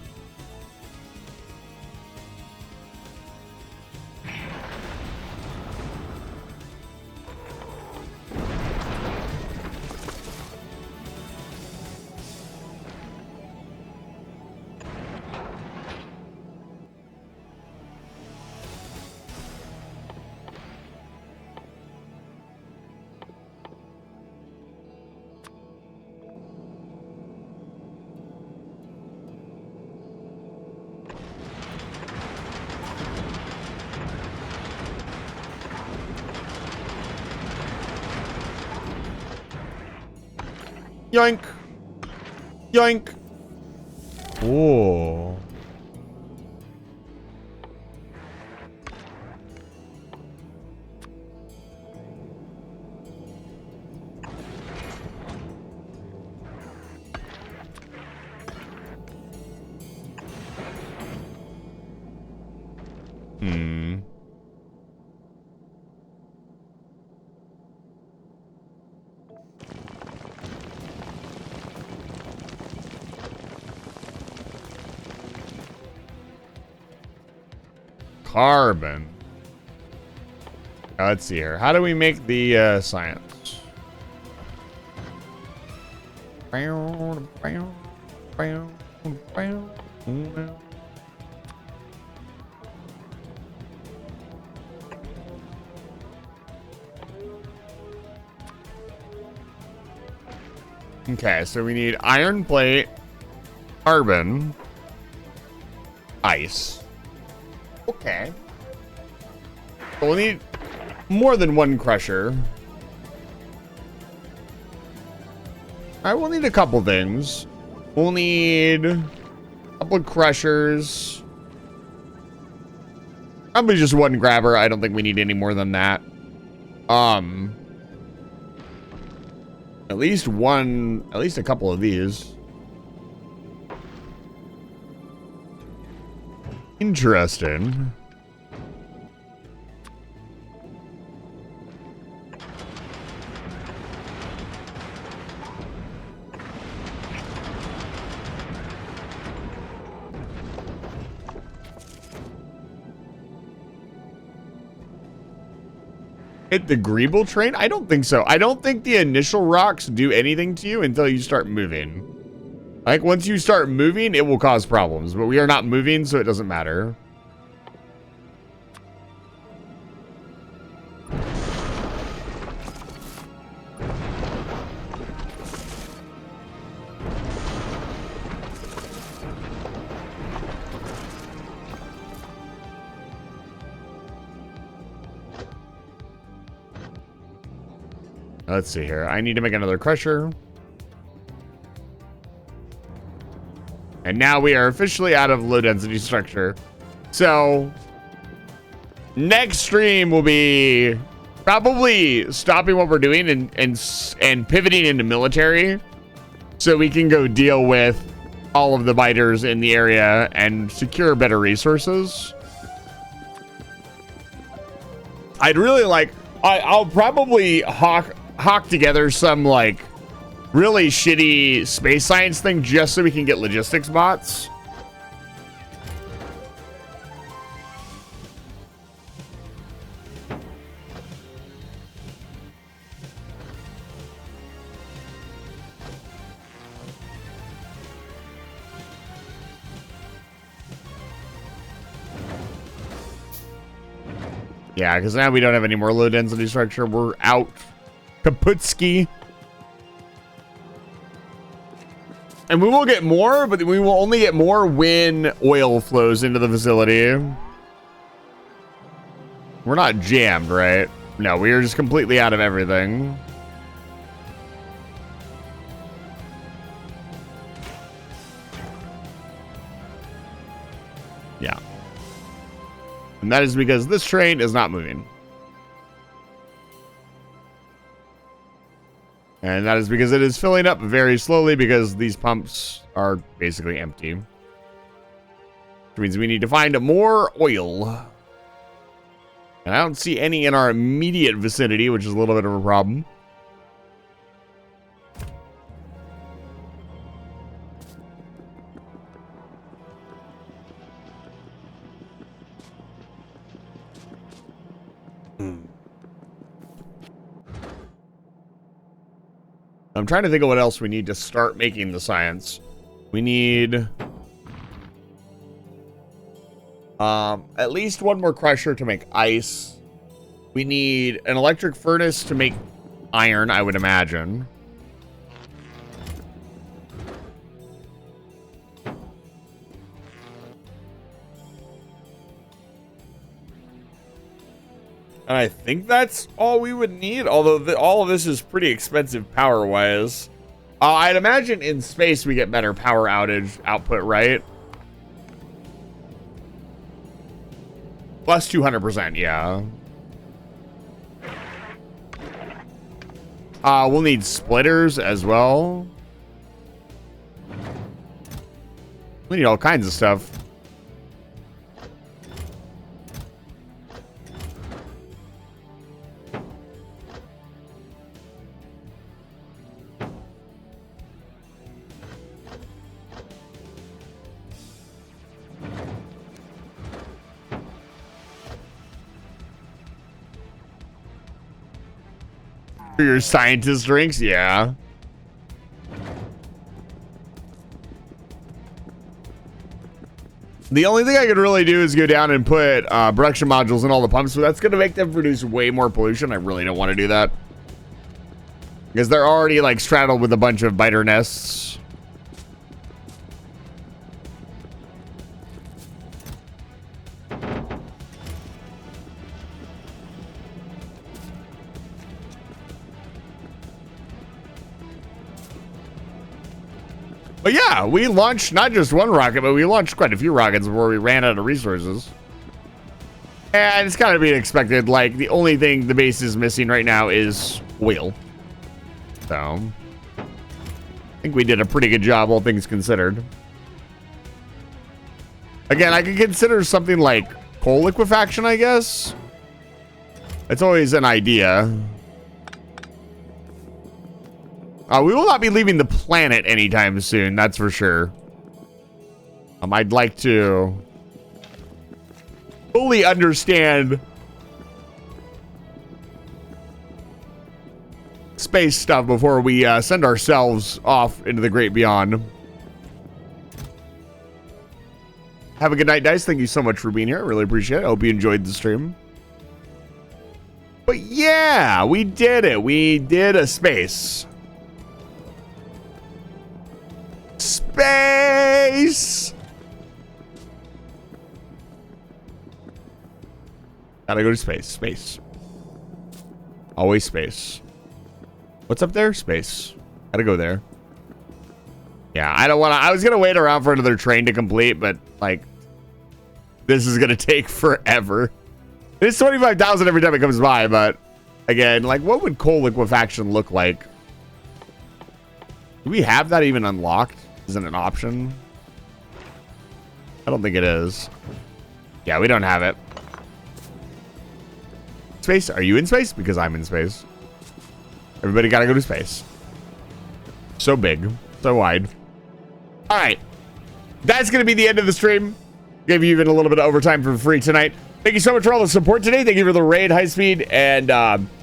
Speaker 2: Yoink. Yoink. Whoa. carbon. Let's see here. How do we make the science? Okay, so we need iron plate, carbon, ice. Okay. We'll need more than one crusher. Alright, we'll need a couple things. We'll need a couple of crushers. Probably just one grabber. I don't think we need any more than that. At least a couple of these. Interesting. Hit the Greeble train? I don't think so. I don't think the initial rocks do anything to you until you start moving. Like, once you start moving, it will cause problems. But we are not moving, so it doesn't matter. Let's see here. I need to make another crusher. And now we are officially out of low density structure. So next stream will be probably stopping what we're doing and pivoting into military so we can go deal with all of the biters in the area and secure better resources. I'd really like, I'll probably hawk together some like really shitty space science thing just so we can get logistics bots. Yeah, because now we don't have any more low density structure. We're out. Kaputski. And we will get more, but we will only get more when oil flows into the facility. We're not jammed, right? No, we are just completely out of everything. Yeah. And that is because this train is not moving. And that is because it is filling up very slowly because these pumps are basically empty. Which means we need to find more oil. And I don't see any in our immediate vicinity, which is a little bit of a problem. I'm trying to think of what else we need to start making the science. We need at least one more crusher to make ice. We need an electric furnace to make iron, I would imagine. And I think that's all we would need, although all of this is pretty expensive power-wise. I'd imagine in space we get better power outage output, right? Plus 200%, yeah. We'll need splitters as well. We need all kinds of stuff. For your scientist drinks, yeah. The only thing I could really do is go down and put production modules in all the pumps, but that's going to make them produce way more pollution. I really don't want to do that. Because they're already like straddled with a bunch of biter nests. But yeah, we launched not just one rocket, but we launched quite a few rockets before we ran out of resources. And it's gotta be expected. Like, the only thing the base is missing right now is oil. So, I think we did a pretty good job, all things considered. Again, I could consider something like coal liquefaction, I guess. It's always an idea. We will not be leaving the planet anytime soon, that's for sure. I'd like to fully understand space stuff before we send ourselves off into the great beyond. Have a good night, guys. Thank you so much for being here. I really appreciate it. I hope you enjoyed the stream. But yeah, we did it. We did a space. Space! Gotta go to space. Space. Always space. What's up there? Space. Gotta go there. Yeah, I don't want to. I was gonna wait around for another train to complete, but like, this is gonna take forever. It's 25,000 every time it comes by, but again, like, what would coal liquefaction look like? Do we have that even unlocked? Isn't an option? I don't think it is. Yeah, we don't have it. Space, are you in space? Because I'm in space. Everybody gotta go to space. So big, so wide. All right, that's gonna be the end of the stream. Gave you even a little bit of overtime for free tonight. Thank you so much for all the support today. Thank you for the raid, High Speed, and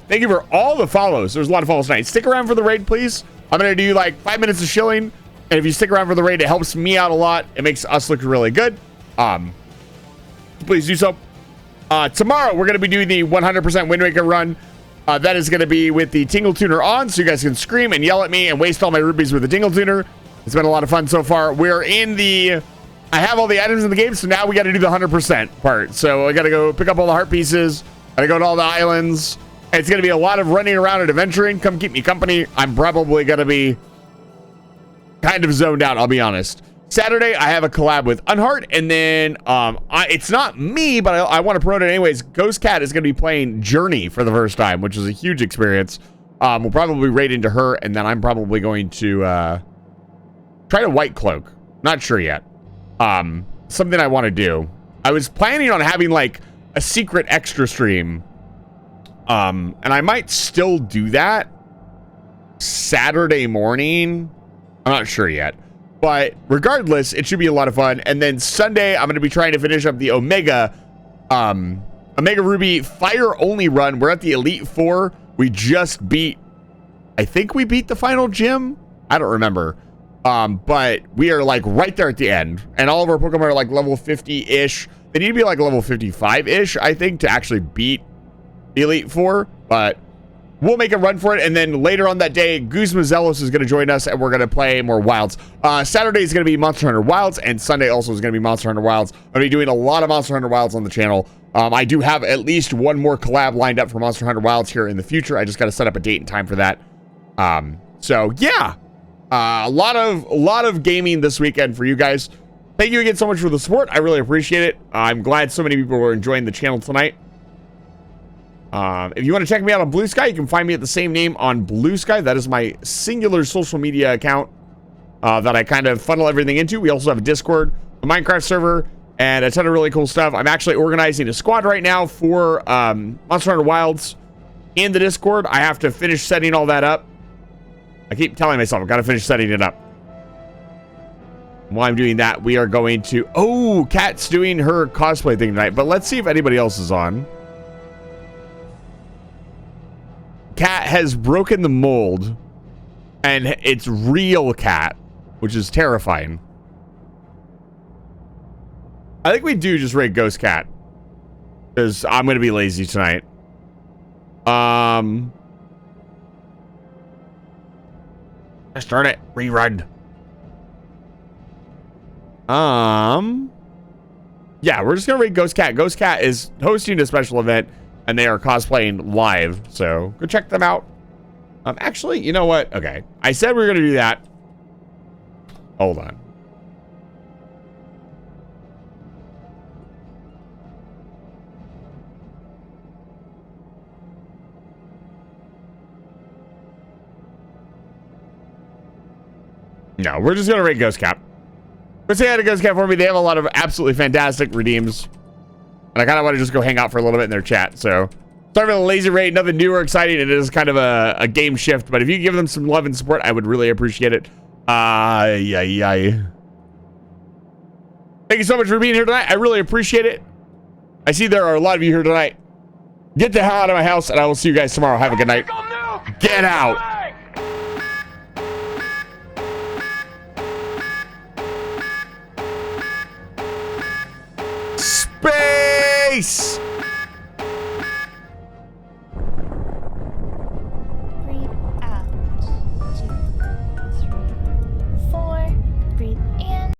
Speaker 2: thank you for all the follows. There's a lot of follows tonight. Stick around for the raid, please. I'm gonna do like 5 minutes of shilling, and if you stick around for the raid, it helps me out a lot. It makes us look really good. Please do so. Tomorrow we're gonna be doing the 100% Wind Waker run. That is gonna be with the Tingle Tuner on, so you guys can scream and yell at me and waste all my rupees with the Tingle Tuner. It's been a lot of fun so far. We're in the. I have all the items in the game, so now we got to do the 100% part. So I got to go pick up all the heart pieces. I got to go to all the islands. It's going to be a lot of running around and adventuring. Come keep me company. I'm probably going to be kind of zoned out, I'll be honest. Saturday, I have a collab with Unheart, and then it's not me, but I want to promote it anyways. Ghost Cat is going to be playing Journey for the first time, which is a huge experience. We'll probably raid into her, and then I'm probably going to try to White Cloak. Not sure yet. Something I want to do. I was planning on having like a secret extra stream. And I might still do that Saturday morning. I'm not sure yet. But regardless, it should be a lot of fun. And then Sunday, I'm going to be trying to finish up the Omega Ruby Fire Only run. We're at the Elite Four. We just beat, I think we beat the final gym. I don't remember. But we are like right there at the end. And all of our Pokemon are like level 50-ish. They need to be like level 55-ish, I think, to actually beat the Elite Four. But we'll make a run for it. And then later on that day, Guzma Zelos is going to join us, and we're going to play more Wilds. Saturday is going to be Monster Hunter Wilds, and Sunday also is going to be Monster Hunter Wilds. I'm going to be doing a lot of Monster Hunter Wilds on the channel. I do have at least one more collab lined up for Monster Hunter Wilds here in the future. I just got to set up a date and time for that. So yeah, a lot of gaming this weekend for you guys. Thank you again so much for the support. I really appreciate it. I'm glad so many people were enjoying the channel tonight. If you want to check me out on Blue Sky, you can find me at the same name on Blue Sky. That is my singular social media account that I kind of funnel everything into. We also have a Discord, a Minecraft server, and a ton of really cool stuff. I'm actually organizing a squad right now for Monster Hunter Wilds in the Discord. I have to finish setting all that up. I keep telling myself I've got to finish setting it up. While I'm doing that, we are going to... Oh, Kat's doing her cosplay thing tonight, but let's see if anybody else is on. Kat cat has broken the mold, and it's real cat, which is terrifying. I think we do just rate Ghost Cat, because I'm gonna be lazy tonight. Start it. Rerun. Yeah, we're just gonna rate Ghost Cat. Ghost Cat is hosting a special event, and they are cosplaying live, so go check them out. Actually, you know what? Okay, I said we were gonna do that. Hold on. No, we're just gonna rate Ghost Cat. But say hi to Ghost Cat for me. They have a lot of absolutely fantastic redeems, and I kind of want to just go hang out for a little bit in their chat. So, sorry for the lazy rate. Nothing new or exciting. It is kind of a game shift, but if you give them some love and support, I would really appreciate it. Thank you so much for being here tonight. I really appreciate it. I see there are a lot of you here tonight. Get the hell out of my house, and I will see you guys tomorrow. Have a good night. Get out. Space!